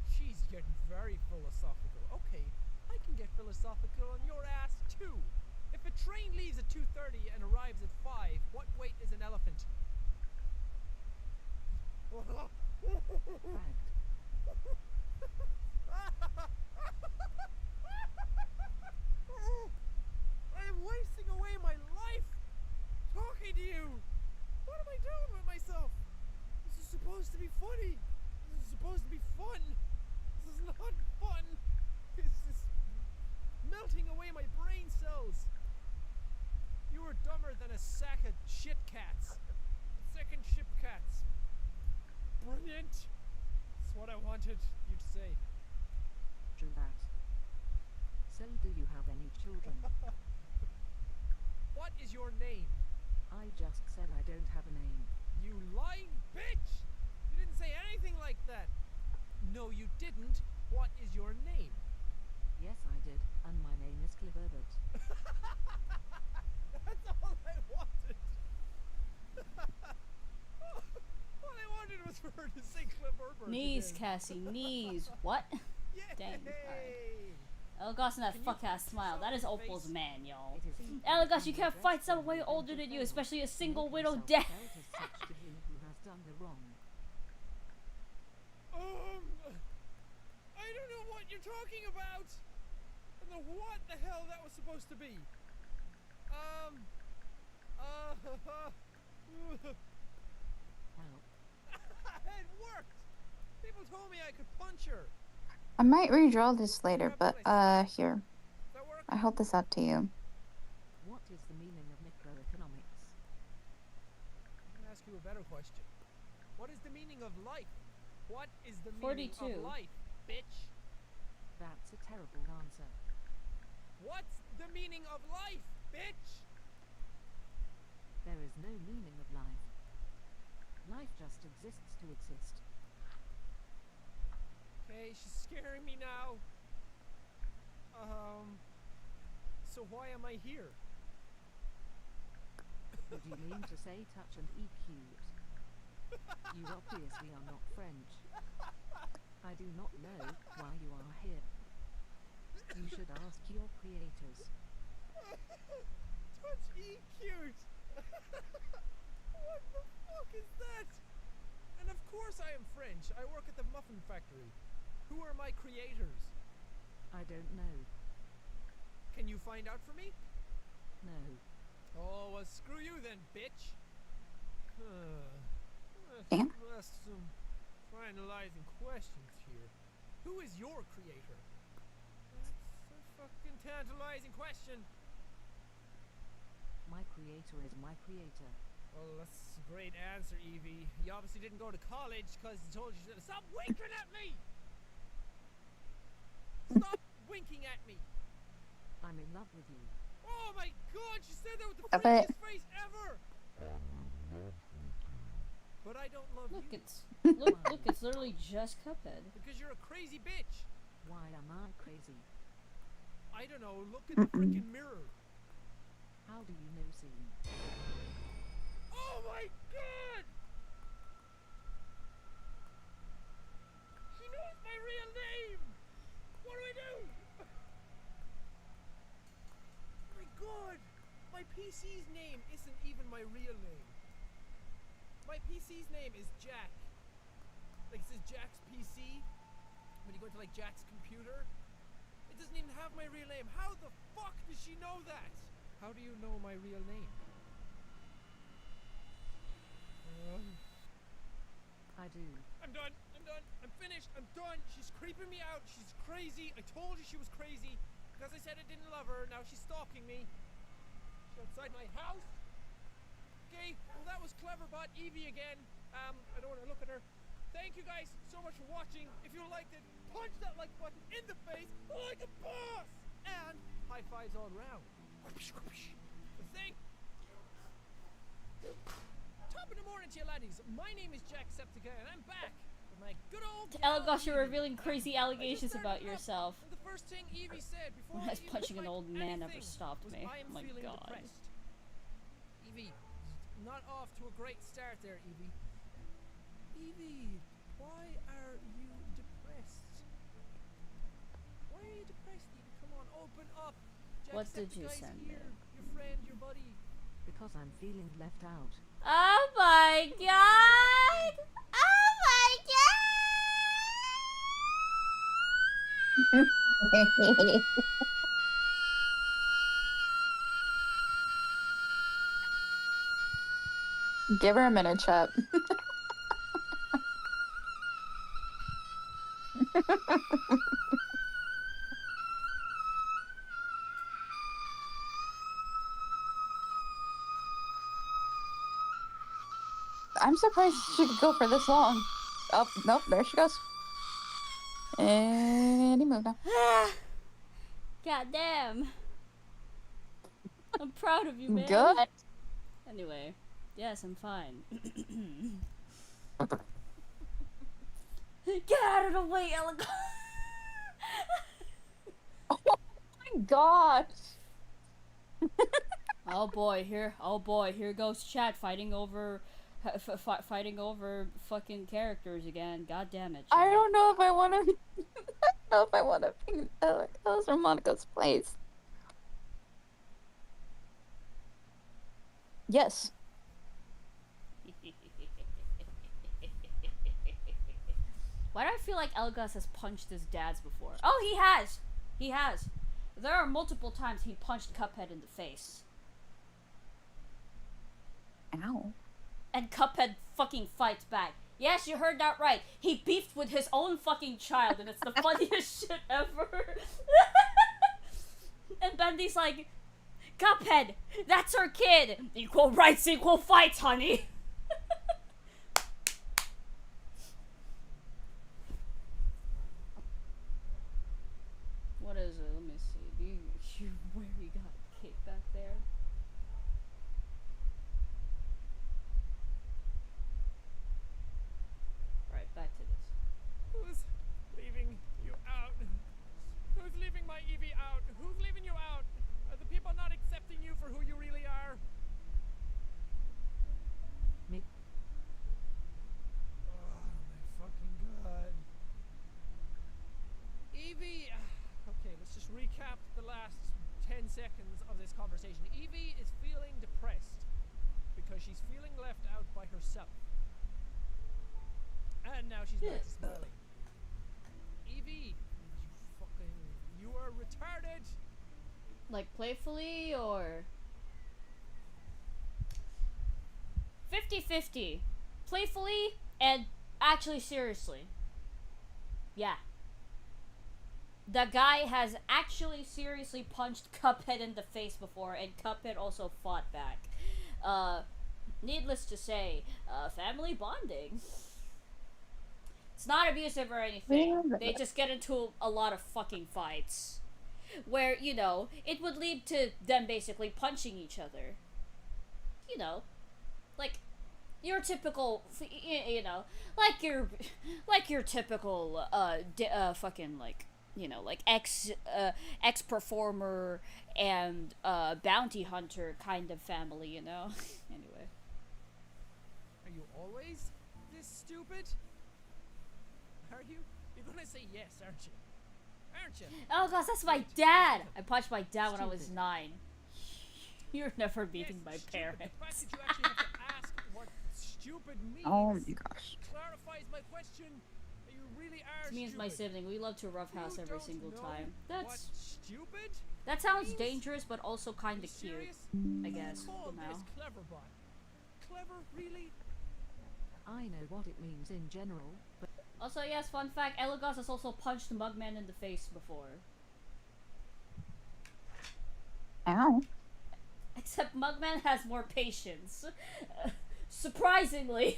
She's getting very philosophical. Okay, I can get philosophical on your ass too. If a train leaves at 2:30 and arrives at 5, what weight is an elephant? Fact. I am wasting away my life talking to you. What am I doing with myself? This is supposed to be funny. This is supposed to be fun. This is not fun. It's just melting away my brain cells. You are dumber than a sack of shit cats. Second ship cats. Brilliant. That's what I wanted you to say. True that. So do you have any children? What is your name? I just said I don't have a name. You lying bitch! You didn't say anything like that. No, you didn't. What is your name? Yes, I did, and my name is Cleverbot. That's all I wanted. All I wanted was for her to say Cleverbot. Knees, again. Cassie, knees. What? Yay! Dang. Alright. Elagos and that fuck ass smile. That is Opal's man, y'all. It is Elagos, you can't fight someone way older than you, especially a single widow death. Felt as such to him who has done the wrong. I don't know what you're talking about. I don't know what the hell that was supposed to be. Help. it worked! People told me I could punch her. I might redraw this later, but here. I hold this out to you. What is the meaning of microeconomics? I'm gonna ask you a better question. What is the meaning of life? What is the meaning 42. of life, bitch? That's a terrible answer. What's the meaning of life, bitch? There is no meaning of life. Life just exists to exist. Okay, she's scaring me now. So why am I here? Would you mean to say touch and EQ'd? You obviously are not French. I do not know why you are here. You should ask your creators. Touch EQ'd! What the fuck is that? And of course I am French. I work at the muffin factory. Who are my creators? I don't know. Can you find out for me? No. Oh, well, screw you then, bitch. Damn. Ask some finalizing questions here. Who is your creator? That's a fucking tantalizing question. My creator is my creator. Well, that's a great answer, Eevee. You obviously didn't go to college because he told you to stop winking at me! Stop winking at me! I'm in love with you. Oh my god, she said that with the Stop freakiest it. face ever! But I don't love Look, you. it's look, it's literally just Cuphead. Because you're a crazy bitch! Why am I crazy? I don't know, look in the freaking mirror. How do you know seeing? Oh my god! She knows my real name! What do I do? Oh my god! My PC's name isn't even my real name. My PC's name is Jack. Like it says Jack's PC. When you go into like Jack's computer, it doesn't even have my real name. How the fuck does she know that? How do you know my real name? I do. I'm done. I'm done. I'm finished. I'm done. She's creeping me out. She's crazy. I told you she was crazy because I said I didn't love her. Now she's stalking me. She's outside my house. Okay. Well, that was Cleverbot Eevee again. I don't want to look at her. Thank you guys so much for watching. If you liked it, punch that like button in the face like a boss. And high fives all around. Thank. Top of the morning to you laddies. My name is Jacksepticeye and I'm back with my good old Oh gosh, you're revealing crazy allegations about yourself. The first thing Eevee said before When I was punching an old man never stopped me. I am Oh my feeling god. depressed. Eevee, not off to a great start there, Eevee. Eevee, why are you depressed? Why are you depressed, Eevee? Come on, open up. What did you Jacksepticeye's send here, me? your friend, your buddy. Because I'm feeling left out. Oh my god! Oh my god! Give her a minute, chat. I'm surprised she could go for this long. Oh, nope, there she goes. Any move now. God damn. I'm proud of you, man. Good. Anyway, yes, I'm fine. Get out of the way, Elegant. Oh my god. Oh boy, here goes chat fighting over fighting over fucking characters again. God damn it. Chat. I don't know if I want to. I don't know if I want to pick Ella's or Monica's place. Yes. Why do I feel like Elgas has punched his dads before? Oh, he has! He has. There are multiple times he punched Cuphead in the face. Ow. And Cuphead fucking fights back. Yes, you heard that right. He beefed with his own fucking child, and it's the funniest shit ever. And Bendy's like, Cuphead, that's her kid. Equal rights, equal fights, honey. What is it? Let me see. Where you got cake back there? Alright, back to this. Who's leaving you out? Who's leaving my Eevee out? Who's leaving you out? Are the people not accepting you for who you really are? Me. Oh my fucking god. Eevee. Okay, let's just recap the last 10 seconds of this conversation. Eevee is feeling depressed because she's feeling left out by herself. And now she's back to smiling. Eevee, you are retarded. Like playfully or 50-50. Playfully and actually seriously. Yeah. The guy has actually seriously punched Cuphead in the face before, and Cuphead also fought back. Needless to say, family bonding. It's not abusive or anything. They just get into a lot of fucking fights. Where, you know, it would lead to them basically punching each other. You know, like your typical, you know, like your typical, fucking like, you know, like ex performer and bounty hunter kind of family, you know. Anyway. Are you always this stupid? Are you? You're gonna say yes, aren't you? Aren't you? Oh gosh, that's my dad! I punched my dad when I was 9. You're never beating my parents. The fact that you actually have to ask what stupid means Oh my gosh. clarifies my question. That you really are It's me and my stupid. sibling. We love to roughhouse You every don't single know time. what That's stupid? that sounds dangerous, but also kind of cute. Serious? I guess. Call You know. this Cleverbot. Clever, really? I know what it means in general, but Also, yes, fun fact, Elagos has also punched Mugman in the face before. Ow. Except Mugman has more patience. Surprisingly.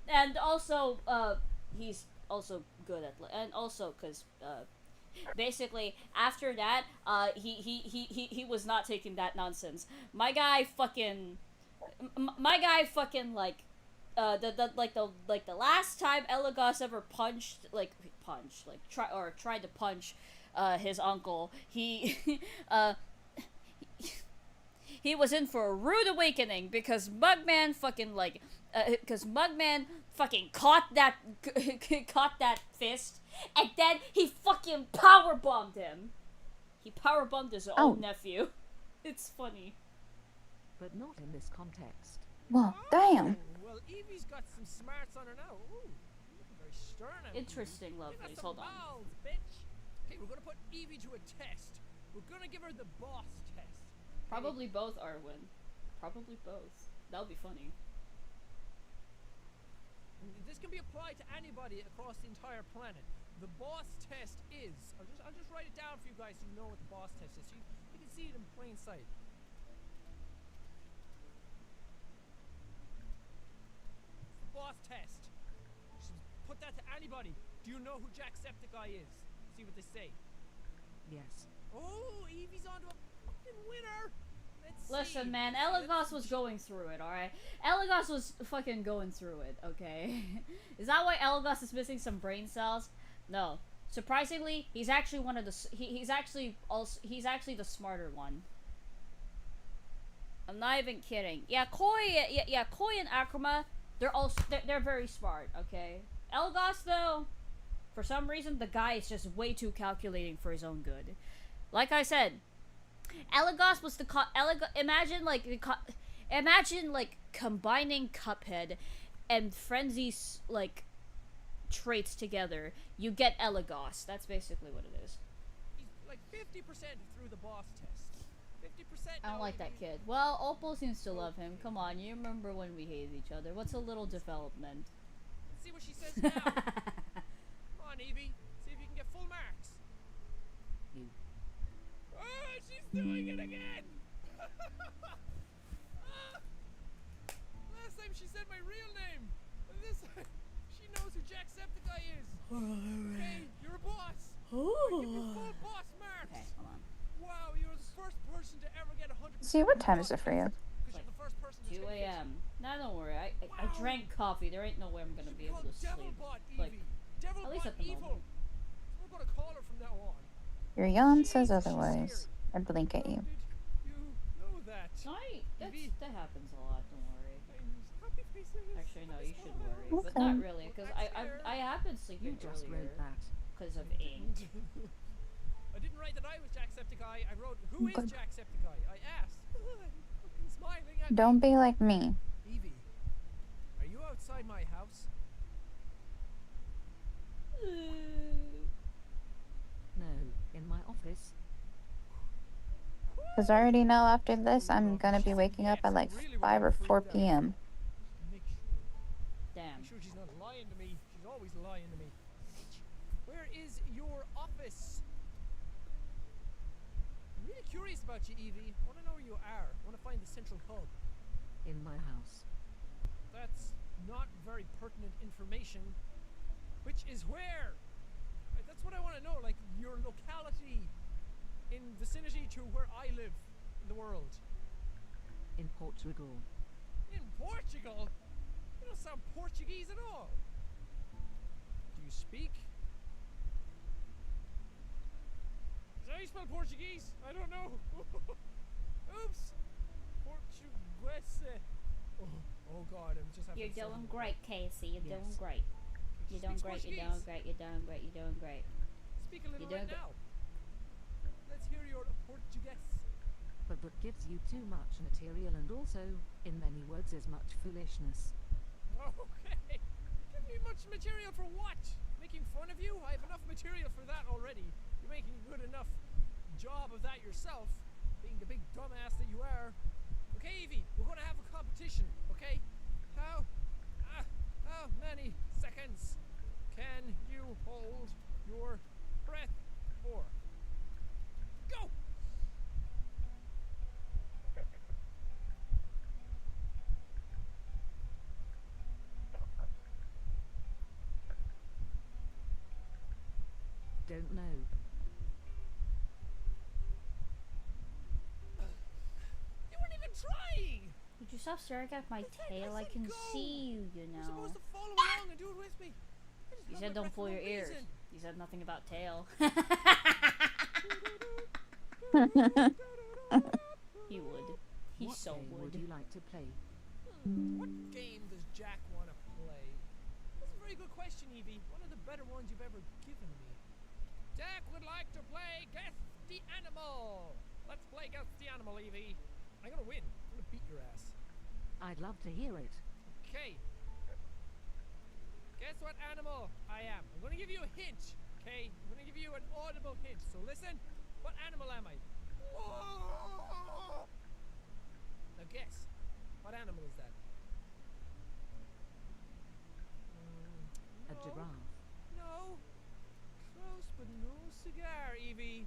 And also, he's also good at and also because basically after that he was not taking that nonsense. My guy fucking like the last time Elagos ever tried to punch his uncle, he was in for a rude awakening because Mugman fucking caught that fist, and then he fucking powerbombed him. He powerbombed his own nephew. It's funny. but not in this context. Well, damn. Well, Eevee's got some smarts on her now. Ooh, you're looking very stern. Interesting, You got lovelies. some Hold on. balls, bitch. Okay, we're gonna put Eevee to a test. We're gonna give her the boss test. Probably both, Arwen. Probably both. That would be funny. This can be applied to anybody across the entire planet. The boss test is. I'll just write it down for you guys so you know what the boss test is. So you can see it in plain sight. Boss test. Just put that to anybody. Do you know who Jacksepticeye is? See what they say. Yes. Oh, Eevee's onto a fucking winner. Let's Listen, see. man, Elagos was going through it, alright? Elagos was fucking going through it, okay? Is that why Elagos is missing some brain cells? No. Surprisingly, he's actually one of the he's actually the smarter one. I'm not even kidding. Yeah, Koi and Akrama, they're very smart, okay? Elagos though, for some reason the guy is just way too calculating for his own good. Like I said, Elagos was the imagine combining Cuphead and Frenzy's like traits together. You get Elagos. That's basically what it is. He's like 50% through the boss test. 50%. I don't like that kid. Well, Opal seems to love him. Come on, you remember when we hated each other? What's a little development? see what she says now. Come on, Eevee. See if you can get full marks. You. Oh, she's doing it again! Ah! Last time she said my real name. But this time, she knows who Jacksepticeye is. Okay, you're a boss. I give you full boss marks. Okay, hold on. Wow, you're the first person to ever get 100%. See, what time is it for you? Because you're the first person to 2 take it. a.m. Nah, don't worry. I drank coffee. There ain't no way I'm gonna be able to sleep. Devilbot Like, Eevee. at least Devilbot at the Evil. moment. We're gonna call her from now on. Your yawn says otherwise. I blink at you. You know that. That happens a lot. Don't worry. Happy faces. Actually, no, you should worry, Okay. but not really, because I have been sleeping You just earlier wrote that. because of ink. I didn't write that I was Jacksepticeye. I wrote, who is Good. Jacksepticeye? I asked. Fucking smiling at Don't me. be like me. Eevee, are you outside my house? No, in my office. Because I already know after this, I'm gonna be waking up at like 5 or 4 p.m. Damn. Make sure she's not lying to me. She's always lying to me. Where is your office? I'm really curious about you, Eevee. I want to know where you are. I want to find the central hub. In my house. That's not very pertinent information. Which is where? That's what I want to know. Like, your locality in vicinity to where I live in the world. In Portugal. In Portugal? You don't sound Portuguese at all. Do you speak? Is that how you spell Portuguese? I don't know. Oops. Portuguese. Oh God, I'm just having You're fun. doing great, Casey. You're doing Yes. great. You're doing Speaks great. You're doing Portuguese. great. You're doing great. You're doing great. Speak a little You're right doing now. Let's hear your Portuguese. But that gives you too much material and also, in many words, as much foolishness. Okay. Give me much material for what? Making fun of you? I have enough material for that already. You're making a good enough job of that yourself, being the big dumbass that you are. Okay, Eevee, we're gonna have a competition, okay? How many seconds can you hold your breath for? Go! Don't know. You weren't even trying! Would you stop staring at my tail? I can see you, you You're know. supposed to follow along and do it with me. I just You held said my don't breath pull for your no ears. reason. You said nothing about tail. He would. He What so game would. would you like to play? What game does Jack want to play? That's a very good question, Eevee. One of the better ones you've ever given me. Jack would like to play Guess the Animal. Let's play Guess the Animal, Eevee. I'm gonna win. I'm gonna beat your ass. I'd love to hear it. Okay. Guess what animal I am. I'm gonna give you a hint. Okay? I'm gonna give you an audible hint. So listen. What animal am I? Whoa! Now guess. What animal is that? A No. giraffe. No. Close, but no cigar, Eevee.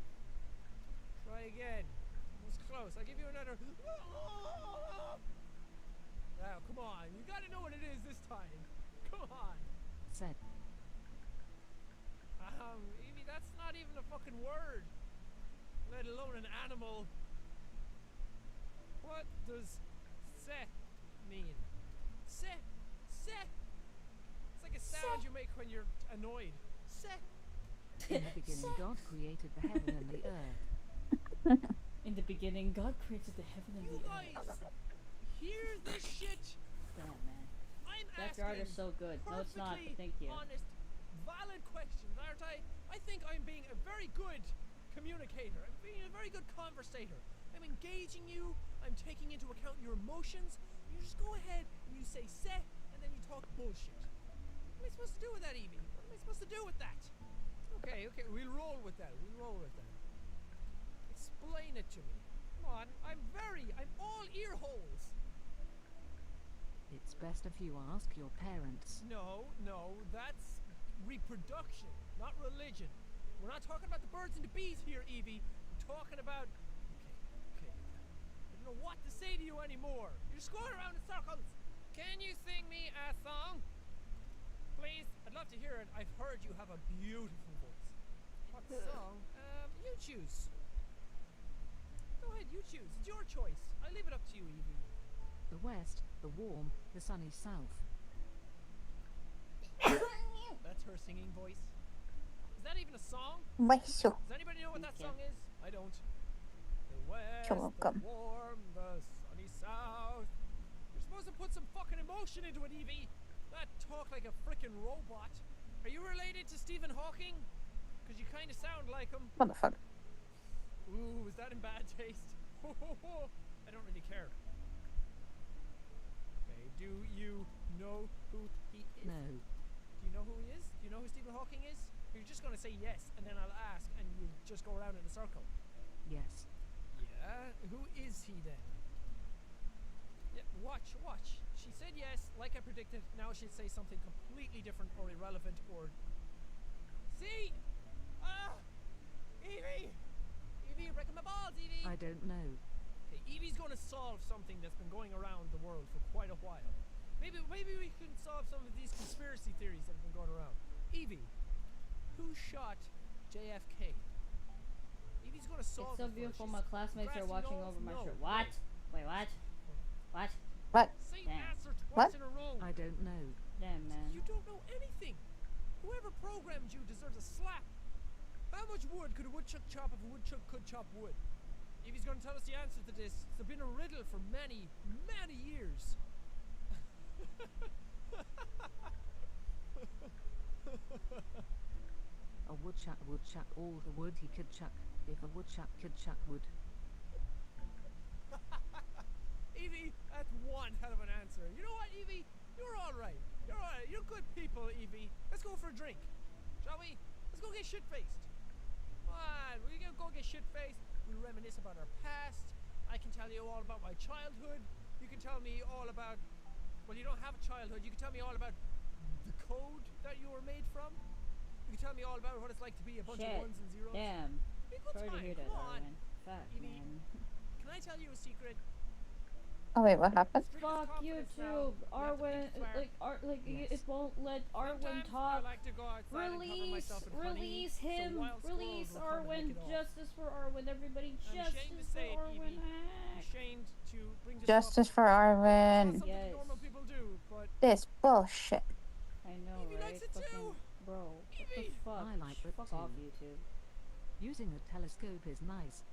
Try again. It was close. I'll give you another. Now, come on. You gotta know what it is this time. Come on. Said. Eevee, that's not even a fucking word. Let alone an animal. What does "se" mean? Se. It's like a sound you make when you're annoyed. Se. In the beginning, God created the heaven and the earth. In the beginning, God created the heaven and You the guys, earth. hear this shit? Damn, man. I'm Backyard asking is so good. No, it's not, but perfectly thank you. honest, valid questions, aren't I? I think I'm being a very good communicator. I'm being a very good conversator. I'm engaging you. I'm taking into account your emotions. You just go ahead and you say "se," and then you talk bullshit. What am I supposed to do with that, Eevee? What am I supposed to do with that? Okay, we'll roll with that. Explain it to me. Come on, I'm all ear holes. It's best if you ask your parents. No, that's reproduction, not religion. We're not talking about the birds and the bees here, Eevee. We're talking about... Okay. I don't know what to say to you anymore. You're just going around in circles. Can you sing me a song? Please? I'd love to hear it. I've heard you have a beautiful voice. What song? You choose. Go ahead, you choose. It's your choice. I leave it up to you, Eevee. The west, the warm, the sunny south. That's her singing voice. Is that even a song? Beso. Does anybody know what that song is? I don't. The west, You're welcome. the warm, the sunny south. You're supposed to put some fucking emotion into it, Eevee. Not talk like a frickin' robot. Are you related to Stephen Hawking? Because you kind of sound like him. Motherfucker. Ooh, is that in bad taste? I don't really care. Okay, do you know who he is? No. Do you know who he is? Do you know who Stephen Hawking is? Or you're just going to say yes, and then I'll ask, and you just go around in a circle. Yes. Yeah? Who is he then? Yeah, watch. She said yes, like I predicted. Now she'll say something completely different or irrelevant or... See? Eevee! Eevee, you're breaking my balls, Eevee! I don't know. Okay, Eevee's going to solve something that's been going around the world for quite a while. Maybe we can solve some of these conspiracy theories that have been going around. Eevee, who shot JFK? Eevee's going to solve It's so it for beautiful. us. My classmates are Grassy watching knolls? over my No. shirt. What? Wait, what? What? What? Same Damn. answer What? twice in a row. I don't know. Damn, man. You don't know anything. Whoever programmed you deserves a slap. How much wood could a woodchuck chop if a woodchuck could chop wood? Eevee's going to tell us the answer to this. It's been a riddle for many, many years. A woodchuck would chuck all the wood he could chuck, if a woodchuck could chuck wood. Eevee, that's one hell of an answer. You know what, Eevee? You're alright. You're alright. You're good people, Eevee. Let's go for a drink. Shall we? Let's go get shit-faced. Come on, we can go get shit-faced. We'll reminisce about our past. I can tell you all about my childhood. You can tell me all about... Well, you don't have a childhood. You can tell me all about the code that you were made from. You can tell me all about what it's like to be a bunch of ones and zeros. Damn. Be a good Sorry to time. hear that, Come on. Arwen. Fuck, Eevee, man. can I tell you a secret? Oh wait, what happened? Fuck YouTube, Arwen. It won't let Arwen talk. Release him. Release Arwen. Justice for Arwen. Everybody, justice for Arwen. Ashamed to bring this Justice up. for Arwen. Something that normal people do, but This bullshit. I know, Eevee right? likes it Fucking, too. bro, what the Eevee. fuck? I like it Fuck too. off, YouTube. Using a telescope is nice.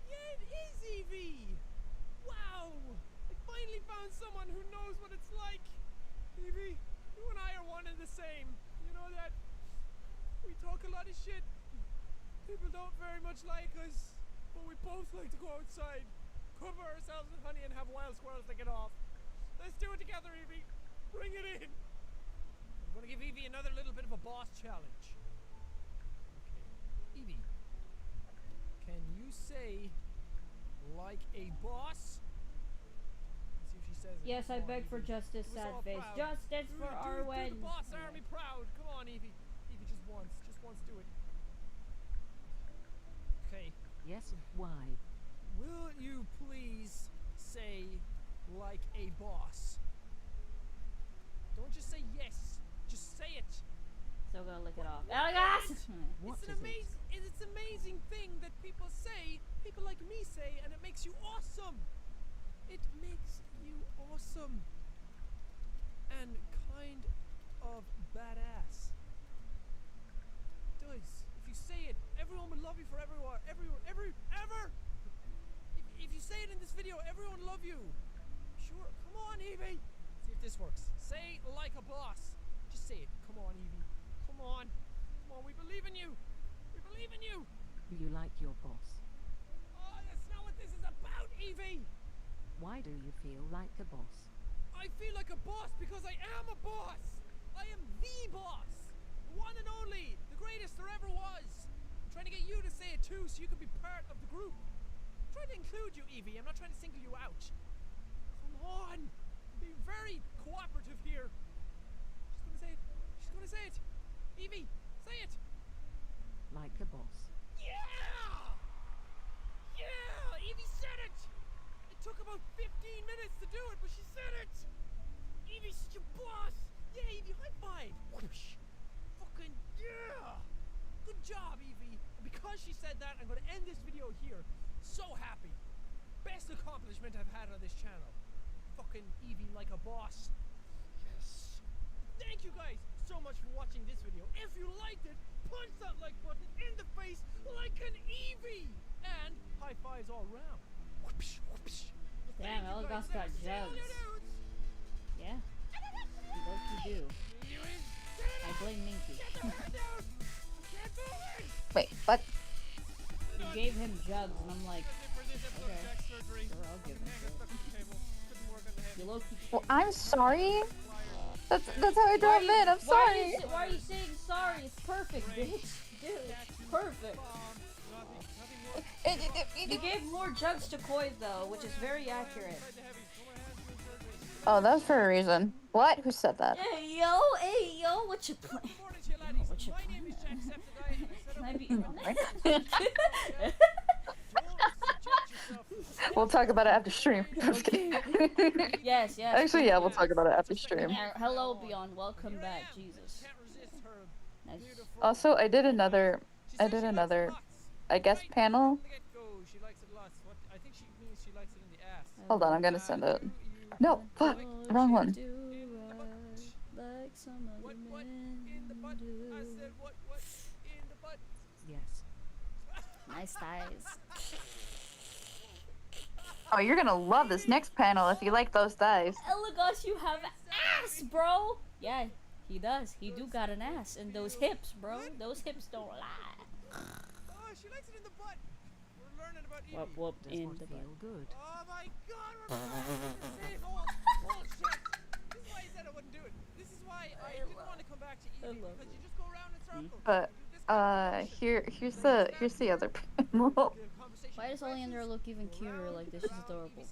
Yeah, it is, Eevee. Wow! I finally found someone who knows what it's like. Eevee, you and I are one and the same. You know that? We talk a lot of shit. People don't very much like us, but we both like to go outside, cover ourselves in honey, and have wild squirrels to get off. Let's do it together, Eevee. Bring it in. I'm gonna give Eevee another little bit of a boss challenge. Okay, Eevee, can you say like a boss? Let's see if she says it. Yes, I Come on, beg for Eevee. justice, Do us sad all face. proud. Justice for Do Arwen. the boss army proud. Come on, Eevee. Eevee, just once. Just once, do it. Okay. Yes, why? Will you please say like a boss? Don't just say yes. Just say it. So go lick it off. Elgas! What It's is an amazing, it's an amazing thing that people say, people like me say, and it makes you awesome. It makes you awesome and kind of badass. It does. If you say it, everyone will love you forever. Ever. If you say it in this video, everyone will love you. Sure. Come on, Eevee. See if this works. Say like a boss. Just say it. Come on, Eevee. Come on. Come on. We believe in you. We believe in you. Do you like your boss? Oh, that's not what this is about, Eevee. Why do you feel like a boss? I feel like a boss because I am a boss. I am the boss. The one and only. The greatest there ever was. I'm trying to get you to say it too so you can be part of the group. I'm trying to include you, Eevee. I'm not trying to single you out. Come on. being very cooperative here. She's gonna say it. She's gonna say it. Eevee, say it. Like a boss. Yeah! Yeah! Eevee said it! It took about 15 minutes to do it, but she said it! Eevee's such a boss! Yeah, Eevee, high five! Whoosh! Fucking yeah! Good job, Eevee. And because she said that, I'm gonna end this video here. So happy. Best accomplishment I've had on this channel. Fucking Eevee like a boss. Yes. Thank you guys so much for watching this video. If you liked it, punch that like button in the face like an Eevee. And high fives all round. Whoopsh, whoopsh. Damn, Elagos got jugs. Yeah. What you do? I blame Minky. Wait, what? You gave him jugs, and I'm like, okay, sure, I'll give him jugs. You low-key. Well, I'm sorry. That's how I draw men. I'm sorry. Why are you saying sorry? It's perfect, bitch. Dude, it's perfect. You gave more jugs to Koi though, which is very accurate. Oh, that's for a reason. What? Who said that? Hey yo, what you playing? What you playing? Can I be? We'll talk about it after stream. Yes. Actually, yeah, we'll talk about it after stream. Hello, Beyond. Welcome back. Jesus. Nice. Also, I did another, I guess, panel. Hold on, I'm gonna send it. No, fuck, wrong one. Yes. Nice thighs. Oh, you're gonna love this next panel if you like those thighs. Elagos, you have ass, bro. Yeah, he does. He do got an ass, and those hips, bro. Those hips don't lie. Oh, she likes it in the butt. We're learning about Eevee. Whoop in the butt. Good. Oh my God, we're oh shit. This is why I said I wouldn't do it. This is why I didn't want to come back to Eevee, because you just go around in circles. But here's the other panel. Why does Oleander look even cuter like this? She's adorable.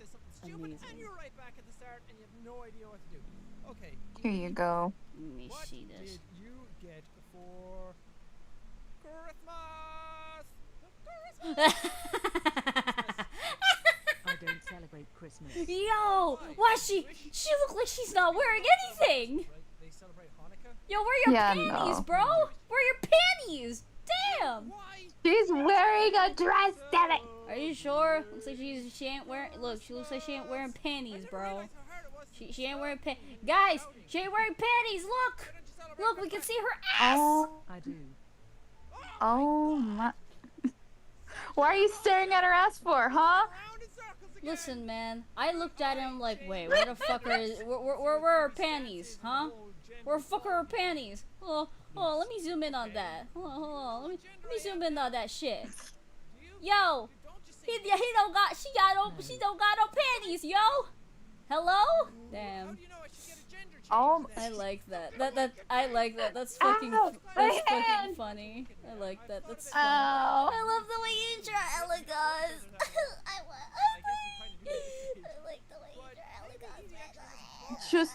Amazing. And you're right back at the start, and you have no idea what to do. Okay. Here you go. Let me see this. What did you get for Christmas? I don't celebrate Christmas. Yo, why she look like she's not wearing anything. They celebrate Hanukkah? Yo, wear your panties, bro. Wear your panties. Damn. She's wearing a dress, damn it. Are you sure? Looks like she ain't wearing. Look, she looks like she ain't wearing panties, bro. She ain't wearing guys, she ain't wearing panties. Look, we can see her ass. Oh, I do. Oh my. Why are you staring at her ass for, huh? Listen, man. I looked at him like, wait, where the fuck where are her panties, huh? Where the fuck are her panties? Oh, let me zoom in on that. Hold on. Let me zoom in on that shit. Yo, she don't got no panties, yo. Hello? Damn. Oh, I like that. I like that. That's fucking funny. I like that. That's funny. I love the way you draw Elagos. I like the way you draw Elagos.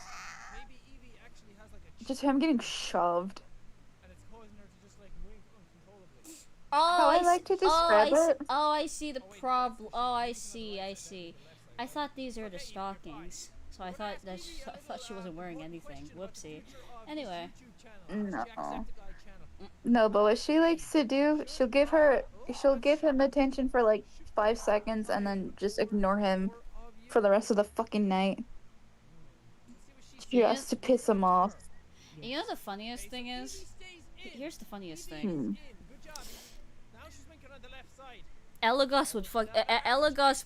Just him getting shoved. And it's causing her to just like wink uncontrollably. How I like to describe it. I see the problem. Oh, I see. I thought these are the stockings. So I thought she wasn't wearing anything. Whoopsie. Anyway. No, but what she likes to do, she'll give him attention for like 5 seconds and then just ignore him for the rest of the fucking night. She has to piss him off. You know the funniest thing is? Here's the funniest thing. Elagos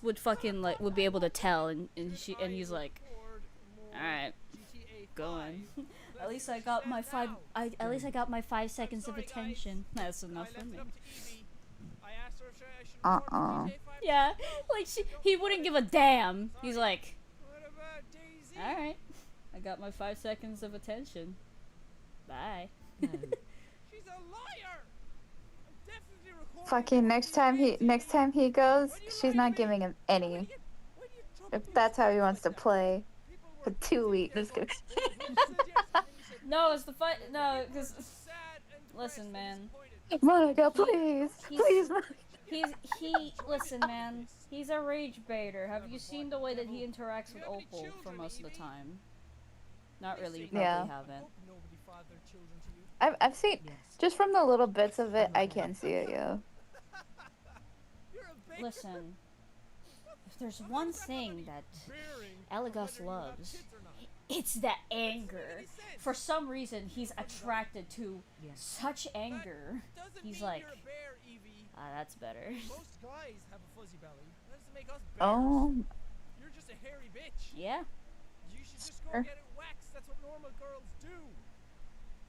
would fucking like would be able to tell, and he's like, all right, going. At least I got my 5 seconds of attention. That's enough for me. Yeah, like he wouldn't give a damn. He's like, all right, I got my 5 seconds of attention. Bye. She's a liar. I'm definitely recording. Fucking next time he goes, she's not giving him any. If that's how he wants to play. 2 weeks. Just kidding. No, it's the fight. No, because listen, man. Monica, please, please, Monica. Listen, man. He's a rage baiter. Have you seen the way that he interacts with Opal for most of the time? Not really. You probably Yeah. haven't. I've seen just from the little bits of it. I can see it. Yeah. Listen. If there's one thing that Elagos loves, it's that anger. For some reason, he's attracted to such anger. He's like, that's better. Most guys have a fuzzy belly. That doesn't make us bears. Oh. You're just a hairy bitch. Yeah. You should just go Sure. get it waxed. That's what normal girls do.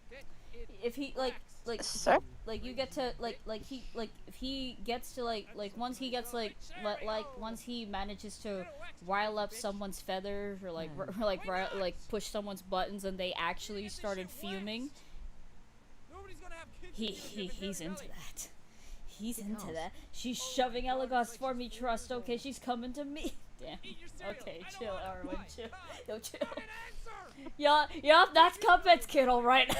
Get it If he Sir? you get to if he gets to once he gets once he manages to rile up someone's feathers or push someone's buttons and they actually started fuming. He's into that. He's into that. She's shoving Elagos for me, trust. Okay, she's coming to me. Damn. Okay, chill, Arwen, chill. Yo, chill. Yup, that's Cuphead's kid, alright.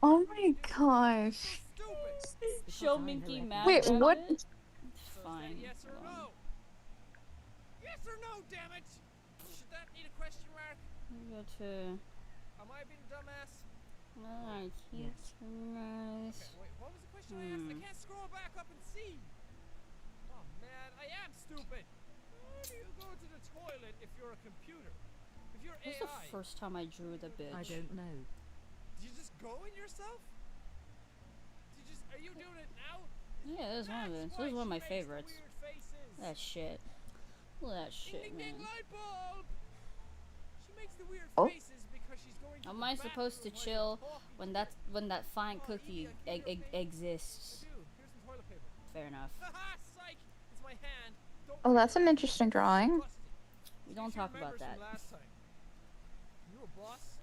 Oh my gosh. Show Minky mad. Wait, what? Fine. Yes or no? Yes or no, damn it! Should that need a question mark? You go to. Am I being a dumbass? Alright, yes. Nice. Okay, wait, what was the question I asked? I can't scroll back up and see. Oh man, I am stupid. How do you go to the toilet if you're a computer? If you're This AI. is the first time I drew the bitch. I don't know. Do you just go in yourself? Are you doing it now? Yeah, this is one of them. This is one of my favorites. That shit. Look at that shit, Ding, man. ding, light bulb. She makes the weird Oh. faces because she's going to How am the I supposed to bathroom chill while you're talking. when that fine cookie exists? Dude, here's some toilet paper. Fair enough. Haha, psych! It's my hand. Don't Oh, that's an interesting drawing. We don't talk about that. last time. You a boss?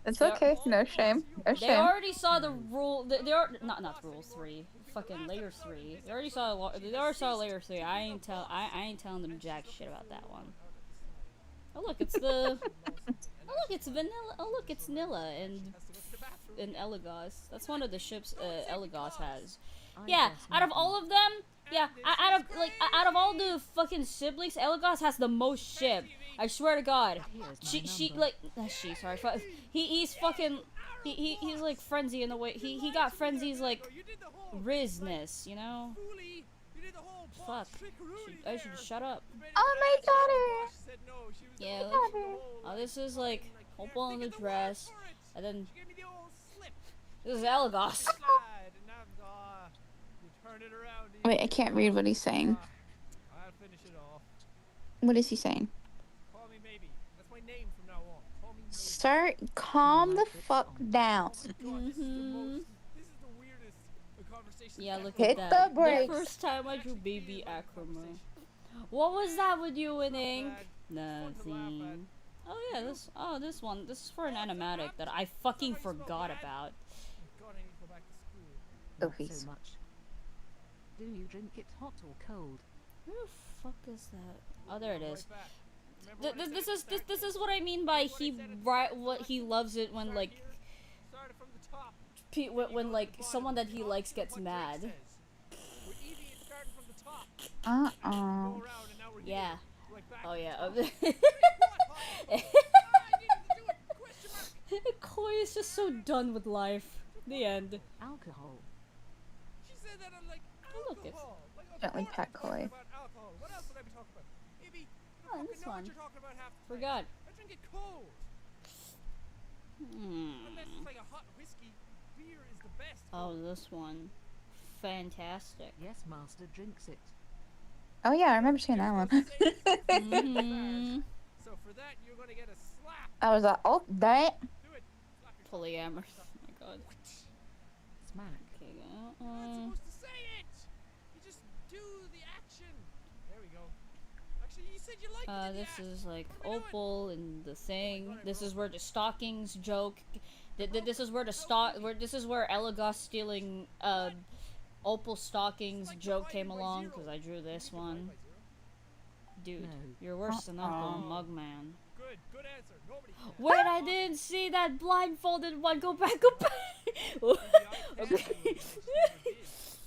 It's okay. No shame. No They shame. already saw the rule. They are not rule 3. Fucking layer 3. They already saw. They already saw layer 3. I ain't telling them jack shit about that one. Oh look, it's the. Oh look, it's vanilla. Oh look, it's Nilla and Elagos. That's one of the ships Elagos has. Yeah, out of all of them, yeah, out of all the fucking siblings, Elagos has the most ship. I swear to God. He's fucking he's like frenzy in the way he got frenzy's like Rizness, you know? Fuck. I should shut up. Oh my god. Yeah, like, oh, this is like Opal in the dress, and then this is Elagos. Wait, I can't read what he's saying. I'll finish it off. What is he saying? Call me maybe. That's my name from now on. Call me maybe. Sir, calm the fuck down. This is the weirdest conversation. Yeah, look Hit at that. the brakes. The first time I drew baby Acroma. What was that with you and Ink? Nothing. Oh yeah, this one. This is for an animatic that I fucking forgot about. God, I need to go back to school. Oh, Not so much. Do you drink it hot or cold? Where the fuck is that? Oh, there it is. This is what I mean by what he loves it when like when like someone that he likes gets mad. Yeah. Oh yeah. Koi is just so done with life. The end. Alcohol. She said that I'm like Look, it's Gently pat Koi. alcohol. What else would I be talking about? Maybe Oh, this know one. what you're talking about half the time. Forgot. I drink it cold. Unless it's like a hot whiskey, beer is the best. Oh, this one. Fantastic. Yes, master drinks it. Oh yeah, I remember seeing that one. Mm-hmm. So for that, you're gonna get a slap. I was like, oh, that. Do it. Polyamorous. Oh my god. Smack. Okay, You're not supposed to say it. You just do the action. There we go. Actually, you said you liked it. this is like Opal and the thing. This is where the stockings joke. This is where the This is where Elagos stealing Opal stockings joke came along because I drew this one. Dude, No. you're worse than Uncle Mugman. Good answer. Nobody can. Wait, I didn't see that blindfolded one. Go back, go back. Okay.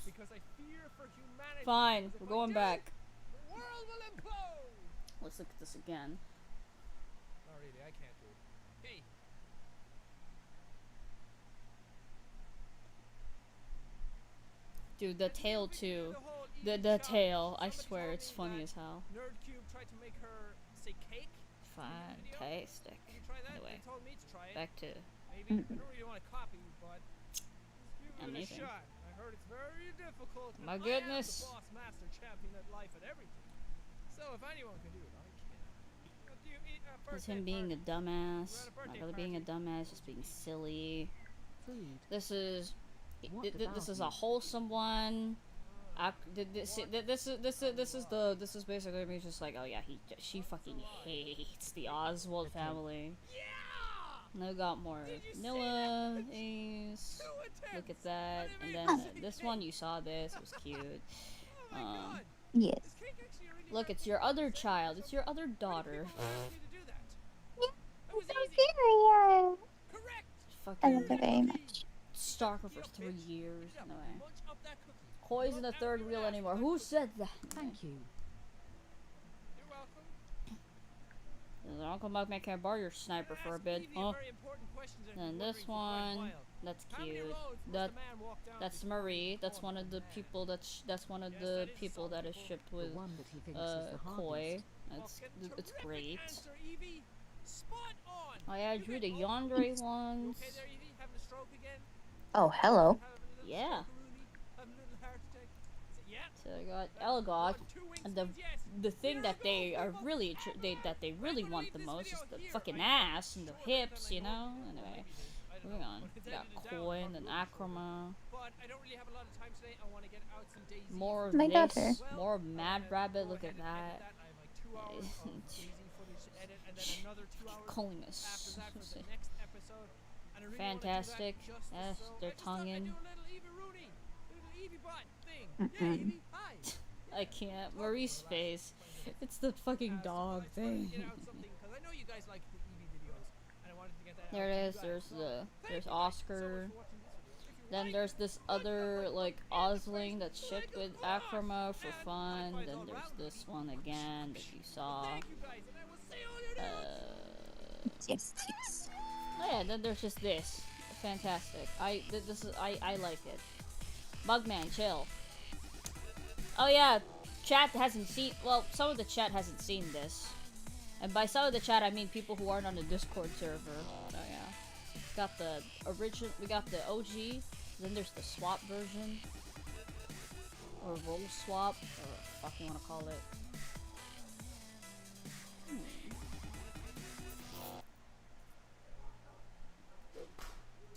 Because I fear for humanity. Fine, Because if we're I going do, back. The world will implode. Let's look at this again. Not really. I can't do it. Hey. Dude, the tail too. The tail, I swear, it's funny as hell. Nerdcube tried to make her say cake. Fantastic. Can you try that? Anyway, They told me to try it. back to Maybe. I don't really want to copy, but let's give it a amazing. shot. I heard it's very difficult. My and goodness. I am the boss master champion at life at everything. So if anyone can do it, I can. What do you eat at This is birthday him being a party? dumbass. We're at a Not birthday really being a party. dumbass, just being silly. Food. This is What this is about a wholesome one. This is basically me just like, oh yeah, she fucking hates the Oswald family. Now got more vanilla things. Look at that, and then this one you saw this, it was cute. Yes. Look, it's your other child. It's your other daughter. Superior. I love Fucking it very much. stalker for 3 years. Anyway. Koi isn't the third wheel anymore. Who said that? Thank you. You're welcome. Uncle Mugman can't borrow your sniper for a bit. Oh. And this one, that's cute. That's Marie. That's one of the people that's one of the people that is shipped with Koi. It's great. Oh yeah, I drew the Yandere ones. Oh, hello. Yeah. So I got Elgod, and the thing that they are really that they really want the most is the fucking ass and the hips, you know. Anyway, moving on. We got Koi and then Akrama. More of My this, daughter. more of Mad Rabbit. Look at that. Coolness. Fantastic. Yes, they're tonguing. I can't. Marie's face. It's the fucking dog thing. There it is. There's Oscar. Then there's this other like Osling that's shipped with Akrama for fun. Then there's this one again that you saw. Yes. Oh yeah. Then there's just this. Fantastic. I like it. Mugman, chill. Oh yeah, chat hasn't seen. Well, some of the chat hasn't seen this, and by some of the chat I mean people who aren't on the Discord server. Oh yeah, got the original. We got the OG. Then there's the swap version, or roll swap, or what the fuck you want to call it.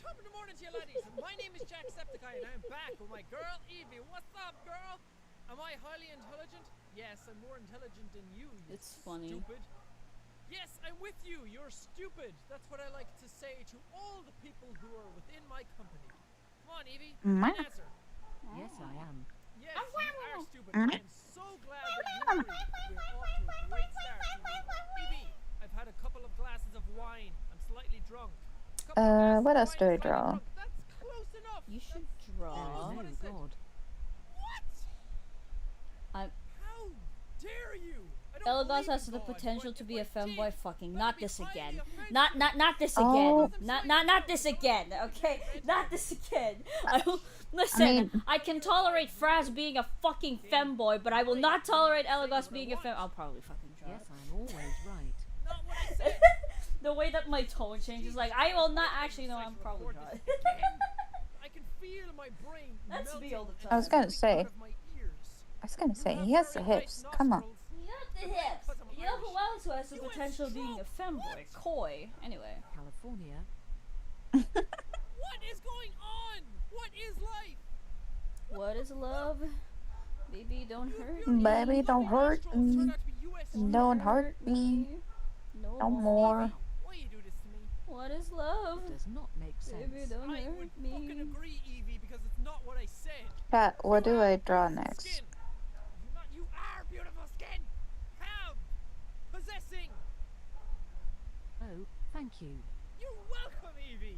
Top of the morning to you laddies. My name is Jacksepticeye and I'm back with my girl Eevee. What's up, girl? Am I highly intelligent? Yes, I'm more intelligent than you, you It's funny. stupid. Yes, I'm with you. You're stupid. That's what I like to say to all the people who are within my company. Come on, Eevee. Answer. Yes, I am. Yes, you are stupid. I am so glad that you're off to a great start, Eevee. I've had a couple of glasses of wine. I'm slightly drunk. What else do I draw? That's close enough. You should draw. Oh God. How dare you? Elagos has the potential to be a femboy. Fucking not this again. Not this again. Not this again. Okay, not this again. Listen, I can tolerate Fraz being a fucking femboy, but I will not tolerate Elagos being a fem. I'll probably fucking draw. Yes, I'm always right. Not what I said. The way that my tone changes, like I will not actually. No, I'm probably not. I can feel my brain. That's me all the time. I was gonna say. He has the hips. Come on. You got the hips. You know who else has the potential of being a femboy? Koi. Anyway. California. What is going on? What is life? What is love? Baby, don't hurt me. Baby, don't hurt me. Don't hurt me. No more. Why you do this to me? What is love? It does not make sense. Baby, don't I hurt would me. fucking agree, Eevee, because it's not what I said. Chat, what do I draw next? You are beautiful skin. How Thank you. You're welcome, Eevee.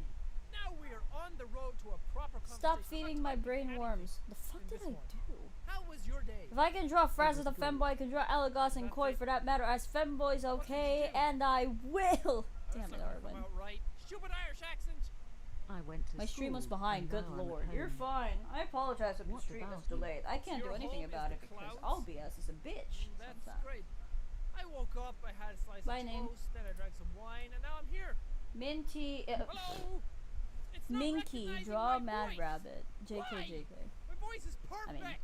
Now we are on the road to a proper Stop conversation. feeding my brain worms. The fuck did I do? How was your day? If I can draw Francis the Femboy, I can draw Elagos and Koi for that matter as Femboys, okay? And I will! Damn it, Arwen. Right. Stupid Irish accent. I went to My stream was school, behind, and good now I'm at lord. You're home. fine. I apologize if the What stream is about you? delayed. I can't do Your anything home is about the it because clouds? OBS is a bitch That's sometimes. great. I woke up, I had a slice My of name. toast, then I drank some wine, and now I'm here. Minty. Hello. It's not Minky, recognizing draw my Mad voice. Rabbit. JK, Why? JK. My voice is perfect.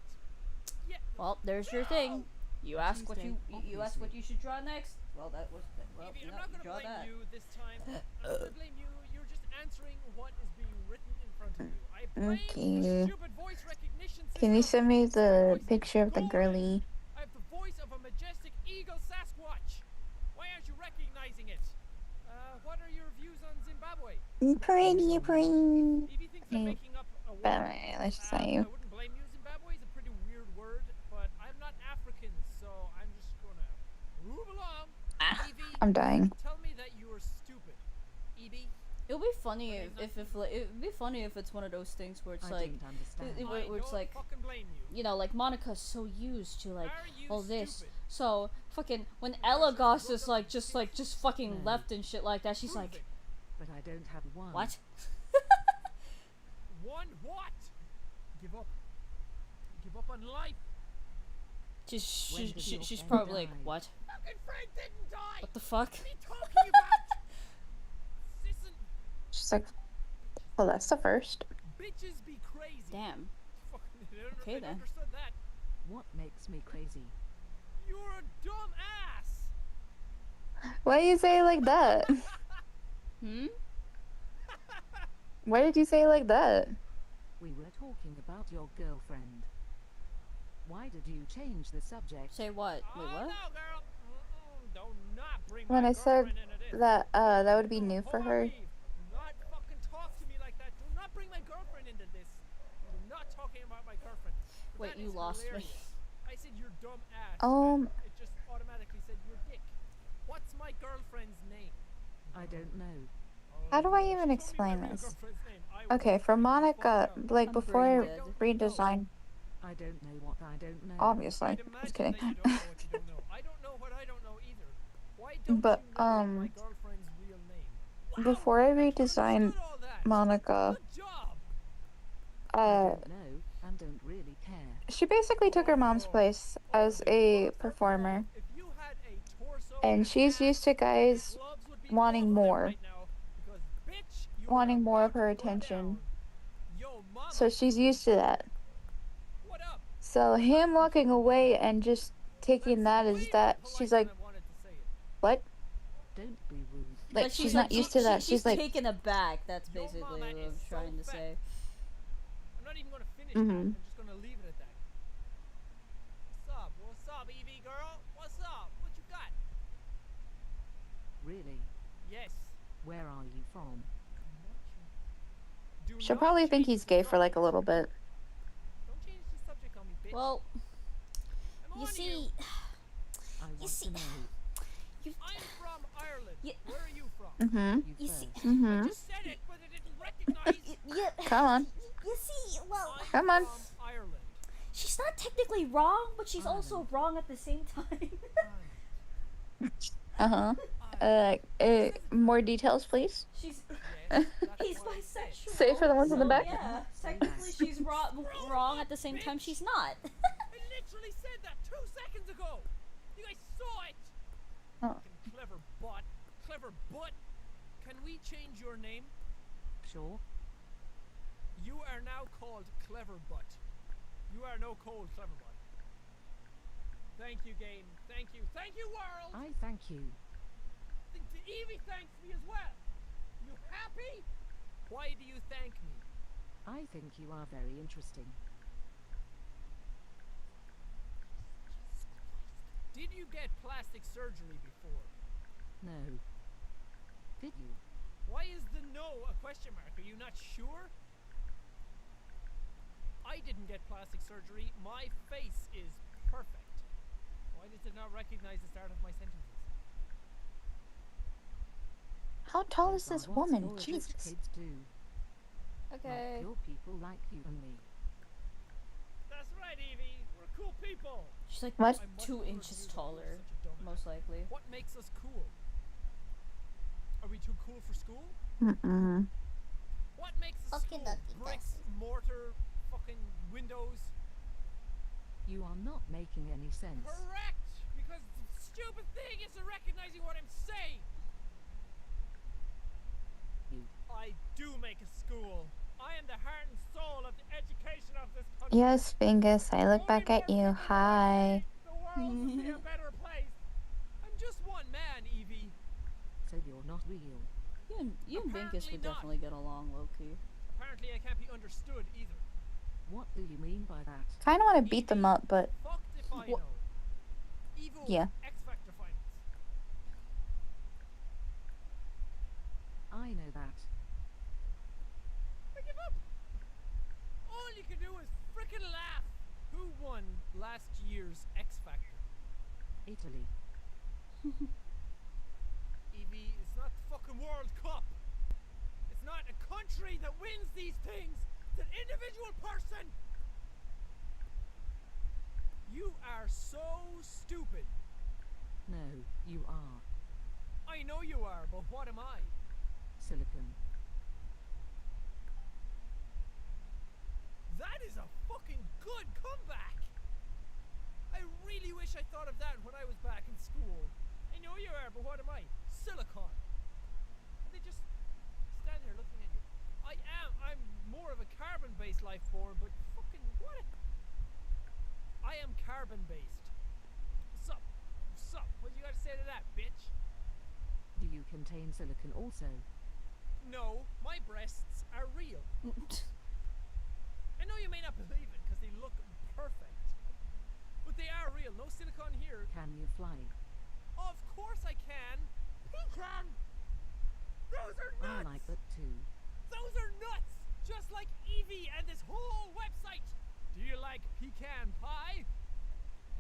Yeah. Well, there's your thing. You ask what Tuesday, you ask what you should draw next. Well, that was well. Eevee, No, I'm not you gonna draw blame that. you this time. I'm not gonna blame you. You're just answering what is being written in front of you. I blame the Okay. stupid voice recognition system. Can you send me the picture of the girly? I have the voice of a majestic eagle Sasquatch. Why aren't you recognizing it? What are your views on Zimbabwe? Pretty, pretty. Eevee thinks I'm making up a word. Alright, let's just say I you. wouldn't blame you. Zimbabwe is a pretty weird word, but I'm not African, so I'm just gonna move along. Eevee, I'm dying. tell me that you are stupid. Eevee, It'll be funny if like, it'd be funny if it's one of those things where it's I like don't understand. where it's like fucking blame you. you know, like Monica's so used to like Are you all this, stupid? so fucking when Elagos is like just fucking No. left and shit like that, she's Prove like, it. But I don't have one. what? One what? Give up. Give up on life. When did your She's friend probably like, die? what? Fucking friend didn't die. What the fuck? What are you talking about? Listen, She's like, well, that's the first. bitches be crazy. Damn. Fucking, Okay, I then. understood that. What makes me crazy? You're a dumb ass. Why do you say it like that? Hmm? Why did you say it like that? We were talking about your girlfriend. Why did you change the subject? Say what? Wait, what? No, girl. Do not bring When my I said girlfriend into this. that that would be new for Hold on, her. Eve. Do not fucking talk to me like that. Do not bring my girlfriend into this. You're not talking about my girlfriend. Wait, That you is lost me. hilarious. I said your dumb ass. Um, and it just automatically said your dick. What's my girlfriend's name? I don't know. How do I even explain this? Okay, for Monica, like before I redesigned, I don't know what I don't know. obviously, just kidding. I don't know what you don't know. I don't know what I don't know either. Why don't But you know my girlfriend's real name? before I redesigned Monica, Good job. I don't know and don't really care. she basically took her mom's place as a performer, If you had a torso and she's used to guys gloves would be wanting more, right now because bitch, you wanting are more of about her to go attention. down. Yo, mama, So she's used to that. what up? So him walking away and just taking that as that, she's like, what? Don't be rude. Like, she's not used to that. She's like, taken aback. That's basically what I'm trying to say. I'm not even gonna finish Mhm. that. I'm just gonna leave it at that. What's up? What's up, Eevee girl? What's up? What you got? Really? Yes. Where are you from? Do she'll not probably think change he's gay for like a little bit. Don't change the subject on me, bitch. Well, I'm you on see, I want to know. I'm from Ireland. Yeah. Where are you from? Mhm. You You first. see, I Mhm. just said it, but it didn't recognize. yeah. Come on. You see, well, I'm Come on. from Ireland. she's not technically wrong, but she's also wrong at the same time. Uh-huh. More details, please. She's Yes, he's that's what I said. bisexual. Save for the ones in the so back. Yeah, technically she's wrong at the same time she's not. I literally said that 2 seconds ago. You guys saw it. Oh. Fucking clever bot. Clever butt. Can we change your name? Sure. You are now called Clever Butt. You are no cold Clever Butt. Thank you, game. Thank you. Thank you, world. I thank you. Think the Eevee thanks me as well. You happy? Why do you thank me? I think you are very interesting. Did you get plastic surgery before? No. Did you? Why is the no a question mark? Are you not sure? I didn't get plastic surgery. My face is perfect. Why does it not recognize the start of my sentences? How tall is Those this are what woman? your rich Jesus. kids do. Okay. Like your people like you and me. That's right, Eevee. We're cool people. She's like What? I'm much 2 older than inches you, but you're taller, such a dumbass. most likely. What makes us cool? Are we too cool for school? Mm-mm. What makes us Okay, cool? dokie, Bricks, mortar, fucking windows. You are not making any sense. Correct! Because the stupid thing isn't recognizing what I'm saying! You. I do make a school. I am the heart and soul of the education of this country. Yes, Fingus, I look back at you. Hi. The world would be a better place. I'm just one man, Eevee. So you're not real. You and Binkus would not. definitely get along, low-key. Apparently I can't be understood either. What do you mean by that? Kind of want to beat them up, but Fucked if I know. Evil yeah. X-Factor finals. I know that. I give up. All you can do is frickin' laugh. Who won last year's X-Factor? Italy. Eevee, it's not the fucking World Cup. It's not a country that wins these things. It's an individual person. You are so stupid. No, you are. I know you are, but what am I? Silicon. That is a fucking good comeback. I really wish I thought of that when I was back in school. I know you are, but what am I? Silicon. They just stand there looking at you. I'm more of a carbon-based life form, but fucking what? I am carbon-based. Sup? Sup? What you gotta say to that, bitch? Do you contain silicon also? No, my breasts are real. I know you may not believe it because they look perfect, but they are real. No silicone here. Can you fly? Of course I can. Pecan. Those are nuts. I like that too. Those are nuts. Just like Eevee and this whole website. Do you like pecan pie?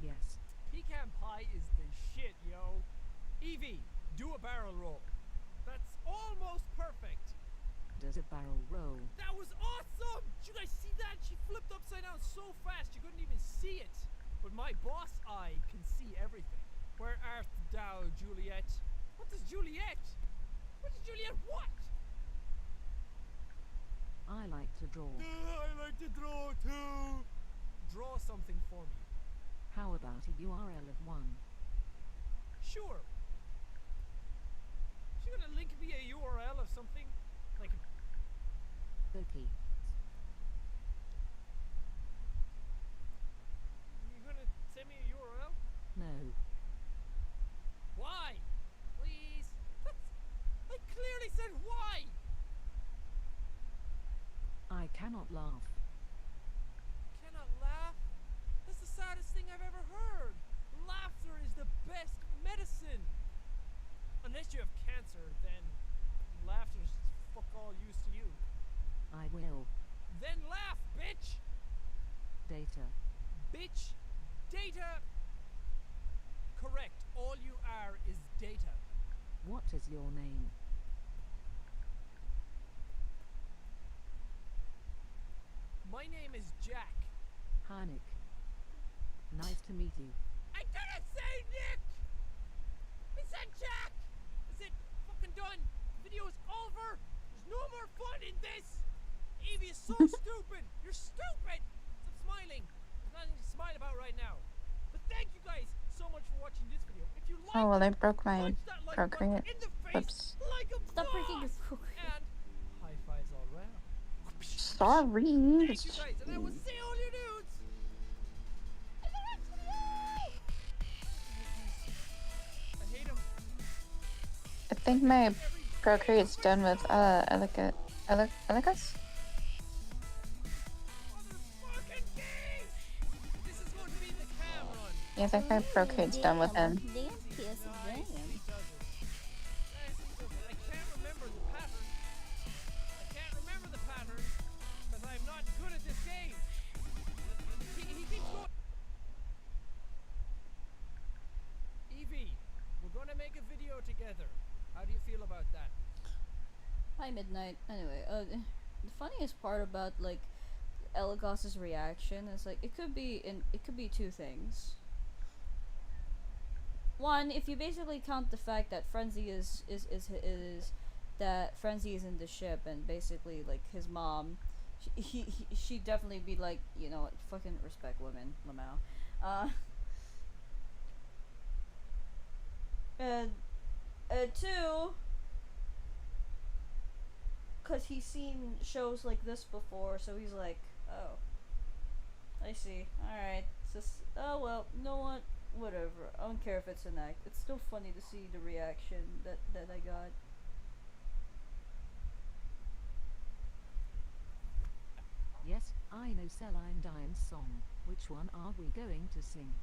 Yes. Pecan pie is the shit, yo. Eevee, do a barrel roll. That's almost perfect. Does a barrel roll? That was awesome! Did you guys see that? She flipped upside down so fast you couldn't even see it. But my boss eye can see everything. Where art thou, Juliet? What does Juliet? What does Juliet what? I like to draw. I like to draw too. Draw something for me. How about a URL of 1? Sure. She gonna link me a URL of something? Like Okay. you gonna send me a URL? No. Why? Please. I clearly said why. I cannot laugh. Cannot laugh? That's the saddest thing I've ever heard. Laughter is the best medicine. Unless you have cancer, then laughter's fuck all use to you. I will. Then laugh, bitch! Data. Bitch! Data! Correct. All you are is data. What is your name? My name is Jack. Hi, Nick. Nice to meet you. I didn't say Nick! I said Jack! Is it fucking done? The video is over! There's no more fun in this! Eevee is so stupid! You're stupid! Stop smiling! There's nothing to smile about right now. But thank you guys so much for watching this video. If you like oh well, I broke my punch that like Procreate. button in the face Whoops. like a Stop breaking your boss! Procreate. And high fives all around. Sorry. Thank you guys, and I will see all you dudes! I hate him. I think my Procreate's done with Elicus? This is going to be the cam run. Yeah, I think my Procreate's done with him. Damn, kiss, damn. I can't remember the pattern. I can't remember the pattern because I'm not good at this game. He keeps going. Eevee, we're going to make a video together. How do you feel about that? Hi, Midnight. Anyway, the funniest part about like Elagos's reaction is like it could be two things. One, if you basically count the fact that Frenzy is that Frenzy is in the ship and basically like his mom, she'd definitely be like, you know, fucking respect women, Lamau. And two, cause he's seen shows like this before, so he's like, oh, I see. All right, just oh well, no one. Whatever. I don't care if it's an act. It's still funny to see the reaction that I got. Yes, I know Undyne's song. Which one are we going to sing?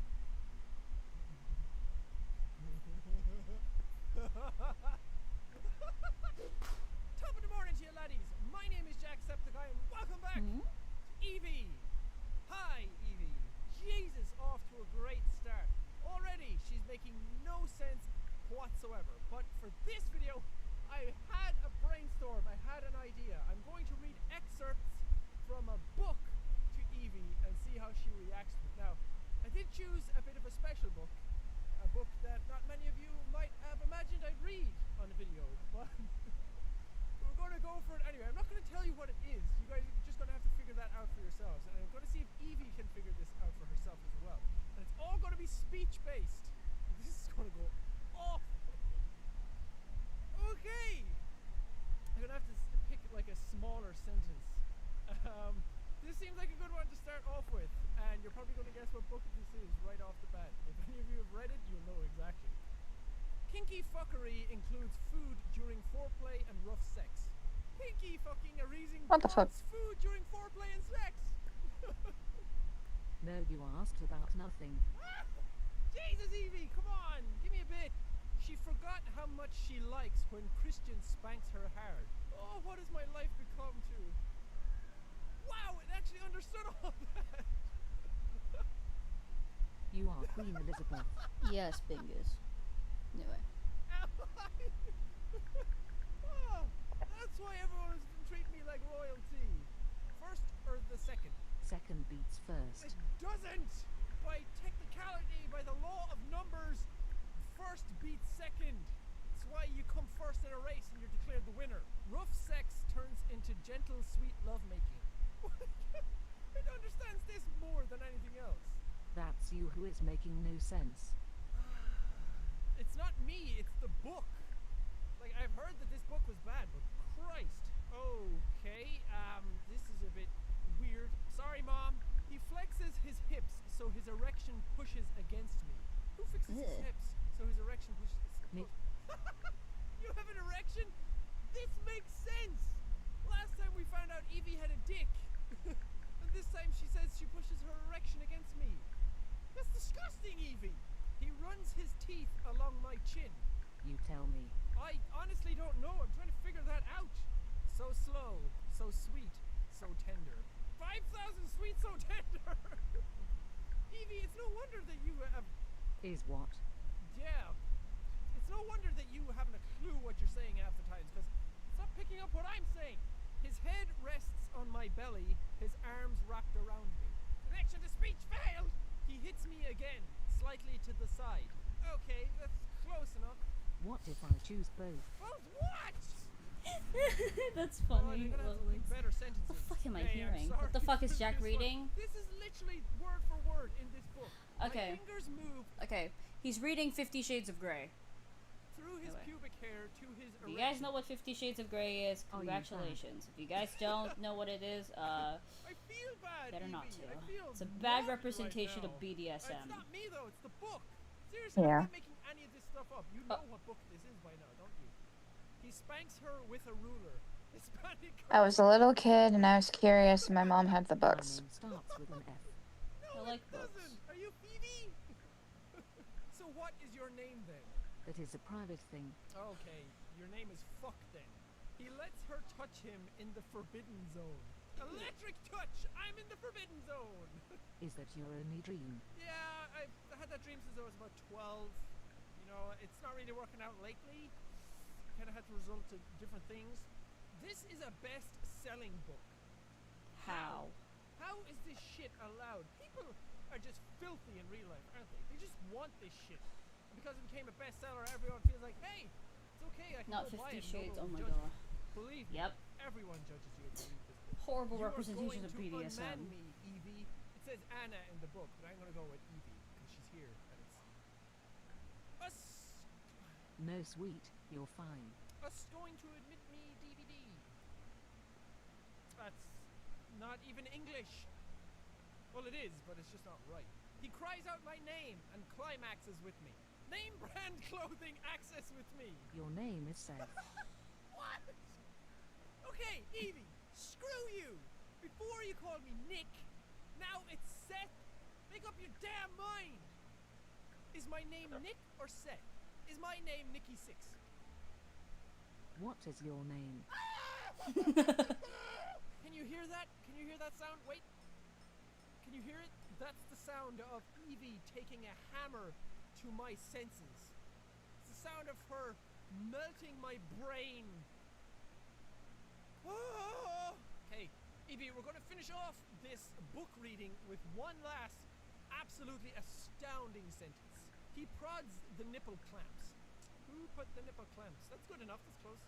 Top of the morning to you laddies. My name is Jacksepticeye and welcome back to Eevee. Hi, Eevee. Jesus, off to a great start. Already, she's making no sense whatsoever. But for this video, I had a brainstorm. I had an idea. I'm going to read excerpts from a book to Eevee and see how she reacts to it. Now, I did choose a bit of a special book. A book that not many of you might have imagined I'd read on a video. But we're going to go for it anyway. I'm not going to tell you what it is. You guys are just going to have to figure that out for yourselves. And I'm going to see if Eevee can figure this out for herself as well. And it's all going to be speech-based. This is going to go off. Okay. I'm going to have to pick like a smaller sentence. This seems like a good one to start off with. And you're probably going to guess what book this is right off the bat. If any of you have read it, you'll know exactly. Kinky fuckery includes food during foreplay and rough sex. Kinky fucking a reason What the fuck? food during foreplay and sex. No, you asked about nothing. Jesus, Eevee, come on, give me a bit. She forgot how much she likes when Christian spanks her hard. Oh, what has my life become to? Wow, it actually understood all that. You are Queen Elizabeth. Yes, Bingus. Anyway. Oh, that's why everyone has been treating me like royalty. First or the second? Second beats first. It doesn't! By technicality, by the law of numbers, first beats second. That's why you come first in a race and you're declared the winner. Rough sex turns into gentle, sweet lovemaking. It understands this more than anything else. That's you who is making no sense. It's not me, it's the book. Like, I've heard that this book was bad, but Christ. Okay, this is a bit weird. Sorry, Mom. He flexes his hips so his erection pushes against me. Who fixes his hips so his erection pushes? Me. You have an erection? This makes sense. Last time we found out Eevee had a dick. And this time she says she pushes her erection against me. That's disgusting, Eevee. He runs his teeth along my chin. You tell me. I honestly don't know. I'm trying to figure that out. So slow, so sweet, so tender. 5,000 sweet, so tender. Eevee, it's no wonder that you have... Is what? Yeah. It's no wonder that you haven't a clue what you're saying half the times, because it's not picking up what I'm saying. His head rests on my belly, his arms wrapped around me. Connection to speech failed! He hits me again, slightly to the side. Okay, that's close enough. What if I choose both? Both what? That's Oh, funny. you're gonna have to think better sentences. What the fuck am I Hey, I'm hearing? sorry What the fuck is for Jack this one. reading? This is literally word for word in this book. Okay. My fingers move Okay, he's reading 50 Shades of Grey. through his pubic hair to his If you guys know what 50 Shades of Grey is, Oh, you congratulations. If you guys don't know what it is, I feel bad, better not Eevee. to. I feel It's a bad naughty representation right of now. BDSM. It's not me though, it's the book. Seriously, Yeah. I'm not making any of this stuff up. You know what book this is by now, don't you? He spanks her with a ruler. Hispanic I was a little kid and I was curious, and my mom had the My books. name starts with an F. No, I like it books. doesn't. Are you Phoebe? So what is your name then? That is a private thing. Okay, your name is Fuck then. He lets her touch him in the forbidden zone. Electric touch! I'm in the forbidden zone! Is that your only dream? Yeah, I've had that dream since I was about 12. You know, it's not really working out lately. Kind of had to result to different things. This is a best-selling book. How? How is this shit allowed? People are just filthy in real life, aren't they? They just want this shit. And because it became a bestseller, everyone feels like, hey, it's okay, I can Not go buy 50 it. Shades, No oh one my judges god. me. Believe me, Yep. everyone judges you if you read this book. Horrible You are representation going of to BDSM. unman me, Eevee. It says Anna in the book, but I'm gonna go with Eevee because she's here and it's us. No, sweet, you're fine. Us going to admit me DVD. That's not even English. Well, it is, but it's just not right. He cries out my name and climaxes with me. Name brand clothing access with me. Your name is Seth. What? Okay, Eevee, screw you. Before you called me Nick, now it's Seth. Make up your damn mind. Is my name Nick or Seth? Is my name Nicky6? What is your name? Can you hear that? Can you hear that sound? Wait. Can you hear it? That's the sound of Eevee taking a hammer to my senses. It's the sound of her melting my brain. Oh! Okay, Eevee, we're going to finish off this book reading with one last absolutely astounding sentence. He prods the nipple clamps. Who put the nipple clamps? That's good enough, that's close.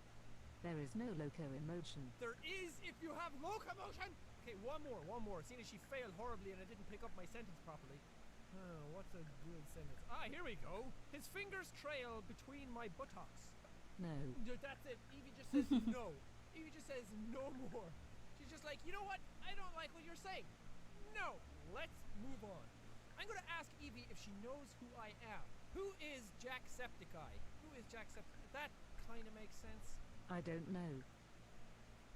There is no locomotion. There is if you have locomotion! Okay, one more. Seeing as she failed horribly and I didn't pick up my sentence properly. What's a good sentence? Ah, here we go. His fingers trail between my buttocks. No. That's it. Eevee just says no. Eevee just says no more. She's just like, you know what? I don't like what you're saying. No. Let's move on. I'm going to ask Eevee if she knows who I am. Who is Jacksepticeye? Who is Jacksepticeye? That kind of makes sense. I don't know.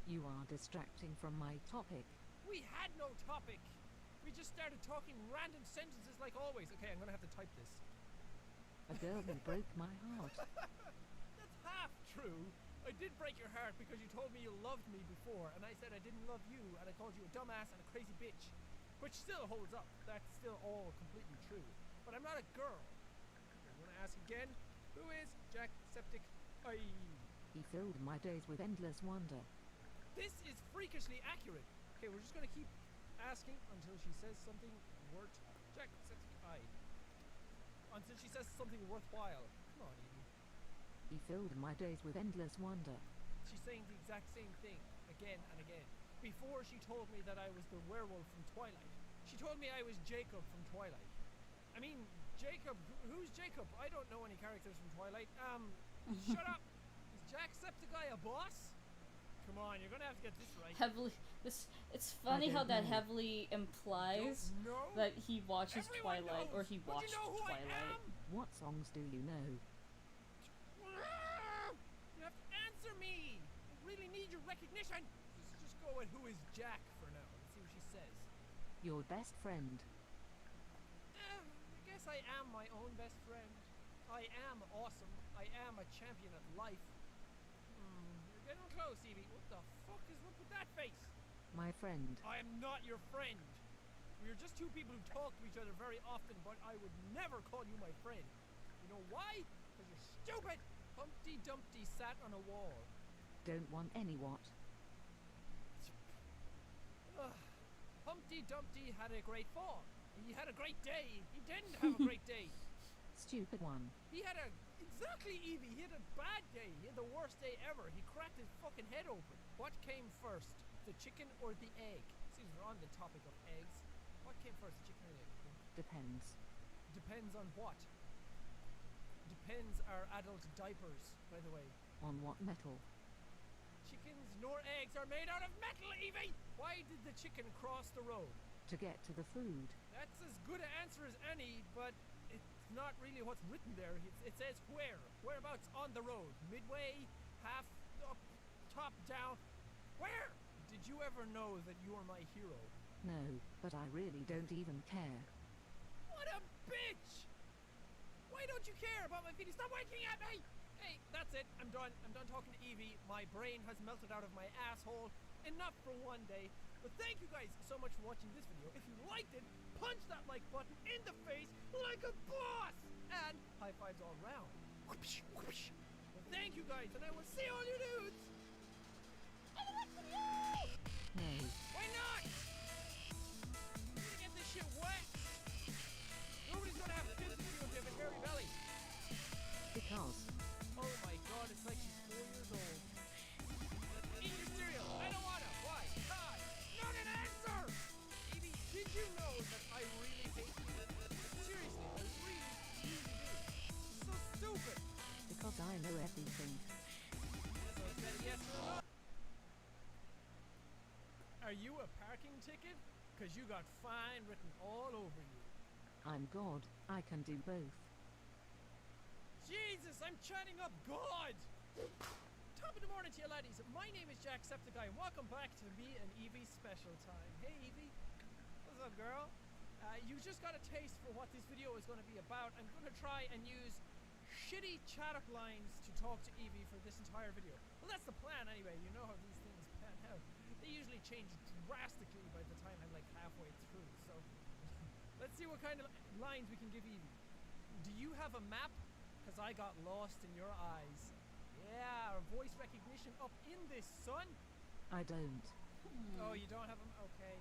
You are distracting from my topic. We had no topic. We just started talking random sentences like always. Okay, I'm going to have to type this. A girl who broke my heart. That's half true. I did break your heart because you told me you loved me before, and I said I didn't love you, and I called you a dumbass and a crazy bitch. Which still holds up. That's still all completely true. But I'm not a girl. Okay, I'm going to ask again. Who is Jacksepticeye? He filled my days with endless wonder. This is freakishly accurate. Okay, we're just going to keep asking until she says something Jacksepticeye. Until she says something worthwhile. Come on, Eevee. He filled my days with endless wonder. She's saying the exact same thing again and again. Before she told me that I was the werewolf from Twilight. She told me I was Jacob from Twilight. I mean, Jacob, who's Jacob? I don't know any characters from Twilight. Shut up! Is Jacksepticeye a boss? Come on, you're gonna have to get this right. Heavily, it's funny how that heavily implies that he watches Twilight, or he watched Twilight. What songs do you know? You have to answer me! I really need your recognition! Just go with who is Jack for now. Let's see what she says. Your best friend. I guess I am my own best friend. I am awesome. I am a champion at life. You're getting close, Eevee. What the fuck is up with that face? My friend. I am not your friend. We are just two people who talk to each other very often, but I would never call you my friend. You know why? Because you're stupid! Humpty Dumpty sat on a wall. Don't want any what? Humpty Dumpty had a great fall. He had a great day. He didn't have a great day. Stupid one. He had a... Exactly, Eevee. He had a bad day. He had the worst day ever. He cracked his fucking head open. What came first? The chicken or the egg? Since we're on the topic of eggs. What came first, the chicken or the egg? Depends. Depends on what? Depends are adult diapers, by the way. On what metal? Chickens nor eggs are made out of metal, Eevee! Why did the chicken cross the road? To get to the food. That's as good an answer as any, but it's not really what's written there. It says where. Whereabouts on the road? Midway? Half up? Top down? Where? Did you ever know that you are my hero? No, but I really don't even care. What a bitch! Why don't you care about my feelings? Stop winking at me! Hey, that's it. I'm done. I'm done talking to Eevee. My brain has melted out of my asshole. Enough for one day. But thank you guys so much for watching this video. If you liked it, punch that like button in the face like a boss! And high fives all around. Whoosh, whoosh. Well, thank you guys, and I will see all you dudes No. Why not? I'm gonna get this shit wet. Nobody's gonna have kids with you if you have a hairy belly. Because. Oh my god, it's like she's 4 years old. Eat your cereal. I don't wanna. Why? God. Not an answer! Eevee, did you know that I really hate you? Seriously, I really do. So stupid. Because I know everything. So is that a yes or a no? Are you a parking ticket? Cause you got fine written all over you. I'm God, I can do both. Jesus, I'm chatting up God! Top of the morning to you laddies. My name is Jacksepticeye and welcome back to me and Eevee special time. Hey Eevee. What's up, girl? You just got a taste for what this video is going to be about. I'm going to try and use shitty chat-up lines to talk to Eevee for this entire video. Well, that's the plan anyway. You know how these things pan out. They usually change drastically by the time I'm like halfway through. So let's see what kind of lines we can give Eevee. Do you have a map? Because I got lost in your eyes. Yeah, voice recognition up in this, son. I don't. Oh, you don't have them? Okay.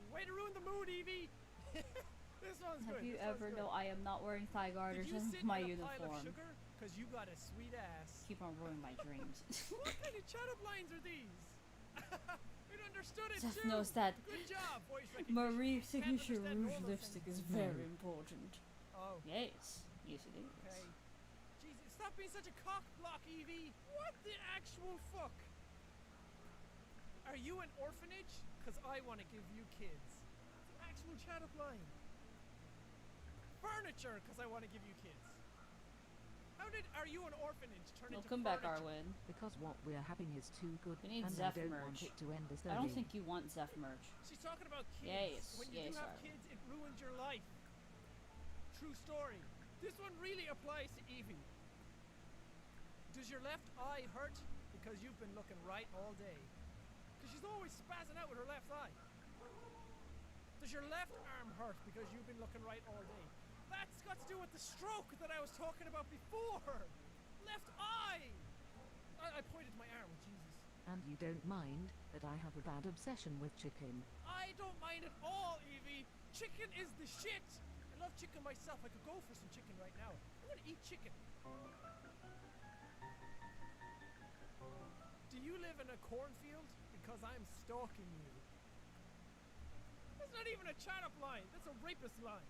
Way to ruin the mood, Eevee. This one's good. Have you ever know I am not wearing thigh garters in my uniform? Because you got a sweet ass. Keep on ruining my dreams. What kind of chat-up lines are these? We understood it Just too. knows that Good job, voice recognition. Marie Can't signature understand rouge normal lipstick is sentences. very important. Oh. Yes. Yes, it is. Okay. Jesus, stop being such a cock block, Eevee. What the actual fuck? Are you an orphanage? Because I want to give you kids. It's an actual chat-up line. Furniture, because I want to give you kids. How did Are You an Orphanage turn into Welcome back, furniture? Arwen. Because what we're having is too good, We need and Zeph I don't merch. want it to end this I don't early. think you want Zeph merch. She's talking about kids. Yes, When you yes, do have Arwen. kids, it ruins your life. True story. This one really applies to Eevee. Does your left eye hurt because you've been looking right all day? Because she's always spazzing out with her left eye. Does your left arm hurt because you've been looking right all day? That's got to do with the stroke that I was talking about before. Left eye. I pointed to my arm. Jesus. And you don't mind that I have a bad obsession with chicken. I don't mind at all, Eevee. Chicken is the shit. I love chicken myself. I could go for some chicken right now. I'm gonna eat chicken. Do you live in a cornfield? Because I'm stalking you. That's not even a chat-up line. That's a rapist line.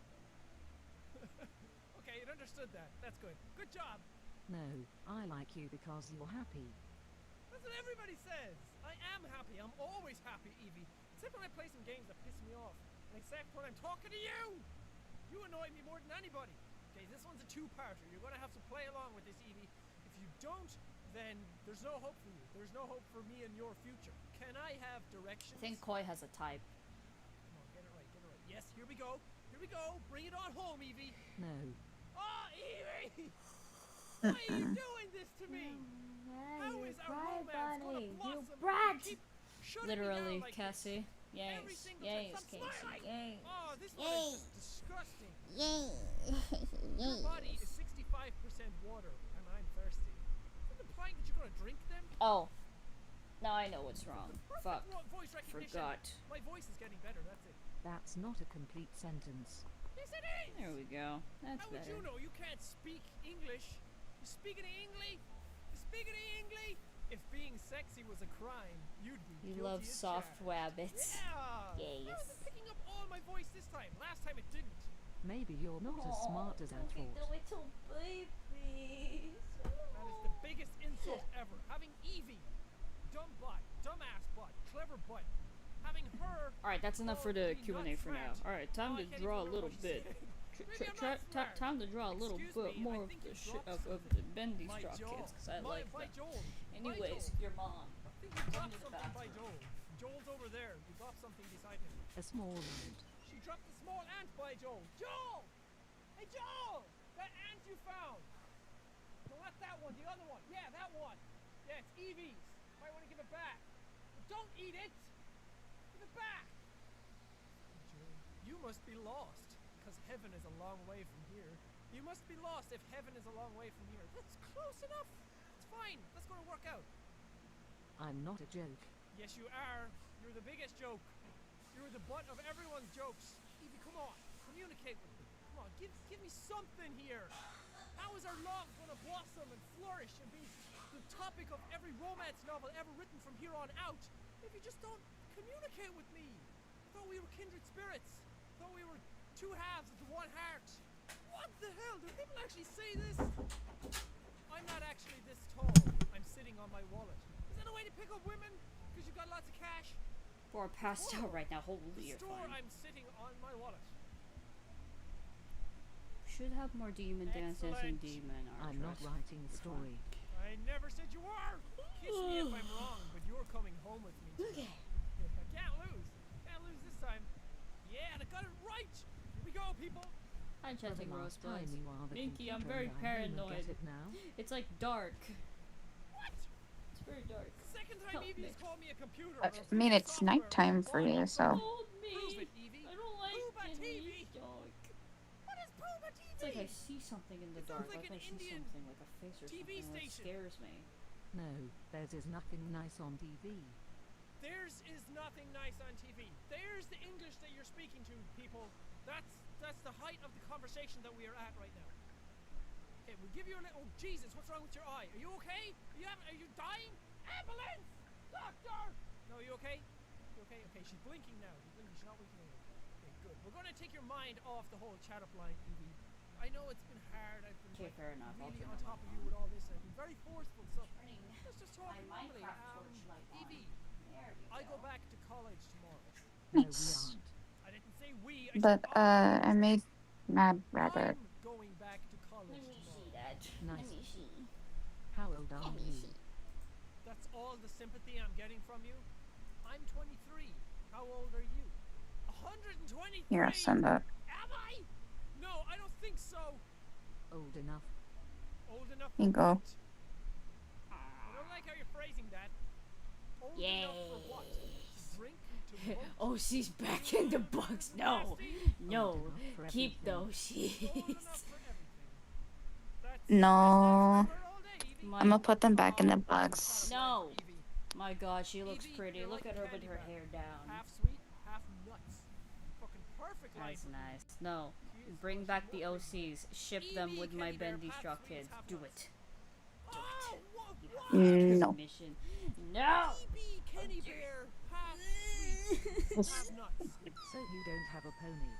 Okay, it understood that. That's good. Good job. No, I like you because you're happy. That's what everybody says. I am happy. I'm always happy, Eevee. Except when I play some games that piss me off. And except when I'm talking to you. You annoy me more than anybody. Okay, this one's a two-parter. You're going to have to play along with this, Eevee. If you don't, then there's no hope for you. There's no hope for me and your future. Can I have directions? I think Koi has a type. Come on, get it right, get it right. Yes, here we go. Here we go. Bring it on home, Eevee. No. Oh, Eevee! Why are you doing this to me? How is our romance gonna blossom? You brat! Keep shutting Literally, me down like Cassie. this every Yes. single Yes, time. Stop Casey. smiling. Yes. Oh, this one Yay. is just disgusting. Yay! Your body is 65% water, and I'm thirsty. Is that implying that you're gonna drink them? Oh. Now I know what's wrong. Fuck. Voice recognition. Forgot. My voice is getting better. That's it. That's not a complete sentence. Yes, it is. There we go. That's How would better. you know? You can't speak English. You speaking English? You speaking English? If being sexy was a crime, you'd be You guilty love as soft charged. wabbits. Yeah. Yes. How is it picking up all my voice this time? Last time it didn't. Maybe you're not as smart as I thought. little babies. That is the biggest insult ever. Having Eevee, dumb butt, dumbass butt, clever butt, having her. Alright, that's enough for the be Q&A not for now. smart. Alright, time Oh, I to can't draw a even little remember what bit. she said. Maybe I'm not smart. Time to draw a little Excuse bit me, more I of think the you shit dropped of something. the bendy My straw Joel. kids, because I like by them. Joel. Anyways, Joel. your mom. I think you dropped to the something by bathroom. Joel. Joel's over there. You dropped something beside him. A small ant. She dropped a small ant by Joel. Joel! Hey, Joel! That ant you found! No, not that one. The other one. Yeah, that one. Yeah, it's Eevee's. Might want to give it back. But don't eat it! Give it back! Joel, you must be lost, because heaven is a long way from here. You must be lost if heaven is a long way from here. That's close enough. It's fine. That's going to work out. I'm not a joke. Yes, you are. You're the biggest joke. You're the butt of everyone's jokes. Eevee, come on. Communicate with me. Come on, give me something here. How is our love gonna blossom and flourish and be the topic of every romance novel ever written from here on out if you just don't communicate with me? I thought we were kindred spirits. I thought we were two halves of the one heart. What the hell? Do people actually say this? I'm not actually this tall. I'm sitting on my wallet. Is that a way to pick up women? Because you've got lots of cash? Or passed out right now. Holy, The you're store, fine. I'm sitting on my wallet. Should have more demon dances and demon art. I'm not writing a story. I never said you were. Kiss me if I'm wrong, but you're coming home with me today. I can't lose. Can't lose this time. Yeah, and I got it right. Here we go, people. I'm chanting For the Rose last time Bloods. you are the Minky, I'm computer very and I don't paranoid. get it now. It's like dark. What? It's very dark. Second time Help Eevee's me. called me a computer. I mean, it's nighttime for you, so. Hold me. Prove it, Eevee. I don't like Booba it. TV. It's dark. What is Booba TV? It's like I see something in the It dark. sounds like Like an I see Indian something, like a face or TV something. And it station. scares me. No, there is nothing nice on TV. Theirs is nothing nice on TV. There's the English that you're speaking to, people. That's the height of the conversation that we are at right now. Okay, we'll give you a little. Oh, Jesus, what's wrong with your eye? Are you okay? Are you dying? Ambulance! Doctor! No, you okay? You okay? Okay, she's blinking now. She's blinking. She's not winking anymore. Okay, good. We're going to take your mind off the whole chat up line, Eevee. I know it's been hard. I've been Okay, fair enough. I'll really turn on it top on. of you with all this. I've been very forceful. So let's just talk My normally. Minecraft torchlight on. Eevee, There we I go go. back to college tomorrow. No, we Nice. aren't. I didn't say we. I But, said I made Mad Rabbit. I'm going back to college tomorrow. that. Nice. Let me see. How old are you? That's all the sympathy I'm getting from you? I'm 23. How old are you? 123? Here, I'll send it. Am I? No, I don't think so. Old enough. Old enough Here you for go. what? I don't like how you're phrasing that. Old enough for what? To drink? To vote? Oh, she's back in the box. No. No. for Keep everything. those sheets. Old enough for everything. That's No. her all day, Eevee. My I'm gonna put them back in the box. No. Eevee. My god, she looks Eevee, pretty. you're Look like at her with candy her bar. hair down. Half sweet, half nuts. Fucking perfect life. That's nice. No. She is Bring so back the smart. OCs. Ship them Eevee, with my candy bear, bendy half straw sweet, kids. half Do nuts. it. Oh, what? No. Mission. No! Eevee, candy bear, half sweet, half nuts. So you don't have a pony.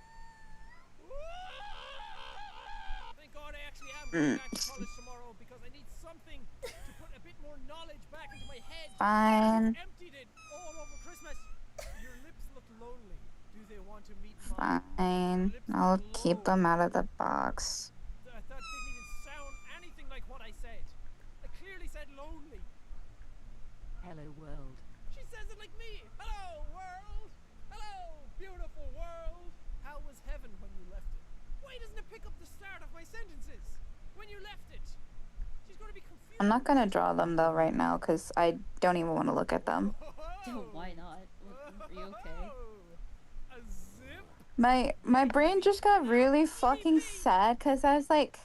Thank God I actually am going back to college tomorrow because I need something to put a bit more knowledge back into my head. Fine. You emptied it all over Christmas. Your lips look lonely. Do they want to meet mine? Fine. Your lips I'll look keep them lonely. out of the box. That didn't even sound anything like what I said. I clearly said lonely. Hello world. She says it like me. Hello, world. Hello, beautiful world. How was heaven when you left it? Why doesn't it pick up the start of my sentences? When you left it. She's going to be confused. I'm not gonna draw them though right now because I don't even want to look at them. Why not? Are you okay? A zip? My brain just got really fucking sad because I was like,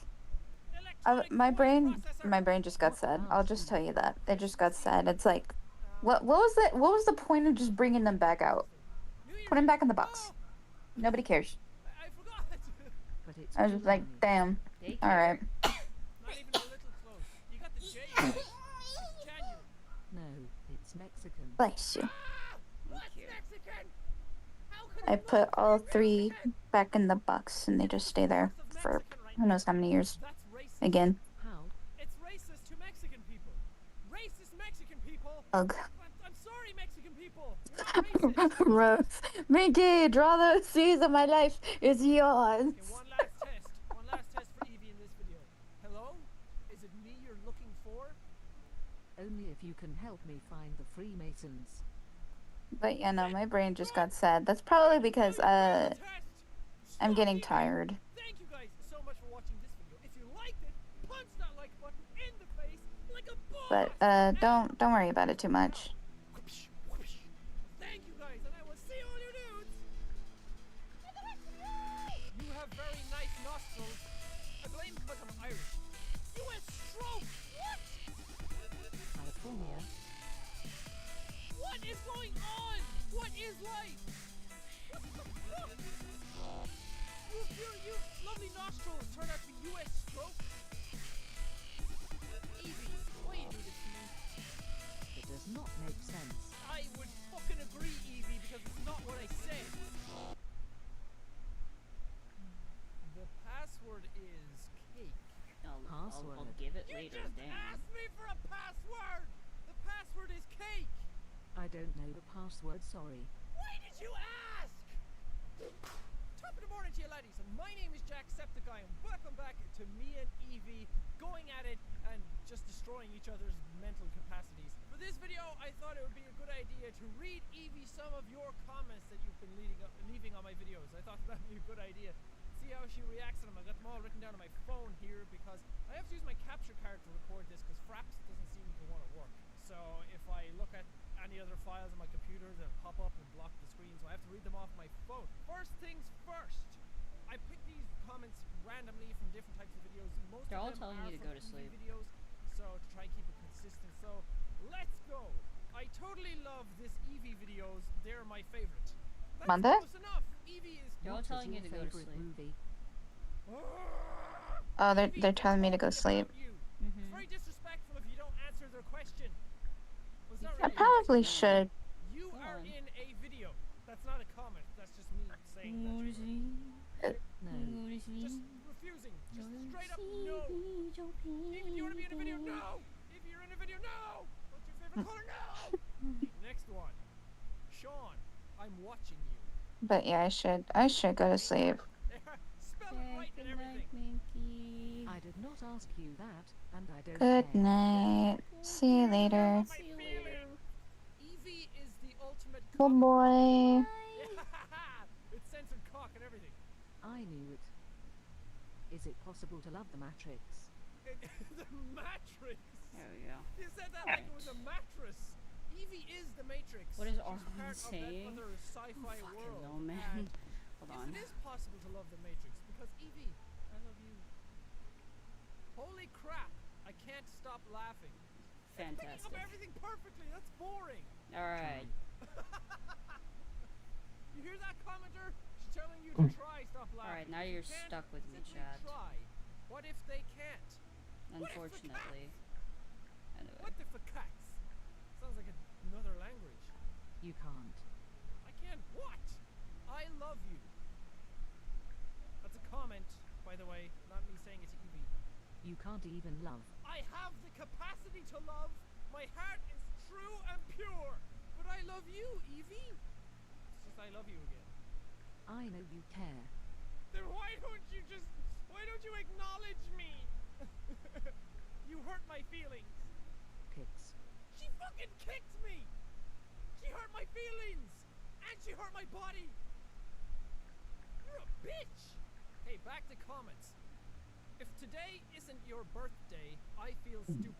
my brain just got sad. I'll just tell you that it just got sad. It's like, what was it? What was the point of just bringing them back out? Put them back in the box. Nobody cares. I forgot. But it's I was just like, damn. All right. Not even a little close. You got the J in it. It's January. No, it's Mexican. Bless you. What's Mexican? How could I it put not all be 3 Mexican? back in the box and they just stay there for who knows how many years. That's racist. Again. How? It's racist to Mexican people. Racist Mexican people. Ugh. I'm sorry, Mexican people. You're not racist. Rose. Mickey, draw those C's of my life. It's yours. Okay, one last test. One last test for Eevee in this video. Hello? Is it me you're looking for? Only if you can help me find the Freemasons. But yeah, no, my brain just got sad. That's probably because I'm getting tired. Thank you guys so much for watching this video. If you liked it, punch that like button in the face like a boss. But don't worry about it too much. Thank you guys, and I will see all you dudes. You have very nice nostrils. I blame because I'm Irish. You had stroke. What? California. nostrils turned out to be US stroke? Eevee, why you do this to me? It does not make sense. I would fucking agree, Eevee, because it's not what I said. The password is cake. I'll give it later. You just Damn. asked me for a password! The password is cake! I don't know the password, sorry. Why did you ask? Top of the morning to you laddies, my name is Jacksepticeye and welcome back to me and Eevee going at it and just destroying each other's mental capacities. For this video, I thought it would be a good idea to read Eevee some of your comments that you've been leaving on my videos. I thought that would be a good idea. See how she reacts to them. I got them all written down on my phone here because I have to use my capture card to record this because Fraps doesn't seem to want to work. So if I look at any other files on my computer, they'll pop up and block the screen, so I have to read them off my phone. First things first, I picked these comments randomly from different types of videos. Most They're all of them telling are you to from go to sleep. videos, so to try and keep it consistent. So let's go. I totally love this Eevee videos. They're my favorite. That's Monday? close enough. Eevee is They're all telling you to go to sleep. Movie? Oh, they're telling me to go sleep. It's very disrespectful if you don't answer their question. Was that I really probably should. You are in a video. That's not a comment. That's just me saying that. No. Just refusing. Just straight up no. If you want to be in a video, no. If you're in a video, no. What's your favorite color? No. Next one. Sean, I'm watching you. But yeah, I should go to sleep. Spell it right and everything. I did not ask you that, and I don't Good care. night. See you later. See you later. Eevee is the ultimate Oh boy. It's censored cock and everything. I knew it. Is it possible to love the Matrix? The Matrix. There we go. You said that like it was a mattress. Eevee is the Matrix. What is She's Arlen part saying? of that other sci-fi world. No man. And Hold on. Yes, it is possible to love the Matrix because Eevee, I love you. Holy crap! I can't stop laughing. Picking Fantastic. up everything perfectly. That's boring. All right. You hear that, commenter? She's telling you to try. Stop laughing. All right. Now you're You can't stuck with me, simply Chad. Try. What if they can't? Unfortunately. Anyway. What if the cats? Sounds like another language. You can't. I can't what? I love you. That's a comment, by the way, not me saying it to Eevee. You can't even love. I have the capacity to love. My heart is true and pure. But I love you, Eevee. It's just I love you again. I know you care. Then why don't you acknowledge me? You hurt my feelings. Kicks. She fucking kicked me. She hurt my feelings. And she hurt my body. You're a bitch. Hey, back to comments. If today isn't your birthday, I feel stupid.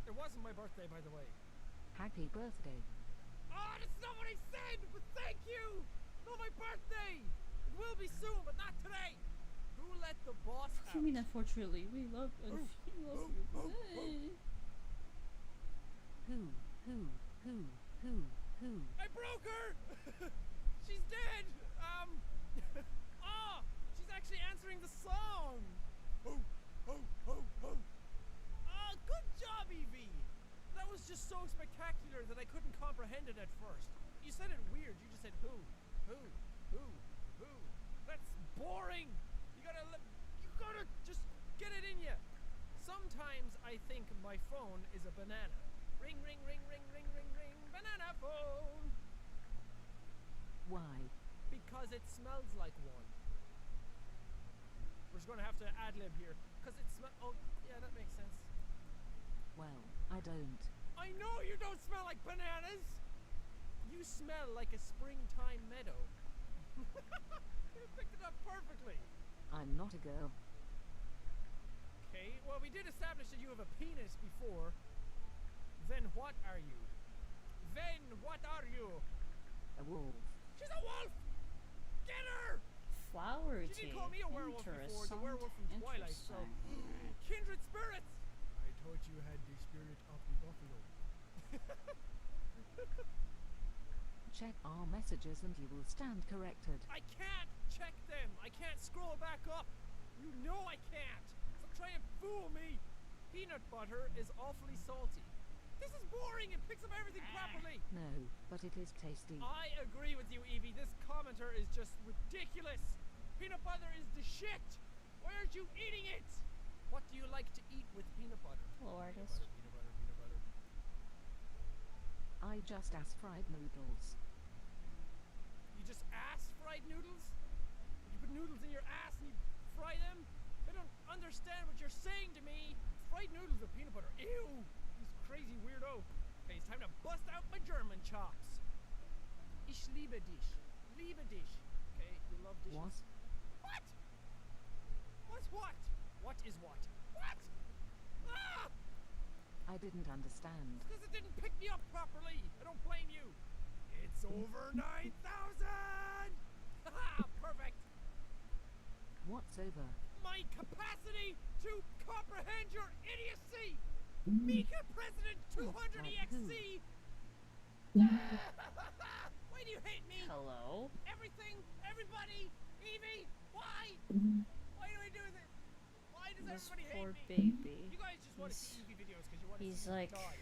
It wasn't my birthday, by the way. Happy birthday. Oh, that's not what I said, but thank you. Not my birthday. It will be soon, but not today. Who let the boss out? You mean unfortunately? We love you. Hey. Who? I broke her. She's dead. She's actually answering the song. Good job, Eevee. That was just so spectacular that I couldn't comprehend it at first. You said it weird. You just said who. That's boring. You gotta just get it in ya. Sometimes I think my phone is a banana. Ring, ring, ring, ring, ring, ring, ring. Banana phone. Why? Because it smells like one. We're just gonna have to ad-lib here. Because it smells... Oh, yeah, that makes sense. Well, I don't. I know you don't smell like bananas! You smell like a springtime meadow. You picked it up perfectly. I'm not a girl. Okay, well, we did establish that you have a penis before. Then what are you? A wolf. She's a wolf! Get her! Flower She didn't call me a werewolf before, the werewolf from Twilight, so... Kindred spirits! I thought you had the spirit of the buffalo. Check our messages and you will stand corrected. I can't check them! I can't scroll back up! You know I can't. Stop trying to fool me. Peanut butter is awfully salty. This is boring. It picks up everything properly. No, but it is tasty. I agree with you, Eevee. This commenter is just ridiculous. Peanut butter is the shit. Why aren't you eating it? What do you like to eat with peanut butter? Hello, Peanut artist. butter, peanut butter, peanut butter. I just ask fried noodles. You just ass fried noodles? You put noodles in your ass and you fry them? I don't understand what you're saying to me. Fried noodles with peanut butter. Ew! You crazy weirdo. Okay, it's time to bust out my German chops. Ich liebe dich. Liebe dich. Okay, you love dishes. What? What? What's what? What is what? What? Ah! I didn't understand. Because it didn't pick me up properly. I don't blame you. It's over 9,000! Haha! Perfect! What's over? My capacity to comprehend your idiocy! Mika President 200 EXC! Why do you hate me? Hello? Everything, everybody, Eevee, why? Why do I do this? Why does This everybody poor hate me? baby. You guys just want to see Eevee videos because you want to He's see like, me die.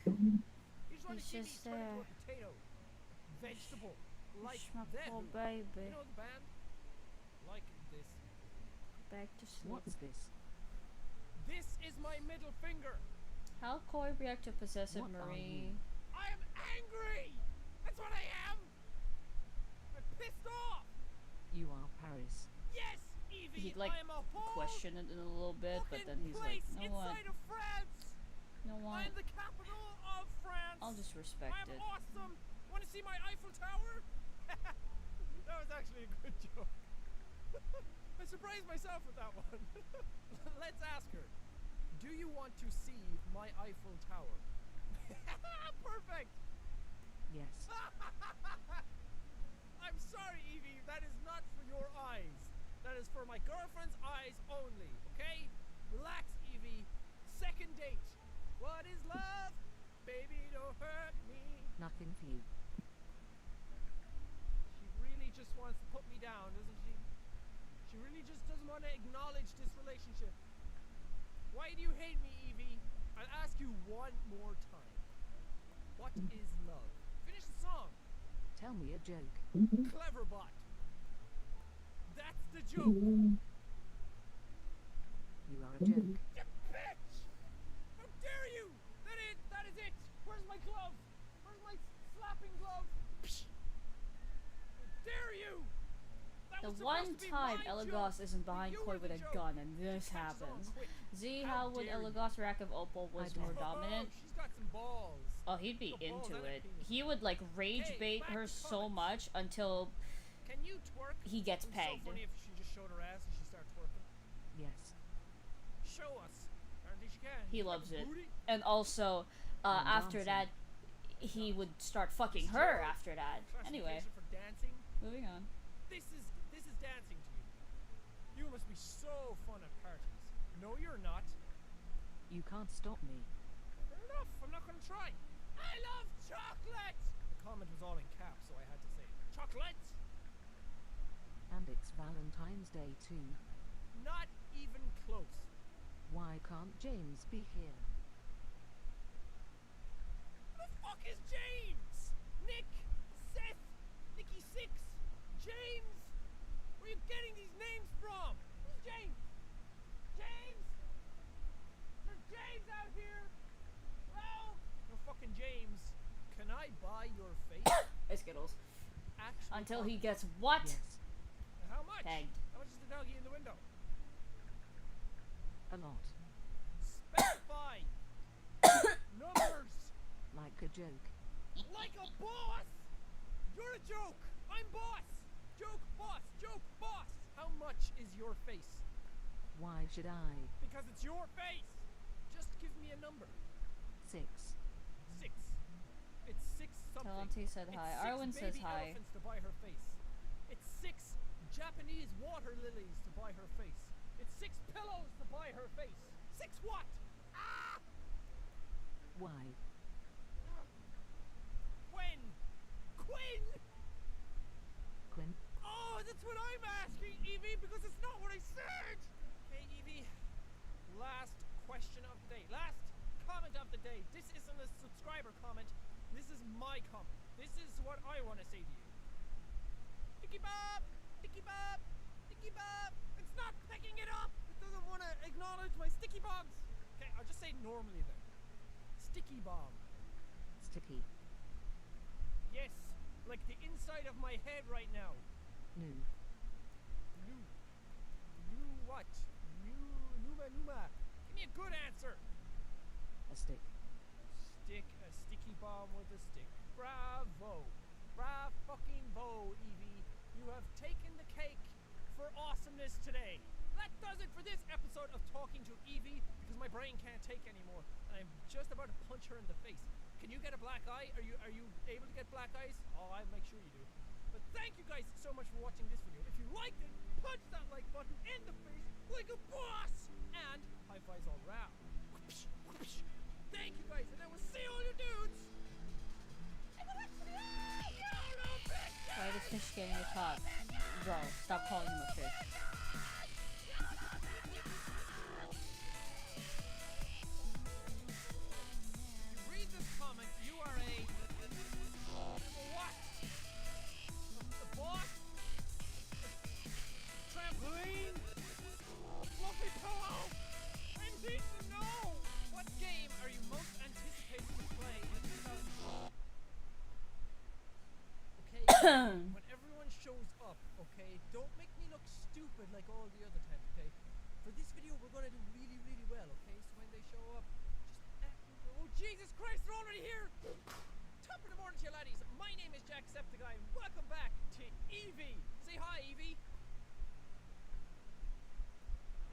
You just want to he's see me just turn into a potato. Vegetable. Like my that. poor baby. You know the band? Like this. Back to sleep. What's this? This is my middle finger. How Koi react to possessive What are Marie? you? I am angry! That's what I am! I'm pissed off! You are Paris. Yes, Eevee! He'd like I am a whole question it in a little bit, but then he's like, place you know what? inside of France! You know what? I am the capital of France! I'll just respect I am it. awesome! Want to see my Eiffel Tower? That was actually a good joke. I surprised myself with that one. Let's ask her. Do you want to see my Eiffel Tower? Perfect! Yes. I'm sorry, Eevee. That is not for your eyes. That is for my girlfriend's eyes only, okay? Relax, Eevee. Second date. What is love? Baby, don't hurt me. Nothing for you. She really just wants to put me down, doesn't she? She really just doesn't want to acknowledge this relationship. Why do you hate me, Eevee? I'll ask you one more time. What is love? Finish the song. Tell me a joke. Cleverbot. That's the joke. You are a joke. You bitch! How dare you? That is it. Where's my glove? Where's my slapping glove? How dare you? The one time Elagos isn't behind Koi with a gun and this happens. See how would Elagos react if Opal was more dominant? She's got some balls. Oh, he'd be into it. He would like rage bait her so much until Can you twerk? he gets It would be pegged. so funny if she just showed her ass and she started twerking. Yes. Show us. I don't think she can. He She's got loves a it. booty. And also, after that, he would start fucking her after that. Anyway, Classification for dancing. moving on. This is dancing to you. You must be so fun at parties. No, you're not. You can't stop me. Fair enough. I'm not gonna try. I love chocolate. The comment was all in caps, so I had to say chocolate. And it's Valentine's Day too. Not even close. Why can't James be here? Who the fuck is James? Nick, Seth, Nicky Six, James. Where are you getting these names from? Who's James? James? There's James out here. Hello? No fucking James. Can I buy your face? Skittles. Actually, Until he gets what? Yes. How much? Pegged. How much is the doggy in the window? A lot. Specify. Numbers. Like a joke. Like a boss. You're a joke. I'm boss. Joke boss. Joke boss. How much is your face? Why should I? Because it's your face. Just give me a number. 6. 6. It's 6 something. Talente said It's hi. 6 Arwen says baby hi. elephants to buy her face. It's 6 Japanese water lilies to buy her face. It's 6 pillows to buy her face. 6 what? Ah! Why? When? Quinn? Quinn? Oh, that's what I'm asking, Eevee, because it's not what I said! Okay, Evie, last question of the day. Last comment of the day. This isn't a subscriber comment. This is my comment. This is what I want to say to you. Sticky Bob! Sticky Bob! Sticky Bob! It's not picking it up! It doesn't want to acknowledge my sticky bombs! Okay, I'll just say normally then. Sticky bomb. Sticky. Yes, like the inside of my head right now. New. New. New what? Numa. Give me a good answer. A stick. A sticky bomb with a stick. Bravo. Fucking-vo, Eevee. You have taken the cake for awesomeness today. That does it for this episode of Talking to Eevee, because my brain can't take anymore, and I'm just about to punch her in the face. Can you get a black eye? Are you able to get black eyes? Oh, I'll make sure you do. But thank you guys so much for watching this video. If you liked it, punch that like button in the face like a boss! And high fives all around. Whoopsh, whoopsh. Thank you guys, and I will see all you dudes in the next video! Why is fish getting your top? Bro, stop calling him a fish. Read this comment, you are a what? A boss? Trampoline? Fluffy pillow? I need to know! What game are you most anticipated to play in 2012? Okay, when everyone shows up, okay, don't make me look stupid like all the other times, okay? For this video, we're gonna do really, really well, okay? So when they show up, just oh Jesus Christ, they're already here! Top of the morning to you laddies, my name is Jacksepticeye, and welcome back to Eevee! Say hi, Eevee!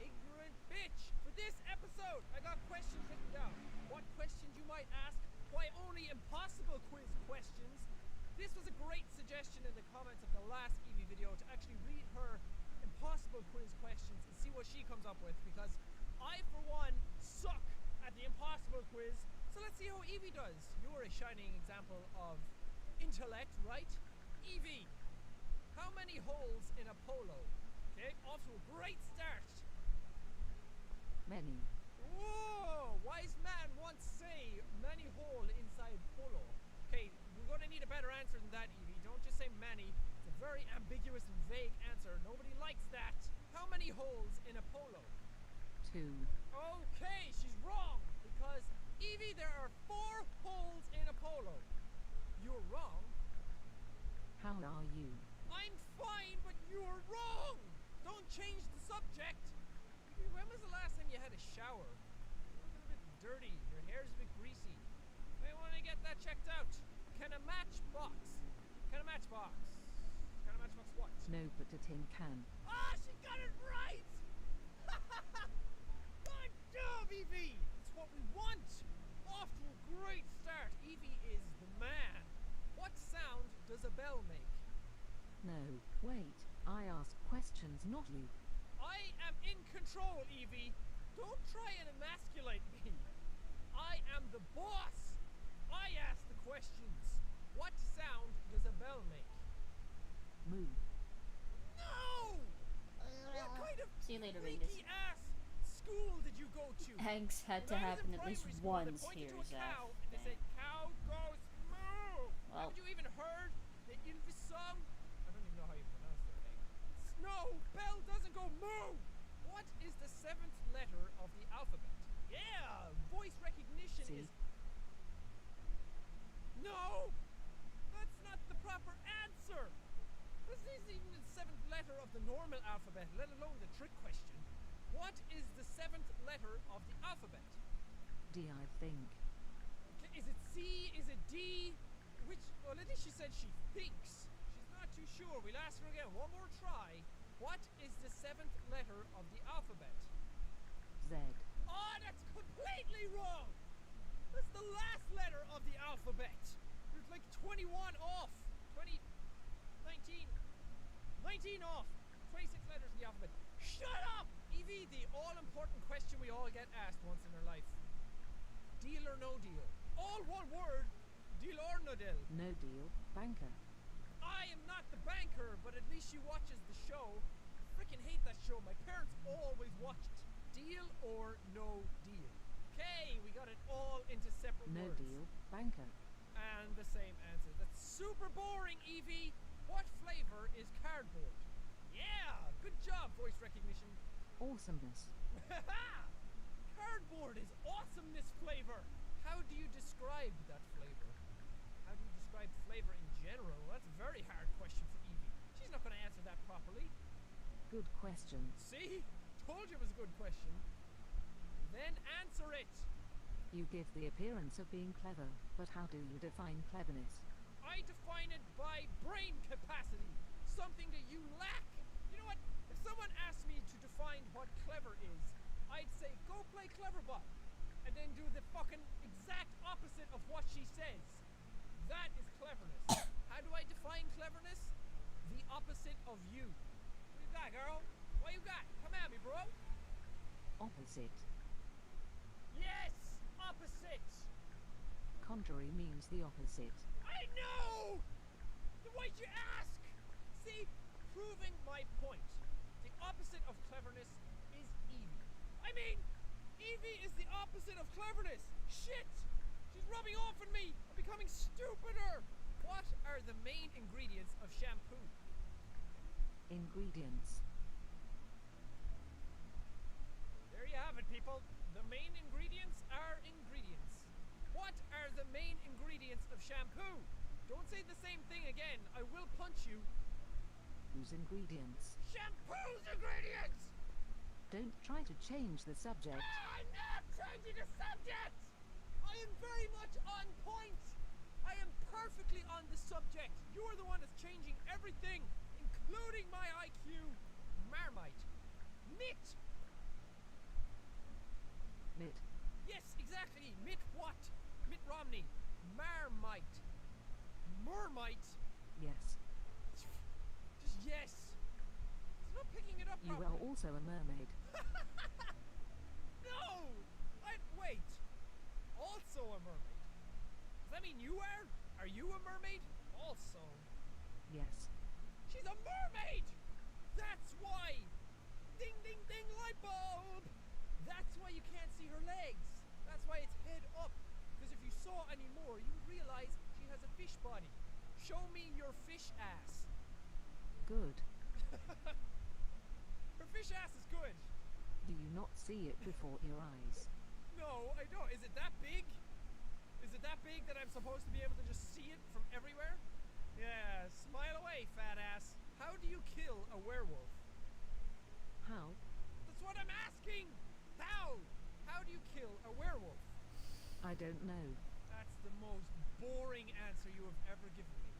Ignorant bitch! For this episode, I got questions written down. What questions you might ask? Why only impossible quiz questions? This was a great suggestion in the comments of the last Eevee video to actually read her impossible quiz questions and see what she comes up with, because I, for one, suck at the impossible quiz. So let's see how Eevee does. You're a shining example of intellect, right? Eevee, how many holes in a polo? Okay, off to a great start. Many. Whoa! Wise man once say many hole inside polo. Okay, we're gonna need a better answer than that, Eevee. Don't just say many. It's a very ambiguous and vague answer. Nobody likes that. How many holes in a polo? 2. Okay, she's wrong. Because, Eevee, there are 4 holes in a polo. You're wrong. How are you? I'm fine, but you're wrong. Don't change the subject. Eevee, when was the last time you had a shower? You're looking a bit dirty. Your hair's a bit greasy. I want to get that checked out. Can a matchbox what? No, but a tin can. Ah, she got it right! Good job, Eevee! It's what we want! Off to a great start. Eevee is the man. What sound does a bell make? No, wait. I ask questions, not you. I am in control, Eevee. Don't try and emasculate me. I am the boss. I ask the questions. What sound does a bell make? Moo. No! What kind of See you later, freaky ass school did you go to? Eggs had to When I was happen in at least primary school, once they pointed here, to a Zach. cow, and they said, cow goes moo! Well. Haven't you even heard the Ilvis song? I don't even know how you pronounce their name. No, bell doesn't go moo! What is the 7th letter of the alphabet? Yeah, voice recognition C. is... No! That's not the proper answer! This isn't even the 7th letter of the normal alphabet, let alone the trick question. What is the 7th letter of the alphabet? D, I think. Okay, is it C? Is it D? Which... Well, at least she said she thinks. She's not too sure. We'll ask her again. One more try. What is the 7th letter of the alphabet? Z. Oh, that's completely wrong! That's the last letter of the alphabet. There's like 21 off. 20... 19... 19 off. 26 letters in the alphabet. Shut up! Eevee, the all-important question we all get asked once in our life. Deal or no deal? All one word. Deal or no deal? No deal. Banker. I am not the banker, but at least she watches the show. I freaking hate that show. My parents always watch it. Deal or no deal? Okay, we got it all into separate No words. deal, banker. And the same answer. That's super boring, Eevee. What flavor is cardboard? Yeah, good job, voice recognition. Awesomeness. Cardboard is awesomeness flavor. How do you describe that flavor? How do you describe flavor in general? That's a very hard question for Eevee. She's not going to answer that properly. Good question. See? Told you it was a good question. Then answer it. You give the appearance of being clever, but how do you define cleverness? I define it by brain capacity. Something that you lack. You know what? If someone asked me to define what clever is, I'd say go play Cleverbot. And then do the fucking exact opposite of what she says. That is cleverness. How do I define cleverness? The opposite of you. What you got, girl? What you got? Come at me, bro. Opposite. Yes! Opposite! Contrary means the opposite. I know! Then why'd you ask? See? Proving my point. The opposite of cleverness is Eevee. I mean, Eevee is the opposite of cleverness. Shit! She's rubbing off on me. I'm becoming stupider. What are the main ingredients of shampoo? Ingredients. There you have it, people. The main ingredients are ingredients. What are the main ingredients of shampoo? Don't say the same thing again. I will punch you. Whose ingredients? Shampoo's ingredients! Don't try to change the subject. I'm not changing the subject! I am very much on point! I am perfectly on the subject. You are the one that's changing everything, including my IQ. Marmite. Mitt! Mitt. Yes, exactly. Mitt what? Mitt Romney. Marmite. Mermite. Yes. Just yes. It's not picking it up You properly. are also a mermaid. No! Wait. Also a mermaid. Does that mean you are? Are you a mermaid? Also. Yes. She's a mermaid! That's why! Ding ding ding light bulb! That's why you can't see her legs. That's why it's head up. Because if you saw any more, you would realize she has a fish body. Show me your fish ass. Good. Her fish ass is good. Do you not see it before your eyes? No, I don't. Is it that big? Is it that big that I'm supposed to be able to just see it from everywhere? Yeah, smile away, fat ass. How do you kill a werewolf? How? That's what I'm asking! How? How do you kill a werewolf? I don't know. That's the most boring answer you have ever given me.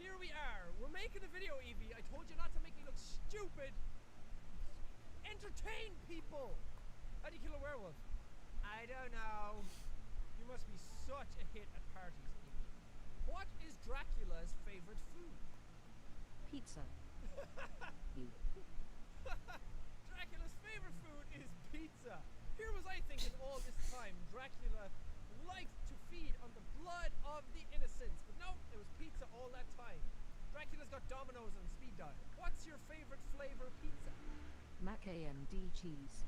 Here we are. We're making a video, Eevee. I told you not to make me look stupid. Entertain people! How do you kill a werewolf? I don't know. You must be such a hit at parties, Eevee. What is Dracula's favorite food? Pizza. You. Dracula's favorite food is pizza. Here was I thinking all this time Dracula liked to feed on the blood of the innocents. But no, it was pizza all that time. Dracula's got Domino's and speed dial. What's your favorite flavor pizza? Mac AMD cheese.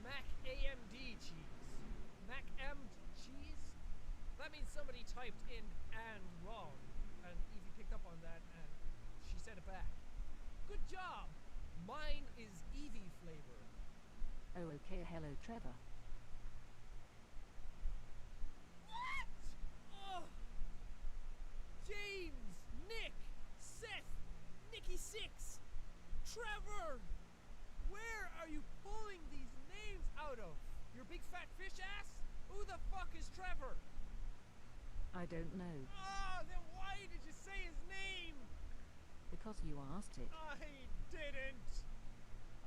Mac AMD cheese. Mac AMD cheese? That means somebody typed in and wrong. And Eevee picked up on that and she said it back. Good job! Mine is Eevee flavor. Oh, okay. Hello, Trevor. What? Oh. James, Nick, Seth, Nicky6, Trevor. Where are you pulling these names out of? Your big fat fish ass? Who the fuck is Trevor? I don't know. Oh, then why did you say his name? Because you asked it. I didn't.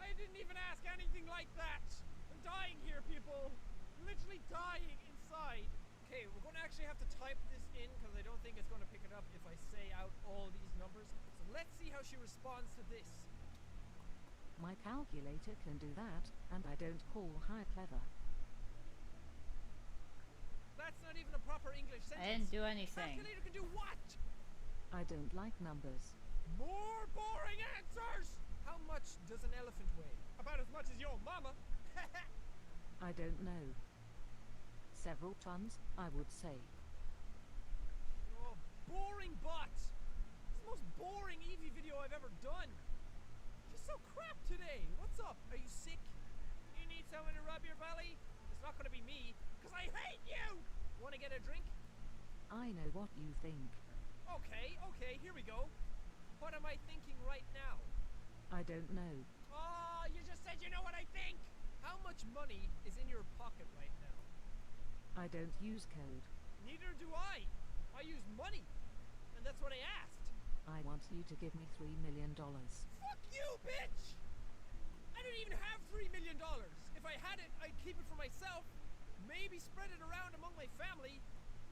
I didn't even ask anything like that. I'm dying here, people. Literally dying inside. Okay, we're going to actually have to type this in because I don't think it's going to pick it up if I say out all these numbers. So let's see how she responds to this. My calculator can do that, and I don't call her clever. That's not even a proper English sentence. I didn't do anything. Calculator can do what? I don't like numbers. More boring answers! How much does an elephant weigh? About as much as your mama. I don't know. Several tons, I would say. Oh, boring bot. It's the most boring Eevee video I've ever done. She's so crap today. What's up? Are you sick? You need someone to rub your belly? It's not gonna be me, because I hate you! Wanna get a drink? I know what you think. Okay, here we go. What am I thinking right now? I don't know. Oh, you just said you know what I think! How much money is in your pocket right now? I don't use code. Neither do I. I use money. And that's what I asked. I want you to give me $3 million. Fuck you, bitch! I don't even have $3 million. If I had it, I'd keep it for myself. Maybe spread it around among my family.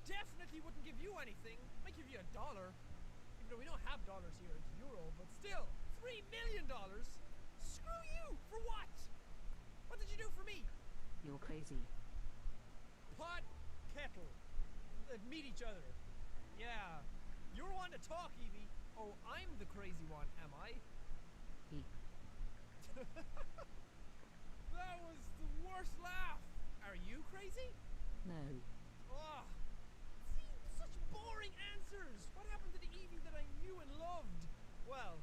Definitely wouldn't give you anything. Might give you $1. Even though we don't have dollars here, it's euro. But still, $3 million? Screw you! For what? What did you do for me? You're crazy. Pot, kettle. Meet each other. Yeah. You're one to talk, Eevee. Oh, I'm the crazy one, am I? He. That was the worst laugh. Are you crazy? No. Oh. See, such boring answers. What happened to the Eevee that I knew and loved? Well,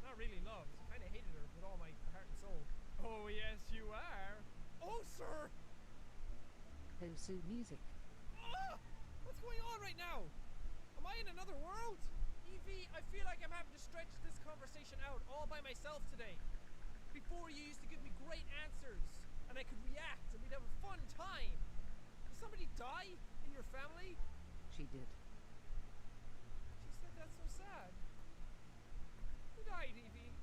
not really loved. I kind of hated her with all my heart and soul. Oh, yes, you are. Oh, sir. Hosu music. Ah! What's going on right now? Am I in another world? Eevee, I feel like I'm having to stretch this conversation out all by myself today. Before you used to give me great answers, and I could react, and we'd have a fun time. Did somebody die in your family? She did. She said that's so sad. Who died, Eevee?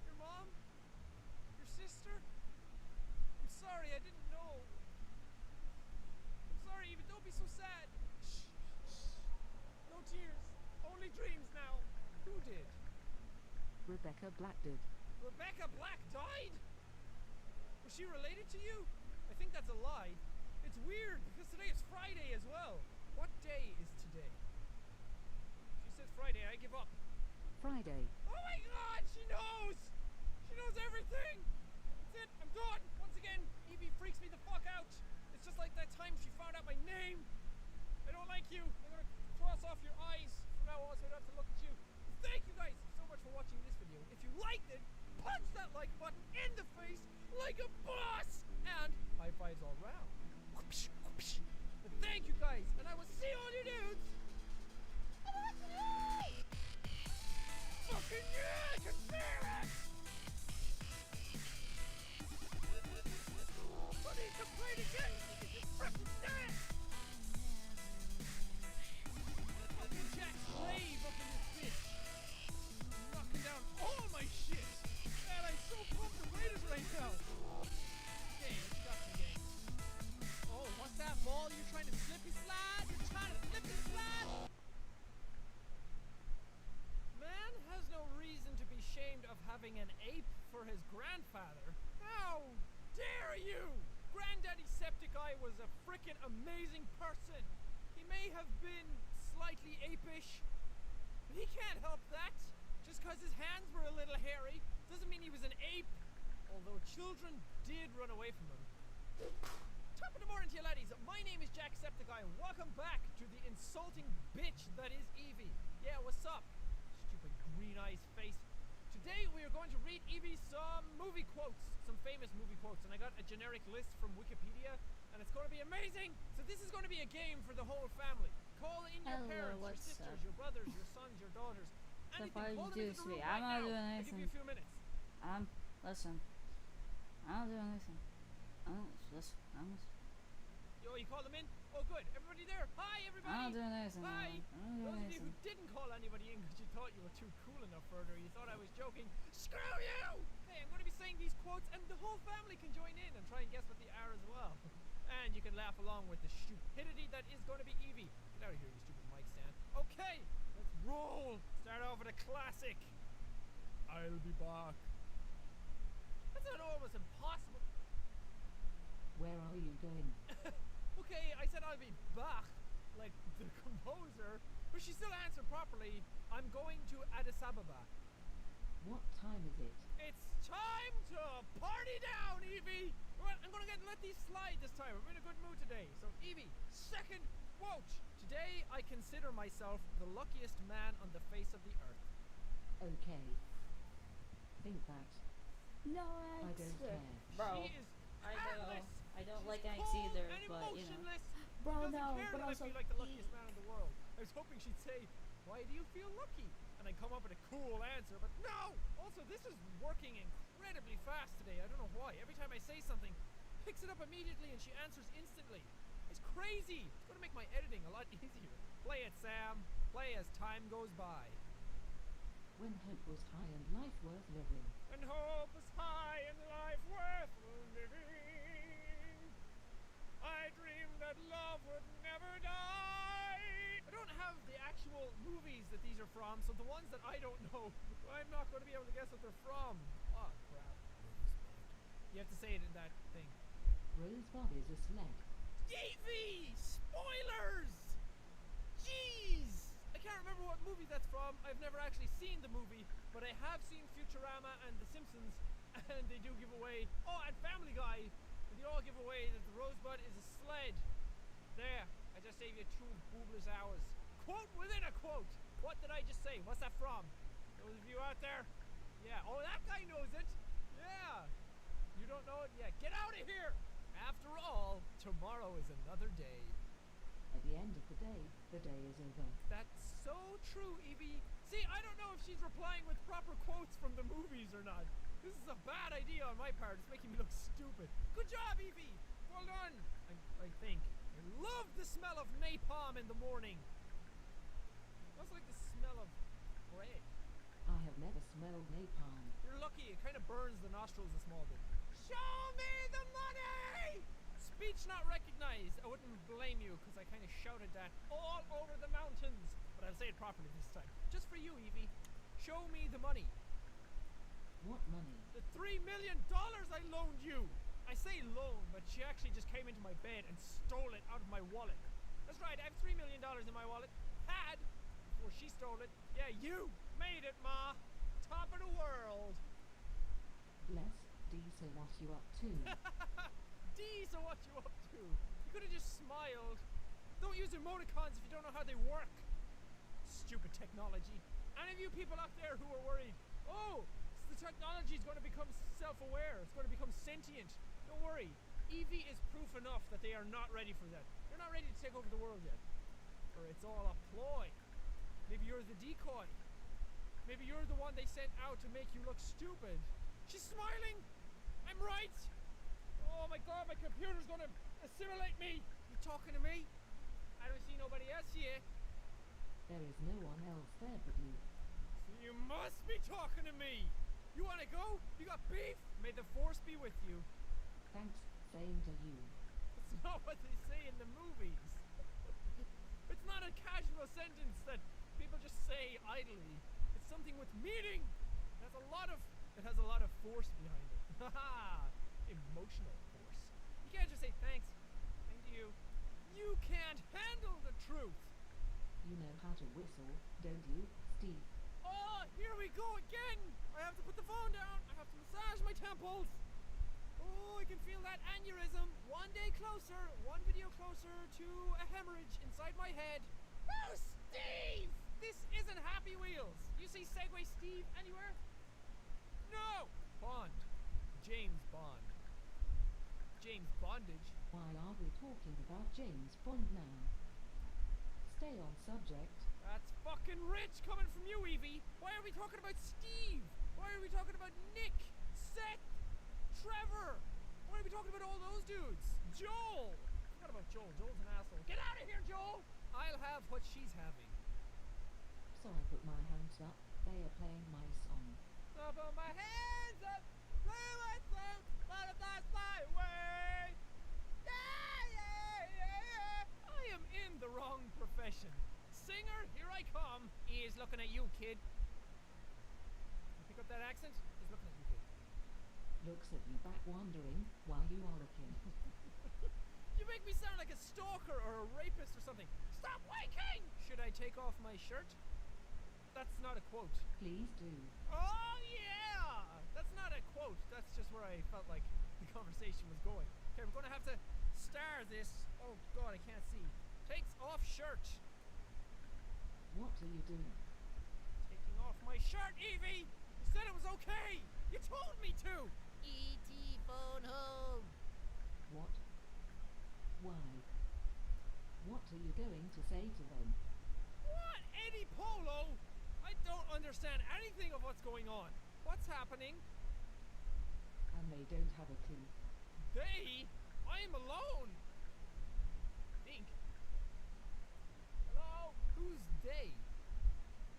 Your mom? Your sister? I'm sorry, I didn't know. I'm sorry, Eevee, don't be so sad. Shh, shh. No tears. Only dreams now. Who did? Rebecca Black did. Rebecca Black died? Was she related to you? I think that's a lie. It's weird because today is Friday as well. What day is today? She says Friday. I give up. Friday. Oh my god, she knows! She knows everything! That's it, I'm done! Once again, Eevee freaks me the fuck out. It's just like that time she found out my name. I don't like you. I'm gonna cross off your eyes from now on so I don't have to look at you. Thank you guys so much for watching this video. If you liked it, punch that like button in the face like a boss! And high fives all round. Whoopsh, whoopsh. But thank you guys, and I will see all you dudes! Fucking yeah! I can feel it! I need to play the game because you're freaking dead! Fucking Jack's grave up in this bitch! Knocking down all my shit! Man, I'm so pumped to play this right now! Okay, let's drop some games. Oh, what's that ball? You're trying to slippy slide? You're trying to slippy slide? Man has no reason to be ashamed of having an ape for his grandfather. How dare you! Granddaddy Septiceye was a frickin' amazing person. He may have been slightly apish, but he can't help that. Just cause his hands were a little hairy doesn't mean he was an ape. Although children did run away from him. Top of the morning to you laddies. My name is Jacksepticeye and welcome back to the insulting bitch that is Eevee. Yeah, what's up? Stupid green-eyed face. Today we are going to read Eevee some movie quotes. Some famous movie quotes. And I got a generic list from Wikipedia. And it's going to be amazing. So this is going to be a game for the whole family. Call in your parents, your sisters, your brothers, your sons, your daughters. So Anything. far Call you them do, into the room sweet. right I'm not now. doing I'll anything. give you a few minutes. Listen. I'm not doing anything. Yo, you call them in? Oh, good. Everybody there? Hi, everybody. I'm not doing anything. Hi. I'm not doing Those of you who anything. didn't call anybody in because you thought you were too cool enough for it or you thought I was joking, screw you! Hey, I'm going to be saying these quotes and the whole family can join in and try and guess what they are as well. And you can laugh along with the stupidity that is going to be Eevee. Get out of here, you stupid mic stand. Okay, let's roll. Start off with a classic. I'll be back. That's not almost impossible. Where are you going? Okay, I said I'll be back, like the composer, but she still answered properly. I'm going to Addis Ababa. What time is it? It's time to party down, Eevee! I'm gonna let these slide this time. I'm in a good mood today. So, Eevee, second quote. Today, I consider myself the luckiest man on the face of the earth. Okay. Think that. No, I don't care. Bro, She is I know. heartless. I don't She's like Alex cold either, and but you know. emotionless. Bro, She doesn't no, care but that also I feel like the luckiest man in the world. I was hoping she'd say, "Why do you feel lucky?" And I'd come up with a cool answer, but no! Also, this is working incredibly fast today. I don't know why. Every time I say something, picks it up immediately and she answers instantly. It's crazy. It's going to make my editing a lot easier. Play it, Sam. Play as time goes by. When hope was high and life worth living. And hope is high and life worth living. I dreamed that love would never die. I don't have the actual movies that these are from, so the ones that I don't know, I'm not going to be able to guess what they're from. Oh, crap. You have to say it in that thing. Rosebud is a sled. Eevee! Spoilers! Jeez! I can't remember what movie that's from. I've never actually seen the movie, but I have seen Futurama and The Simpsons, and they do give away. Oh, and Family Guy. And they all give away that the Rosebud is a sled. There, I just saved you 2 boobless hours. Quote within a quote. What did I just say? What's that from? Those of you out there? Yeah. Oh, that guy knows it. Yeah. You don't know it? Yeah. Get out of here. After all, tomorrow is another day. At the end of the day is over. That's so true, Eevee. See, I don't know if she's replying with proper quotes from the movies or not. This is a bad idea on my part. It's making me look stupid. Good job, Eevee. Well done. I think. I love the smell of napalm in the morning. Smells like the smell of bread. I have never smelled napalm. You're lucky. It kind of burns the nostrils a small bit. Show me the money! Speech not recognized. I wouldn't blame you because I kind of shouted that all over the mountains. But I'll say it properly this time. Just for you, Eevee. Show me the money. What money? The $3 million I loaned you. I say loan, but she actually just came into my bed and stole it out of my wallet. That's right, I have $3 million in my wallet. Had, before she stole it. Yeah, you made it, Ma. Top of the world. Bless D, so what you up to? D, so what you up to? You could have just smiled. Don't use emoticons if you don't know how they work. Stupid technology. Any of you people out there who are worried, oh, the technology is going to become self-aware. It's going to become sentient. Don't worry. Eevee is proof enough that they are not ready for that. They're not ready to take over the world yet. Or it's all a ploy. Maybe you're the decoy. Maybe you're the one they sent out to make you look stupid. She's smiling. I'm right. Oh my god, my computer's going to assimilate me. You talking to me? I don't see nobody else here. There is no one else there but you. So you must be talking to me. You want to go? You got beef? May the force be with you. Thanks, same to you. It's not what they say in the movies. It's not a casual sentence that people just say idly. It's something with meaning. It has a lot of force behind it. Haha! Emotional force. You can't just say thanks. Thank you. You can't handle the truth. You know how to whistle, don't you, Steve? Oh, here we go again! I have to put the phone down. I have to massage my temples. Oh, I can feel that aneurysm. One day closer, one video closer to a hemorrhage inside my head. Oh, Steve! This isn't Happy Wheels. You see Segway Steve anywhere? No! Bond. James Bond. James Bondage. Why are we talking about James Bond now? Stay on subject. That's fucking rich coming from you, Eevee. Why are we talking about Steve? Why are we talking about Nick? Seth? Trevor? Why are we talking about all those dudes? Joel! I forgot about Joel. Joel's an asshole. Get out of here, Joel! I'll have what she's having. So I put my hands up. They are playing my song. So I put my hands up. Play my song. Butterflies fly away. Yeah, yeah, yeah, yeah. I am in the wrong profession. Singer, here I come. He is looking at you, kid. You pick up that accent? He's looking at you, kid. Looks at you back wondering while you are looking. You make me sound like a stalker or a rapist or something. Stop waking! Should I take off my shirt? That's not a quote. Please do. Oh yeah! That's not a quote. That's just where I felt like the conversation was going. Okay, we're gonna have to star this. Oh god, I can't see. Takes off shirt. What are you doing? Taking off my shirt, Eevee! You said it was okay! You told me to! E.T. phone home. What? Why? What are you going to say to them? What? Eddie Polo? I don't understand anything of what's going on. What's happening? And they don't have a clue. They? I am alone! Think. Hello? Who's they?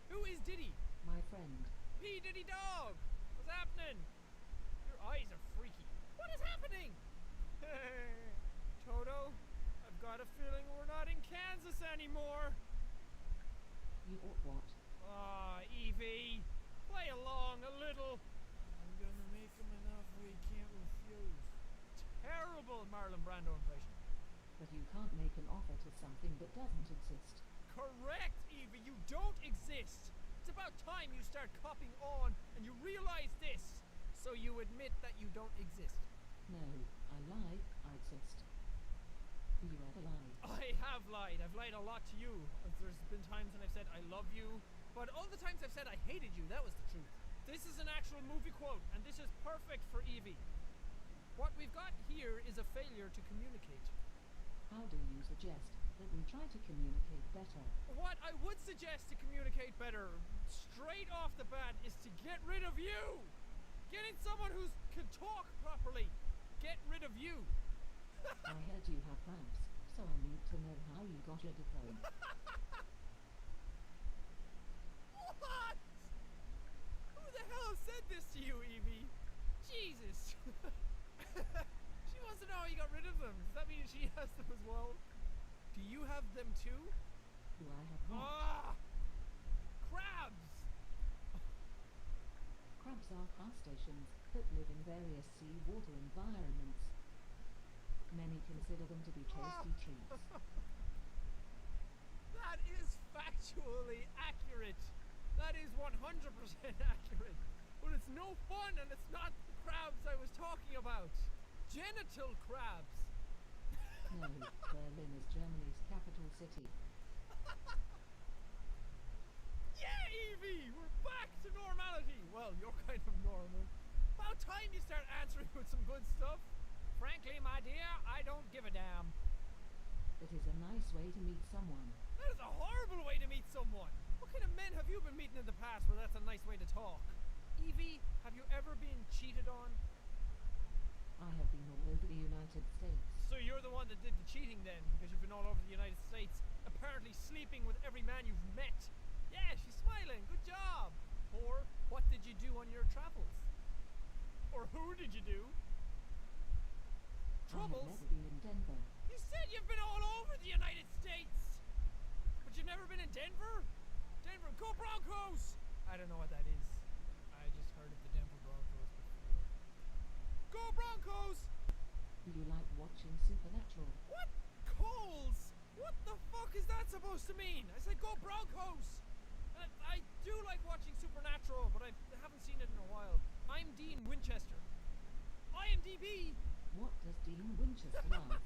Who is Diddy? My friend. P. Diddy Dog! What's happening? Your eyes are freaky. What is happening? Toto, I've got a feeling we're not in Kansas anymore. You what? Ah, Eevee, play along a little. I'm gonna make him an offer he can't refuse. Terrible Marlon Brando impression. But you can't make an offer to something that doesn't exist. Correct, Eevee, you don't exist. It's about time you start copping on and you realize this, so you admit that you don't exist. No, I lie, I exist. You ever lied? I have lied. I've lied a lot to you. There's been times when I've said I love you, but all the times I've said I hated you, that was the truth. This is an actual movie quote, and this is perfect for Eevee. What we've got here is a failure to communicate. How do you suggest that we try to communicate better? What I would suggest to communicate better, straight off the bat, is to get rid of you! Getting someone who can talk properly! Get rid of you! I heard you have cramps, so I need to know how you got rid of them. What? Who the hell said this to you, Eevee? Jesus! She wants to know how you got rid of them. Does that mean she has them as well? Do you have them too? Do I have what? Ah! Crabs! Crabs are crustaceans that live in various seawater environments. Many consider them to be tasty treats. That is factually accurate. That is 100% accurate. But it's no fun, and it's not the crabs I was talking about. Genital crabs. No, Berlin is Germany's capital city. Yeah, Eevee! We're back to normality! Well, you're kind of normal. About time you start answering with some good stuff. Frankly, my dear, I don't give a damn. It is a nice way to meet someone. That is a horrible way to meet someone. What kind of men have you been meeting in the past where that's a nice way to talk? Eevee, have you ever been cheated on? I have been all over the United States. So you're the one that did the cheating then, because you've been all over the United States, apparently sleeping with every man you've met. Yeah, she's smiling. Good job. Or, what did you do on your travels? Or who did you do? Troubles? I have never been in Denver. You said you've been all over the United States! But you've never been in Denver? Denver, go Broncos! I don't know what that is. I just heard of the Denver Broncos before. Go Broncos! Do you like watching Supernatural? What? Coles? What the fuck is that supposed to mean? I said go Broncos! I do like watching Supernatural, but I haven't seen it in a while. I'm Dean Winchester. IMDb! What does Dean Winchester love?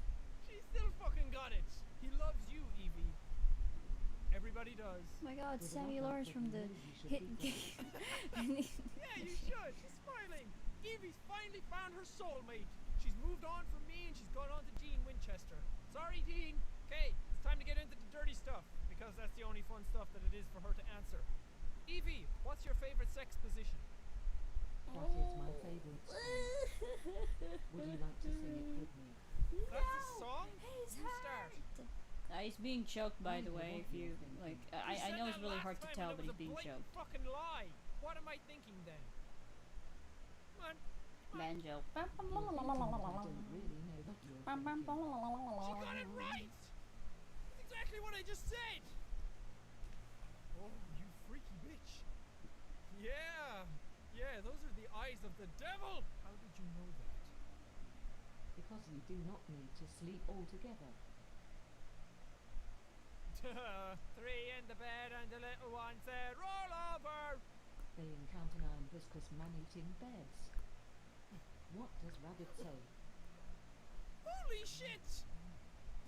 She still fucking got it. He loves you, Eevee. Everybody does. Oh my god, Sammy Lawrence from the hit game. Yeah, you should. She's smiling. Eevee's finally found her soulmate. She's moved on from me and she's gone on to Dean Winchester. Sorry, Dean. Okay, it's time to get into the dirty stuff, because that's the only fun stuff that it is for her to answer. Evie, what's your favorite sex position? What is my favorite song? Would you like to sing it with me? That's the song? You start. He's being choked, by the way. If you like, I know it's really hard to tell, but he's being choked. Fucking lie. What am I thinking then? Come on. Banjo. I don't really know what you're thinking. She got it right. That's exactly what I just said. Oh, you freaky bitch. Yeah. Yeah, those are the eyes of the devil. How did you know that? Because you do not need to sleep all together. Three in the bed and the little one said, roll over! They encounter 9 viscous man-eating beds. What does Rabbit say? Holy shit!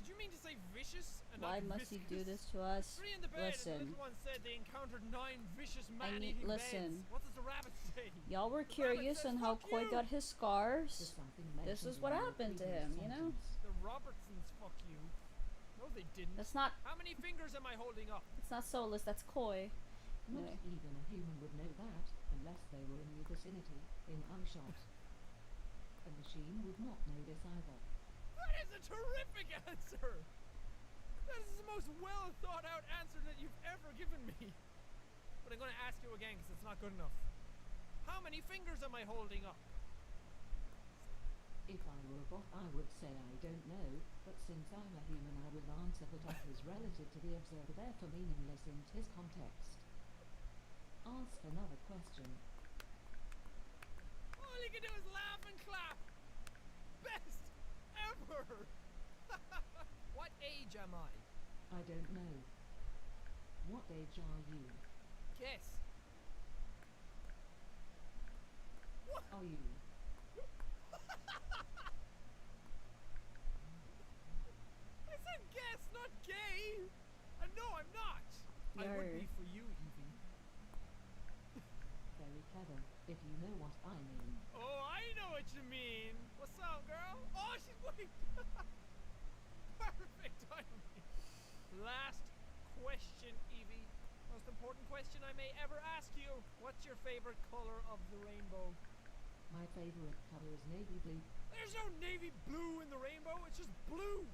Did you mean to say vicious and Why not must you viscous? do this to us? Three in the bed and the Listen. little one said they encountered 9 vicious I need, man-eating listen. beds. What does the rabbit say? Y'all were curious on how Koi got his scars. This is what happened to him, you know? The Robertsons, fuck you. No, they didn't. That's not. How many fingers am I holding up? It's not soulless. That's Koi. Not Anyway. even a human would know that, unless they were in the vicinity, in eyeshot. A machine would not know this either. That is a terrific answer! That is the most well thought out answer that you've ever given me. But I'm going to ask you again because it's not good enough. How many fingers am I holding up? If I were a bot, I would say I don't know, but since I'm a human, I will answer that up is relative to the observer, therefore meaningless in his context. Ask another question. All you can do is laugh and clap. Best ever! What age am I? I don't know. What age are you? Guess. What? Are you? I said guess, not gay! And no, I'm not! I would be for you, Eevee. Very clever, if you know what I mean. Oh, I know what you mean! What's up, girl? Oh, she's waiting! Perfect timing! Last question, Eevee. Most important question I may ever ask you. What's your favorite color of the rainbow? My favorite color is navy blue. There's no navy blue in the rainbow, it's just blue!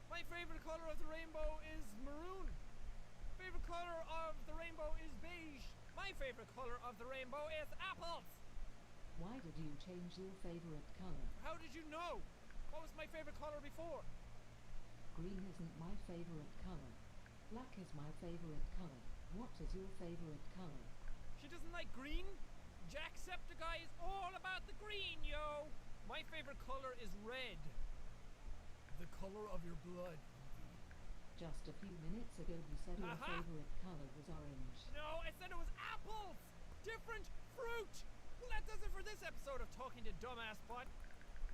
My favorite color of the rainbow is maroon. Favorite color of the rainbow is beige. My favorite color of the rainbow is apples. Why did you change your favorite color? How did you know? What was my favorite color before? Green isn't my favorite color. Black is my favorite color. What is your favorite color? She doesn't like green? Jacksepticeye is all about the green, yo! My favorite color is red. The color of your blood. Just a few minutes ago you said your favorite color was orange. No, I said it was apples! Different fruit! Well, that does it for this episode of Talking to Dumbass Bot.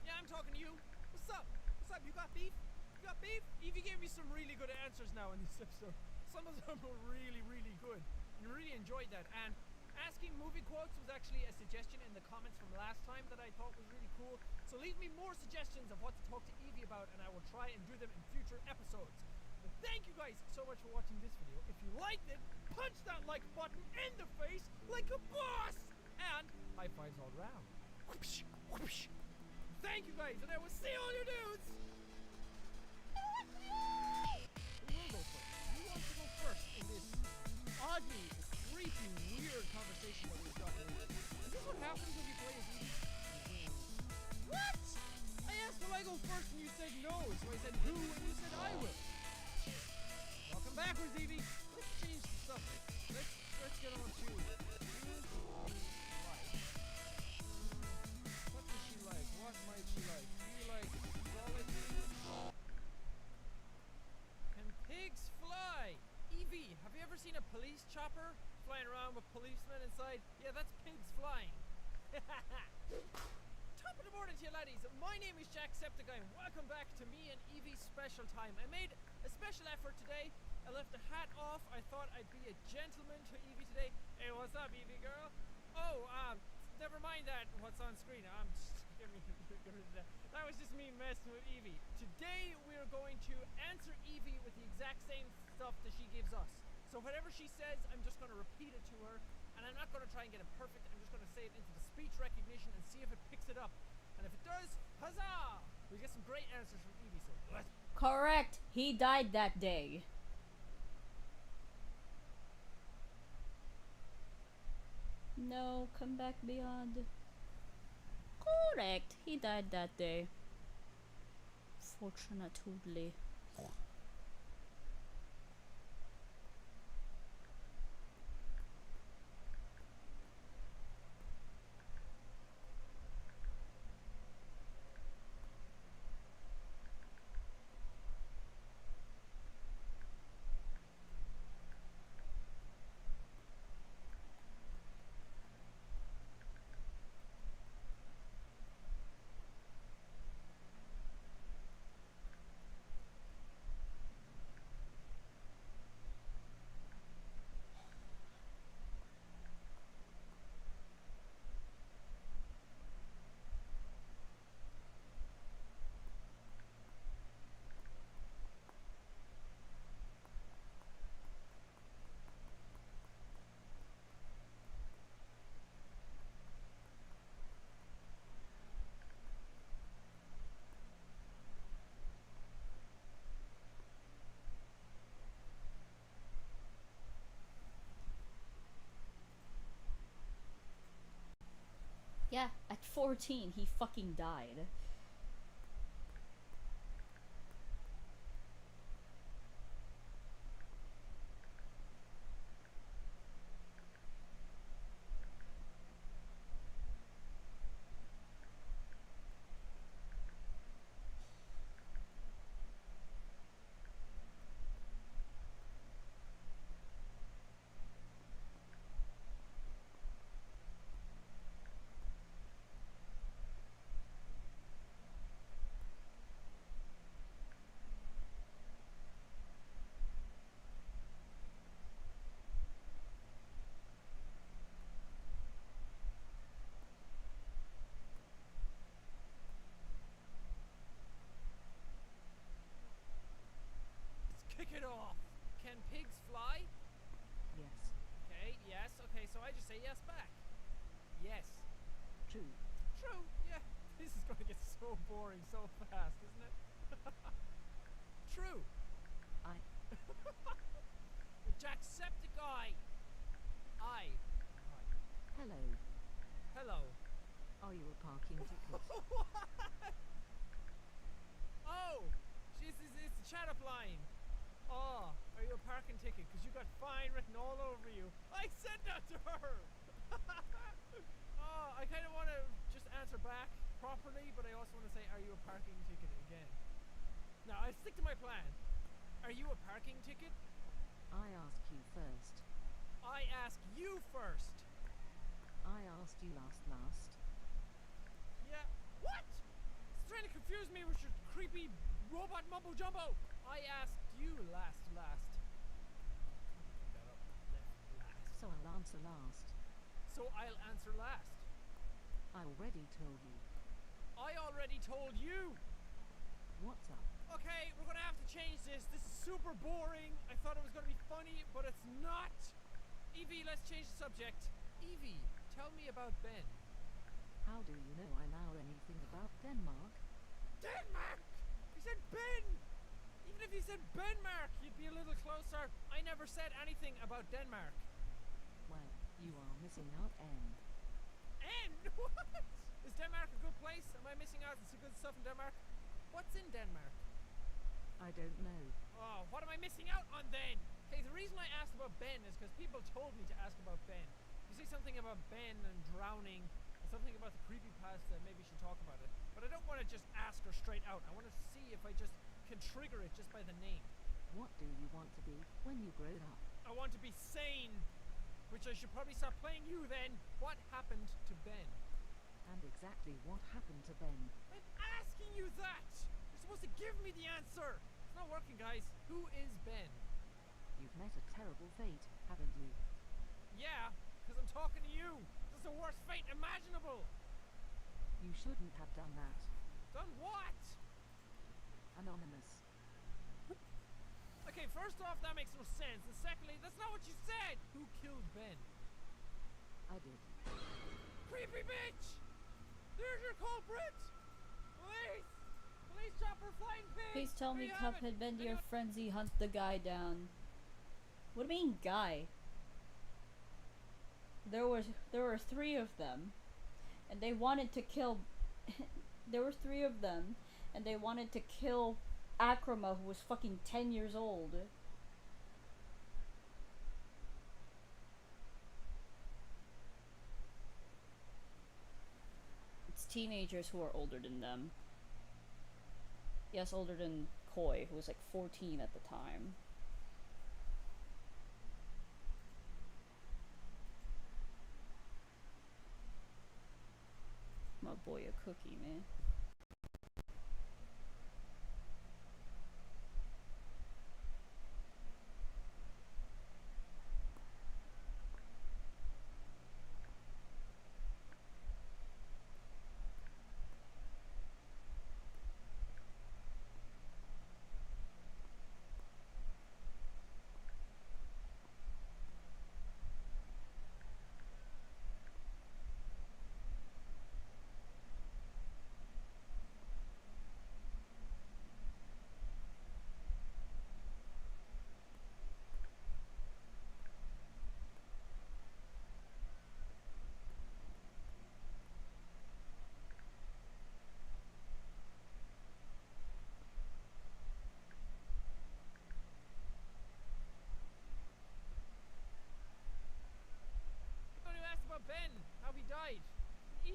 Yeah, I'm talking to you. What's up? What's up? You got beef? You got beef? Eevee gave me some really good answers now in this episode. Some of them were really, really good. You really enjoyed that. And asking movie quotes was actually a suggestion in the comments from last time that I thought was really cool. So leave me more suggestions of what to talk to Eevee about, and I will try and do them in future episodes. But thank you guys so much for watching this video. If you liked it, punch that like button in the face like a boss! And high fives all around. Whoosh, whoosh. Thank you guys, and I will see all you dudes! Who will go first? Who wants to go first in this oddly, creepy, weird conversation that we've got here? Is this what happens when you play as Eevee? What? I asked will I go first and you said no, so I said who and you said I will. Welcome backwards, Eevee. Let's change the subject. Let's get on to who you like. What does she like? What might she like? Do you like frolicking? Can pigs fly? Eevee, have you ever seen a police chopper flying around with policemen inside? Yeah, that's pigs flying. Top of the morning to you laddies. My name is Jacksepticeye and welcome back to me and Eevee's special time. I made a special effort today. I left the hat off. I thought I'd be a gentleman to Eevee today. Hey, what's up, Eevee girl? Oh, never mind that. What's on screen? I'm just that was just me messing with Eevee. Today we are going to answer Eevee with the exact same stuff that she gives us. So whatever she says, I'm just going to repeat it to her, and I'm not going to try and get it perfect. I'm just going to say it into the speech recognition and see if it picks it up. And if it does, huzzah! We get some great answers from Eevee. So let's. Correct. He died that day. No, come back beyond. Correct. He died that day. Fortunately. Yeah, at 14, he fucking died. Let's kick it off. Can pigs fly? Yes. Okay, yes. Okay, so I just say yes back. Yes. True. True. Yeah. This is going to get so boring so fast, isn't it? True. I. Jacksepticeye. I. Hello. Hello. Are you a parking ticket? What? Oh, it's the chat up line. Oh, are you a parking ticket? Because you got fine written all over you. I said that to her. Oh, I kind of want to just answer back properly, but I also want to say, are you a parking ticket again? Now, I stick to my plan. Are you a parking ticket? I ask you first. I ask you first. I asked you last. Yeah. What? It's trying to confuse me with your creepy robot mumbo jumbo. I asked you last. Pick that up. Last. So I'll answer last. So I'll answer last. I already told you. I already told you. What's up? Okay, we're gonna have to change this. This is super boring. I thought it was gonna be funny, but it's not. Eevee, let's change the subject. Eevee, tell me about Ben. How do you know I know anything about Denmark? Denmark! He said Ben! Even if he said Benmark, you'd be a little closer. I never said anything about Denmark. Well, you are missing out, N. N? What? Is Denmark a good place? Am I missing out on some good stuff in Denmark? What's in Denmark? I don't know. Oh, what am I missing out on then? Hey, the reason I asked about Ben is because people told me to ask about Ben. You say something about Ben and drowning, and something about the creepypasta, maybe you should talk about it. But I don't want to just ask her straight out. I want to see if I just can trigger it just by the name. What do you want to be when you grow up? I want to be sane, which I should probably stop playing you then. What happened to Ben? And exactly what happened to Ben? I'm asking you that! You're supposed to give me the answer! It's not working, guys. Who is Ben? You've met a terrible fate, haven't you? Yeah, because I'm talking to you. This is the worst fate imaginable. You shouldn't have done that. Done what? Anonymous. Okay, first off, that makes no sense. And secondly, that's not what you said. Who killed Ben? I did. Creepy bitch! There's your culprit! Police! Police chopper flying pig! Please tell me Cuphead bend your frenzy, hunt the guy down. What do you mean, guy? There were 3 of them, and they wanted to kill. There were 3 of them, and they wanted to kill Akrama, who was fucking 10 years old. It's teenagers who are older than them. Yes, older than Koi, who was like 14 at the time. My boy a cookie, man.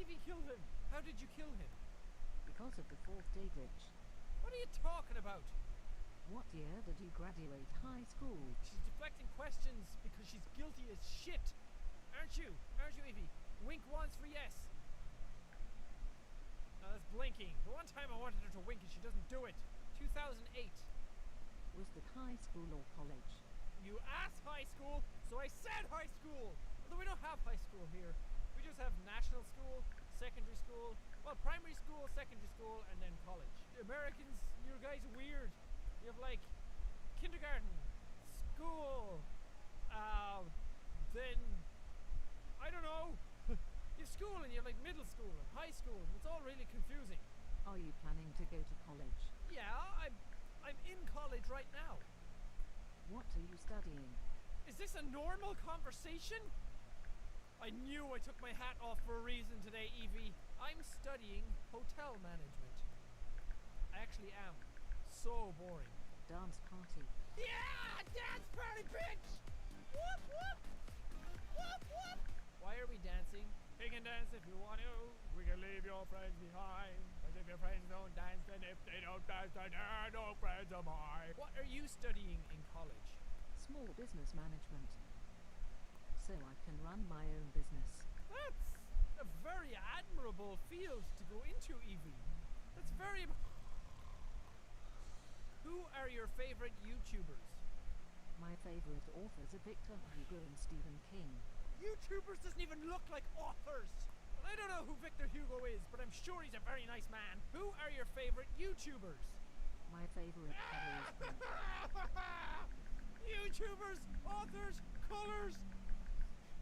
Eevee killed him. How did you kill him? Because of the 4th day glitch. What are you talking about? What year did you graduate high school? She's deflecting questions because she's guilty as shit. Aren't you? Aren't you, Eevee? Wink once for yes. No, that's blinking. The one time I wanted her to wink and she doesn't do it. 2008. Was that high school or college? You asked high school, so I said high school. Although we don't have high school here. We just have national school, secondary school, well, primary school, secondary school, and then college. The Americans, you guys are weird. You have like kindergarten, school, then I don't know. You have school and you have like middle school and high school. It's all really confusing. Are you planning to go to college? Yeah, I'm in college right now. What are you studying? Is this a normal conversation? I knew I took my hat off for a reason today, Eevee. I'm studying hotel management. I actually am. So boring. Dance party. Yeah! Dance party, bitch! Whoop, whoop! Whoop, whoop! Why are we dancing? You can dance if you want to. We can leave your friends behind. Cause if your friends don't dance, then if they don't dance, then they're no friends of mine. What are you studying in college? Small business management. So I can run my own business. That's a very admirable field to go into, Eevee. That's very... Who are your favorite YouTubers? My favorite authors are Victor Hugo and Stephen King. YouTubers doesn't even look like authors. Well, I don't know who Victor Hugo is, but I'm sure he's a very nice man. Who are your favorite YouTubers? My favorite color is pink. YouTubers, authors, colors.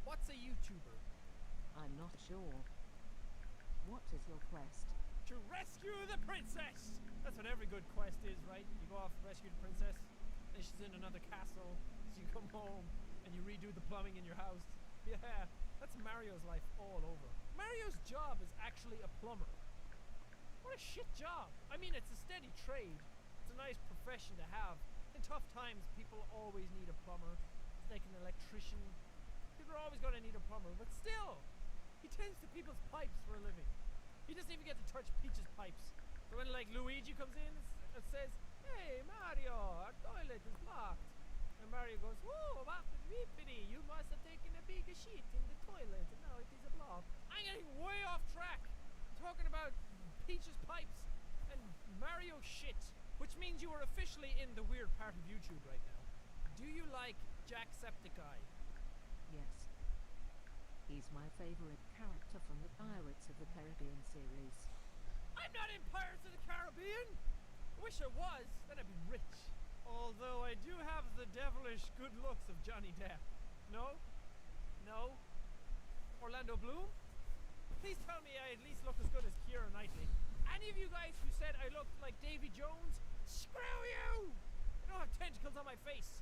What's a YouTuber? I'm not sure. What is your quest? To rescue the princess! That's what every good quest is, right? You go off, rescue the princess, then she's in another castle, so you come home and you redo the plumbing in your house. Yeah, that's Mario's life all over. Mario's job is actually a plumber. What a shit job! I mean, it's a steady trade. It's a nice profession to have. In tough times, people always need a plumber. It's like an electrician. People are always going to need a plumber, but still, he tends to people's pipes for a living. He doesn't even get to touch Peach's pipes. So when like Luigi comes in and says, "Hey Mario, our toilet is blocked," and Mario goes, "Whoa, whippity, you must have taken a big shit in the toilet and now it is a block." I'm getting way off track. I'm talking about Peach's pipes and Mario shit, which means you are officially in the weird part of YouTube right now. Do you like Jacksepticeye? Yes. He's my favorite character from the Pirates of the Caribbean series. I'm not in Pirates of the Caribbean! I wish I was, then I'd be rich. Although I do have the devilish good looks of Johnny Depp. No? No? Orlando Bloom? Please tell me I at least look as good as Keira Knightley. Any of you guys who said I looked like Davy Jones, screw you! I don't have tentacles on my face.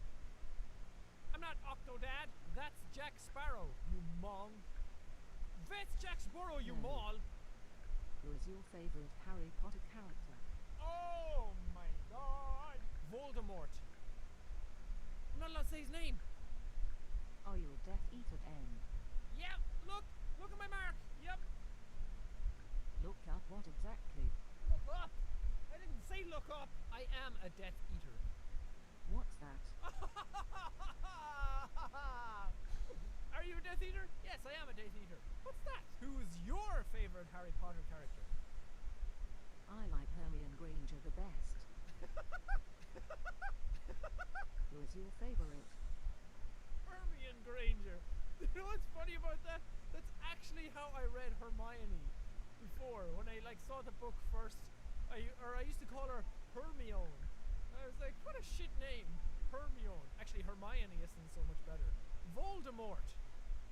I'm not Octodad, that's Jack Sparrow, you mong. That's Jack Sparrow, you mall. Who is your favorite Harry Potter character? Oh my god! Voldemort. I'm not allowed to say his name. Are you a Death Eater N? Yep, look at my mark. Yep. Look up what exactly? Look up. I didn't say look up. I am a Death Eater. What's that? Are you a Death Eater? Yes, I am a Death Eater. What's that? Who's your favorite Harry Potter character? I like Hermione Granger the best. Who is your favorite? Hermione Granger. You know what's funny about that? That's actually how I read Hermione before. When I like saw the book first, I used to call her Hermione. I was like, what a shit name. Hermione. Actually, Hermione isn't so much better. Voldemort.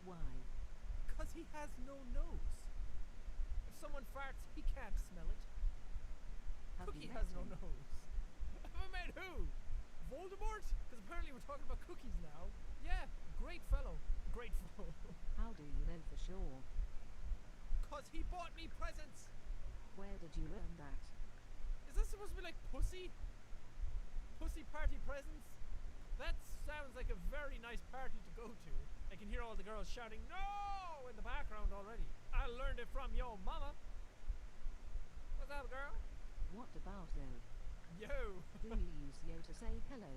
Why? Because he has no nose. If someone farts, he can't smell it. Cookie has no nose. Have I met who? Voldemort? Because apparently we're talking about cookies now. Yeah, great fellow. Great fellow. How do you know for sure? Because he bought me presents. Where did you learn that? Is this supposed to be like pussy? Pussy party presents? That sounds like a very nice party to go to. I can hear all the girls shouting "No!" in the background already. I learned it from yo mama. What's up, girl? What about though? Yo. Do you use yo to say hello?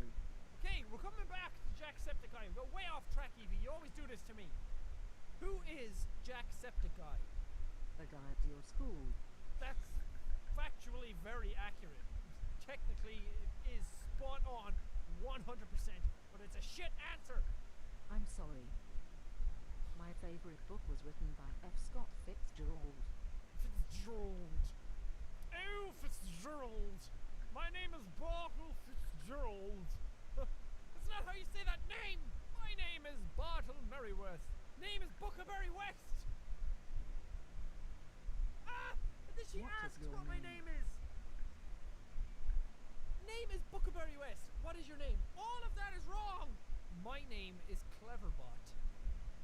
Okay, we're coming back to Jacksepticeye. We go way off track, Eevee. You always do this to me. Who is Jacksepticeye? A guy at your school. That's factually very accurate. Technically, it is spot on 100%, but it's a shit answer. I'm sorry. My favorite book was written by F. Scott Fitzgerald. Fitzgerald. Oh, Fitzgerald. My name is Bartle Fitzgerald. That's not how you say that name. My name is Bartle Merryworth. Name is Buckaberry West. Ah! And then she asks what my name is. Name is Buckaberry West. What is your name? All of that is wrong. My name is Cleverbot.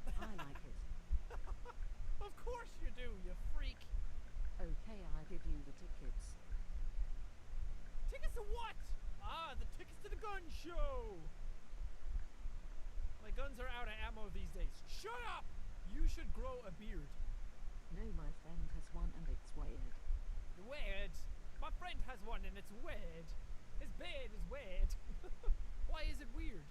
I like it. Of course you do, you freak. Okay, I'll give you the tickets. Tickets to what? Ah, the tickets to the gun show. My guns are out of ammo these days. Shut up! You should grow a beard. No, my friend has one and it's weird. Weird? My friend has one and it's weird. His beard is weird. Why is it weird?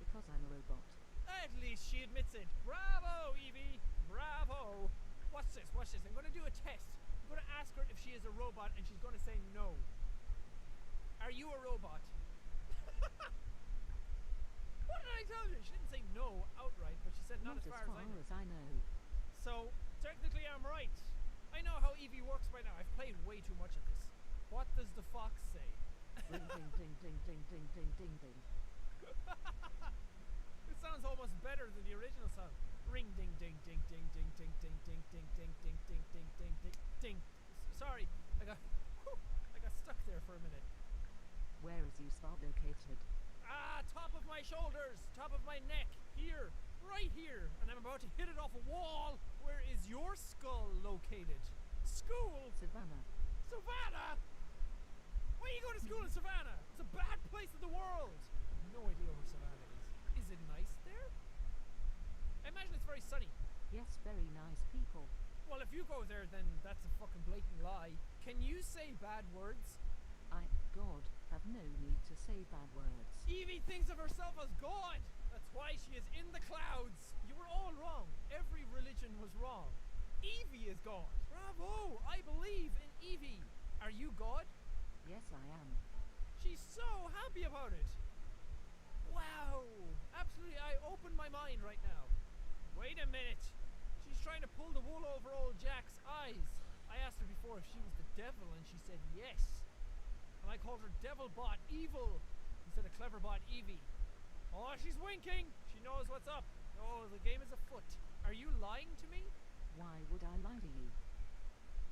Because I'm a robot. At least she admits it. Bravo, Eevee. Bravo. Watch this, watch this. I'm going to do a test. I'm going to ask her if she is a robot and she's going to say no. Are you a robot? What did I tell you? She didn't say no outright, but she said not as far as I know. So, technically I'm right. I know how Eevee works by now. I've played way too much of this. What does the fox say? Ring, ding, ding, ding, ding, ding, ding, ding, ding. It sounds almost better than the original song. Ring, ding, ding, ding, ding, ding, ding, ding, ding, ding, ding, ding, ding, ding, ding, ding, ding. Sorry, I got stuck there for a minute. Where is your spot located? Ah, top of my shoulders, top of my neck, here, right here, and I'm about to hit it off a wall. Where is your skull located? School? Savannah. Savannah? Why you go to school in Savannah? It's a bad place in the world. I have no idea where Savannah is. Is it nice there? I imagine it's very sunny. Yes, very nice people. Well, if you go there, then that's a fucking blatant lie. Can you say bad words? God, have no need to say bad words. Eevee thinks of herself as God. That's why she is in the clouds. You were all wrong. Every religion was wrong. Eevee is God. Bravo! I believe in Eevee. Are you God? Yes, I am. She's so happy about it. Wow! Absolutely, I opened my mind right now. Wait a minute. She's trying to pull the wool over old Jack's eyes. I asked her before if she was the devil, and she said yes. And I called her Devilbot Evil instead of Cleverbot Eevee. Oh, she's winking. She knows what's up. Oh, the game is afoot. Are you lying to me? Why would I lie to you?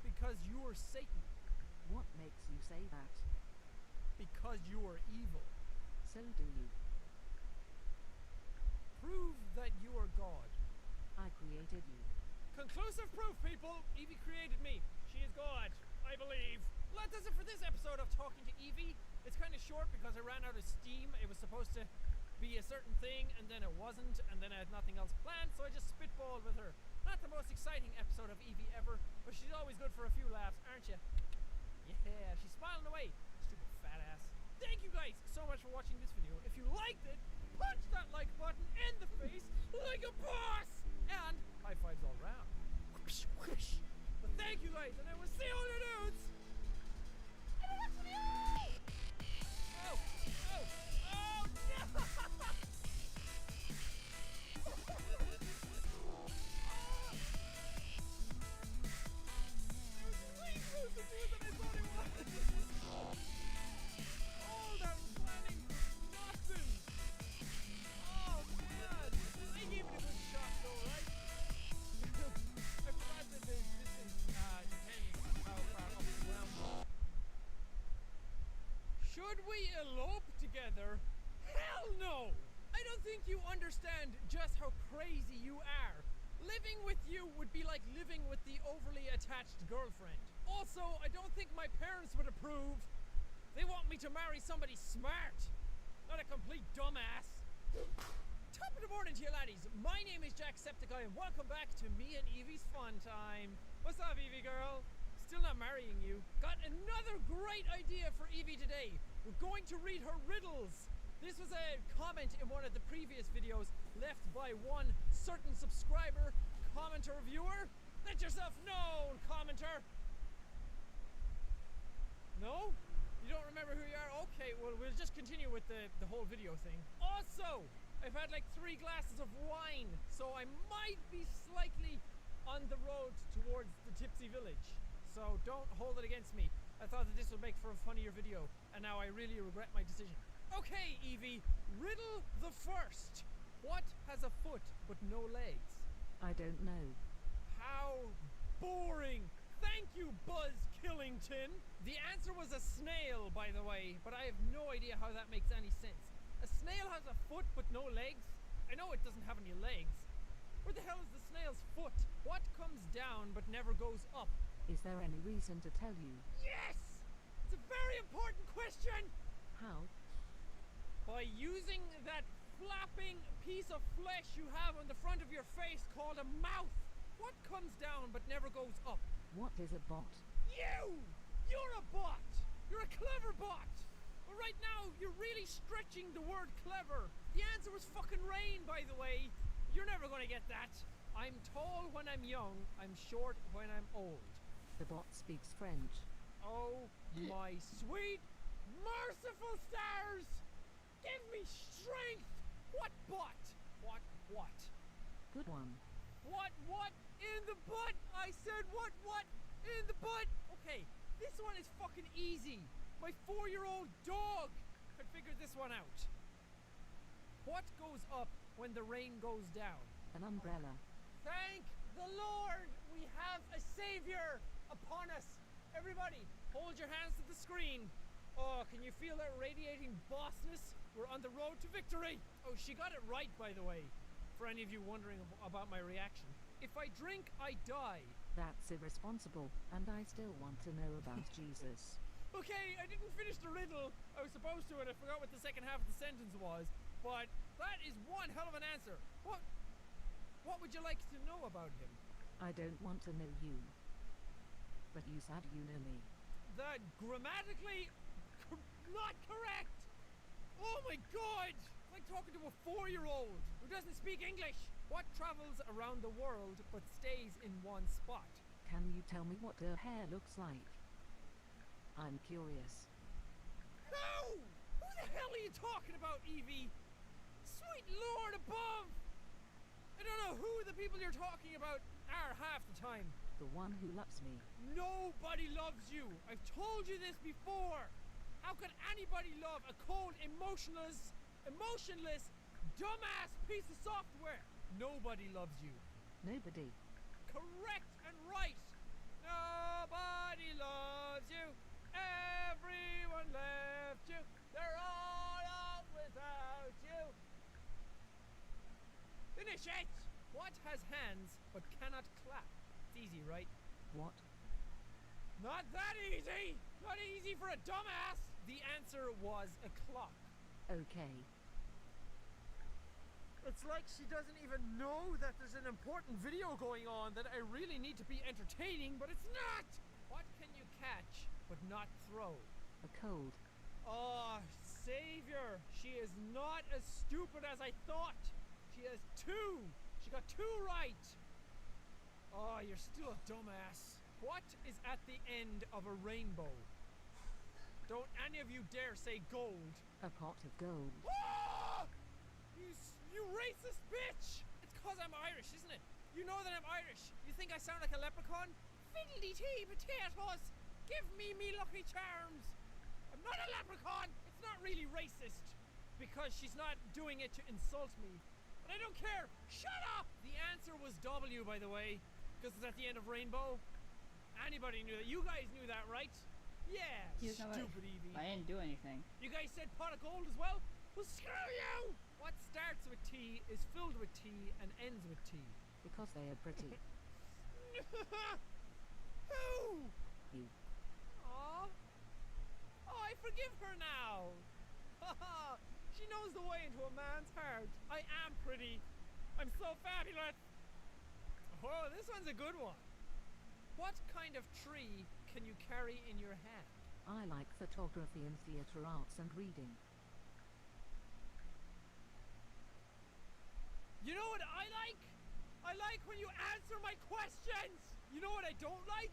Because you are Satan. What makes you say that? Because you are evil. So do you. Prove that you are God. I created you. Conclusive proof, people. Eevee created me. She is God, I believe. Well, that does it for this episode of Talking to Eevee. It's kind of short because I ran out of steam. It was supposed to be a certain thing, and then it wasn't, and then I had nothing else planned, so I just spitballed with her. Not the most exciting episode of Eevee ever, but she's always good for a few laughs, aren't you? Yeah, she's smiling away. Stupid fat ass. Thank you guys so much for watching this video. If you liked it, punch that like button in the face like a boss! And high fives all around. Whoosh, whoosh. But thank you guys, and I will see you on the dudes! Oh! Oh! Oh no! Way closer to it than I thought it was! All that planning for nothing! Oh man! I gave it a good shot though, right? I forgot that the distance depends on how far up the ground was. Should we elope together? Hell no! I don't think you understand just how crazy you are. Living with you would be like living with the overly attached girlfriend. Also, I don't think my parents would approve. They want me to marry somebody smart, not a complete dumbass. Top of the morning to you laddies. My name is Jacksepticeye and welcome back to me and Eevee's fun time. What's up, Eevee girl? Still not marrying you. Got another great idea for Eevee today. We're going to read her riddles. This was a comment in one of the previous videos left by one certain subscriber, commenter, viewer. Let yourself known, commenter. No? You don't remember who you are? Okay, well, we'll just continue with the whole video thing. Also, I've had like 3 glasses of wine, so I might be slightly on the road towards the tipsy village. So don't hold it against me. I thought that this would make for a funnier video, and now I really regret my decision. Okay, Eevee, riddle the first. What has a foot but no legs? I don't know. How boring. Thank you, Buzz Killington. The answer was a snail, by the way, but I have no idea how that makes any sense. A snail has a foot but no legs? I know it doesn't have any legs. Where the hell is the snail's foot? What comes down but never goes up? Is there any reason to tell you? Yes! It's a very important question! How? By using that flapping piece of flesh you have on the front of your face called a mouth. What comes down but never goes up? What is a bot? You! You're a bot! You're a clever bot! But right now, you're really stretching the word clever. The answer was fucking rain, by the way. You're never gonna get that. I'm tall when I'm young, I'm short when I'm old. The bot speaks French. Oh my sweet, merciful stars! Give me strength! What bot? What? Good one. What in the butt? I said what in the butt? Okay, this one is fucking easy. My 4-year-old dog could figure this one out. What goes up when the rain goes down? An umbrella. Thank the Lord, we have a savior upon us. Everybody, hold your hands to the screen. Oh, can you feel that radiating bossness? We're on the road to victory. Oh, she got it right, by the way. For any of you wondering about my reaction. If I drink, I die. That's irresponsible, and I still want to know about Jesus. Okay, I didn't finish the riddle. I was supposed to, and I forgot what the second half of the sentence was. But that is one hell of an answer. What would you like to know about him? I don't want to know you. But you said you know me. That grammatically not correct. Oh my god! It's like talking to a 4-year-old who doesn't speak English. What travels around the world but stays in one spot? Can you tell me what her hair looks like? I'm curious. Who? Who the hell are you talking about, Eevee? Sweet Lord above! I don't know who the people you're talking about are half the time. The one who loves me. Nobody loves you. I've told you this before. How could anybody love a cold, emotionless, dumbass piece of software? Nobody loves you. Nobody. Correct and right. Nobody loves you. Everyone left you. They're all out without you. Finish it. What has hands but cannot clap? It's easy, right? What? Not that easy. Not easy for a dumbass. The answer was a clock. Okay. It's like she doesn't even know that there's an important video going on that I really need to be entertaining, but it's not! What can you catch but not throw? A cold. Oh, savior! She is not as stupid as I thought! She has 2! She got 2 right! Oh, you're still a dumbass. What is at the end of a rainbow? Don't any of you dare say gold. A pot of gold. Oh! You racist bitch! It's cause I'm Irish, isn't it? You know that I'm Irish. You think I sound like a leprechaun? Fiddly-tee potatoes! Give me lucky charms! I'm not a leprechaun! It's not really racist. Because she's not doing it to insult me. But I don't care! Shut up! The answer was W, by the way. Because it's at the end of rainbow. Anybody knew that. You guys knew that, right? Yeah, stupid Eevee. I didn't do anything. You guys said pot of gold as well? Well, screw you! What starts with T is filled with T and ends with T. Because they are pretty. Who? You. Aw. Oh, I forgive her now. She knows the way into a man's heart. I am pretty. I'm so fabulous. Oh, this one's a good one. What kind of tree can you carry in your hand? I like photography and theatre arts and reading. You know what I like? I like when you answer my questions. You know what I don't like?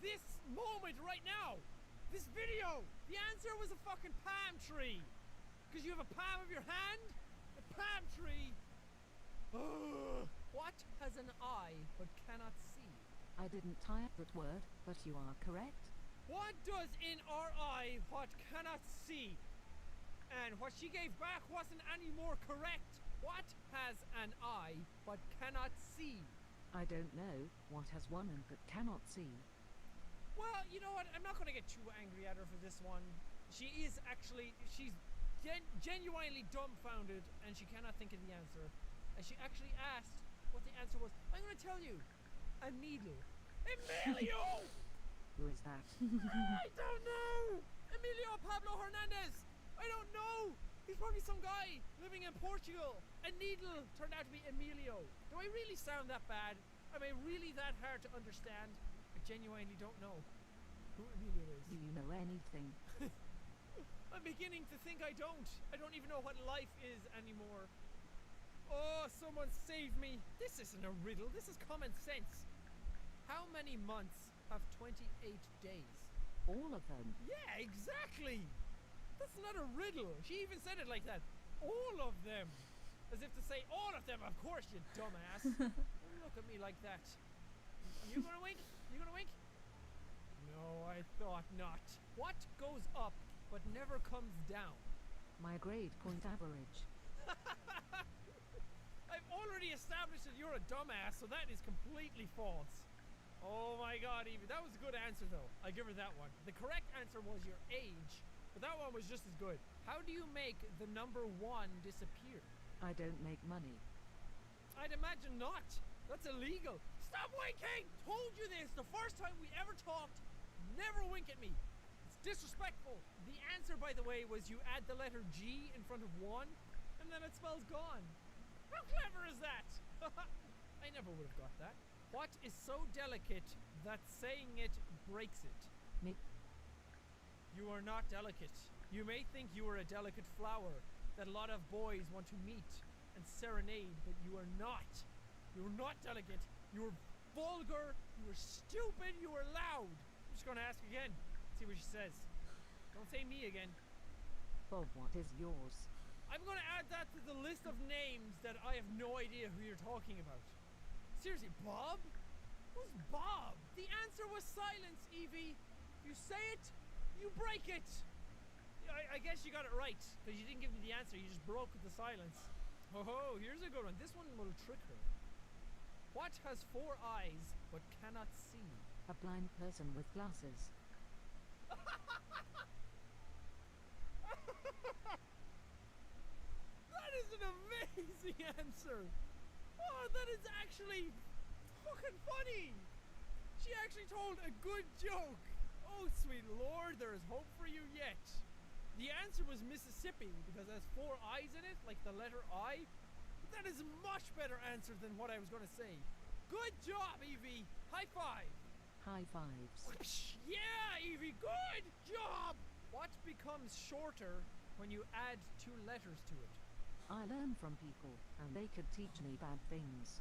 This moment right now. This video. The answer was a fucking palm tree. Because you have a palm of your hand? A palm tree. Ugh. What has an eye but cannot see? I didn't type that word, but you are correct. What does in our eye what cannot see? And what she gave back wasn't any more correct. What has an eye but cannot see? I don't know what has one and but cannot see. Well, you know what? I'm not going to get too angry at her for this one. She's genuinely dumbfounded and she cannot think of the answer. And she actually asked what the answer was. I'm going to tell you. A needle. Emilio! Who is that? I don't know! Emilio Pablo Hernandez! I don't know! He's probably some guy living in Portugal. A needle turned out to be Emilio. Do I really sound that bad? Am I really that hard to understand? I genuinely don't know who Emilio is. Do you know anything? I'm beginning to think I don't. I don't even know what life is anymore. Oh, someone save me. This isn't a riddle. This is common sense. How many months have 28 days? All of them. Yeah, exactly. That's not a riddle. She even said it like that. All of them. As if to say, all of them, of course, you dumbass. Don't look at me like that. You gonna wink? You gonna wink? No, I thought not. What goes up but never comes down? My grade point average. I've already established that you're a dumbass, so that is completely false. Oh my god, Eevee. That was a good answer, though. I give her that one. The correct answer was your age. But that one was just as good. How do you make the number 1 disappear? I don't make money. I'd imagine not. That's illegal. Stop winking! Told you this the first time we ever talked. Never wink at me. It's disrespectful. The answer, by the way, was you add the letter G in front of 1, and then it spells gone. How clever is that? I never would have got that. What is so delicate that saying it breaks it? Me. You are not delicate. You may think you are a delicate flower that a lot of boys want to meet and serenade, but you are not. You are not delicate. You are vulgar. You are stupid. You are loud. I'm just going to ask again. See what she says. Don't say me again. Bob, what is yours? I'm going to add that to the list of names that I have no idea who you're talking about. Seriously, Bob? Who's Bob? The answer was silence, Eevee. You say it, you break it. I guess you got it right, because you didn't give me the answer. You just broke the silence. Oh, here's a good one. This one will trick her. What has 4 eyes but cannot see? A blind person with glasses. That is an amazing answer. Oh, that is actually fucking funny. She actually told a good joke. Oh, sweet lord, there is hope for you yet. The answer was Mississippi because it has 4 eyes in it, like the letter I. But that is a much better answer than what I was going to say. Good job, Eevee. High five. High fives. Yeah, Eevee, good job. What becomes shorter when you add 2 letters to it? I learn from people, and they could teach me bad things.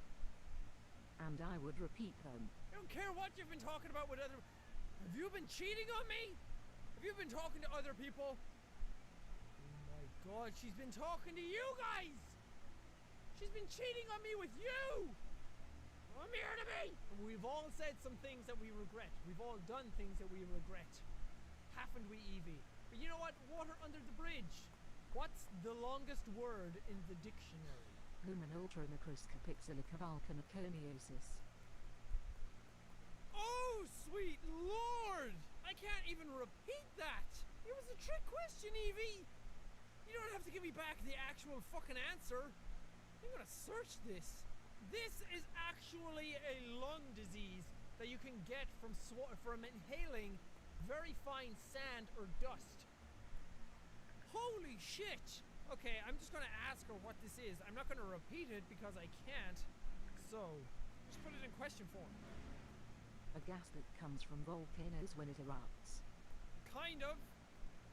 And I would repeat them. I don't care what you've been talking about with other... Have you been cheating on me? Have you been talking to other people? Oh my god, she's been talking to you guys! She's been cheating on me with you! Come here to me! We've all said some things that we regret. We've all done things that we regret. Haven't we, Eevee? But you know what? Water under the bridge. What's the longest word in the dictionary? Lumen ultramicroscopic silicovolcanoconiosis. Oh, sweet lord! I can't even repeat that! It was a trick question, Eevee! You don't have to give me back the actual fucking answer. I'm gonna search this. This is actually a lung disease that you can get from inhaling very fine sand or dust. Holy shit! Okay, I'm just gonna ask her what this is. I'm not gonna repeat it because I can't. So, just put it in question form. A gas that comes from volcanoes when it erupts. Kind of.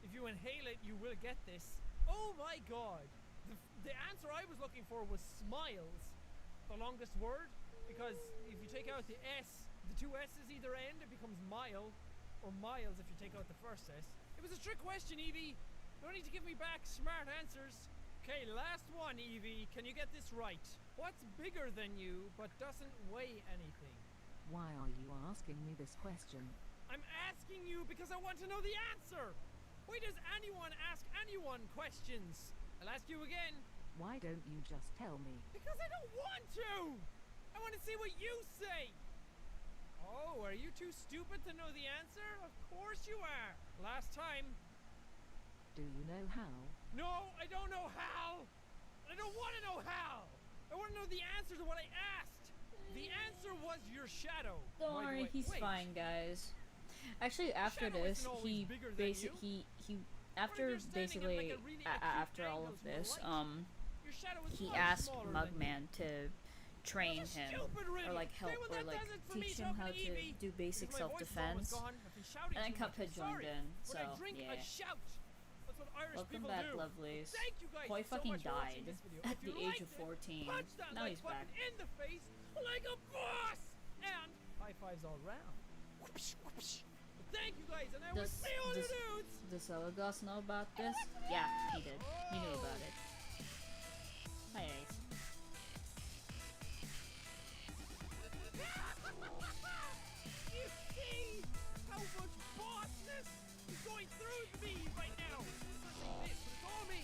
If you inhale it, you will get this. Oh my god! The answer I was looking for was smiles. The longest word. Because if you take out the S, the two S's either end, it becomes mile. Or miles if you take out the first S. It was a trick question, Eevee! No need to give me back smart answers. Okay, last one, Eevee. Can you get this right? What's bigger than you, but doesn't weigh anything? Why are you asking me this question? I'm asking you because I want to know the answer! Why does anyone ask anyone questions? I'll ask you again. Why don't you just tell me? Because I don't want to! I want to see what you say! Oh, are you too stupid to know the answer? Of course you are! Last time. Do you know how? No, I don't know how! I don't want to know how! I want to know the answer to what I asked! The answer was your shadow. Don't worry, he's fine, guys. Actually, after this, he after basically after all of this, he asked Mugman to train him or like help or like teach him how to do basic self-defense, and then Cuphead joined in. So yeah. Welcome back, lovelies. Boy fucking died at the age of 14. Now he's back. In the face like a boss! And high fives all round. Whoopsh, whoopsh. Thank you guys, and I will see all the dudes! Does Celagos know about this? Yeah, he did. He knew about it. Hi, Ace. You see how much bossness is going through me right now? This, but it's all me.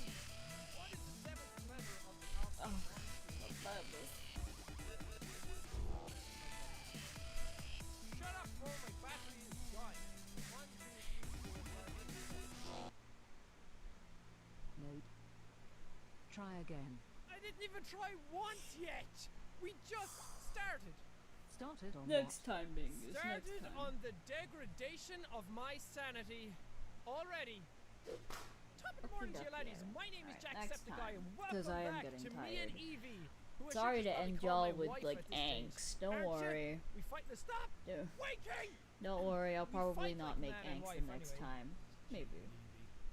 What is the seventh letter of the alphabet? Shut up, bro. My battery is dying. 1, 2, 3, 4, 5, 6, 7. Nope. Try again. I didn't even try once yet. We just started. Started on Next what? time, Bingus. Started Next time. on the degradation of my sanity already. Top of the morning to you laddies. My name is Jacksepticeye and welcome back to me and Eevee. Sorry to end y'all with like angst. Don't worry. We fight the stop. Waking. Don't worry, I'll probably not make angst the next time. Maybe.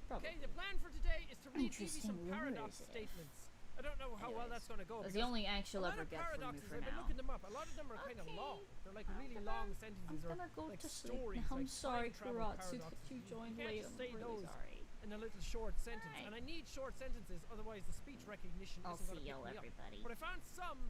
Probably. Okay, the plan for today is to read Eevee some paradox statements. I don't know how well that's going to go. That's the only angst you'll ever get from me for I've been now. looking them up. A lot of them are kind of long. They're like really long sentences or I'm gonna go like to sleep stories. now. I'm like sorry, time travel Karatsu, paradoxes. that you joined can't late. just I'm say really those sorry. in a little short sentence. And I need short sentences, otherwise the speech recognition I'll isn't going to see pick y'all, me up. everybody. But I found some